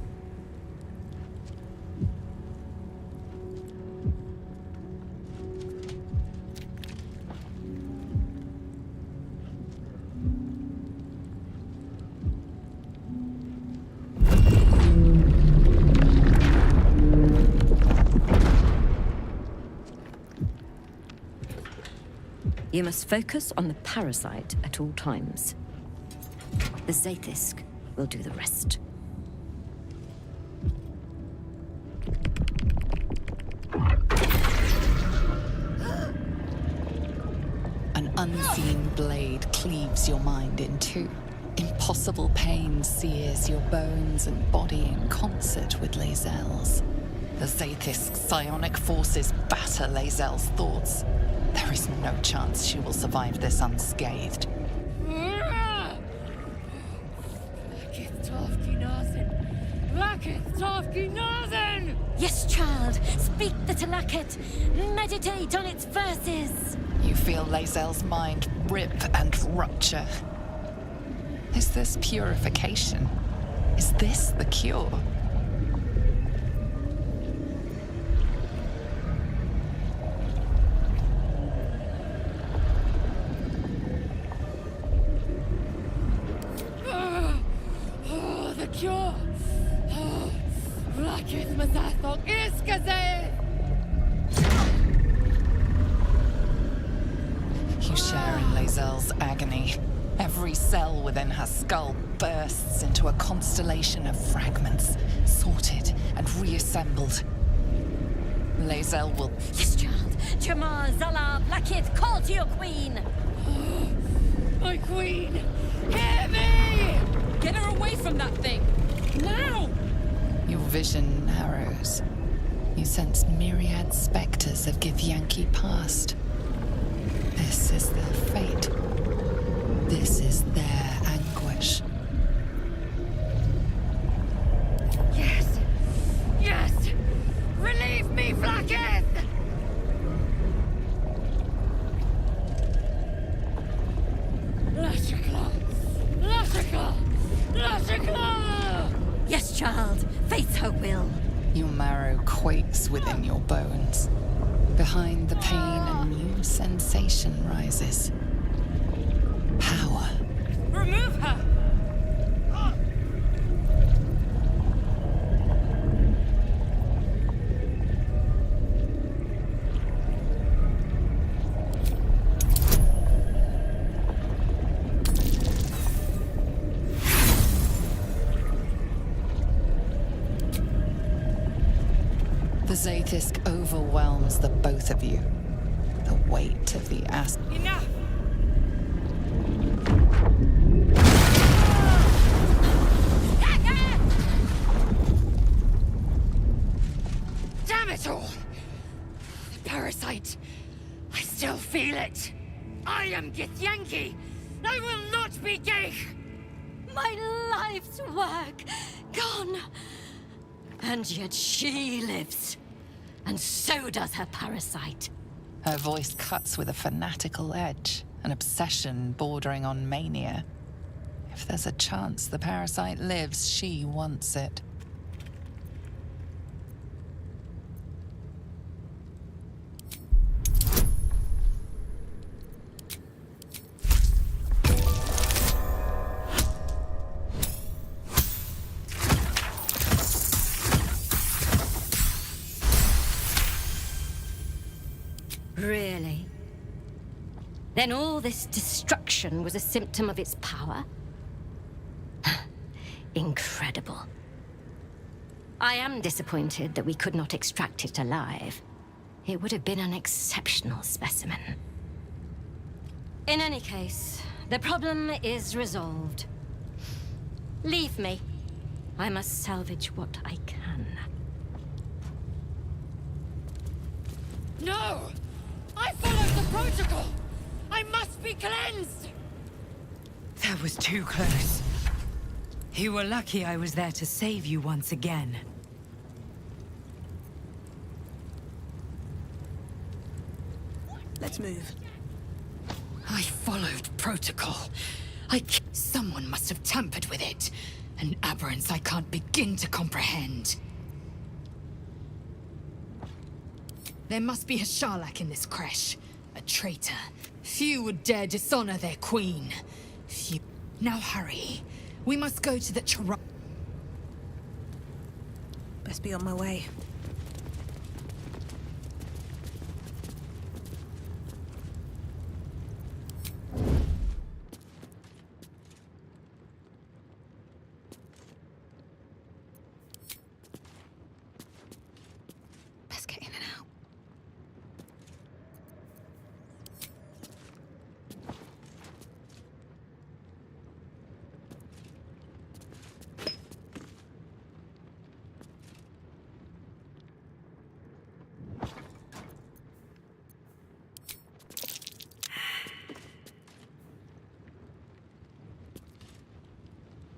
S22: You must focus on the parasite at all times. The Zaithusk will do the rest.
S4: An unseen blade cleaves your mind in two. Impossible pain sears your bones and body in concert with Lae'zel's. The Zaithusk's psionic forces batter Lae'zel's thoughts. There is no chance she will survive this unscathed.
S22: Yes, child. Speak the Talaket. Meditate on its verses.
S4: You feel Lae'zel's mind rip and rupture. Is this purification? Is this the cure?
S10: The cure! Vlaakith Mazathok Iskaze!
S4: You share in Lae'zel's agony. Every cell within her skull bursts into a constellation of fragments, sorted and reassembled. Lae'zel will...
S22: Yes, child. Jamar, Zala, Vlaakith, call to your queen.
S10: My queen! Hear me!
S19: Get her away from that thing! Now!
S4: Your vision narrows. You sense myriad specters of Githyanki past. This is their fate. This is their anguish.
S10: Yes! Yes! Relieve me, Vlaakith! Lashikla! Lashikla! Lashikla!
S22: Yes, child. Face her will.
S4: Your marrow quakes within your bones. Behind the pain, a new sensation rises. Power.
S10: Remove her!
S4: The Zaithusk overwhelms the both of you. The weight of the
S10: Enough! Damn it all! The parasite. I still feel it. I am Githyanki. I will not be Geich.
S22: My life's work gone. And yet she lives. And so does her parasite.
S4: Her voice cuts with a fanatical edge, an obsession bordering on mania. If there's a chance the parasite lives, she wants it.
S22: Really? Then all this destruction was a symptom of its power? Incredible. I am disappointed that we could not extract it alive. It would have been an exceptional specimen. In any case, the problem is resolved. Leave me. I must salvage what I can.
S17: No! I followed the protocol! I must be cleansed!
S15: That was too close. You were lucky I was there to save you once again.
S6: Let's move.
S17: I followed protocol. Someone must have tampered with it. An aberrance I can't begin to comprehend. There must be a Sharlak in this creche. A traitor. Few would dare dishonor their queen. Few... Now hurry. We must go to the Chara...
S6: Best be on my way.
S17: Best get in and out.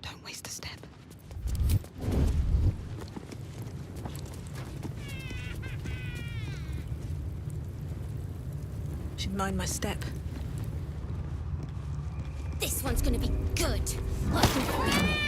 S17: Don't waste a step.
S6: Should mind my step.
S21: This one's gonna be good. I can feel it.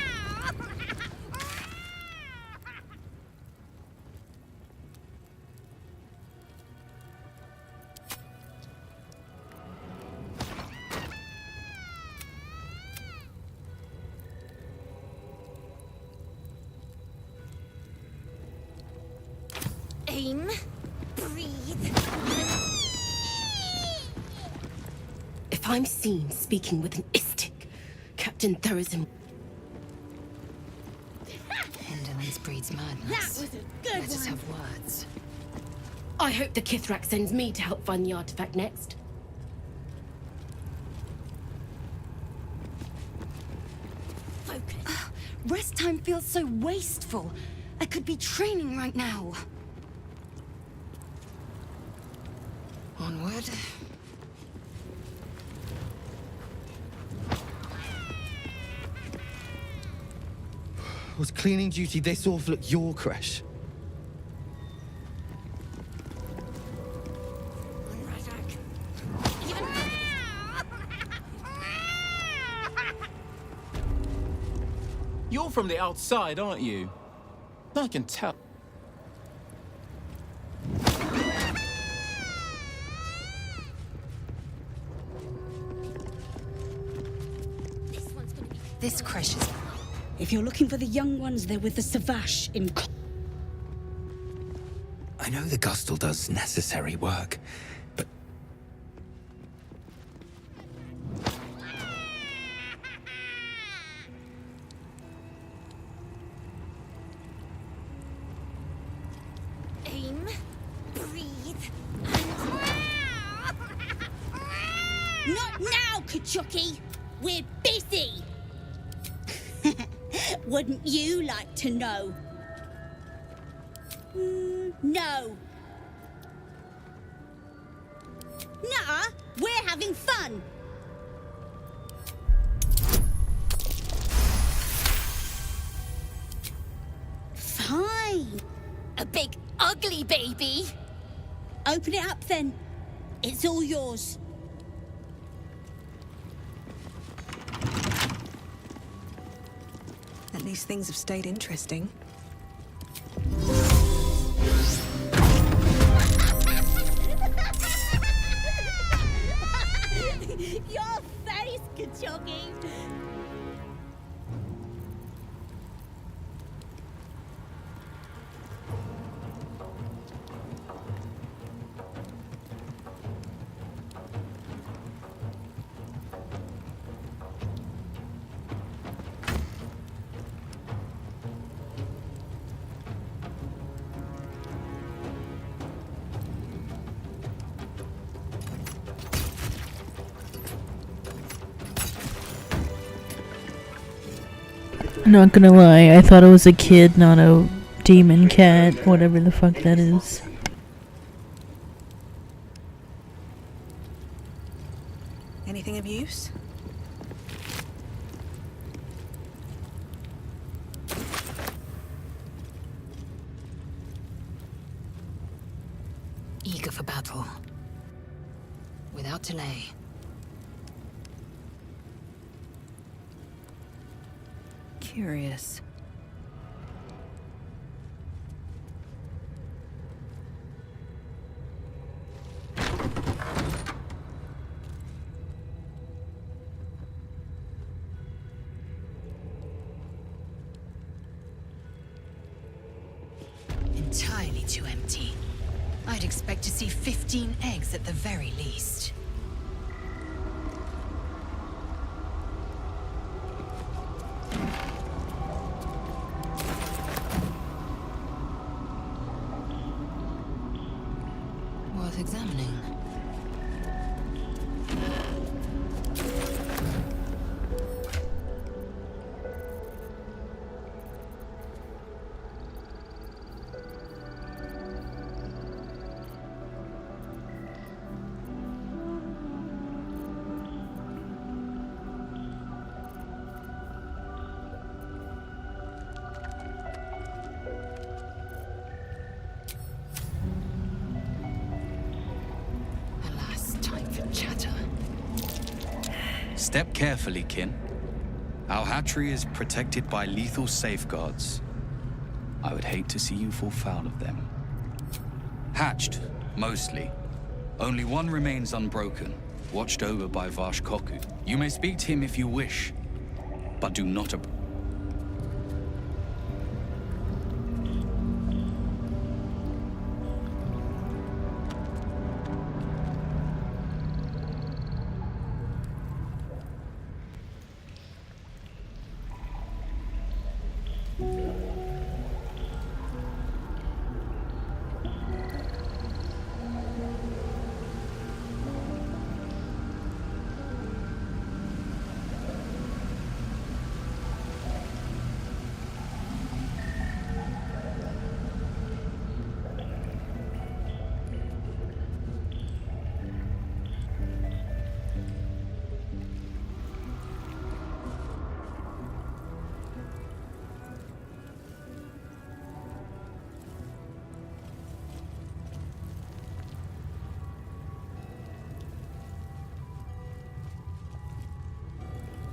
S21: Aim, breathe.
S18: If I'm seen speaking with an istic, Captain Thurism...
S2: Indolence breeds madness.
S21: That was a good
S2: Let us
S21: one.
S2: have words.
S18: I hope the Kithrak sends me to help find the artifact next.
S21: Focus.
S22: Rest time feels so wasteful. I could be training right now.
S2: Onward.
S20: Was cleaning duty this awful at your creche?
S23: You're from the outside, aren't you? I can tell.
S17: This creche is... If you're looking for the young ones, they're with the Savash in...
S24: I know the Gustle does necessary work, but...
S21: Aim, breathe, Not now, Kachuki! We're busy! Wouldn't you like to know? No. Nuh-uh, we're having fun. Fine. A big ugly baby. Open it up then. It's all yours.
S6: At least things have stayed interesting.
S21: Your face, Kachogi.
S1: I'm not gonna lie, I thought it was a kid, not a demon cat, whatever the fuck that is.
S6: Anything of use?
S2: Eager for battle. Without delay.
S6: Curious.
S2: Entirely too empty. I'd expect to see 15 eggs at the very least. Worth examining.
S24: Step carefully, kin. Our hatchery is protected by lethal safeguards. I would hate to see you fall foul of them. Hatched, mostly. Only one remains unbroken, watched over by Vash Koku. You may speak to him if you wish, but do not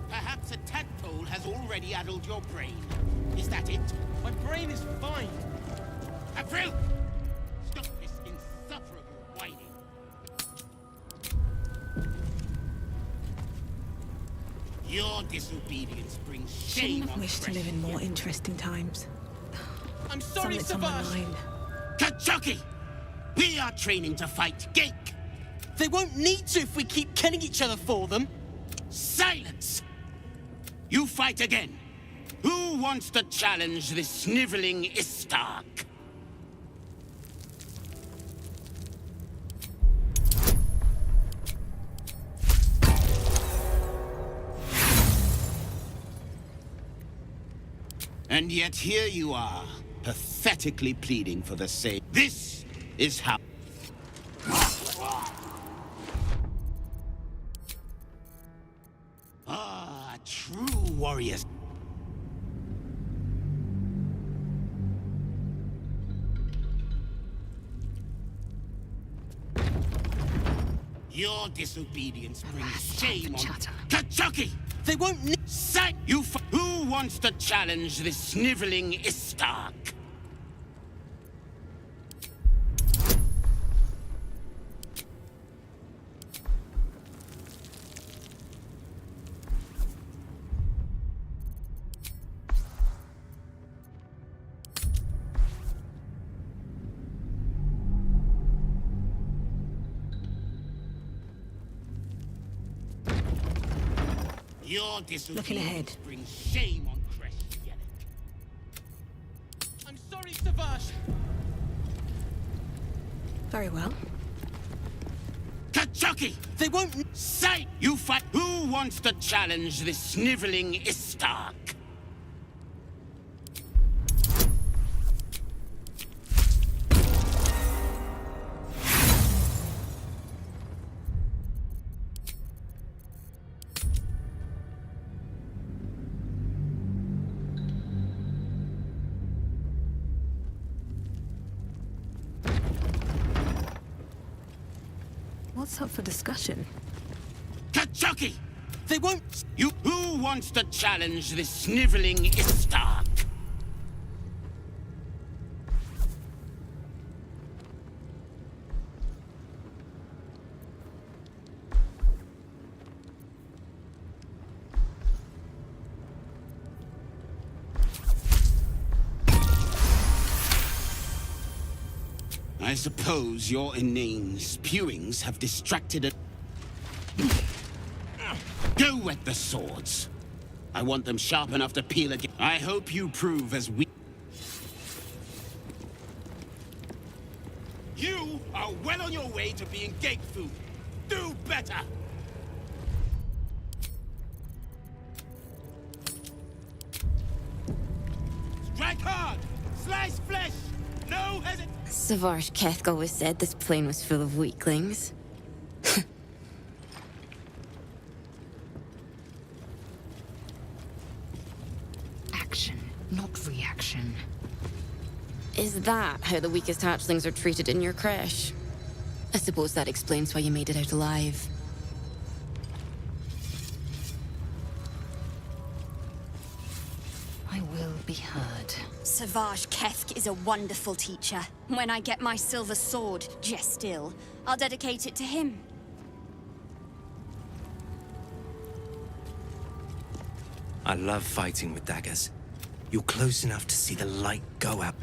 S7: Perhaps a tadpole has already addled your brain. Is that it?
S12: My brain is fine.
S7: April! Stop this insufferable whining. Your disobedience brings shame
S6: Shouldn't have
S7: on
S6: wished to
S7: fresh
S6: live in more
S7: young.
S6: interesting times.
S12: I'm sorry,
S6: Some on my
S12: Savage.
S6: mind.
S7: Kachuki! We are training to fight Gake!
S12: They won't need to if we keep killing each other for them.
S7: Silence! You fight again. Who wants to challenge this sniveling Istark? And yet here you are, pathetically pleading for the same. This is how... Ah, a true warrior. Your disobedience brings shame on... Kachuki!
S12: They won't need...
S7: Who wants to challenge this sniveling Istark? Your disobedience brings shame on Crest Yellow.
S12: I'm sorry, Savage.
S6: Very well.
S7: Kachuki! They won't say you fight. Who wants to challenge this sniveling Istark?
S3: What's up for discussion?
S7: Kachuki! They won't... You... Who wants to challenge this sniveling Istark? I suppose your inane spewings have distracted it. Go wet the swords. I want them sharp enough to peel again. I hope you prove as weak. You are well on your way to being gate food. Do better! Strike hard! Slice flesh! No hesitation!
S10: Savage Keth always said this plane was full of weaklings.
S2: Action, not reaction.
S10: Is that how the weakest hatchlings are treated in your creche? I suppose that explains why you made it out alive.
S2: I will be heard.
S13: Savage Kethk is a wonderful teacher. When I get my silver sword, Jestil, I'll dedicate it to him.
S14: I love fighting with daggers. You're close enough to see the light go out.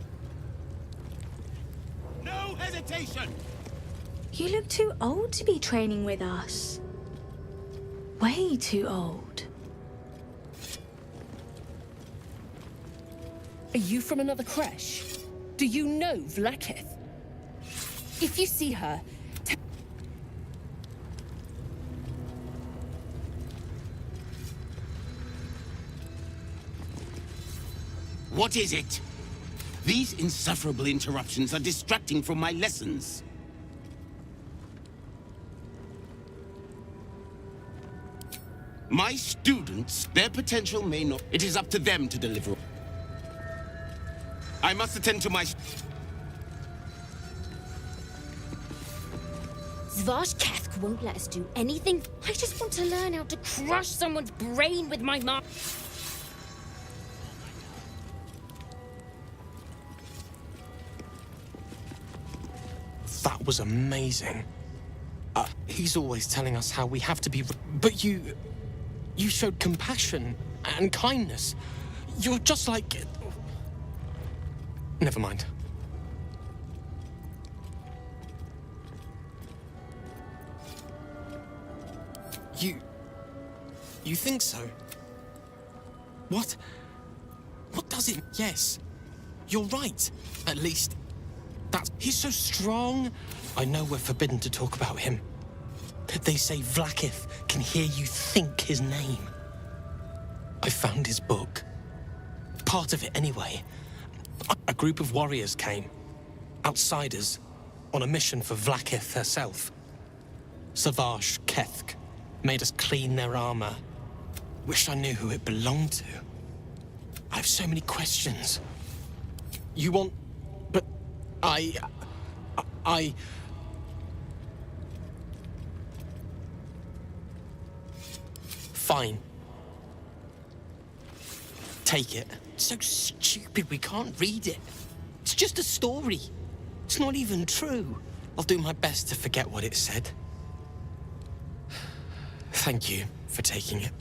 S7: No hesitation!
S8: You look too old to be training with us. Way too old.
S16: Are you from another creche? Do you know Vlakith? If you see her,
S7: What is it? These insufferable interruptions are distracting from my lessons. My students, their potential may not... It is up to them to deliver. I must attend to my...
S13: Savage Kethk won't let us do anything. I just want to learn how to crush someone's brain with my mind.
S25: That was amazing. He's always telling us how we have to be... But you showed compassion and kindness. You're just like... Never mind. You think so? What? What does it... Yes. You're right. At least... He's so strong. I know we're forbidden to talk about him. They say Vlakith can hear you think his name. I found his book. Part of it, anyway. A group of warriors came. Outsiders. On a mission for Vlakith herself. Savage Kethk made us clean their armor. Wish I knew who it belonged to. I have so many questions. You want... But... I... Fine. Take it. It's so stupid we can't read it. It's just a story. It's not even true. I'll do my best to forget what it said. Thank you for taking it.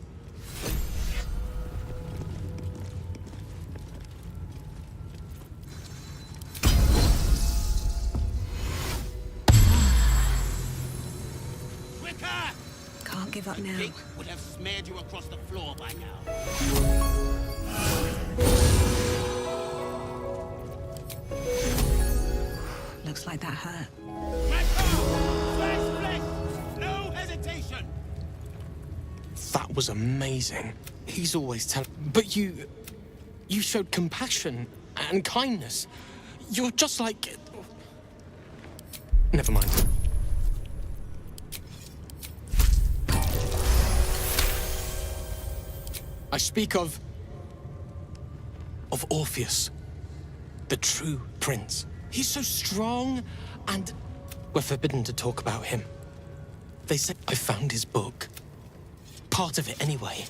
S6: Can't give up now.
S7: Jake would have smeared you across the floor by now.
S6: Looks like that hurt.
S7: No hesitation!
S25: That was amazing. He's always telling... But you showed compassion and kindness. You're just like... Never mind. I speak of Orpheus, the true prince. He's so strong, and we're forbidden to talk about him. They say I found his book. Part of it, anyway.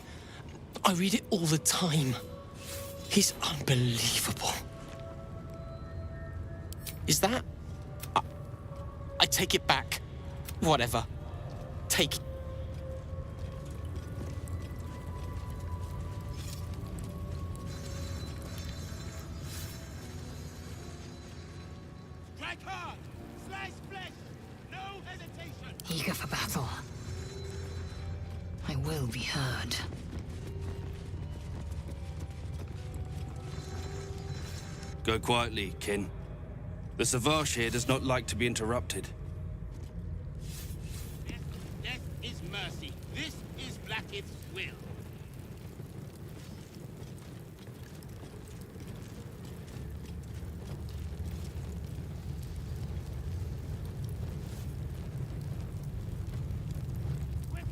S25: I read it all the time. He's unbelievable. Is that... I take it back. Whatever. Take...
S7: Strike hard! Slice flesh! No hesitation!
S2: Eager for battle. I will be heard.
S3: Go quietly, kin. The Savage here does not like to be interrupted.
S7: Death is mercy. This is Blackith's will. Quicker!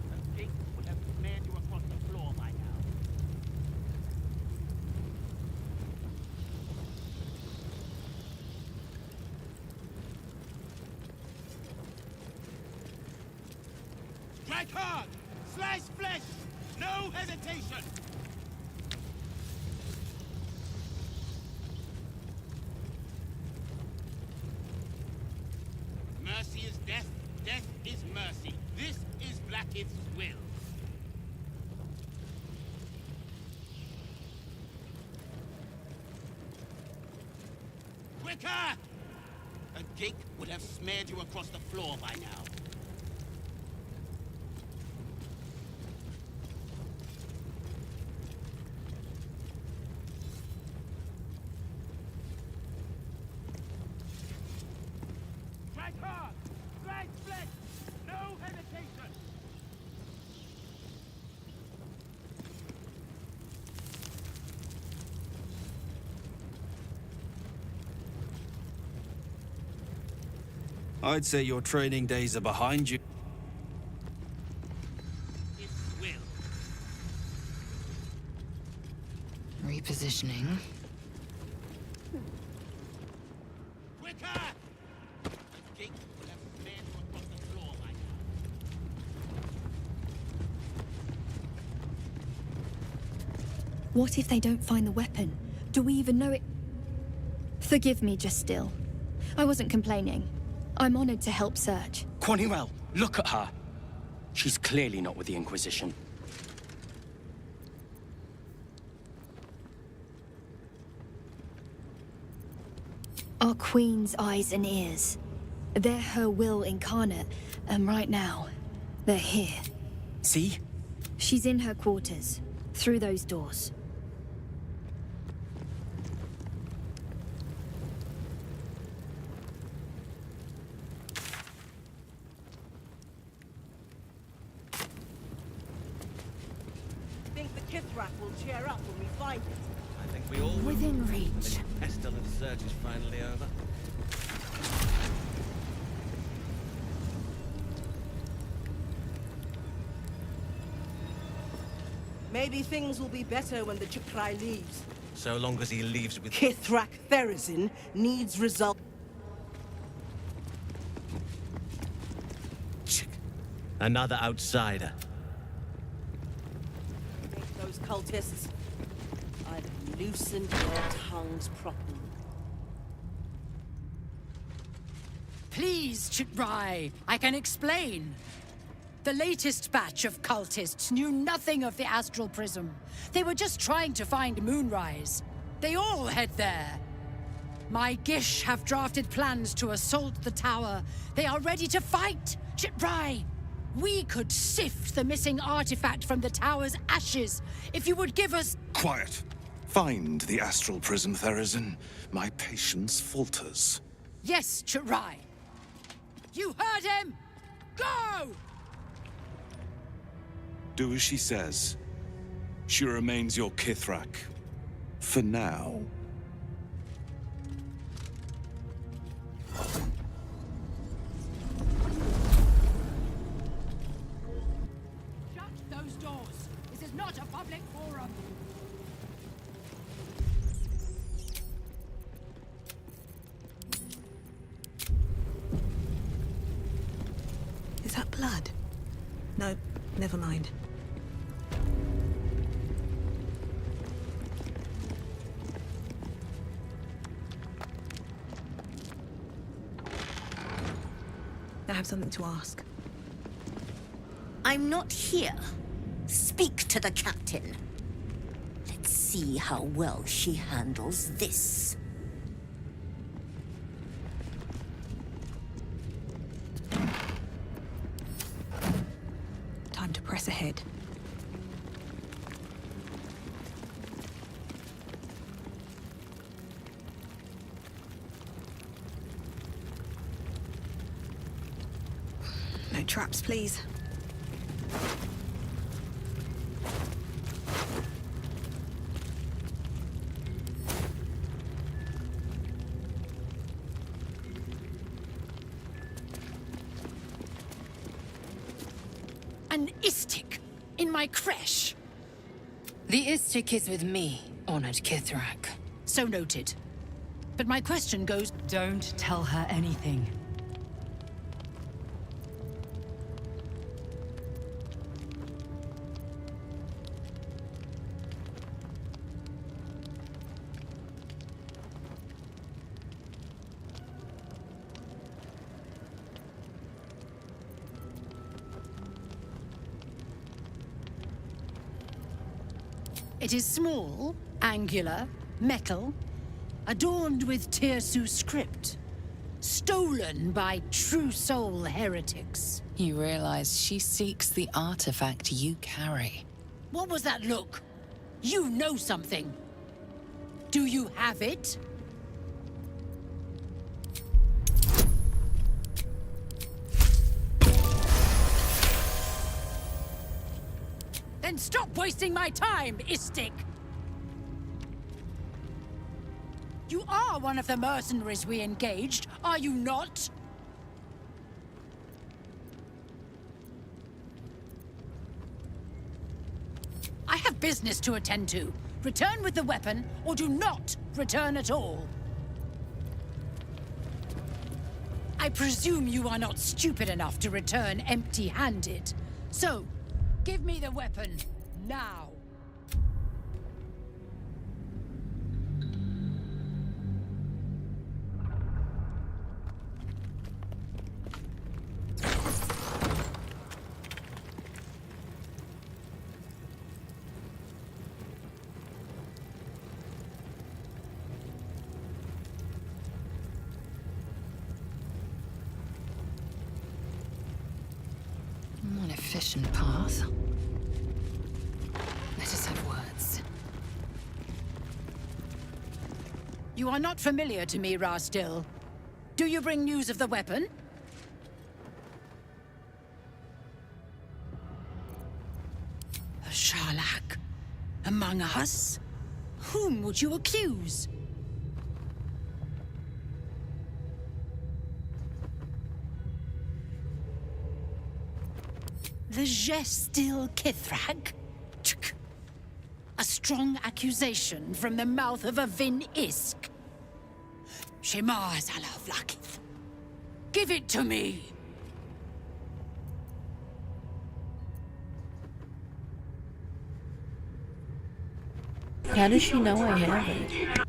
S7: The gate would have smeared you across the floor by now. Strike hard! Slice flesh! No hesitation! Mercy is death, death is mercy. This is Blackith's will. Quicker! A gate would have smeared you across the floor by now. Strike hard! Strike flesh! No hesitation!
S3: I'd say your training days are behind you.
S2: Repositioning.
S7: Quicker! The gate would have smeared you across the floor by now.
S5: What if they don't find the weapon? Do we even know it? Forgive me, just still. I wasn't complaining. I'm honored to help search.
S12: Quannuel, look at her. She's clearly not with the Inquisition.
S5: Our Queen's eyes and ears. They're her will incarnate, and right now, they're here.
S12: See?
S5: She's in her quarters, through those doors.
S9: Think the Kithrak will cheer up when we find it?
S11: I think we all will.
S5: Within reach.
S11: When this pestilent search is finally over.
S9: Maybe things will be better when the Chukrai leaves.
S11: So long as he leaves with...
S9: Kithrak Therazin needs result.
S11: Another outsider.
S9: Think those cultists. I'd have loosened their tongues properly.
S17: Please, Chitrai, I can explain. The latest batch of cultists knew nothing of the Astral Prism. They were just trying to find Moonrise. They all head there. My Gish have drafted plans to assault the tower. They are ready to fight, Chitrai. We could sift the missing artifact from the tower's ashes if you would give us...
S19: Quiet. Find the Astral Prism, Therazin. My patience falters.
S17: Yes, Chitrai. You heard him! Go!
S19: Do as she says. She remains your Kithrak. For now.
S17: Shut those doors. This is not a public forum.
S6: blood. No, never mind. I have something to ask.
S21: I'm not here. Speak to the captain. Let's see how well she handles this.
S6: Time to press ahead. No traps, please.
S17: An Istik in my creche.
S2: The Istik is with me, honored Kithrak.
S17: So noted. But my question goes...
S2: Don't tell her anything.
S17: It is small, angular, metal, adorned with Tirsu script. Stolen by true soul heretics.
S2: You realize she seeks the artifact you carry.
S17: What was that look? You know something. Do you have it? Then stop wasting my time, Istik! You are one of the mercenaries we engaged, are you not? I have business to attend to. Return with the weapon, or do not return at all. I presume you are not stupid enough to return empty-handed. So, give me the weapon, now.
S2: An efficient path. Let us have words.
S17: You are not familiar to me, Rastil. Do you bring news of the weapon? A Sharlak? Among us? Whom would you accuse? The Gestil Kithrak? A strong accusation from the mouth of a Vin Isk. Shemar Zalavlakith. Give it to me!
S1: How does she know I have it?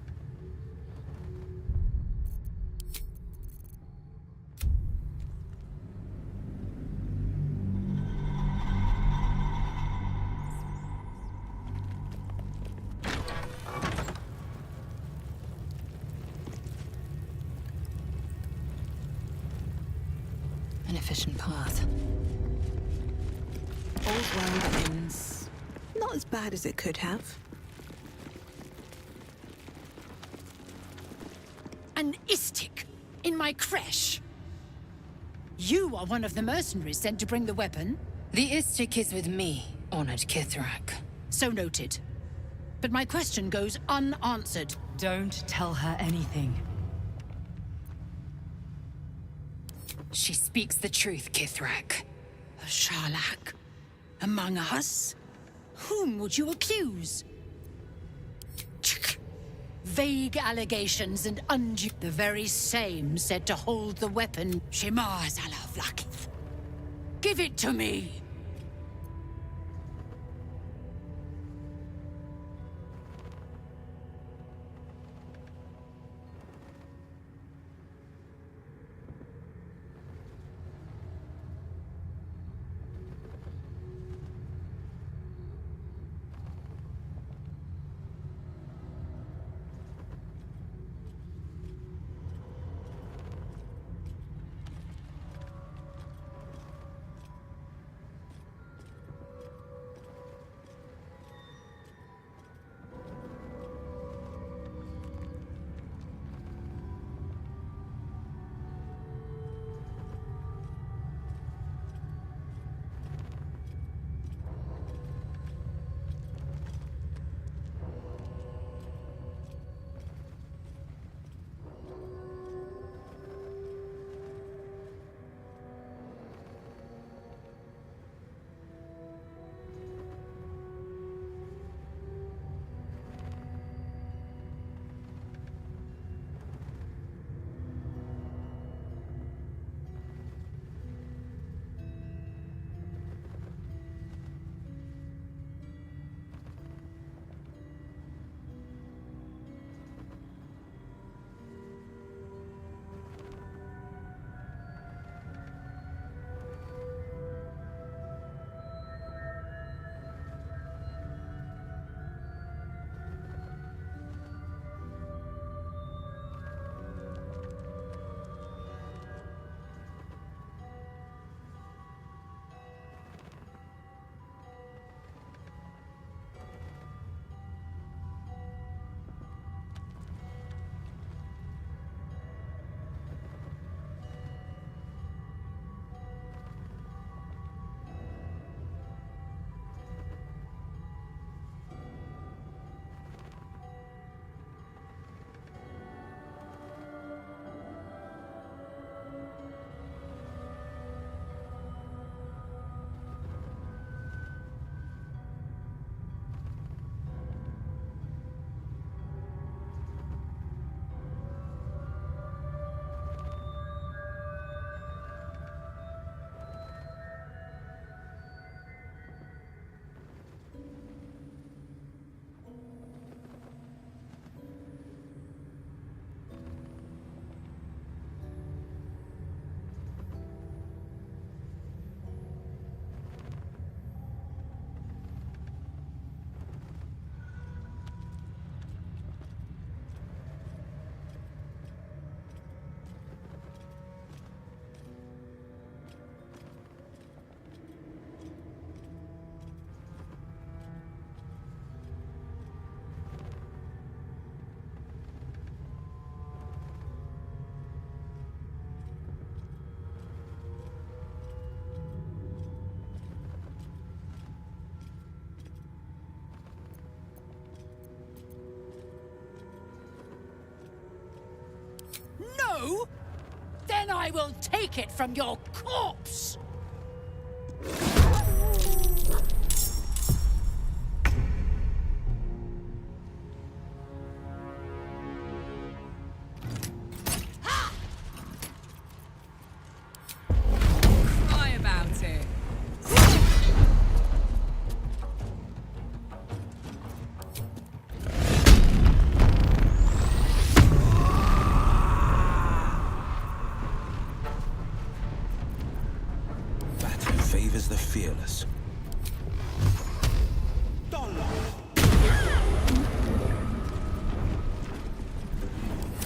S2: An efficient path.
S6: All's well that ends. Not as bad as it could have.
S17: An Istik in my creche. You are one of the mercenaries sent to bring the weapon.
S2: The Istik is with me, honored Kithrak.
S17: So noted. But my question goes unanswered.
S2: Don't tell her anything. She speaks the truth, Kithrak.
S17: A Sharlak? Among us? Whom would you accuse? Vague allegations and the very same said to hold the weapon. Shemar Zalavlakith. Give it to me! No? Then I will take it from your corpse! Cry about it.
S4: Favors the fearless.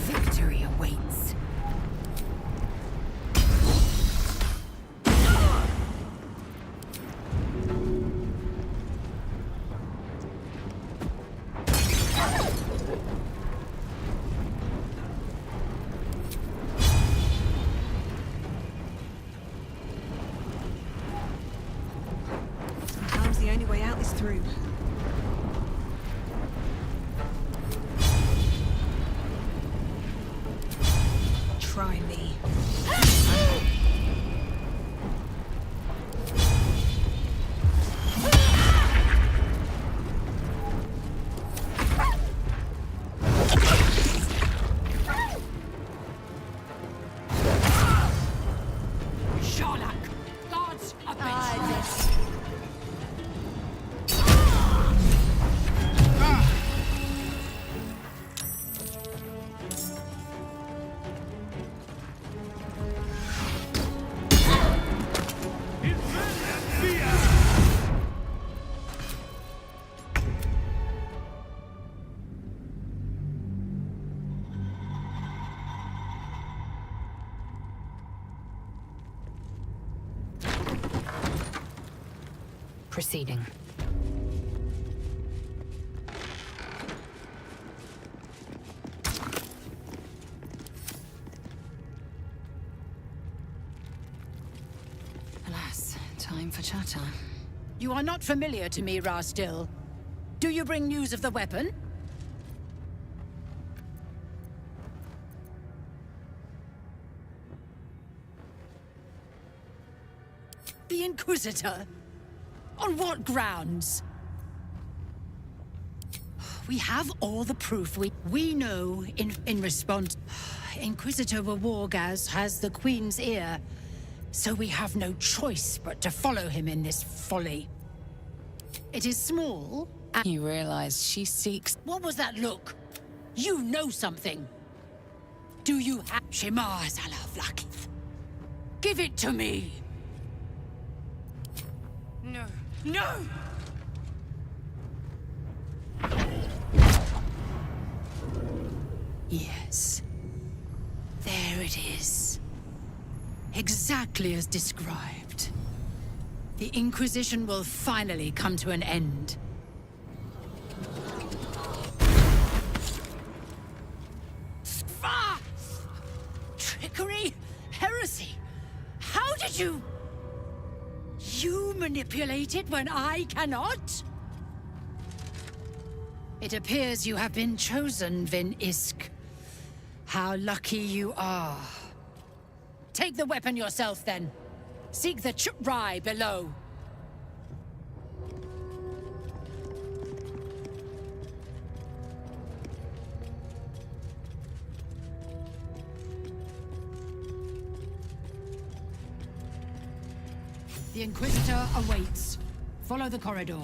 S17: Victory awaits.
S6: Sometimes the only way out is through. Try me.
S17: Sharlak, guards, a
S2: Proceeding. Alas, time for chatter.
S17: You are not familiar to me, Rastil. Do you bring news of the weapon? The Inquisitor? On what grounds? We have all the proof we know in response. Inquisitor Wargaz has the Queen's ear, so we have no choice but to follow him in this folly. It is small.
S2: You realize she seeks...
S17: What was that look? You know something. Do you have Shemar Zala-Vlakith? Give it to me! No. No! Yes. There it is. Exactly as described. The Inquisition will finally come to an end. Ah! Trickery? Heresy? How did you... You manipulate it when I cannot? It appears you have been chosen, Vin Isk. How lucky you are. Take the weapon yourself, then. Seek the Ch'rai below. The Inquisitor awaits. Follow the corridor.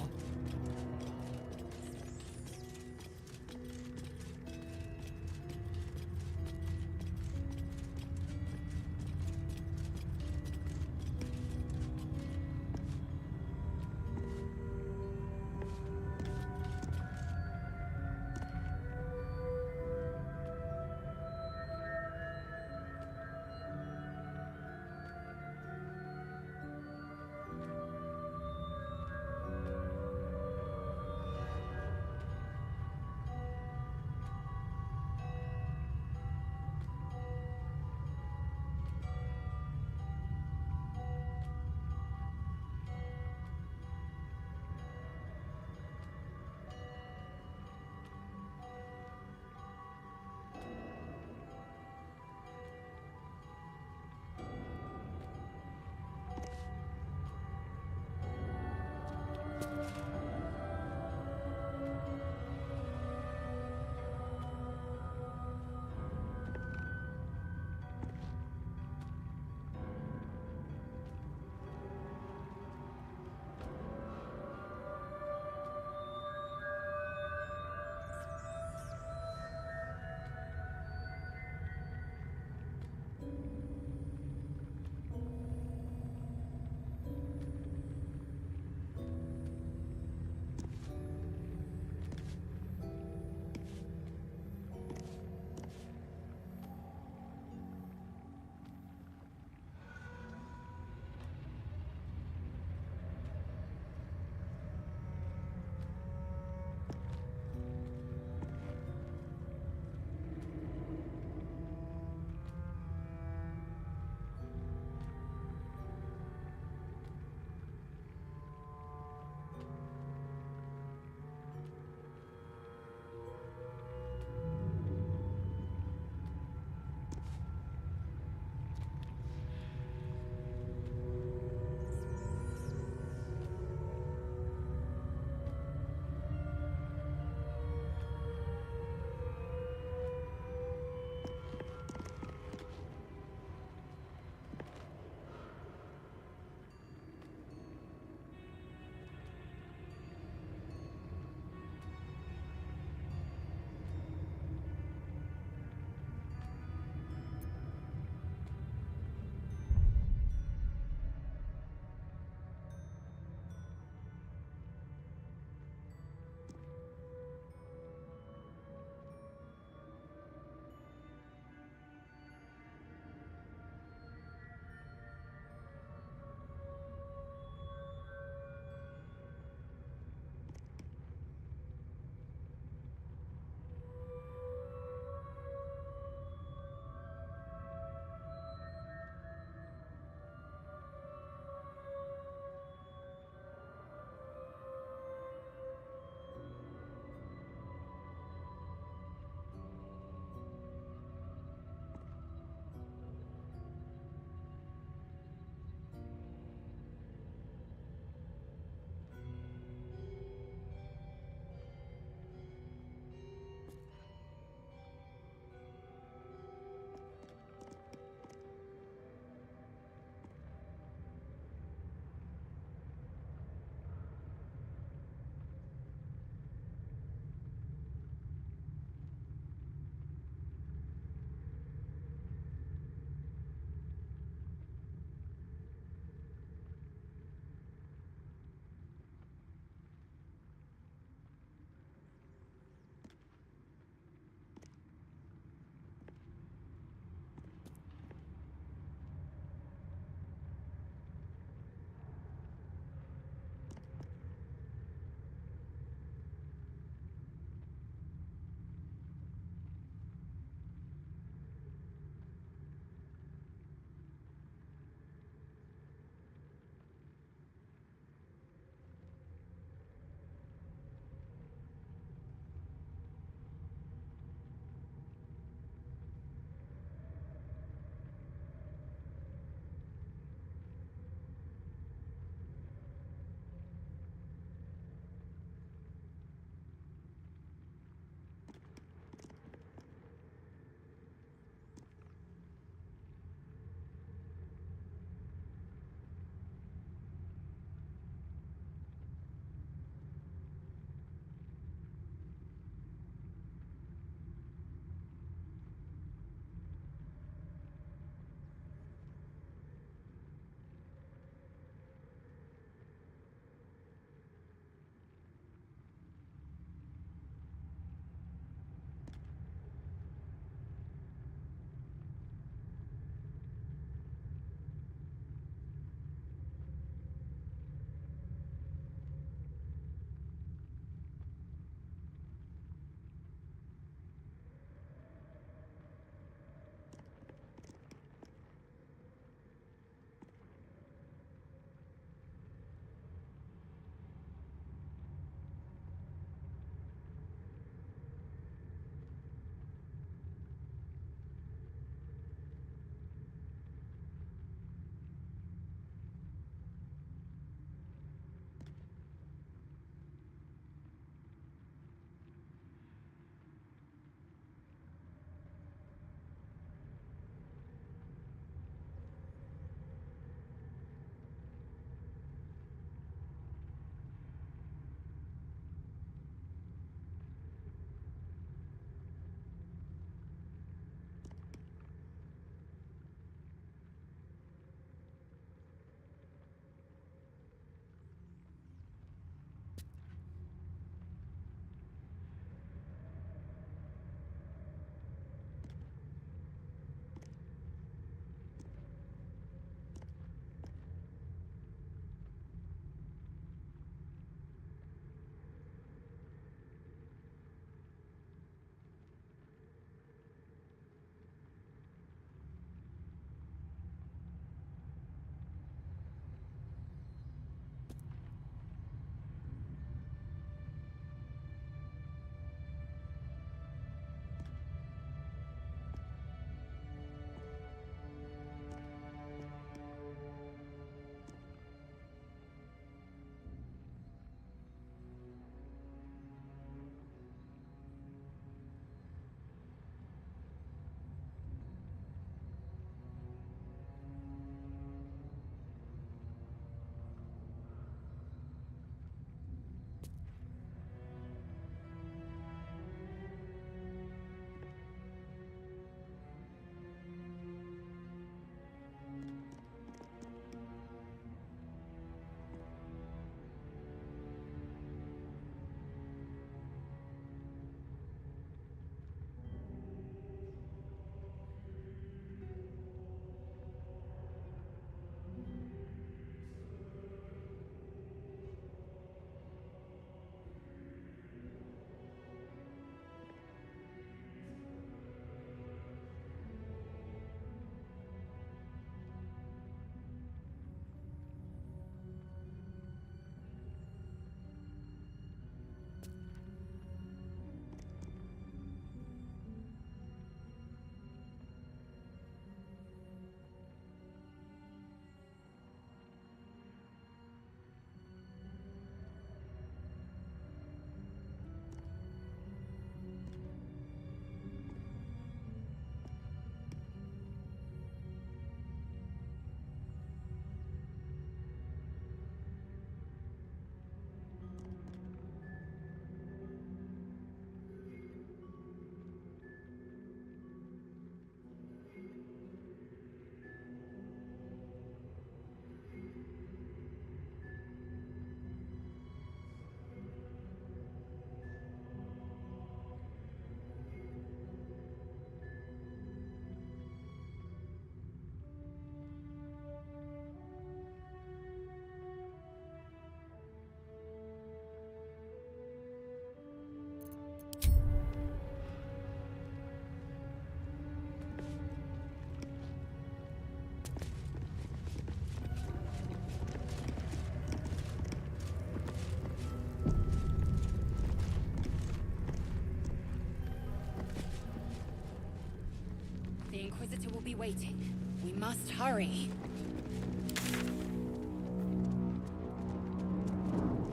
S2: must hurry.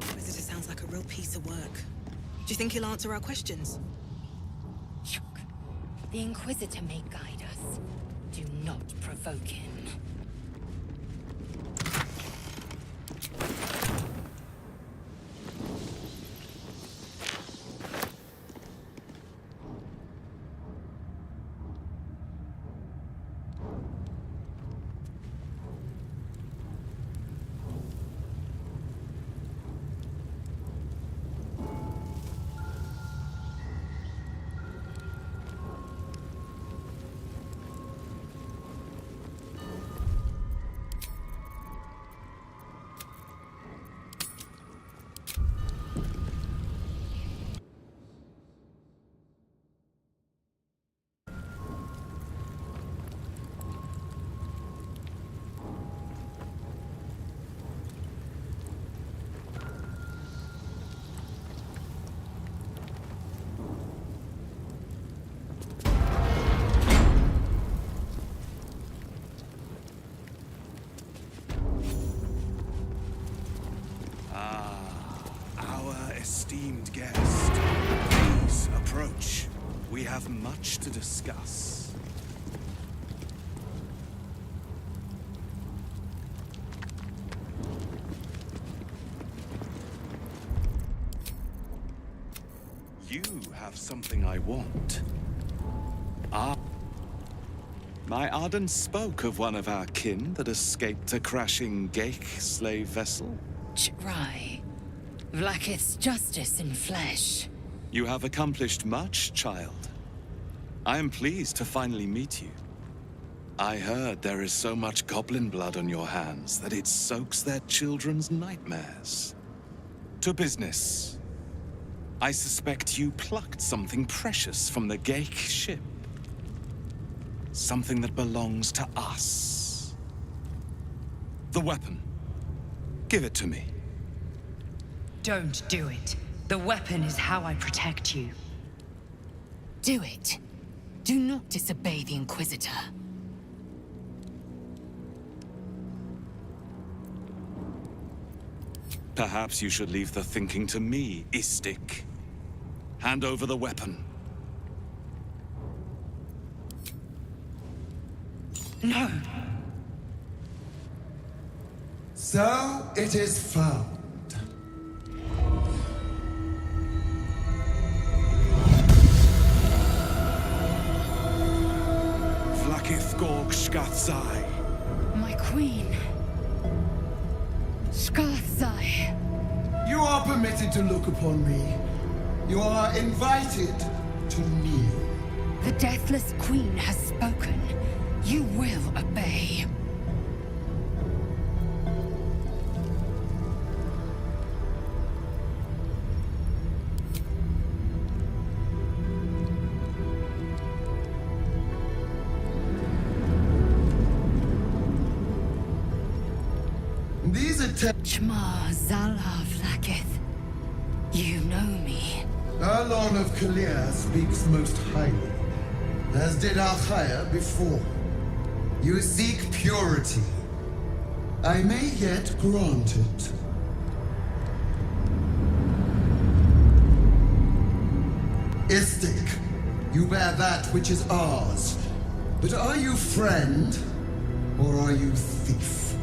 S6: Visitor sounds like a real piece of work. Do you think he'll answer our questions?
S2: The Inquisitor may guide us. Do not provoke him.
S19: Esteemed guest, please approach. We have much to discuss. You have something I want. My Arden spoke of one of our kin that escaped a crashing Geik slave vessel.
S2: Right. Vlaakith's justice in flesh.
S19: You have accomplished much, child. I am pleased to finally meet you. I heard there is so much goblin blood on your hands that it soaks their children's nightmares. To business. I suspect you plucked something precious from the Geik ship. Something that belongs to us. The weapon. Give it to me.
S17: Don't do it. The weapon is how I protect you.
S2: Do it. Do not disobey the Inquisitor.
S19: Perhaps you should leave the thinking to me, Istik. Hand over the weapon.
S2: No.
S15: So it is found.
S19: Vlaakith Gorg Shkathzai.
S2: My queen. Shkathzai.
S15: You are permitted to look upon me. You are invited to kneel.
S2: The Deathless Queen has spoken. You will obey.
S15: These attempts.
S2: Chma Zala Vlaakith. You know me.
S15: Arlon of Kalir speaks most highly, as did Alchaya before. You seek purity. I may yet grant it. Istik, you bear that which is ours. But are you friend, or are you thief?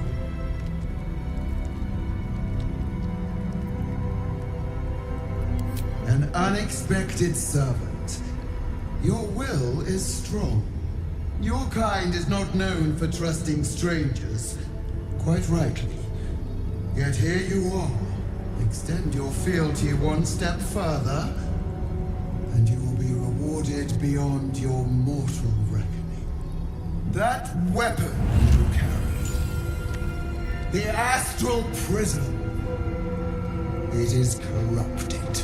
S15: An unexpected servant. Your will is strong. Your kind is not known for trusting strangers, quite rightly. Yet here you are. Extend your fealty one step further, and you will be rewarded beyond your mortal reckoning. That weapon you carry, the astral prism, it is corrupted.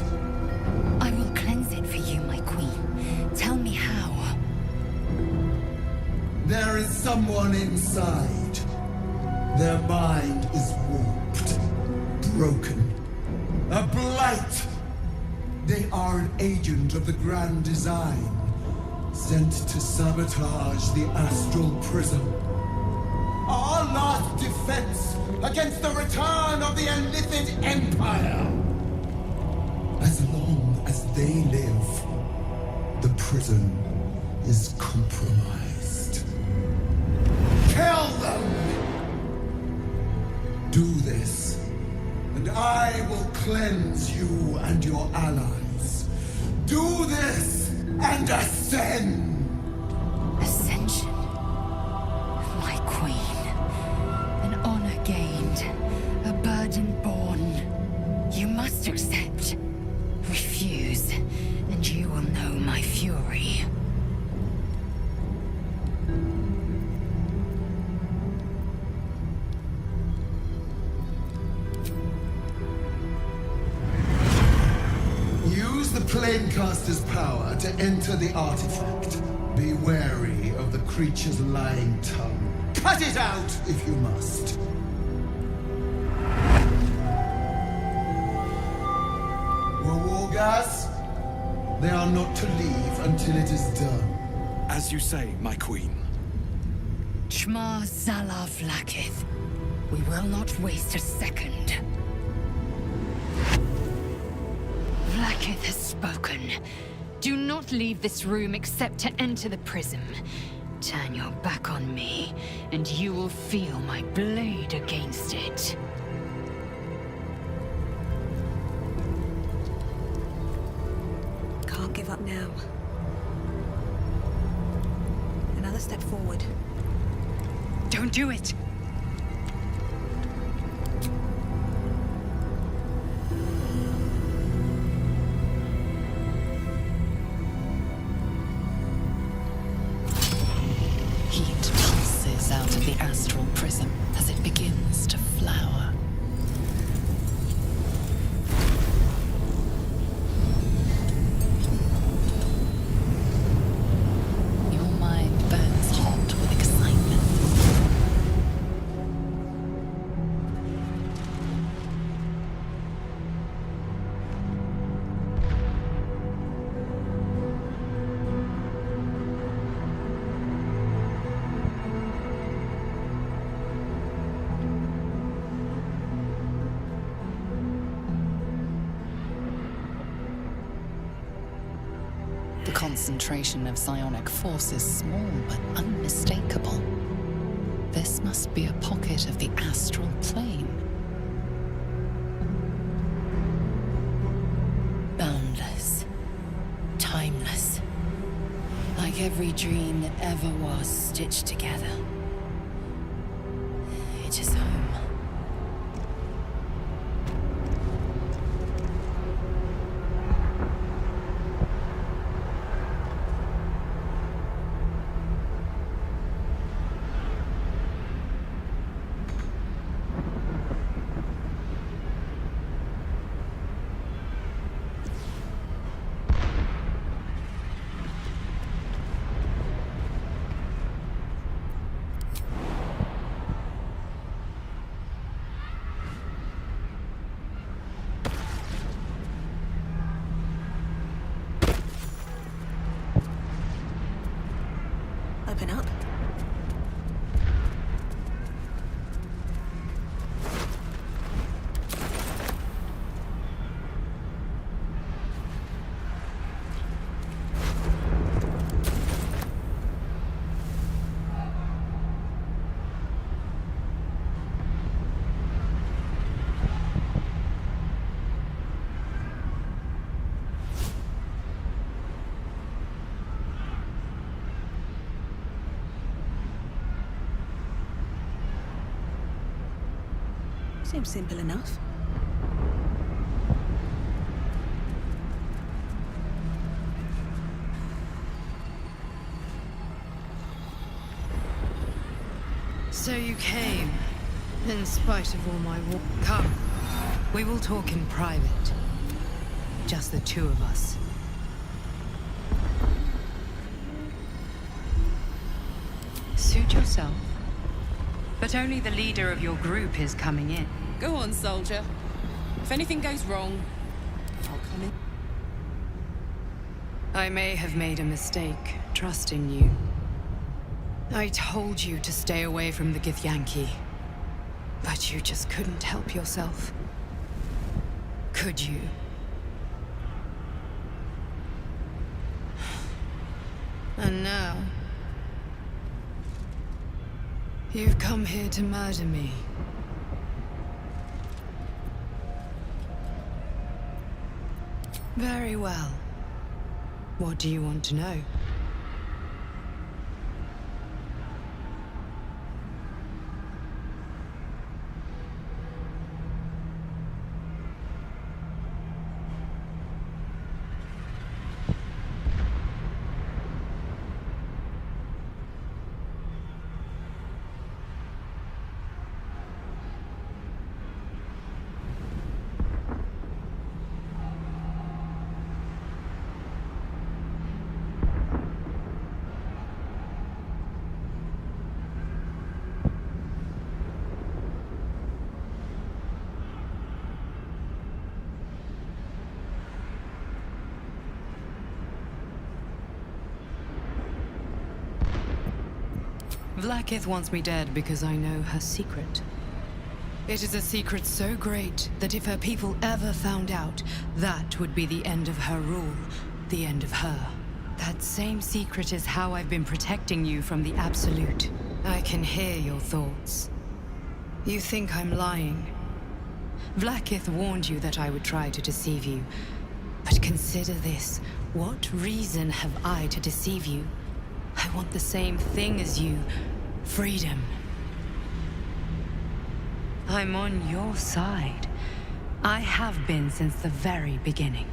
S2: I will cleanse it for you, my queen. Tell me how.
S15: There is someone inside. Their mind is warped, broken, a blight. They are an agent of the Grand Design, sent to sabotage the astral prism. our last defense against the return of the Enlithid Empire. As long as they live, the prison is compromised. Kill them! Do this, and I will cleanse you and your allies. Do this, and ascend!
S2: Ascension. My queen. An honor gained. A burden borne. You must accept. Refuse, and you will know my fury.
S15: Use the Planecaster's power to enter the artifact. Be wary of the creature's lying tongue. Cut it out if you must. Gas? They are not to leave until it is done.
S19: As you say, my queen.
S2: Shma Zala Vlakith. We will not waste a second. Vlakith has spoken. Do not leave this room except to enter the prism. Turn your back on me, and you will feel my blade against it.
S6: Can't give up now. Another step forward.
S2: Don't do it!
S18: Heat pulses out of the astral prism as it begins to flower. Your mind burns hot with excitement. The concentration of psionic force is small but unmistakable. This must be a pocket of the astral plane.
S2: Boundless. Timeless. Like every dream that ever was stitched together. It is home.
S6: Open up. Seems simple enough.
S2: So you came, in spite of all my war. Come, we will talk in private. Just the two of us. Suit yourself. But only the leader of your group is coming in.
S20: Go on, soldier. If anything goes wrong, I'll come in.
S2: I may have made a mistake trusting you.
S17: I told you to stay away from the Githyanki. But you just couldn't help yourself. Could you? And now... you've come here to murder me. Very well. What do you want to know? Vlaakith wants me dead because I know her secret. It is a secret so great that if her people ever found out, that would be the end of her rule, the end of her. That same secret is how I've been protecting you from the Absolute. I can hear your thoughts. You think I'm lying. Vlaakith warned you that I would try to deceive you. But consider this. What reason have I to deceive you? I want the same thing as you. Freedom. I'm on your side. I have been since the very beginning.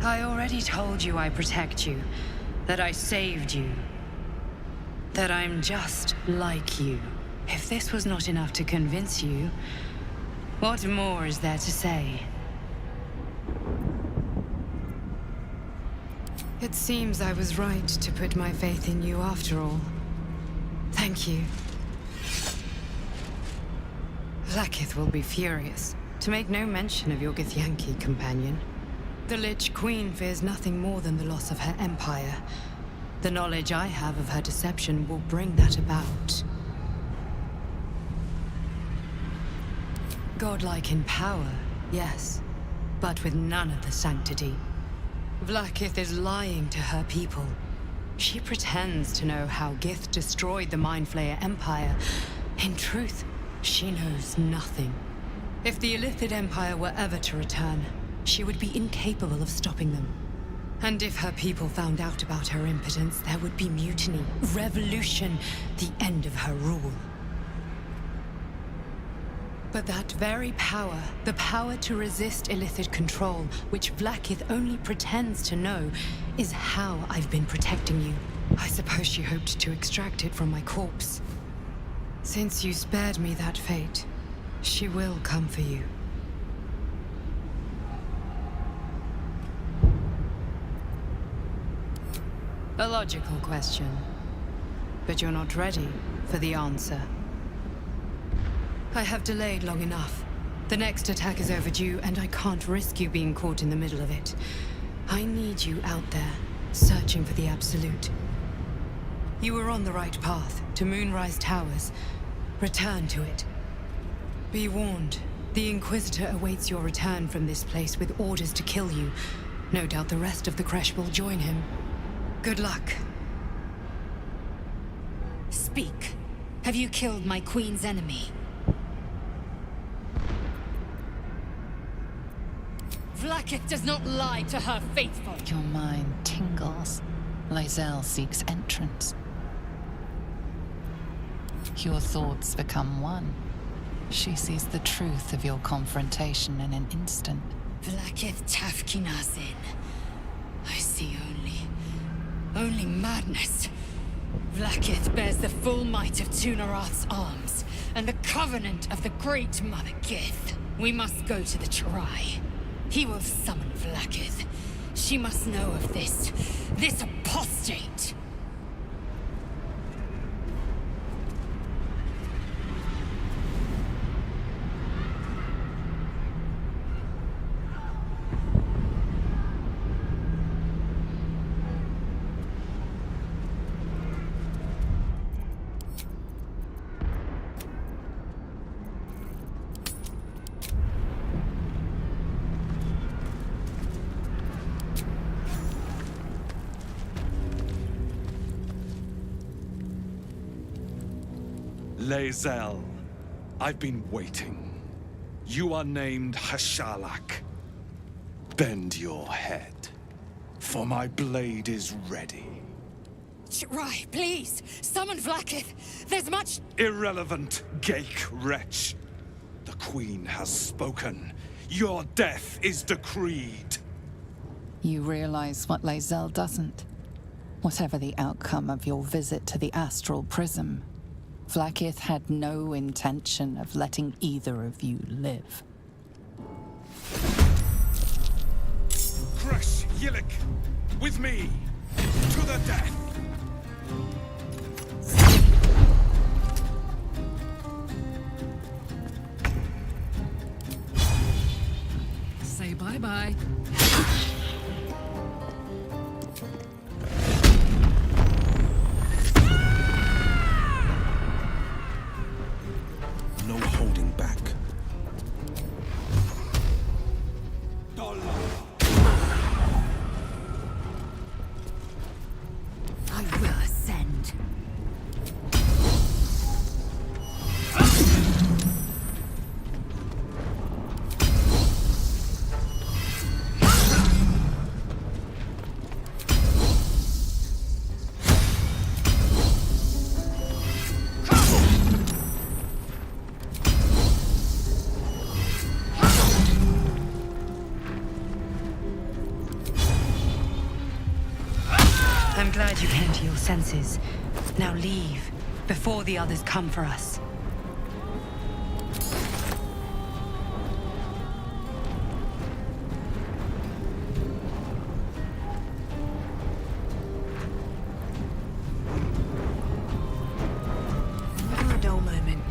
S17: I already told you I protect you, that I saved you, that I'm just like you. If this was not enough to convince you, what more is there to say? It seems I was right to put my faith in you after all. Thank you. Vlaakith will be furious, to make no mention of your Githyanki companion. The Lich Queen fears nothing more than the loss of her empire. The knowledge I have of her deception will bring that about. Godlike in power, yes, but with none of the sanctity. Vlaakith is lying to her people. She pretends to know how Gith destroyed the Mind Flayer Empire. In truth, she knows nothing. If the Illithid Empire were ever to return, she would be incapable of stopping them. And if her people found out about her impotence, there would be mutiny, revolution, the end of her rule. But that very power, the power to resist Illithid control, which Vlaakith only pretends to know, is how I've been protecting you. I suppose she hoped to extract it from my corpse. Since you spared me that fate, she will come for you. A logical question, but you're not ready for the answer. I have delayed long enough. The next attack is overdue, and I can't risk you being caught in the middle of it. I need you out there, searching for the Absolute. You were on the right path, to Moonrise Towers. Return to it. Be warned, the Inquisitor awaits your return from this place with orders to kill you. No doubt the rest of the Kresh will join him. Good luck.
S2: Speak. Have you killed my queen's enemy? Vlaakith does not lie to her faithful.
S18: Your mind tingles. Lae'zel seeks entrance. Your thoughts become one. She sees the truth of your confrontation in an instant.
S2: Vlaakith Tafkinazin. I see only madness. Vlaakith bears the full might of Tunarath's arms, and the covenant of the Great Mother Gith. We must go to the Chirai. He will summon Vlaakith.
S17: She must know of this. This apostate.
S19: Lae'zel, I've been waiting. You are named Hashalak. Bend your head, for my blade is ready.
S17: Rai, please, summon Vlaakith. There's much...
S19: Irrelevant, Ghaik wretch. The Queen has spoken. Your death is decreed.
S18: You realize what Lae'zel doesn't? Whatever the outcome of your visit to the Astral Prism, Vlaakith had no intention of letting either of you live.
S19: Crush Yillik, with me, to the death!
S17: Say bye-bye.
S4: No holding back.
S17: I will ascend.
S10: I'm glad you came to your senses. Now leave, before the others come for us. Never a dull moment.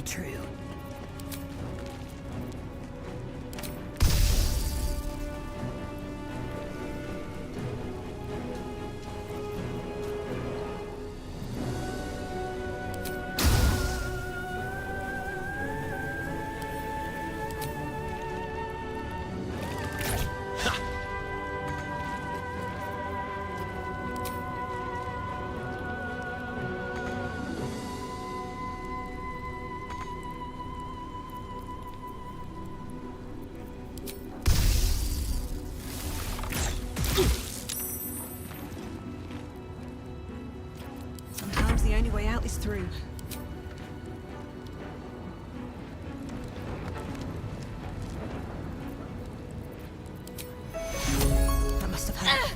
S10: true.
S6: Sometimes the only way out is through. That must have hurt.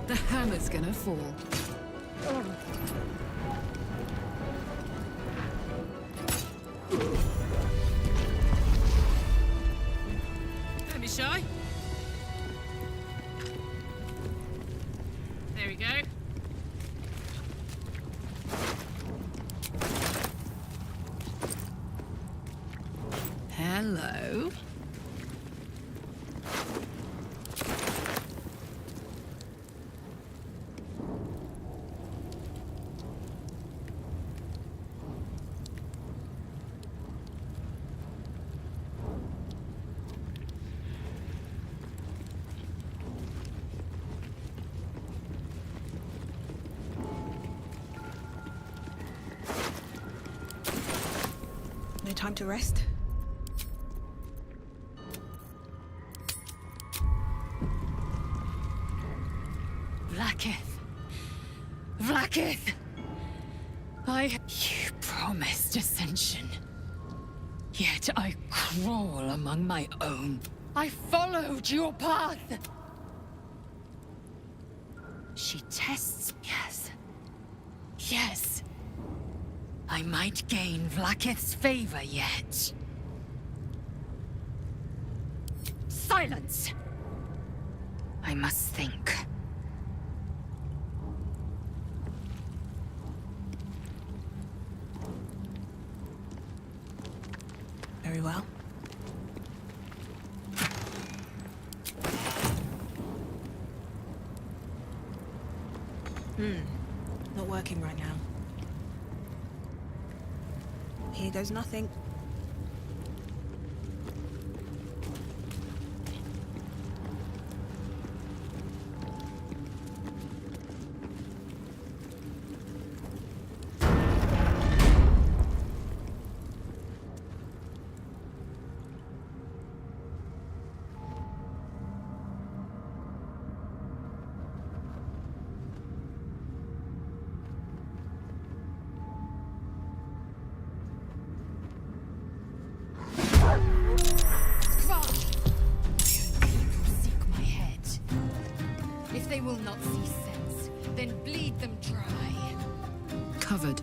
S2: The hammer's gonna fall. Don't be shy. There we go. Hello.
S6: No time to rest?
S2: Vlaakith. Vlaakith! You promised ascension. Yet I crawl among my own. I followed your path. She tests. Yes. Yes. I might gain Vlaakith's favor yet. Silence! I must think.
S6: Very well. Not working right now. Here goes nothing.
S2: They will not see sense, then bleed them dry. Covered.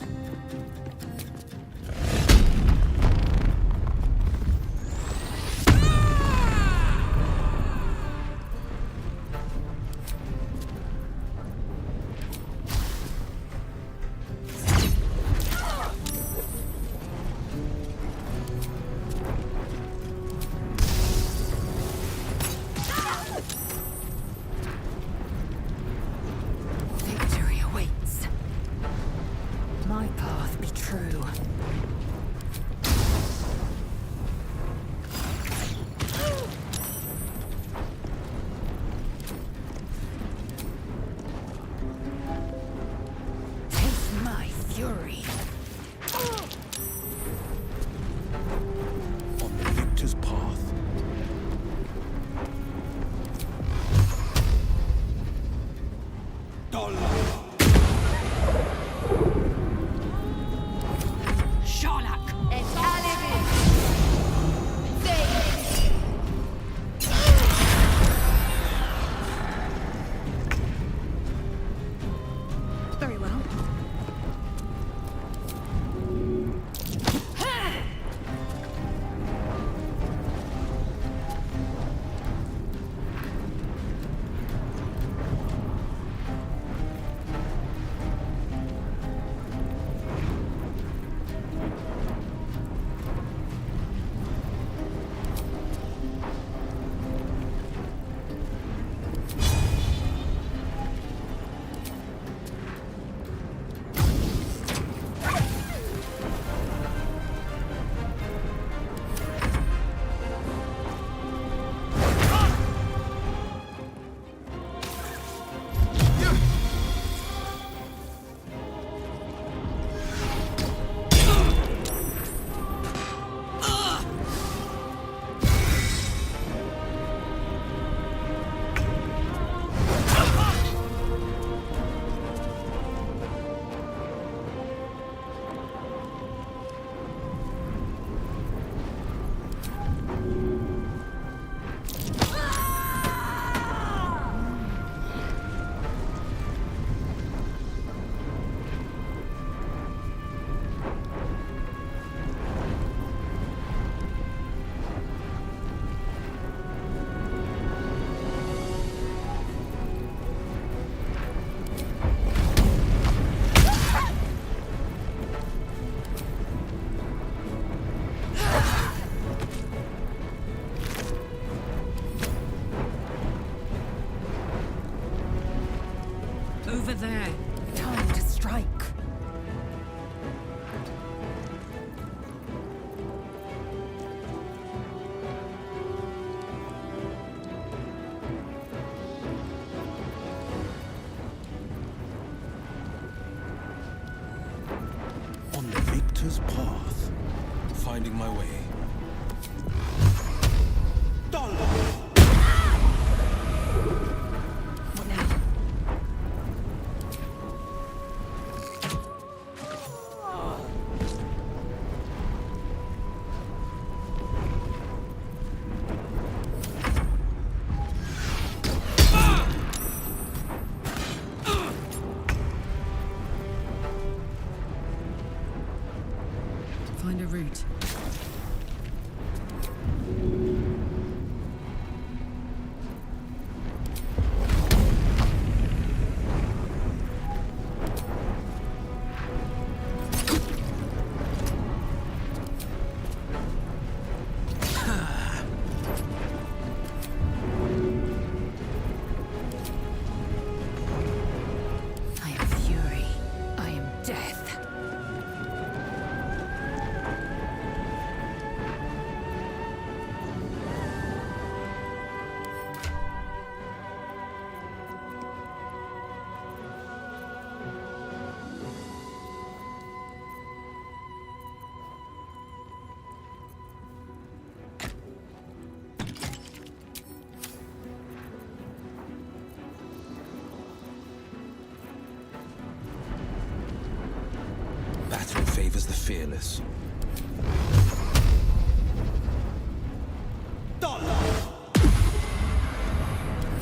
S17: over there. Time to strike.
S4: On the victor's path, finding my way.
S6: What now?
S17: Find a route.
S13: I am fury. I am death.
S4: Battle favors the fearless.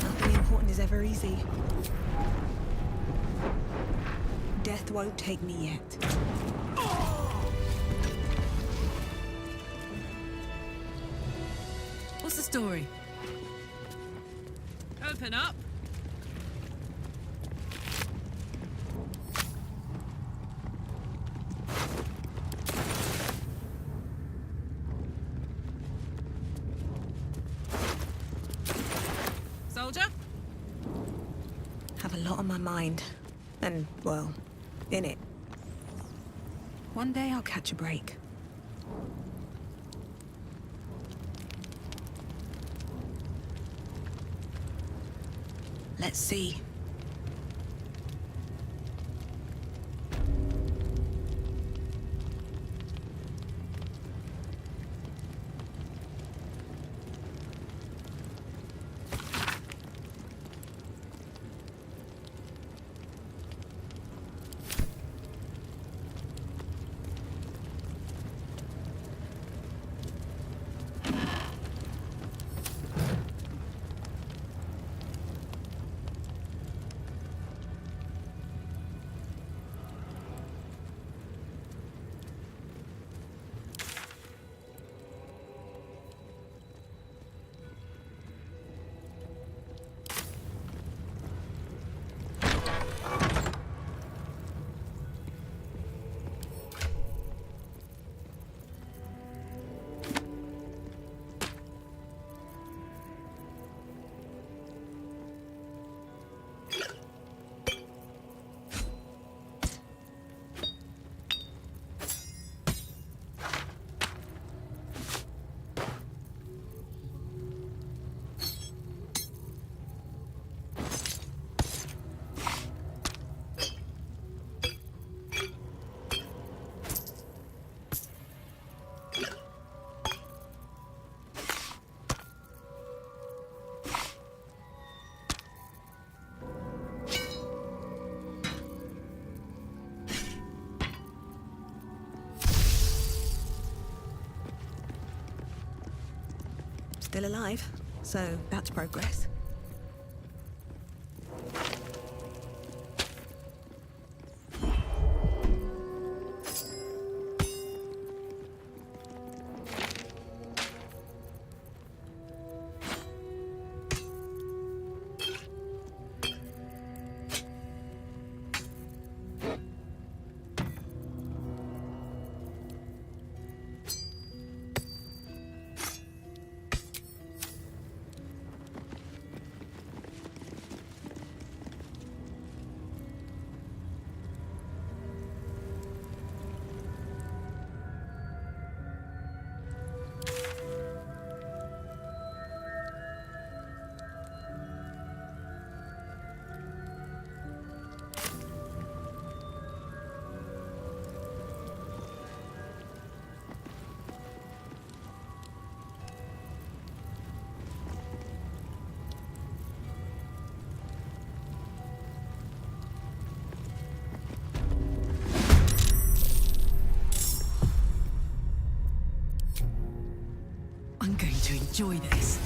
S6: Nothing important is ever easy. Death won't take me yet.
S17: What's the story? Open up. Soldier?
S6: Have a lot on my mind. And, well, in it. One day I'll catch a break. Let's see. Still alive, so that's progress.
S17: enjoy this.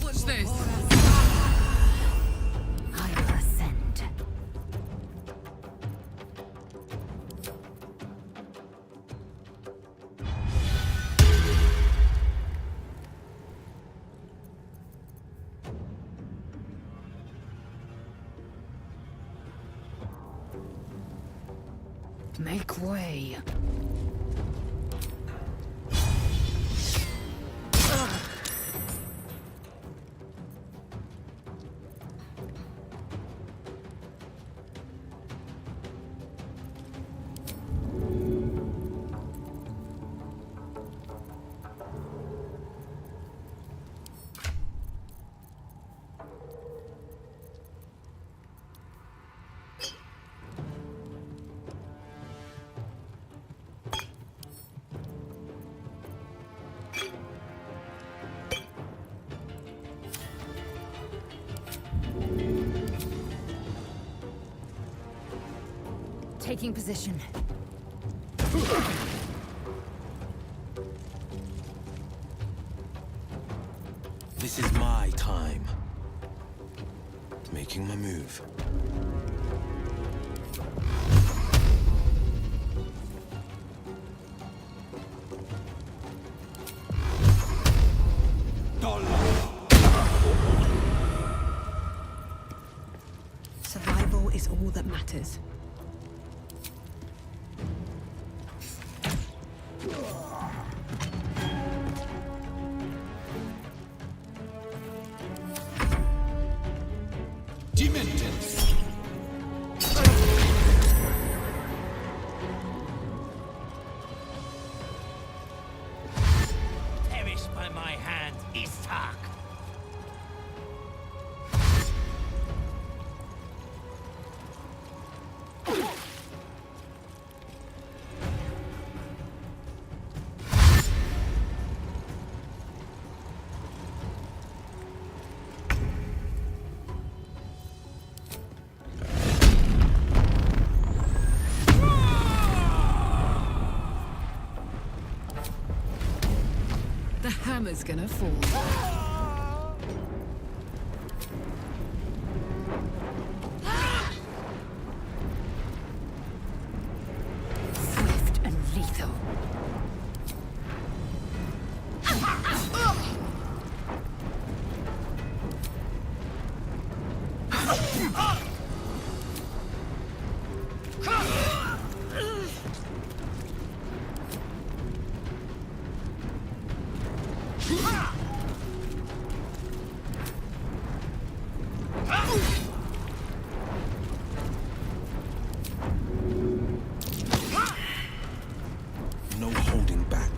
S20: What's this?
S21: I ascend.
S17: Make way. Taking position.
S4: This is my time. Making my move.
S6: Survival is all that matters.
S7: Perish by my hand, Ishak.
S17: The hammer's gonna fall. Swift and lethal.
S4: No holding back.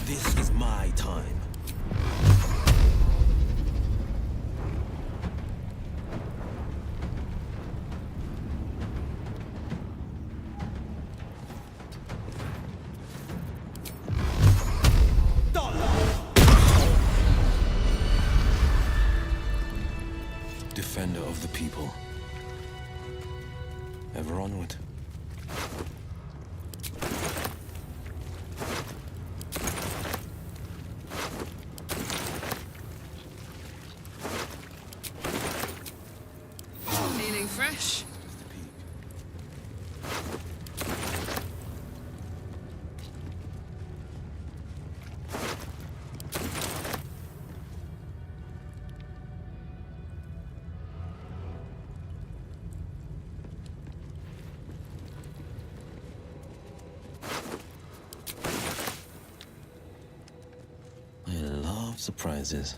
S4: This is my time. Defender of the people. Ever onward.
S20: Feeling fresh?
S4: I love surprises.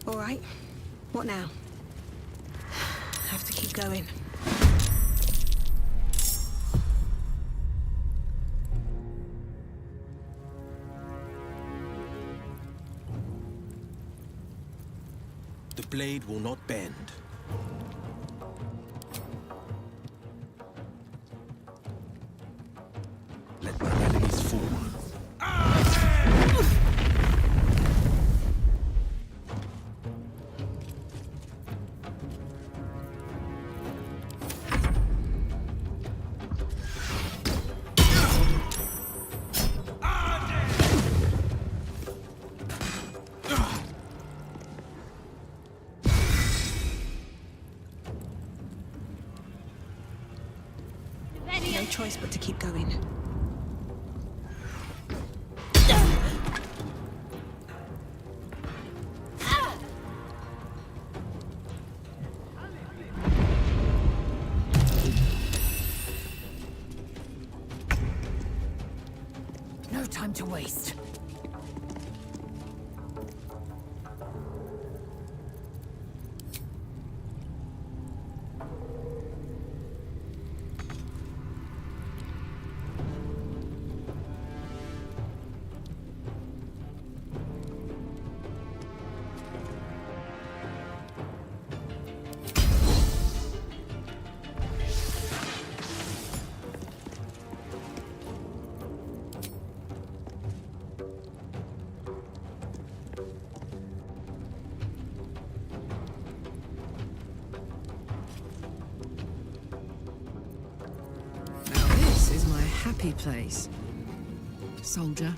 S6: All right. What now? Have to keep going.
S4: The blade will not bend. Let my enemies fall.
S6: No choice but to keep going.
S17: No time to waste.
S8: This is my happy place, soldier.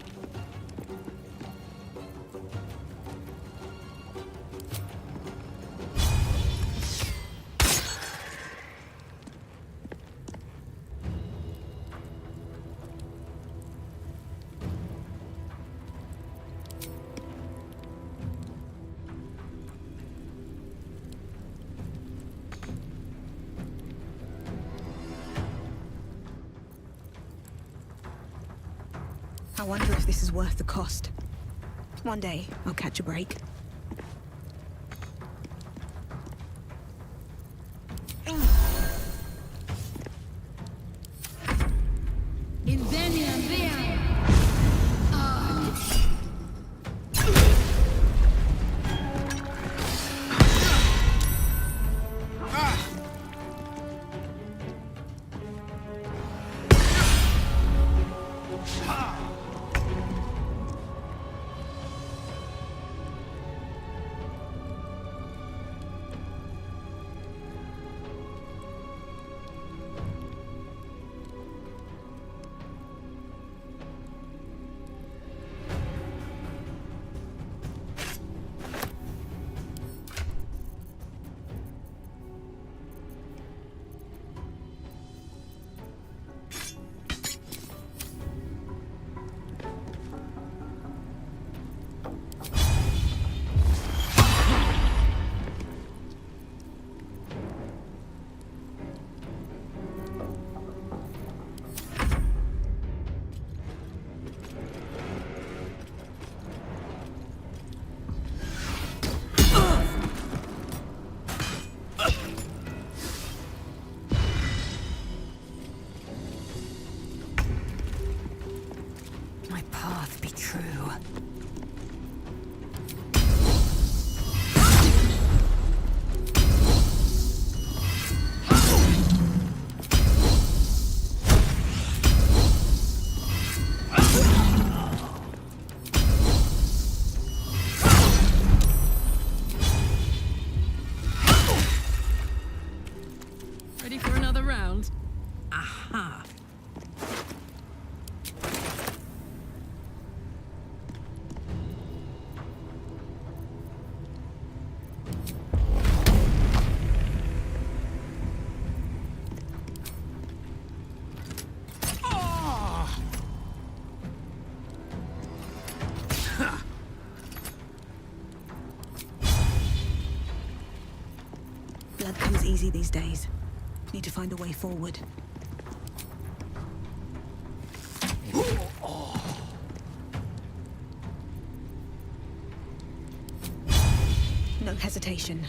S6: I wonder if this is worth the cost. One day, I'll catch a break. blood comes easy these days. Need to find a way forward. No hesitation.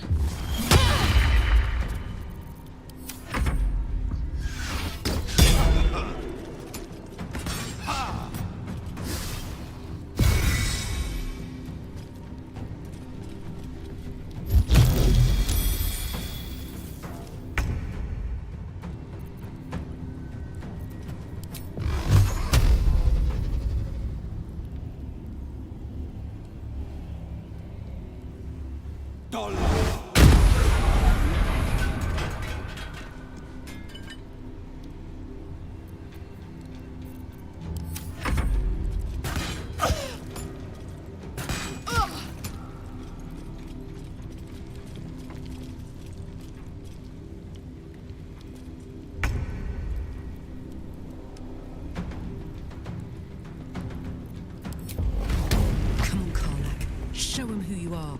S8: Come on, Karlak. Show him who you are.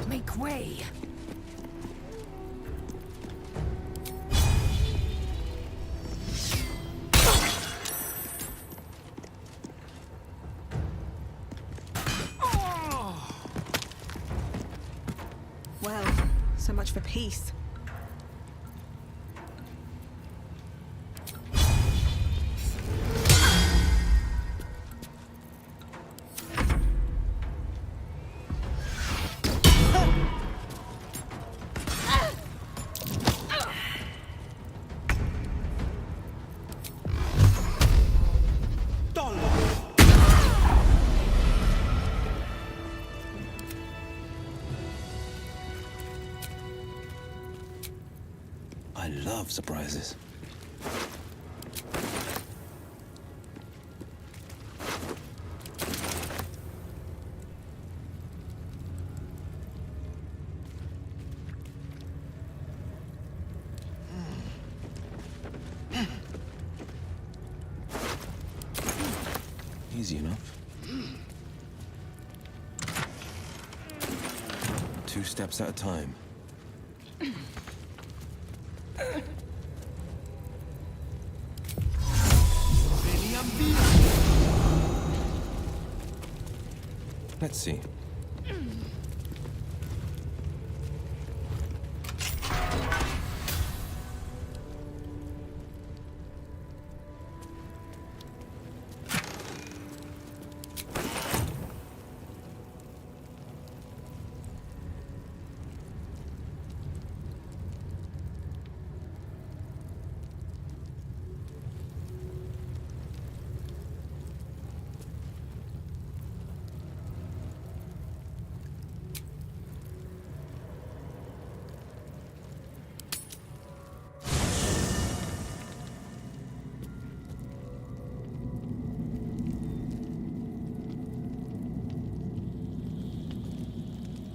S8: Make way.
S6: Well, so much for peace.
S4: I love surprises. Easy enough. 2 steps at a time. Let's see.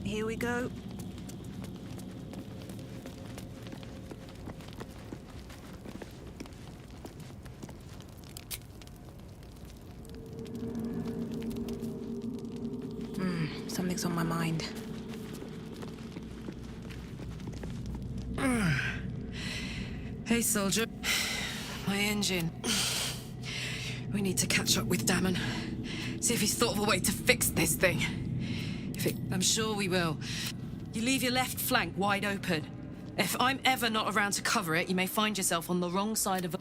S6: Here we go. Something's on my mind.
S8: Hey, soldier. My engine. We need to catch up with Damon. See if he's thought of a way to fix this thing. I'm sure we will. You leave your left flank wide open. If I'm ever not around to cover it, you may find yourself on the wrong side of a...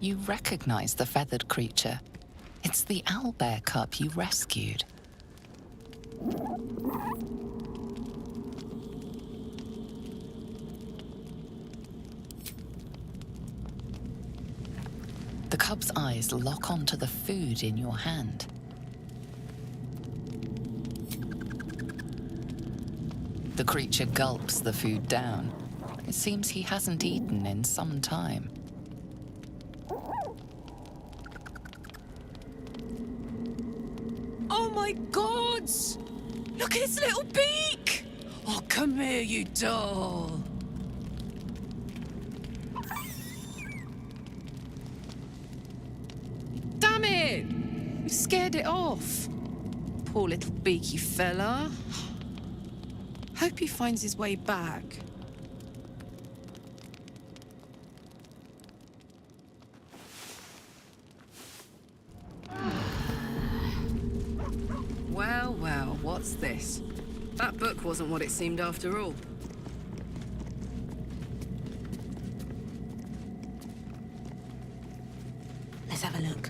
S18: You recognize the feathered creature. It's the owlbear cub you rescued. The cub's eyes lock onto the food in your hand. The creature gulps the food down. It seems he hasn't eaten in some time.
S8: Oh my gods! Look at its little beak! Oh, come here, you doll. Damn it! You scared it off. Poor little beaky fella. Hope he finds his way back. Well, well, what's this? That book wasn't what it seemed after all.
S6: Let's have a look.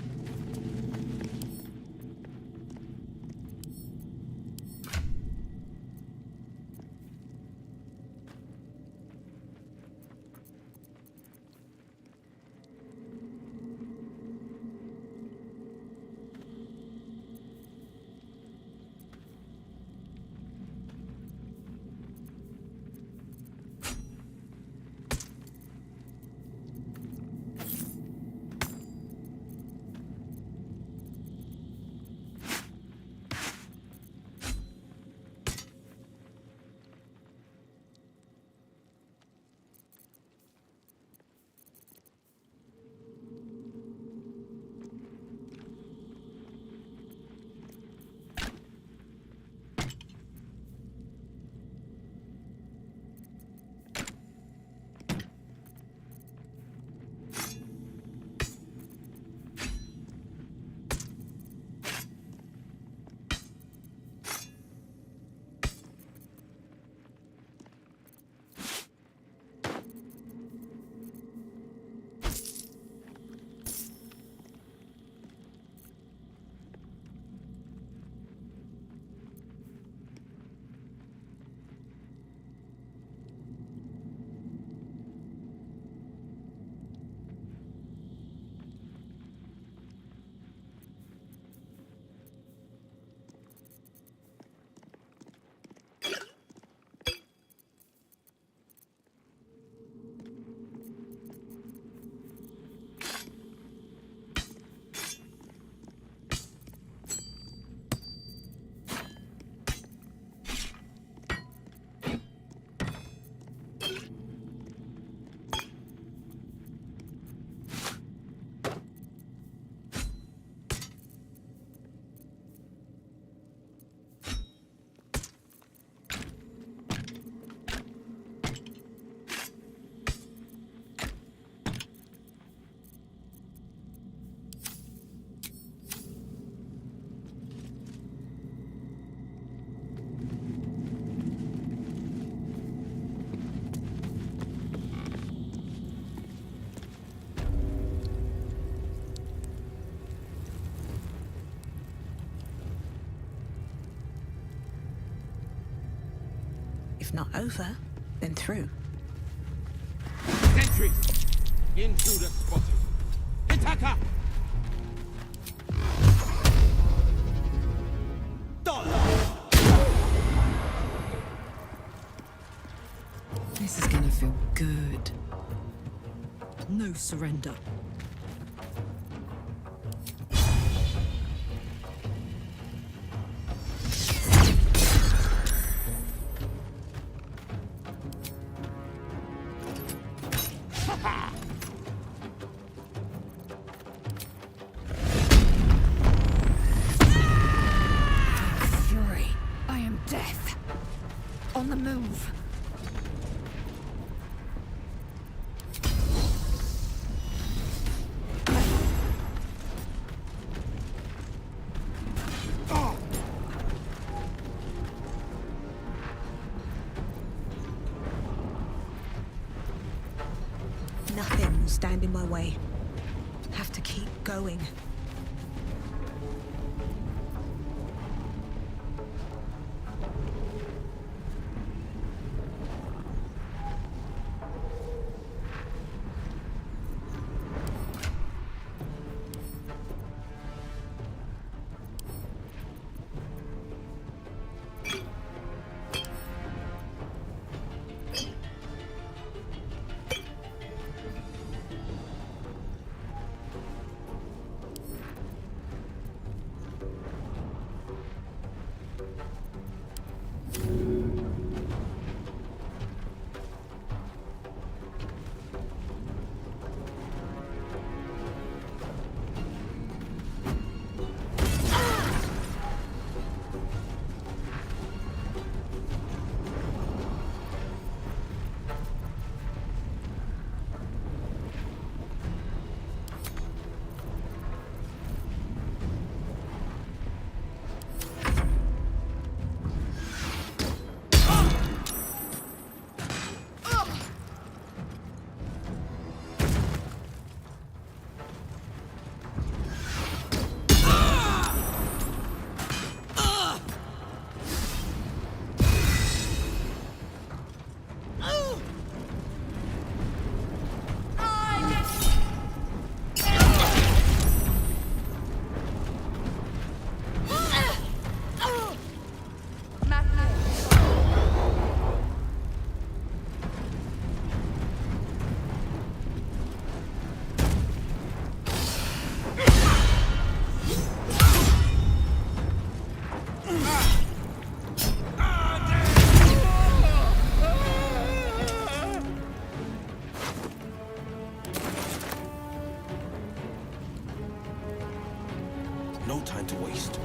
S6: If not over, then through.
S7: Sentries! Intruder spotted. Attacker!
S8: This is gonna feel good. No surrender.
S5: Fury, I am death. On the move.
S6: Nothing will stand in my way. Have to keep going.
S4: no time to waste.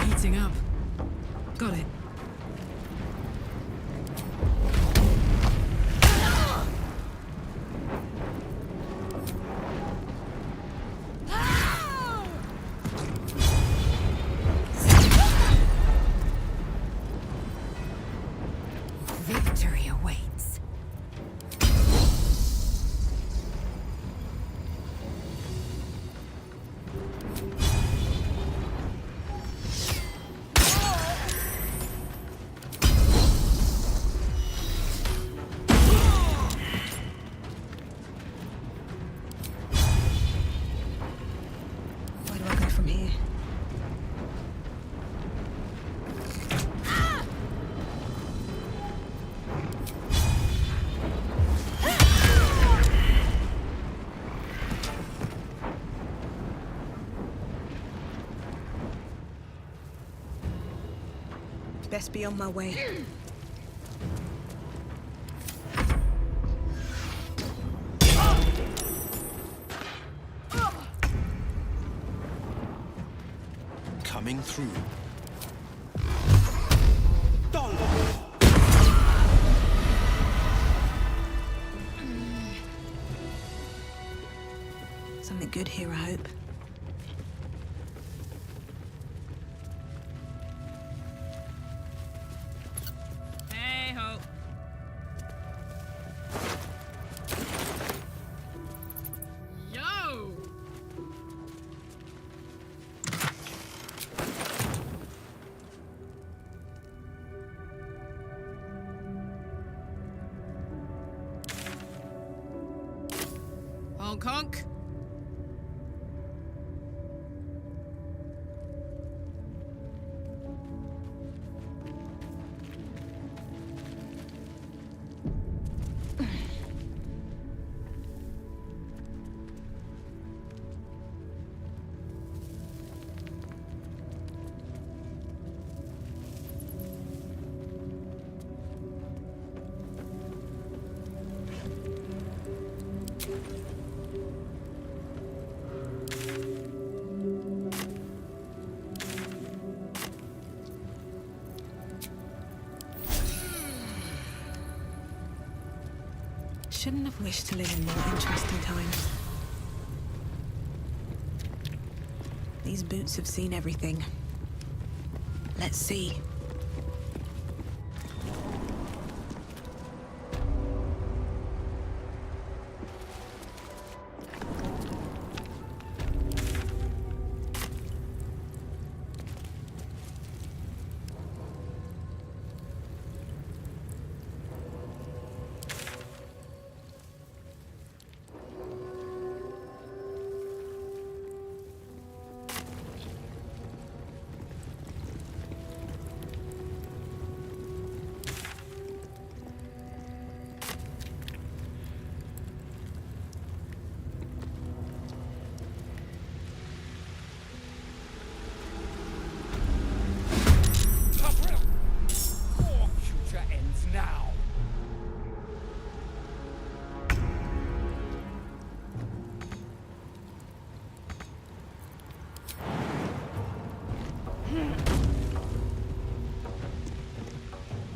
S8: Heating up. Got it.
S2: Victory awaits.
S6: Where do I go from here? Best be on my way.
S4: Coming through.
S6: Something good here, I hope.
S8: Hey ho. Yo! Honk honk.
S6: Shouldn't have wished to live in more interesting times. These boots have seen everything. Let's see.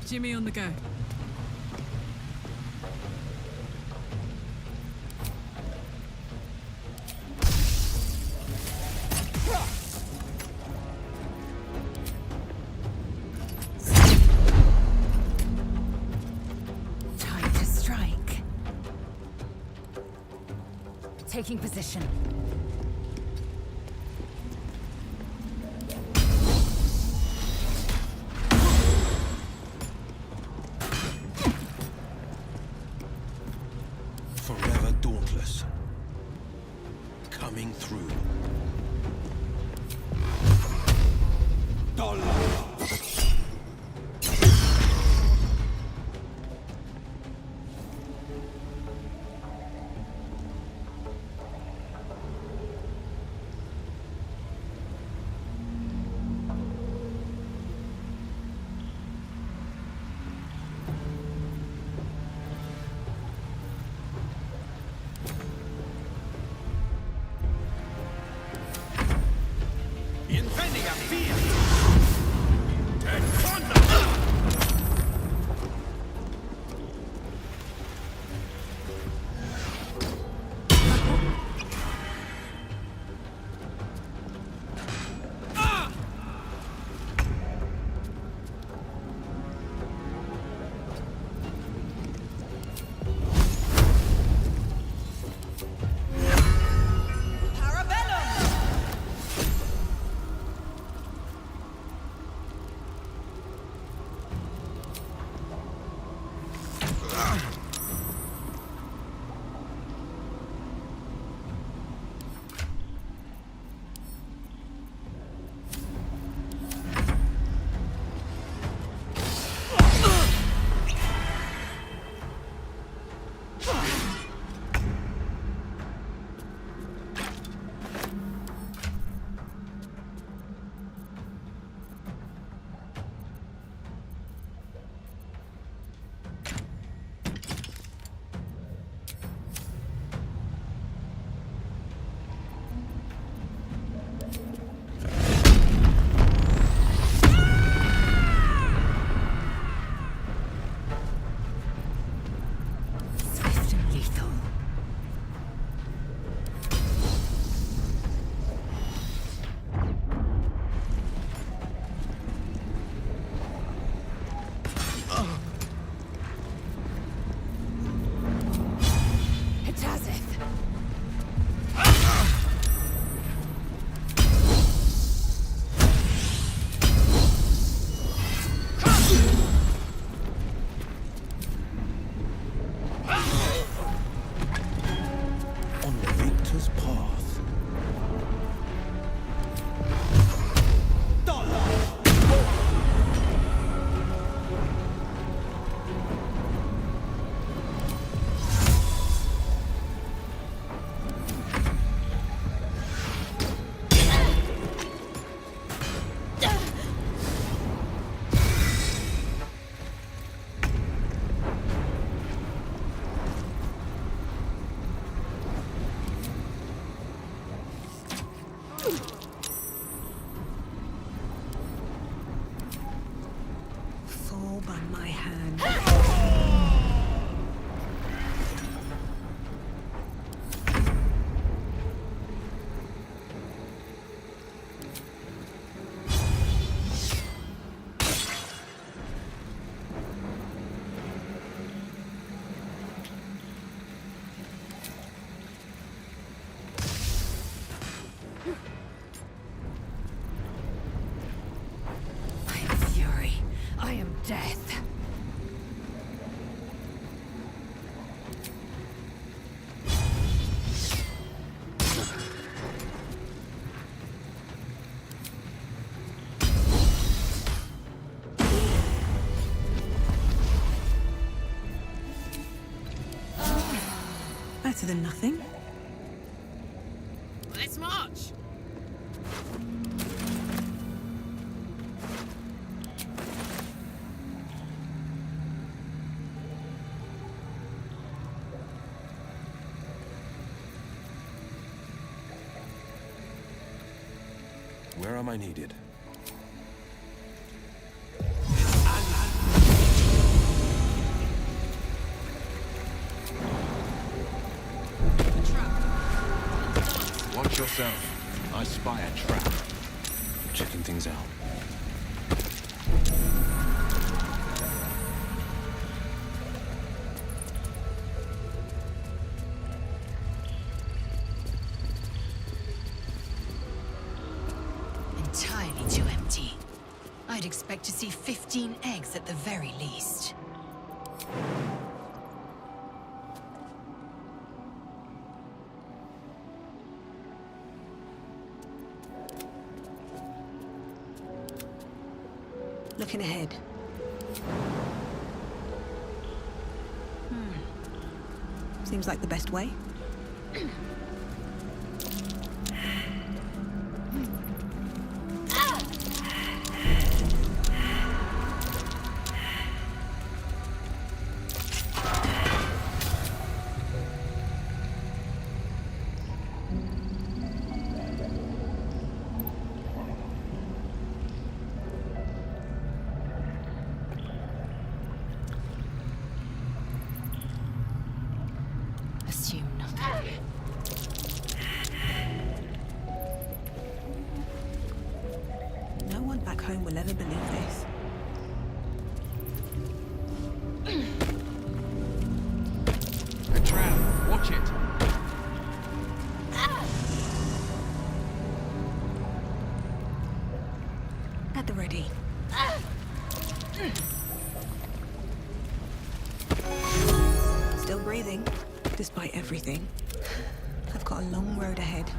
S8: Jimmy on the go.
S2: Time to strike. Taking position.
S4: Forever dauntless. coming through.
S7: Incendia Fiat!
S6: Fall by my hand.
S17: I am death.
S6: Better than nothing.
S20: Let's march.
S4: Where am I needed?
S14: Watch yourself. I spy a trap.
S4: Checking things out.
S2: Entirely too empty. I'd expect to see 15 eggs at the very least.
S6: Looking ahead. Seems like the best way.
S10: Assume nothing.
S6: No one back home will ever believe this.
S14: A trap. Watch it.
S6: At the ready. Still breathing, despite everything. I've got a long road ahead.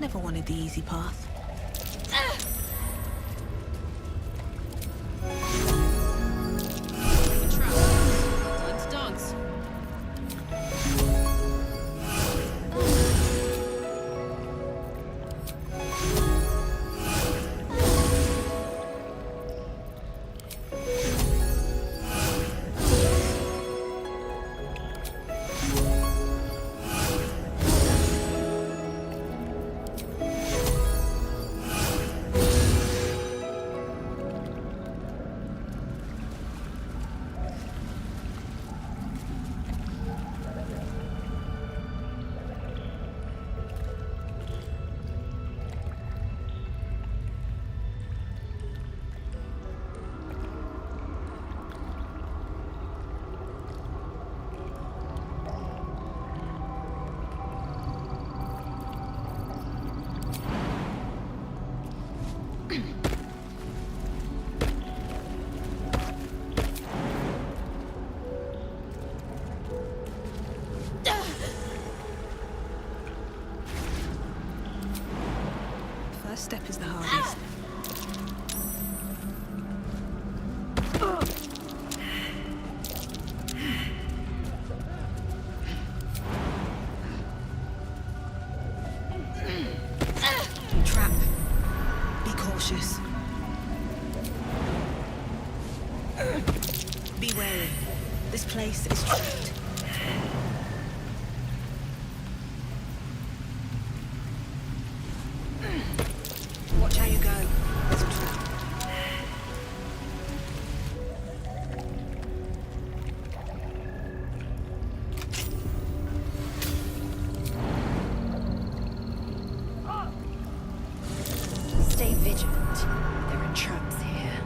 S6: Never wanted the easy path.
S20: Time to dance.
S6: First step is the hardest. Trap. Be cautious. Be wary. This place is trapped. Watch how you go. There's a trap.
S10: Stay vigilant. There are traps here.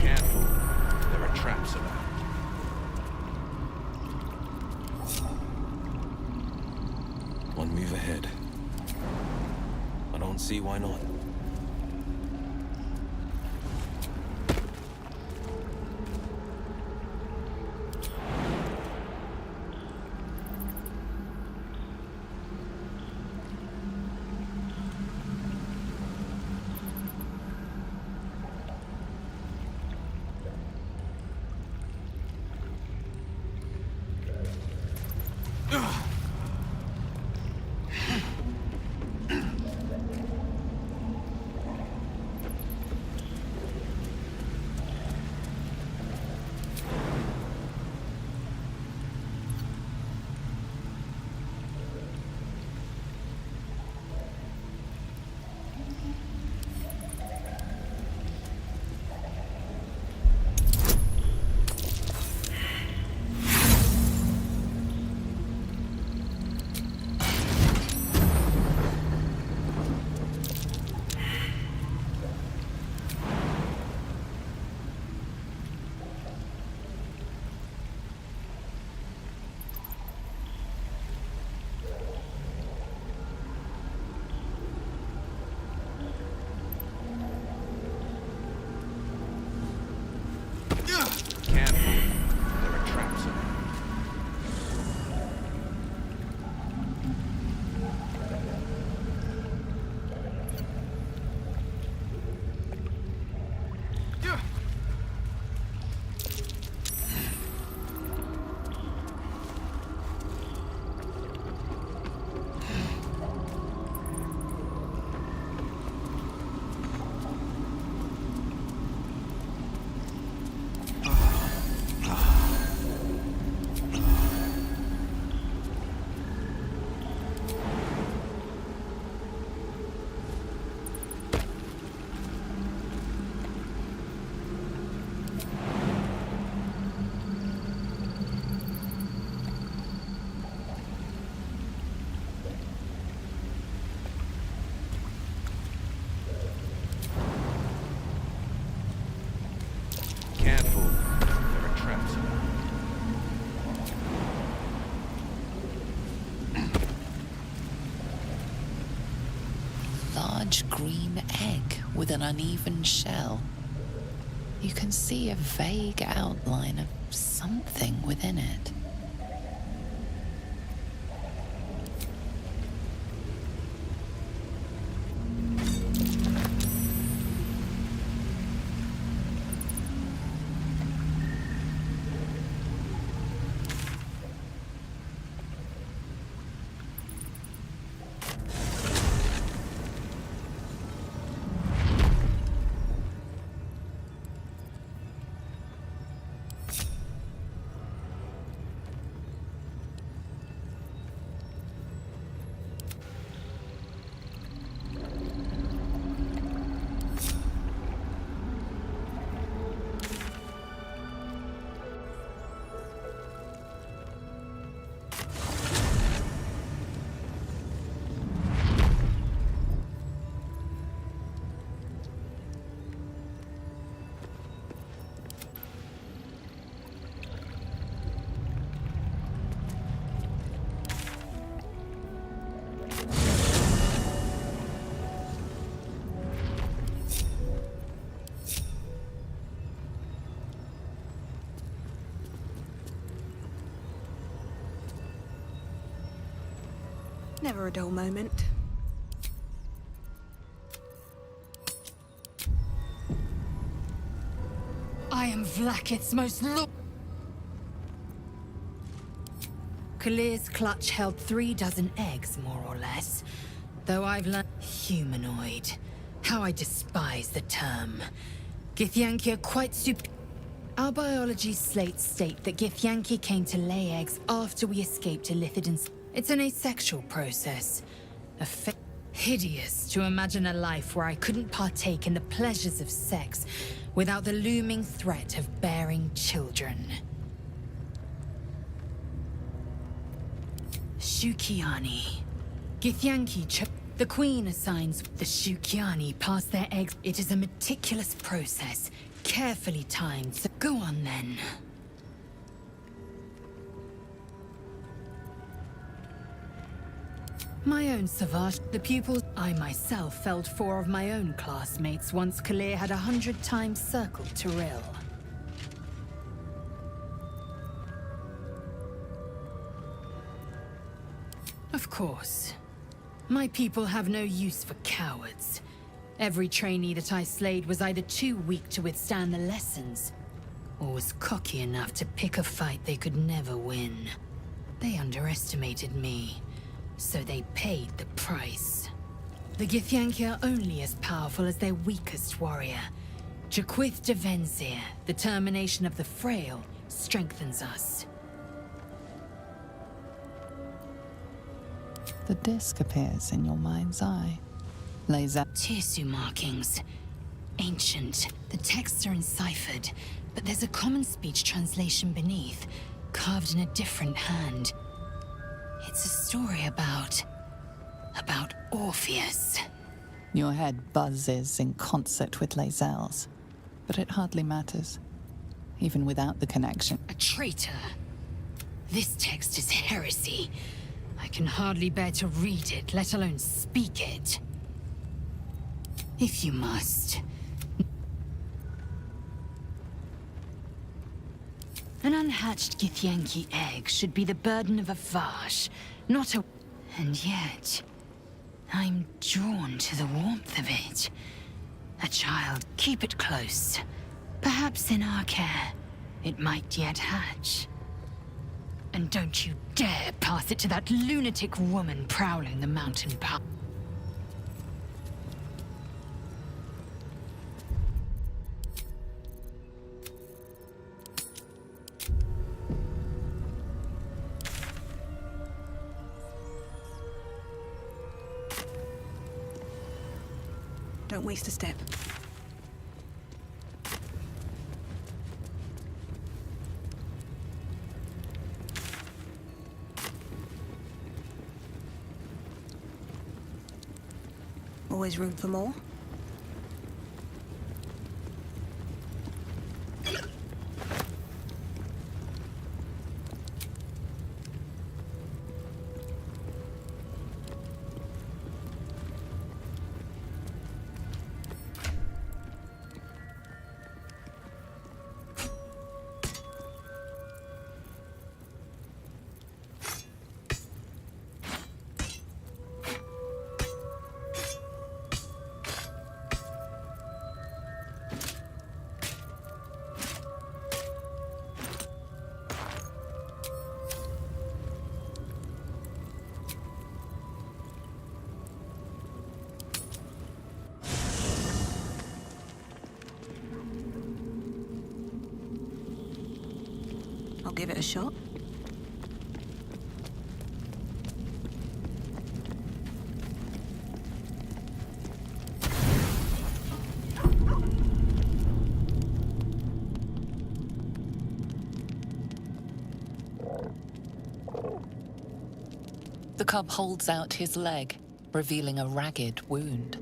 S14: Careful. There are traps around.
S3: One move ahead. I don't see why not.
S14: Careful. There are traps around. Careful. There are traps around.
S18: Large green egg with an uneven shell. You can see a vague outline of something within it.
S6: Never a dull moment.
S17: I am Vlakith's most Kalir's clutch held 36 eggs, more or less. Though I've learned humanoid. How I despise the term. Githyanki are quite Our biology slates state that Githyanki came to lay eggs after we escaped Illithidon's. It's an asexual process. Hideous to imagine a life where I couldn't partake in the pleasures of sex without the looming threat of bearing children. Shukiani. Githyanki the queen assigns the Shukiani pass their eggs. It is a meticulous process, carefully timed. So go on then. My own Savage, the pupils. I myself felled 4 of my own classmates once Kalir had 100 times circled Tyrell. Of course. My people have no use for cowards. Every trainee that I slayed was either too weak to withstand the lessons, or was cocky enough to pick a fight they could never win. They underestimated me, so they paid the price. The Githyanki are only as powerful as their weakest warrior. Jaquith de Venzir, the termination of the frail, strengthens us.
S18: The disc appears in your mind's eye.
S17: Tirsu markings. Ancient. The texts are enciphered, but there's a common speech translation beneath, carved in a different hand. It's a story about Orpheus.
S18: Your head buzzes in concert with Lae'zel's, but it hardly matters, even without the connection.
S17: A traitor. This text is heresy. I can hardly bear to read it, let alone speak it. If you must. An unhatched Githyanki egg should be the burden of a Vash, not a... And yet, I'm drawn to the warmth of it. A child, keep it close. Perhaps in our care, it might yet hatch. And don't you dare pass it to that lunatic woman prowling the mountain path.
S6: Don't waste a step. Always room for more? I'll give it a shot.
S18: The cub holds out his leg, revealing a ragged wound.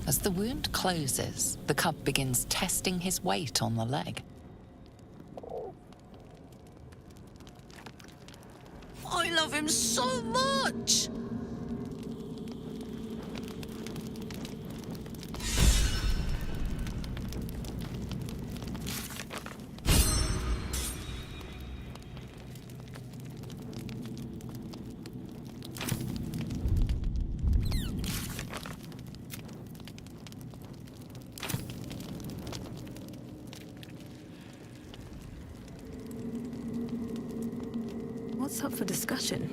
S18: As the wound closes, the cub begins testing his weight on the leg.
S8: him so much.
S6: What's up for discussion?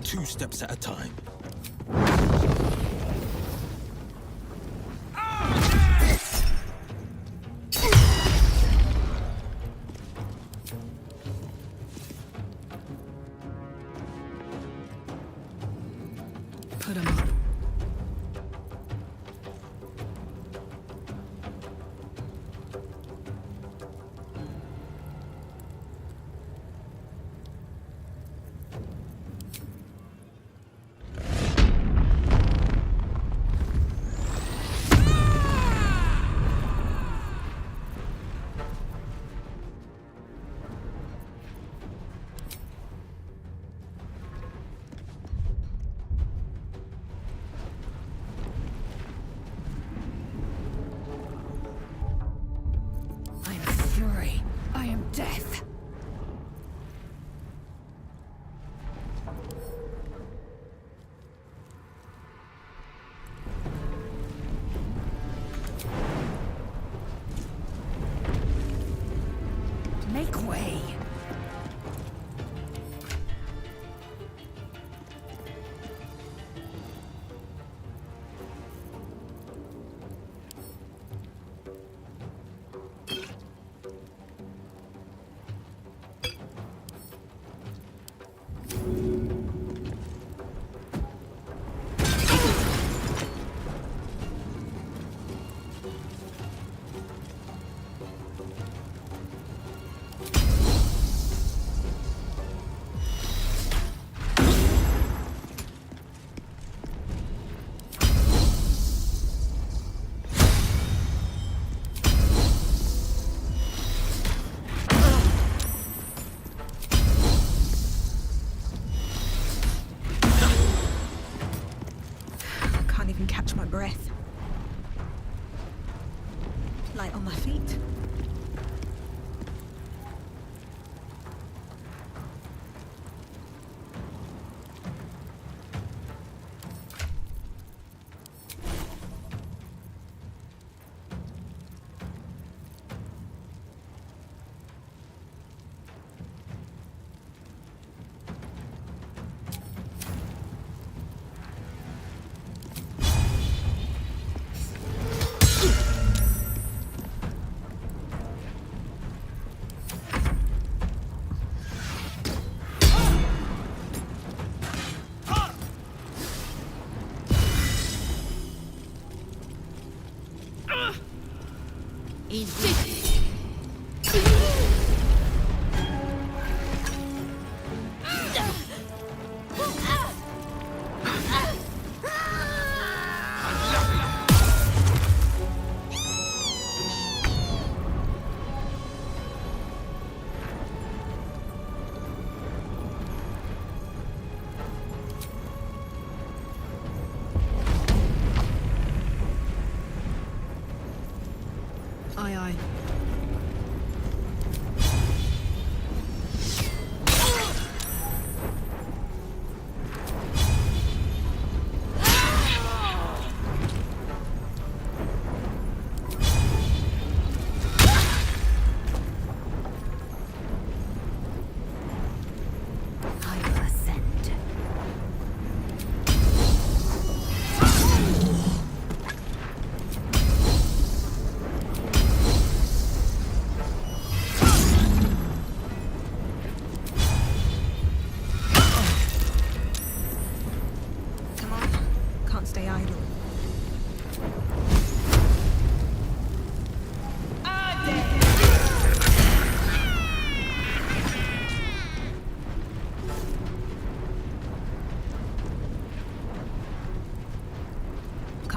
S12: Two steps at a time.
S8: Put him up.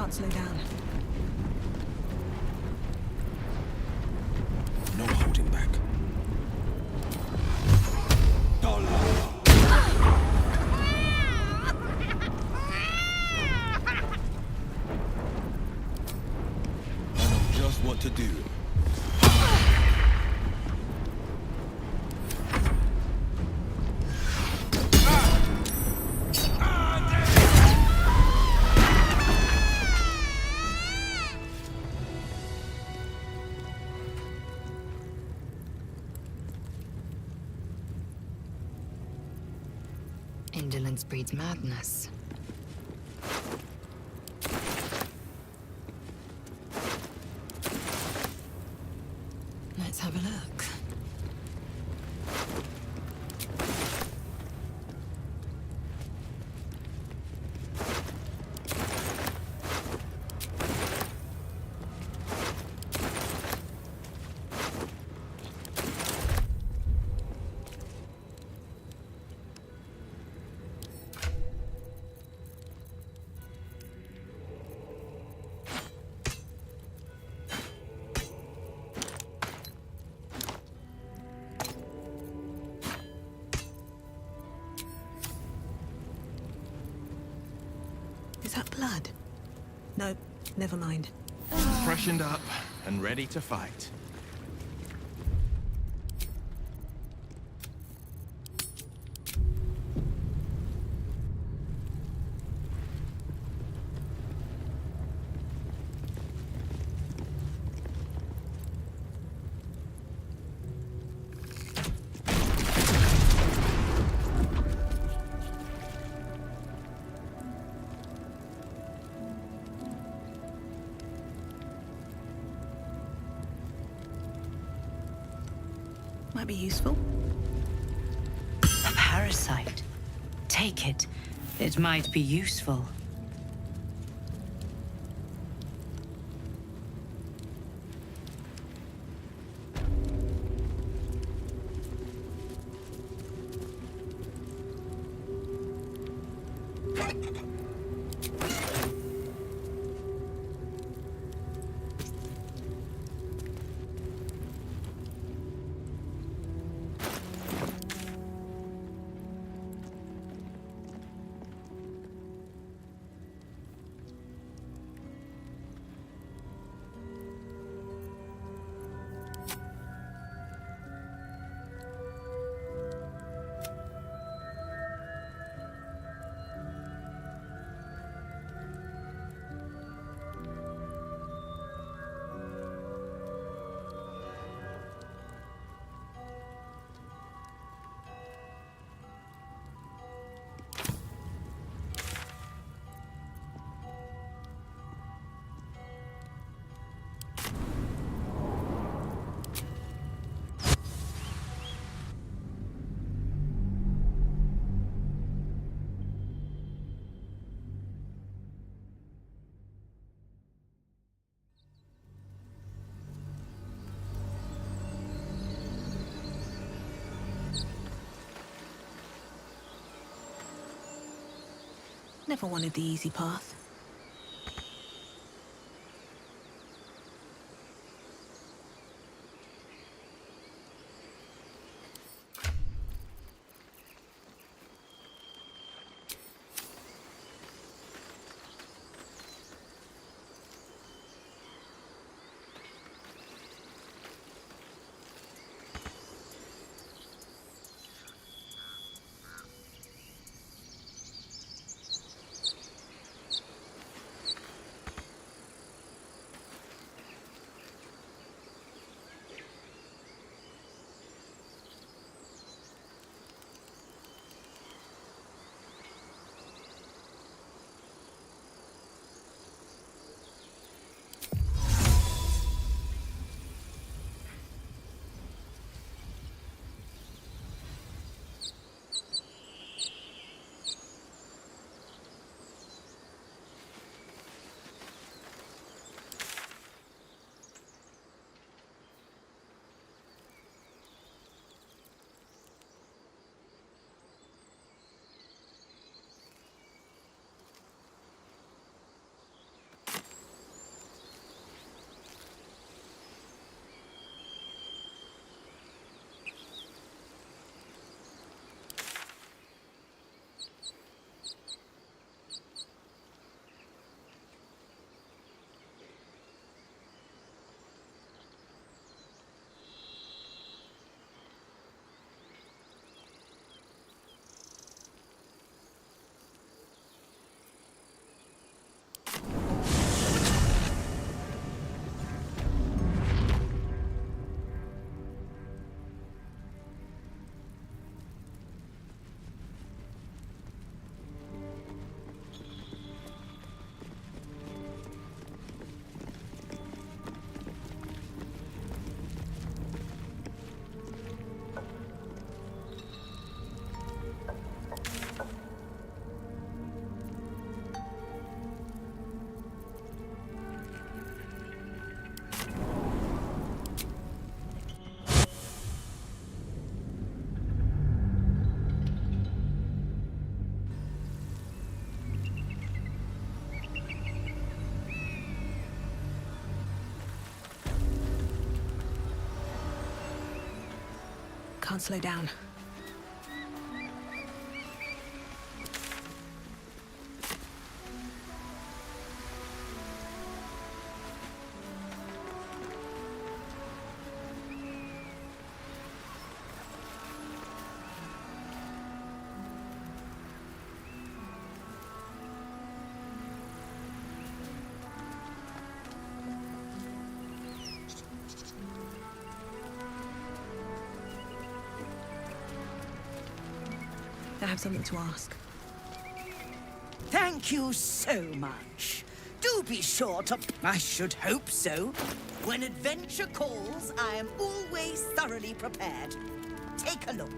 S6: Can't slow down.
S3: No holding back.
S14: I know just what to do.
S2: Indolence breeds madness. Let's have a look.
S6: Is that blood? No, never mind.
S14: Freshened up and ready to fight.
S6: Might be useful.
S10: A parasite. Take it. It might be useful.
S6: Never wanted the easy path. can't slow down. I have something to ask.
S16: Thank you so much. Do be sure to... I should hope so. When adventure calls, I am always thoroughly prepared. Take a look.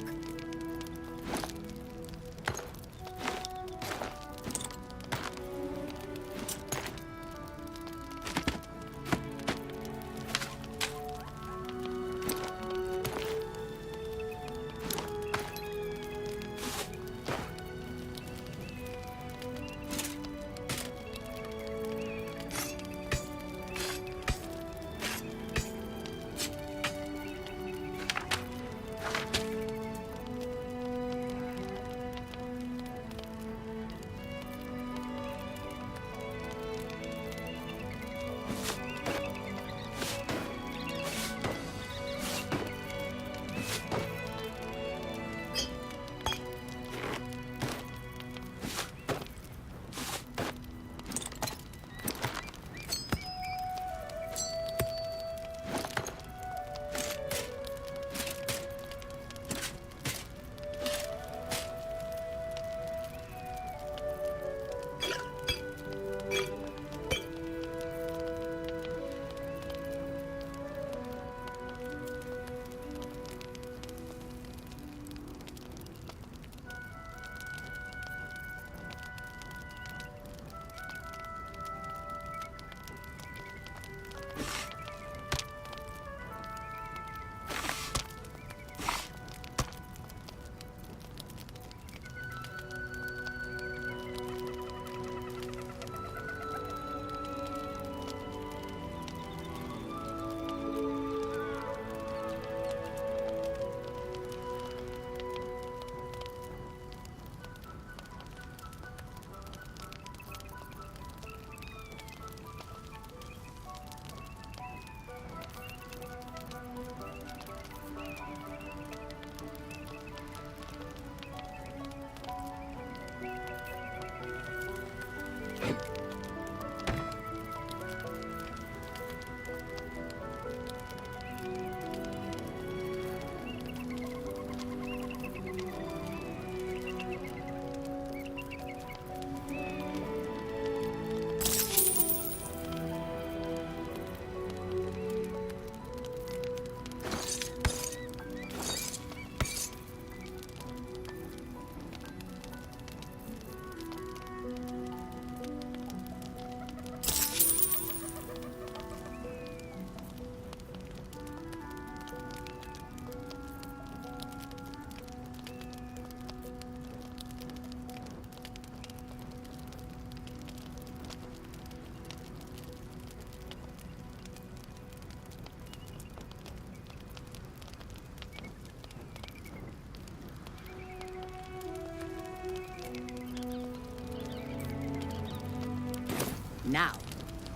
S16: Now,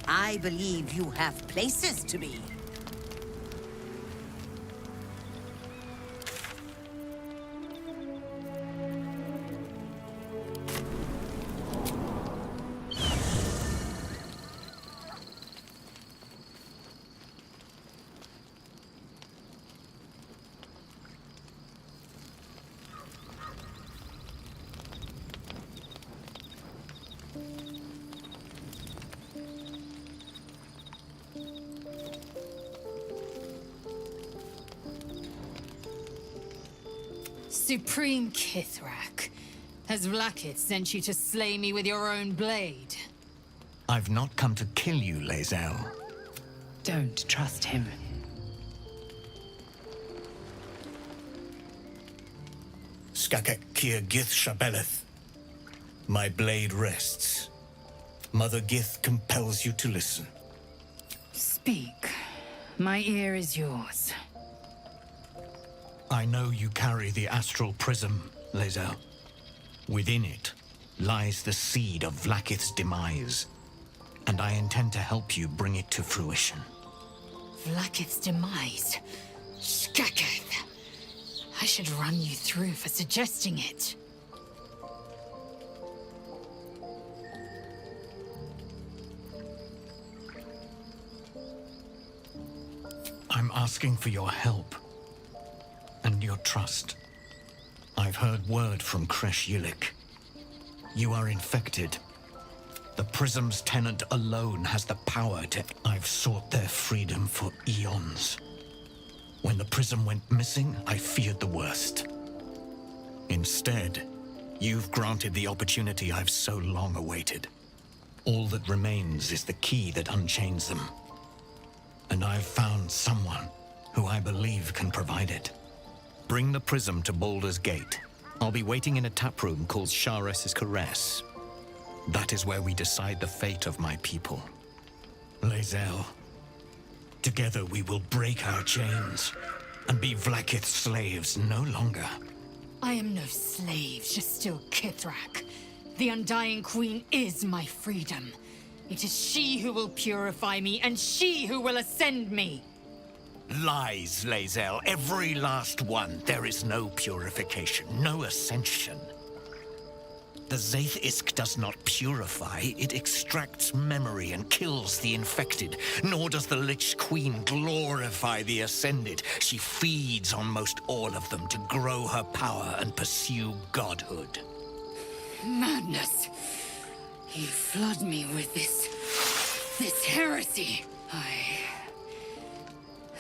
S16: I believe you have places to be.
S2: Supreme Kithrak, has Vlaakith sent you to slay me with your own blade?
S22: I've not come to kill you, Lae'zel.
S10: Don't trust him.
S22: Skakek Kier Gith Shabeleth. My blade rests. Mother Gith compels you to listen.
S2: Speak. My ear is yours.
S22: I know you carry the astral prism, Lae'zel. Within it lies the seed of Vlaakith's demise, and I intend to help you bring it to fruition.
S2: Vlaakith's demise? Skaketh! I should run you through for suggesting it.
S22: I'm asking for your help and your trust. I've heard word from Kresh Yilik. You are infected. The Prism's tenant alone has the power to... I've sought their freedom for eons. When the Prism went missing, I feared the worst. Instead, you've granted the opportunity I've so long awaited. All that remains is the key that unchains them. And I've found someone who I believe can provide it. Bring the Prism to Baldur's Gate. I'll be waiting in a taproom called Shares's Caress. That is where we decide the fate of my people. Lae'zel, together we will break our chains and be Vlaakith's slaves no longer.
S2: I am no slave, Jastil Kithrak. The Undying Queen is my freedom. It is she who will purify me, and she who will ascend me.
S22: Lies, Lae'zel. Every last one. There is no purification, no ascension. The Zaith Isk does not purify, it extracts memory and kills the infected. Nor does the Lich Queen glorify the ascended. She feeds on most all of them to grow her power and pursue godhood.
S2: Madness. You flood me with this heresy.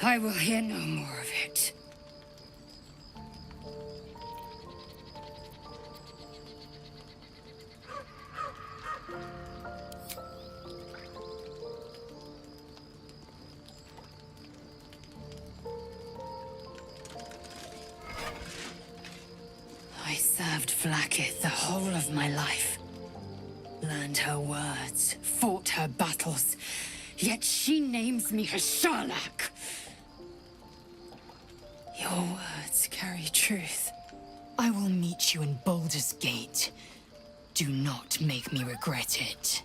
S2: I will hear no more of it. I served Vlaakith the whole of my life. Learned her words, fought her battles, yet she names me her Sharlak. Your words carry truth. I will meet you in Baldur's Gate. Do not make me regret it.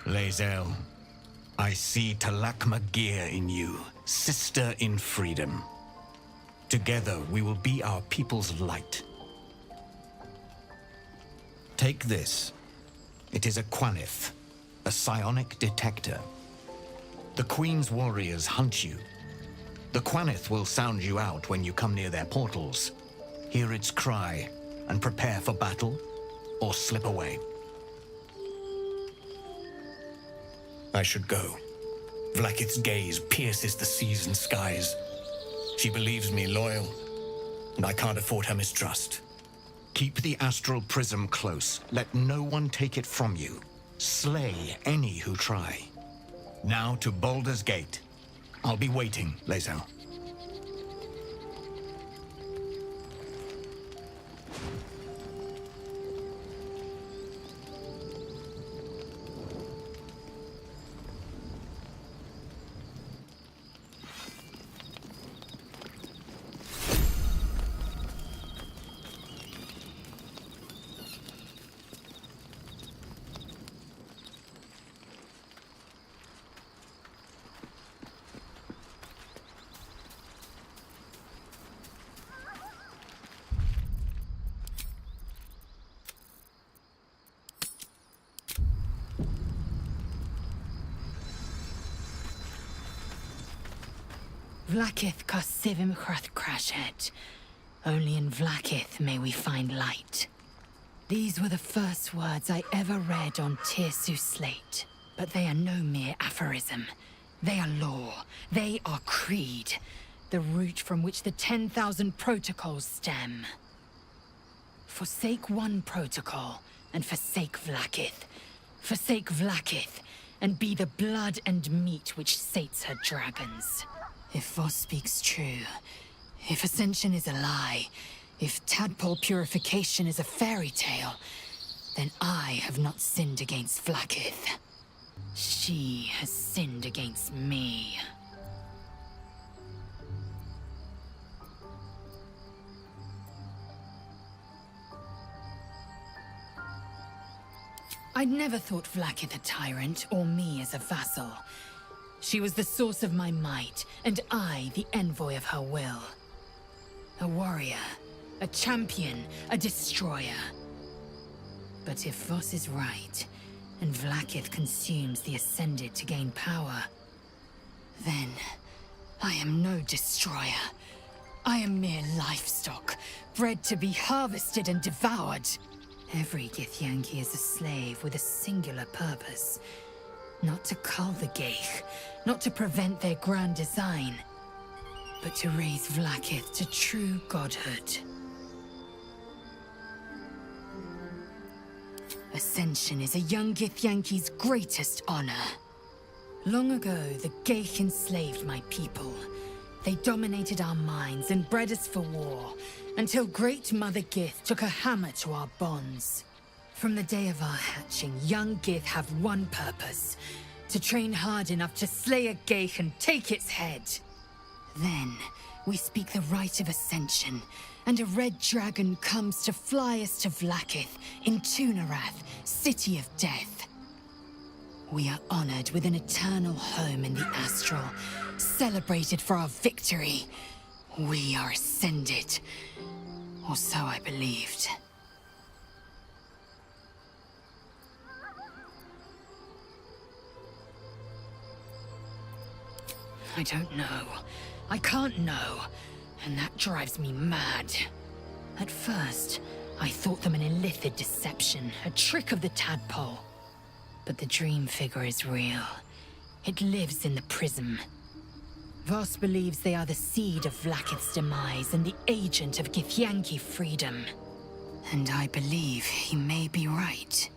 S22: Lae'zel, I see Talakma Gear in you, sister in freedom. Together we will be our people's light. Take this. It is a Quanith, a psionic detector. The Queen's warriors hunt you. The Quanith will sound you out when you come near their portals. Hear its cry and prepare for battle, or slip away. I should go. Vlaakith's gaze pierces the seas and skies. She believes me loyal, and I can't afford her mistrust. Keep the astral prism close. Let no one take it from you. Slay any who try. Now to Baldur's Gate. I'll be waiting, Lae'zel.
S2: Vlaakith Kosivim Chrath Crashhead. Only in Vlaakith may we find light. These were the first words I ever read on Tirsu's slate. But they are no mere aphorism. They are law. They are creed. The root from which the 10,000 protocols stem. Forsake one protocol, and forsake Vlaakith. Forsake Vlaakith, and be the blood and meat which sates her dragons. If Voss speaks true, if Ascension is a lie, if Tadpole purification is a fairy tale, then I have not sinned against Vlaakith. She has sinned against me. I'd never thought Vlaakith a tyrant, or me as a vassal. She was the source of my might, and I the envoy of her will. A warrior, a champion, a destroyer. But if Voss is right, and Vlaakith consumes the Ascended to gain power, then I am no destroyer. I am mere livestock, bred to be harvested and devoured. Every Githyanki is a slave with a singular purpose. Not to cull the Geich, not to prevent their grand design, but to raise Vlaakith to true godhood. Ascension is a young Githyanki's greatest honor. Long ago, the Geich enslaved my people. They dominated our minds and bred us for war, until Great Mother Gith took a hammer to our bonds. From the day of our hatching, young Gith have one purpose: to train hard enough to slay a Geich and take its head. Then, we speak the rite of ascension, and a red dragon comes to fly us to Vlaakith in Tunarath, City of Death. We are honored with an eternal home in the Astral, celebrated for our victory. We are ascended. Or so I believed. I don't know. I can't know. And that drives me mad. At first, I thought them an illithid deception, a trick of the tadpole. But the dream figure is real. It lives in the prism. Voss believes they are the seed of Vlaakith's demise and the agent of Githyanki freedom. And I believe he may be right.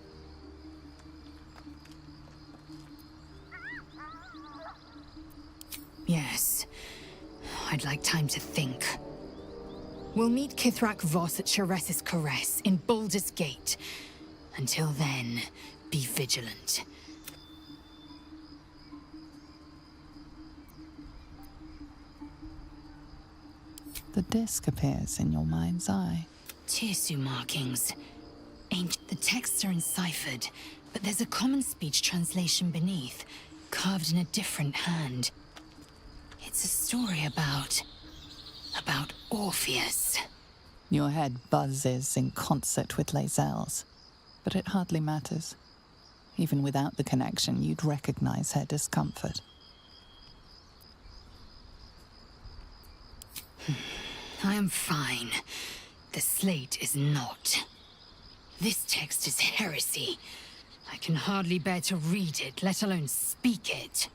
S2: Yes. I'd like time to think. We'll meet Kithrak Voss at Shares's Caress in Baldur's Gate. Until then, be vigilant.
S18: The disc appears in your mind's eye.
S2: Tirsu markings. The texts are enciphered, but there's a common speech translation beneath, carved in a different hand. It's a story about Orpheus.
S18: Your head buzzes in concert with Lae'zel's, but it hardly matters. Even without the connection, you'd recognize her discomfort.
S2: I am fine. The slate is not. This text is heresy. I can hardly bear to read it, let alone speak it.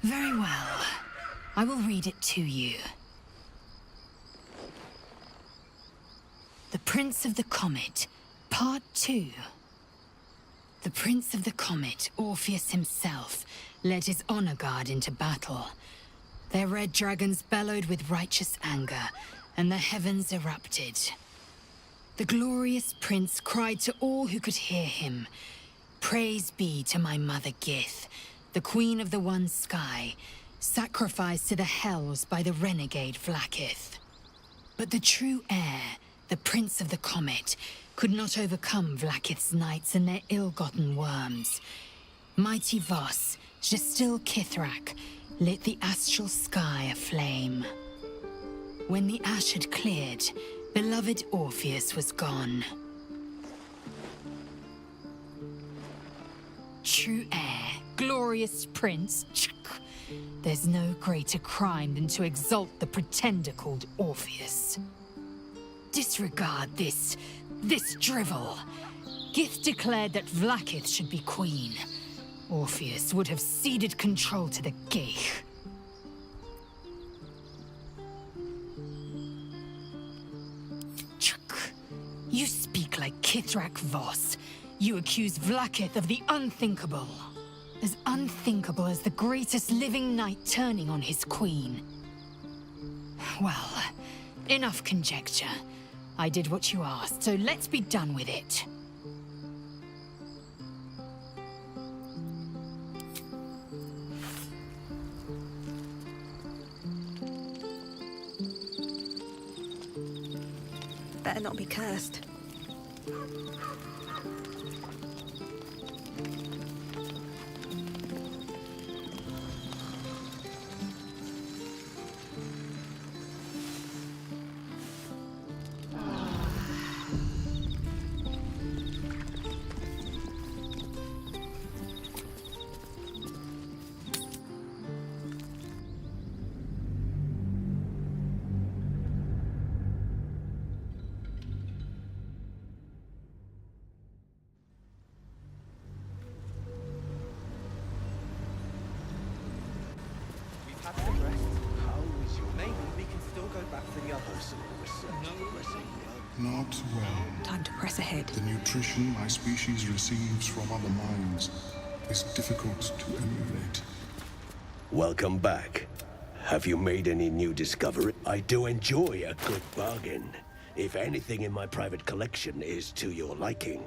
S2: Very well. I will read it to you. The Prince of the Comet, Part 2. The Prince of the Comet, Orpheus himself, led his honor guard into battle. Their red dragons bellowed with righteous anger, and the heavens erupted. The glorious prince cried to all who could hear him, "Praise be to my mother Gith, the queen of the one sky, sacrificed to the hells by the renegade Vlaakith." But the true heir, the Prince of the Comet, could not overcome Vlaakith's knights and their ill-gotten worms. Mighty Voss, Gestil Kithrak, lit the astral sky aflame. When the ash had cleared, beloved Orpheus was gone. True heir, glorious prince, there's no greater crime than to exalt the pretender called Orpheus. Disregard this drivel. Gith declared that Vlaakith should be queen. Orpheus would have ceded control to the Geich. You speak like Kithrak Voss. You accuse Vlaakith of the unthinkable. As unthinkable as the greatest living knight turning on his queen. Well, enough conjecture.
S17: I did what you asked, so let's be done with it.
S6: Better not be cursed.
S4: Not well.
S6: Time to press ahead.
S4: The nutrition my species receives from other minds is difficult to emulate.
S9: Welcome back. Have you made any new discovery? I do enjoy a good bargain, if anything in my private collection is to your liking.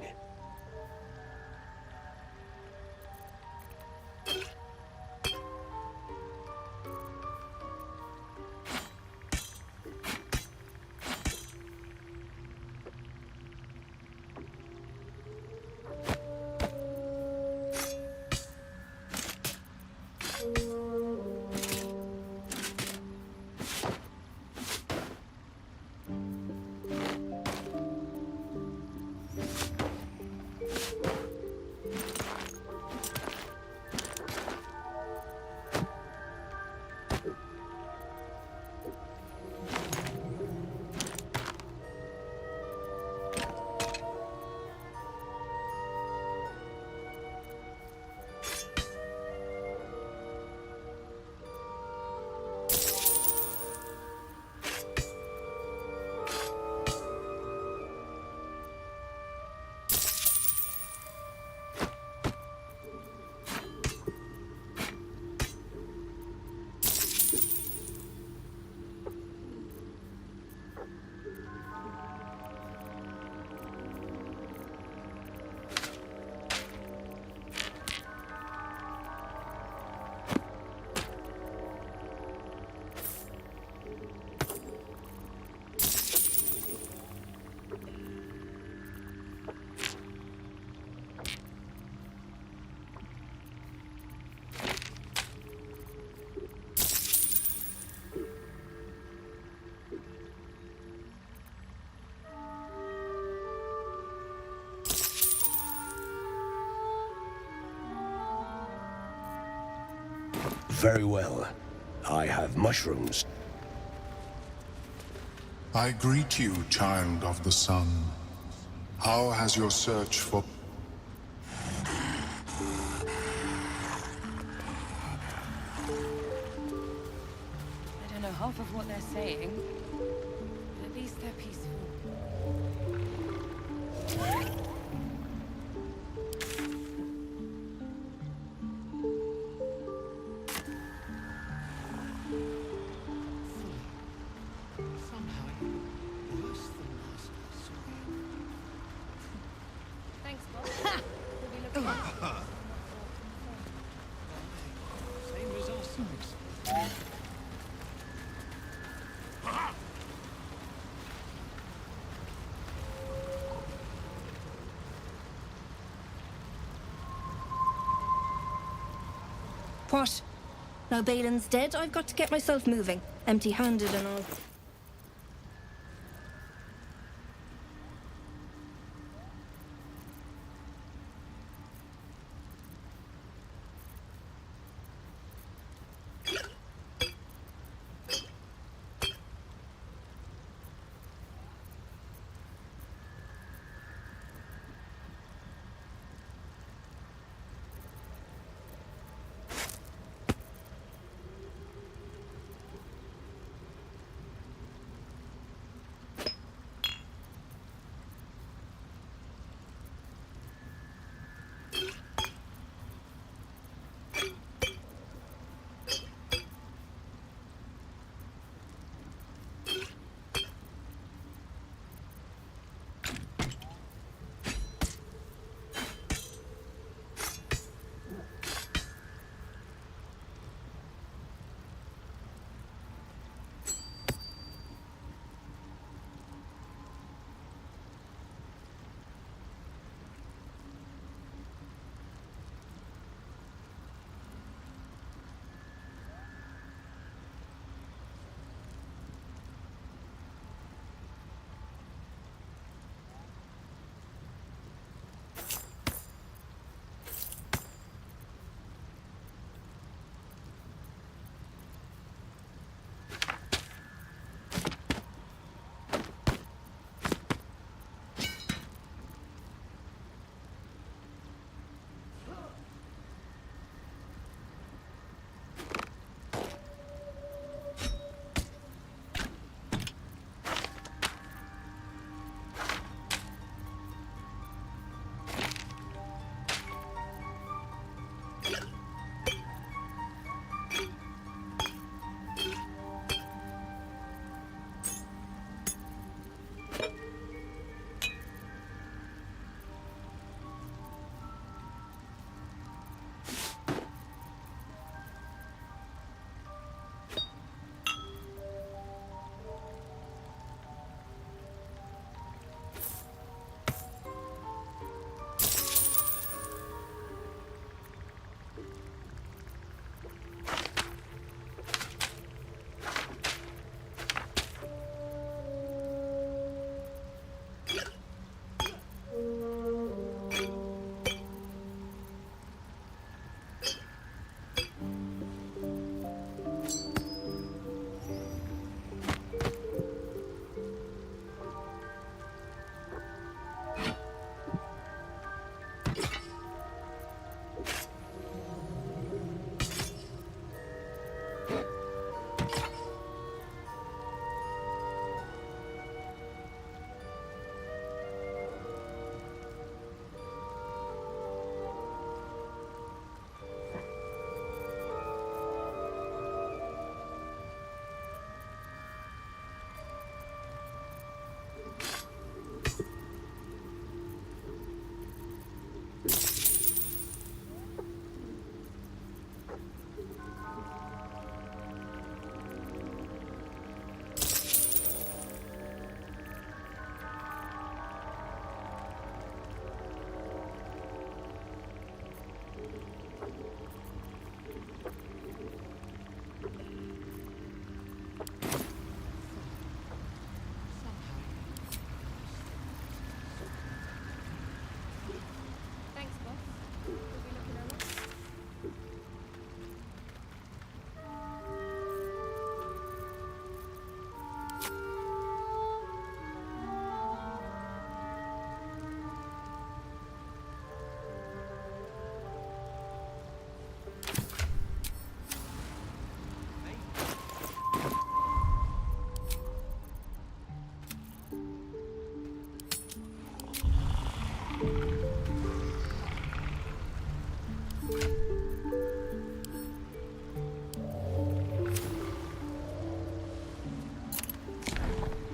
S9: Very well. I have mushrooms.
S4: I greet you, child of the sun. How has your search for...
S20: I don't know half of what they're saying. But at least they're peaceful. Thanks, Bob. We'll be looking out.
S12: Same as us.
S5: What? Now Balin's dead, I've got to get myself moving. Empty-handed and all.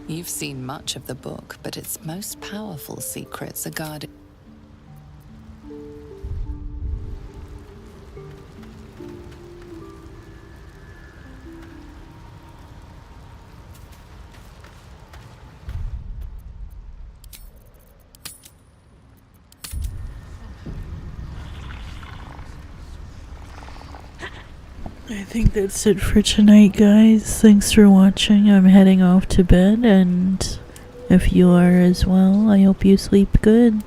S18: You've seen much of the book, but its most powerful secrets are guarded.
S1: I think that's it for tonight, guys. Thanks for watching. I'm heading off to bed, and if you are as well, I hope you sleep good.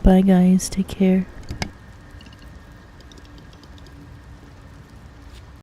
S1: Bye, guys. Take care.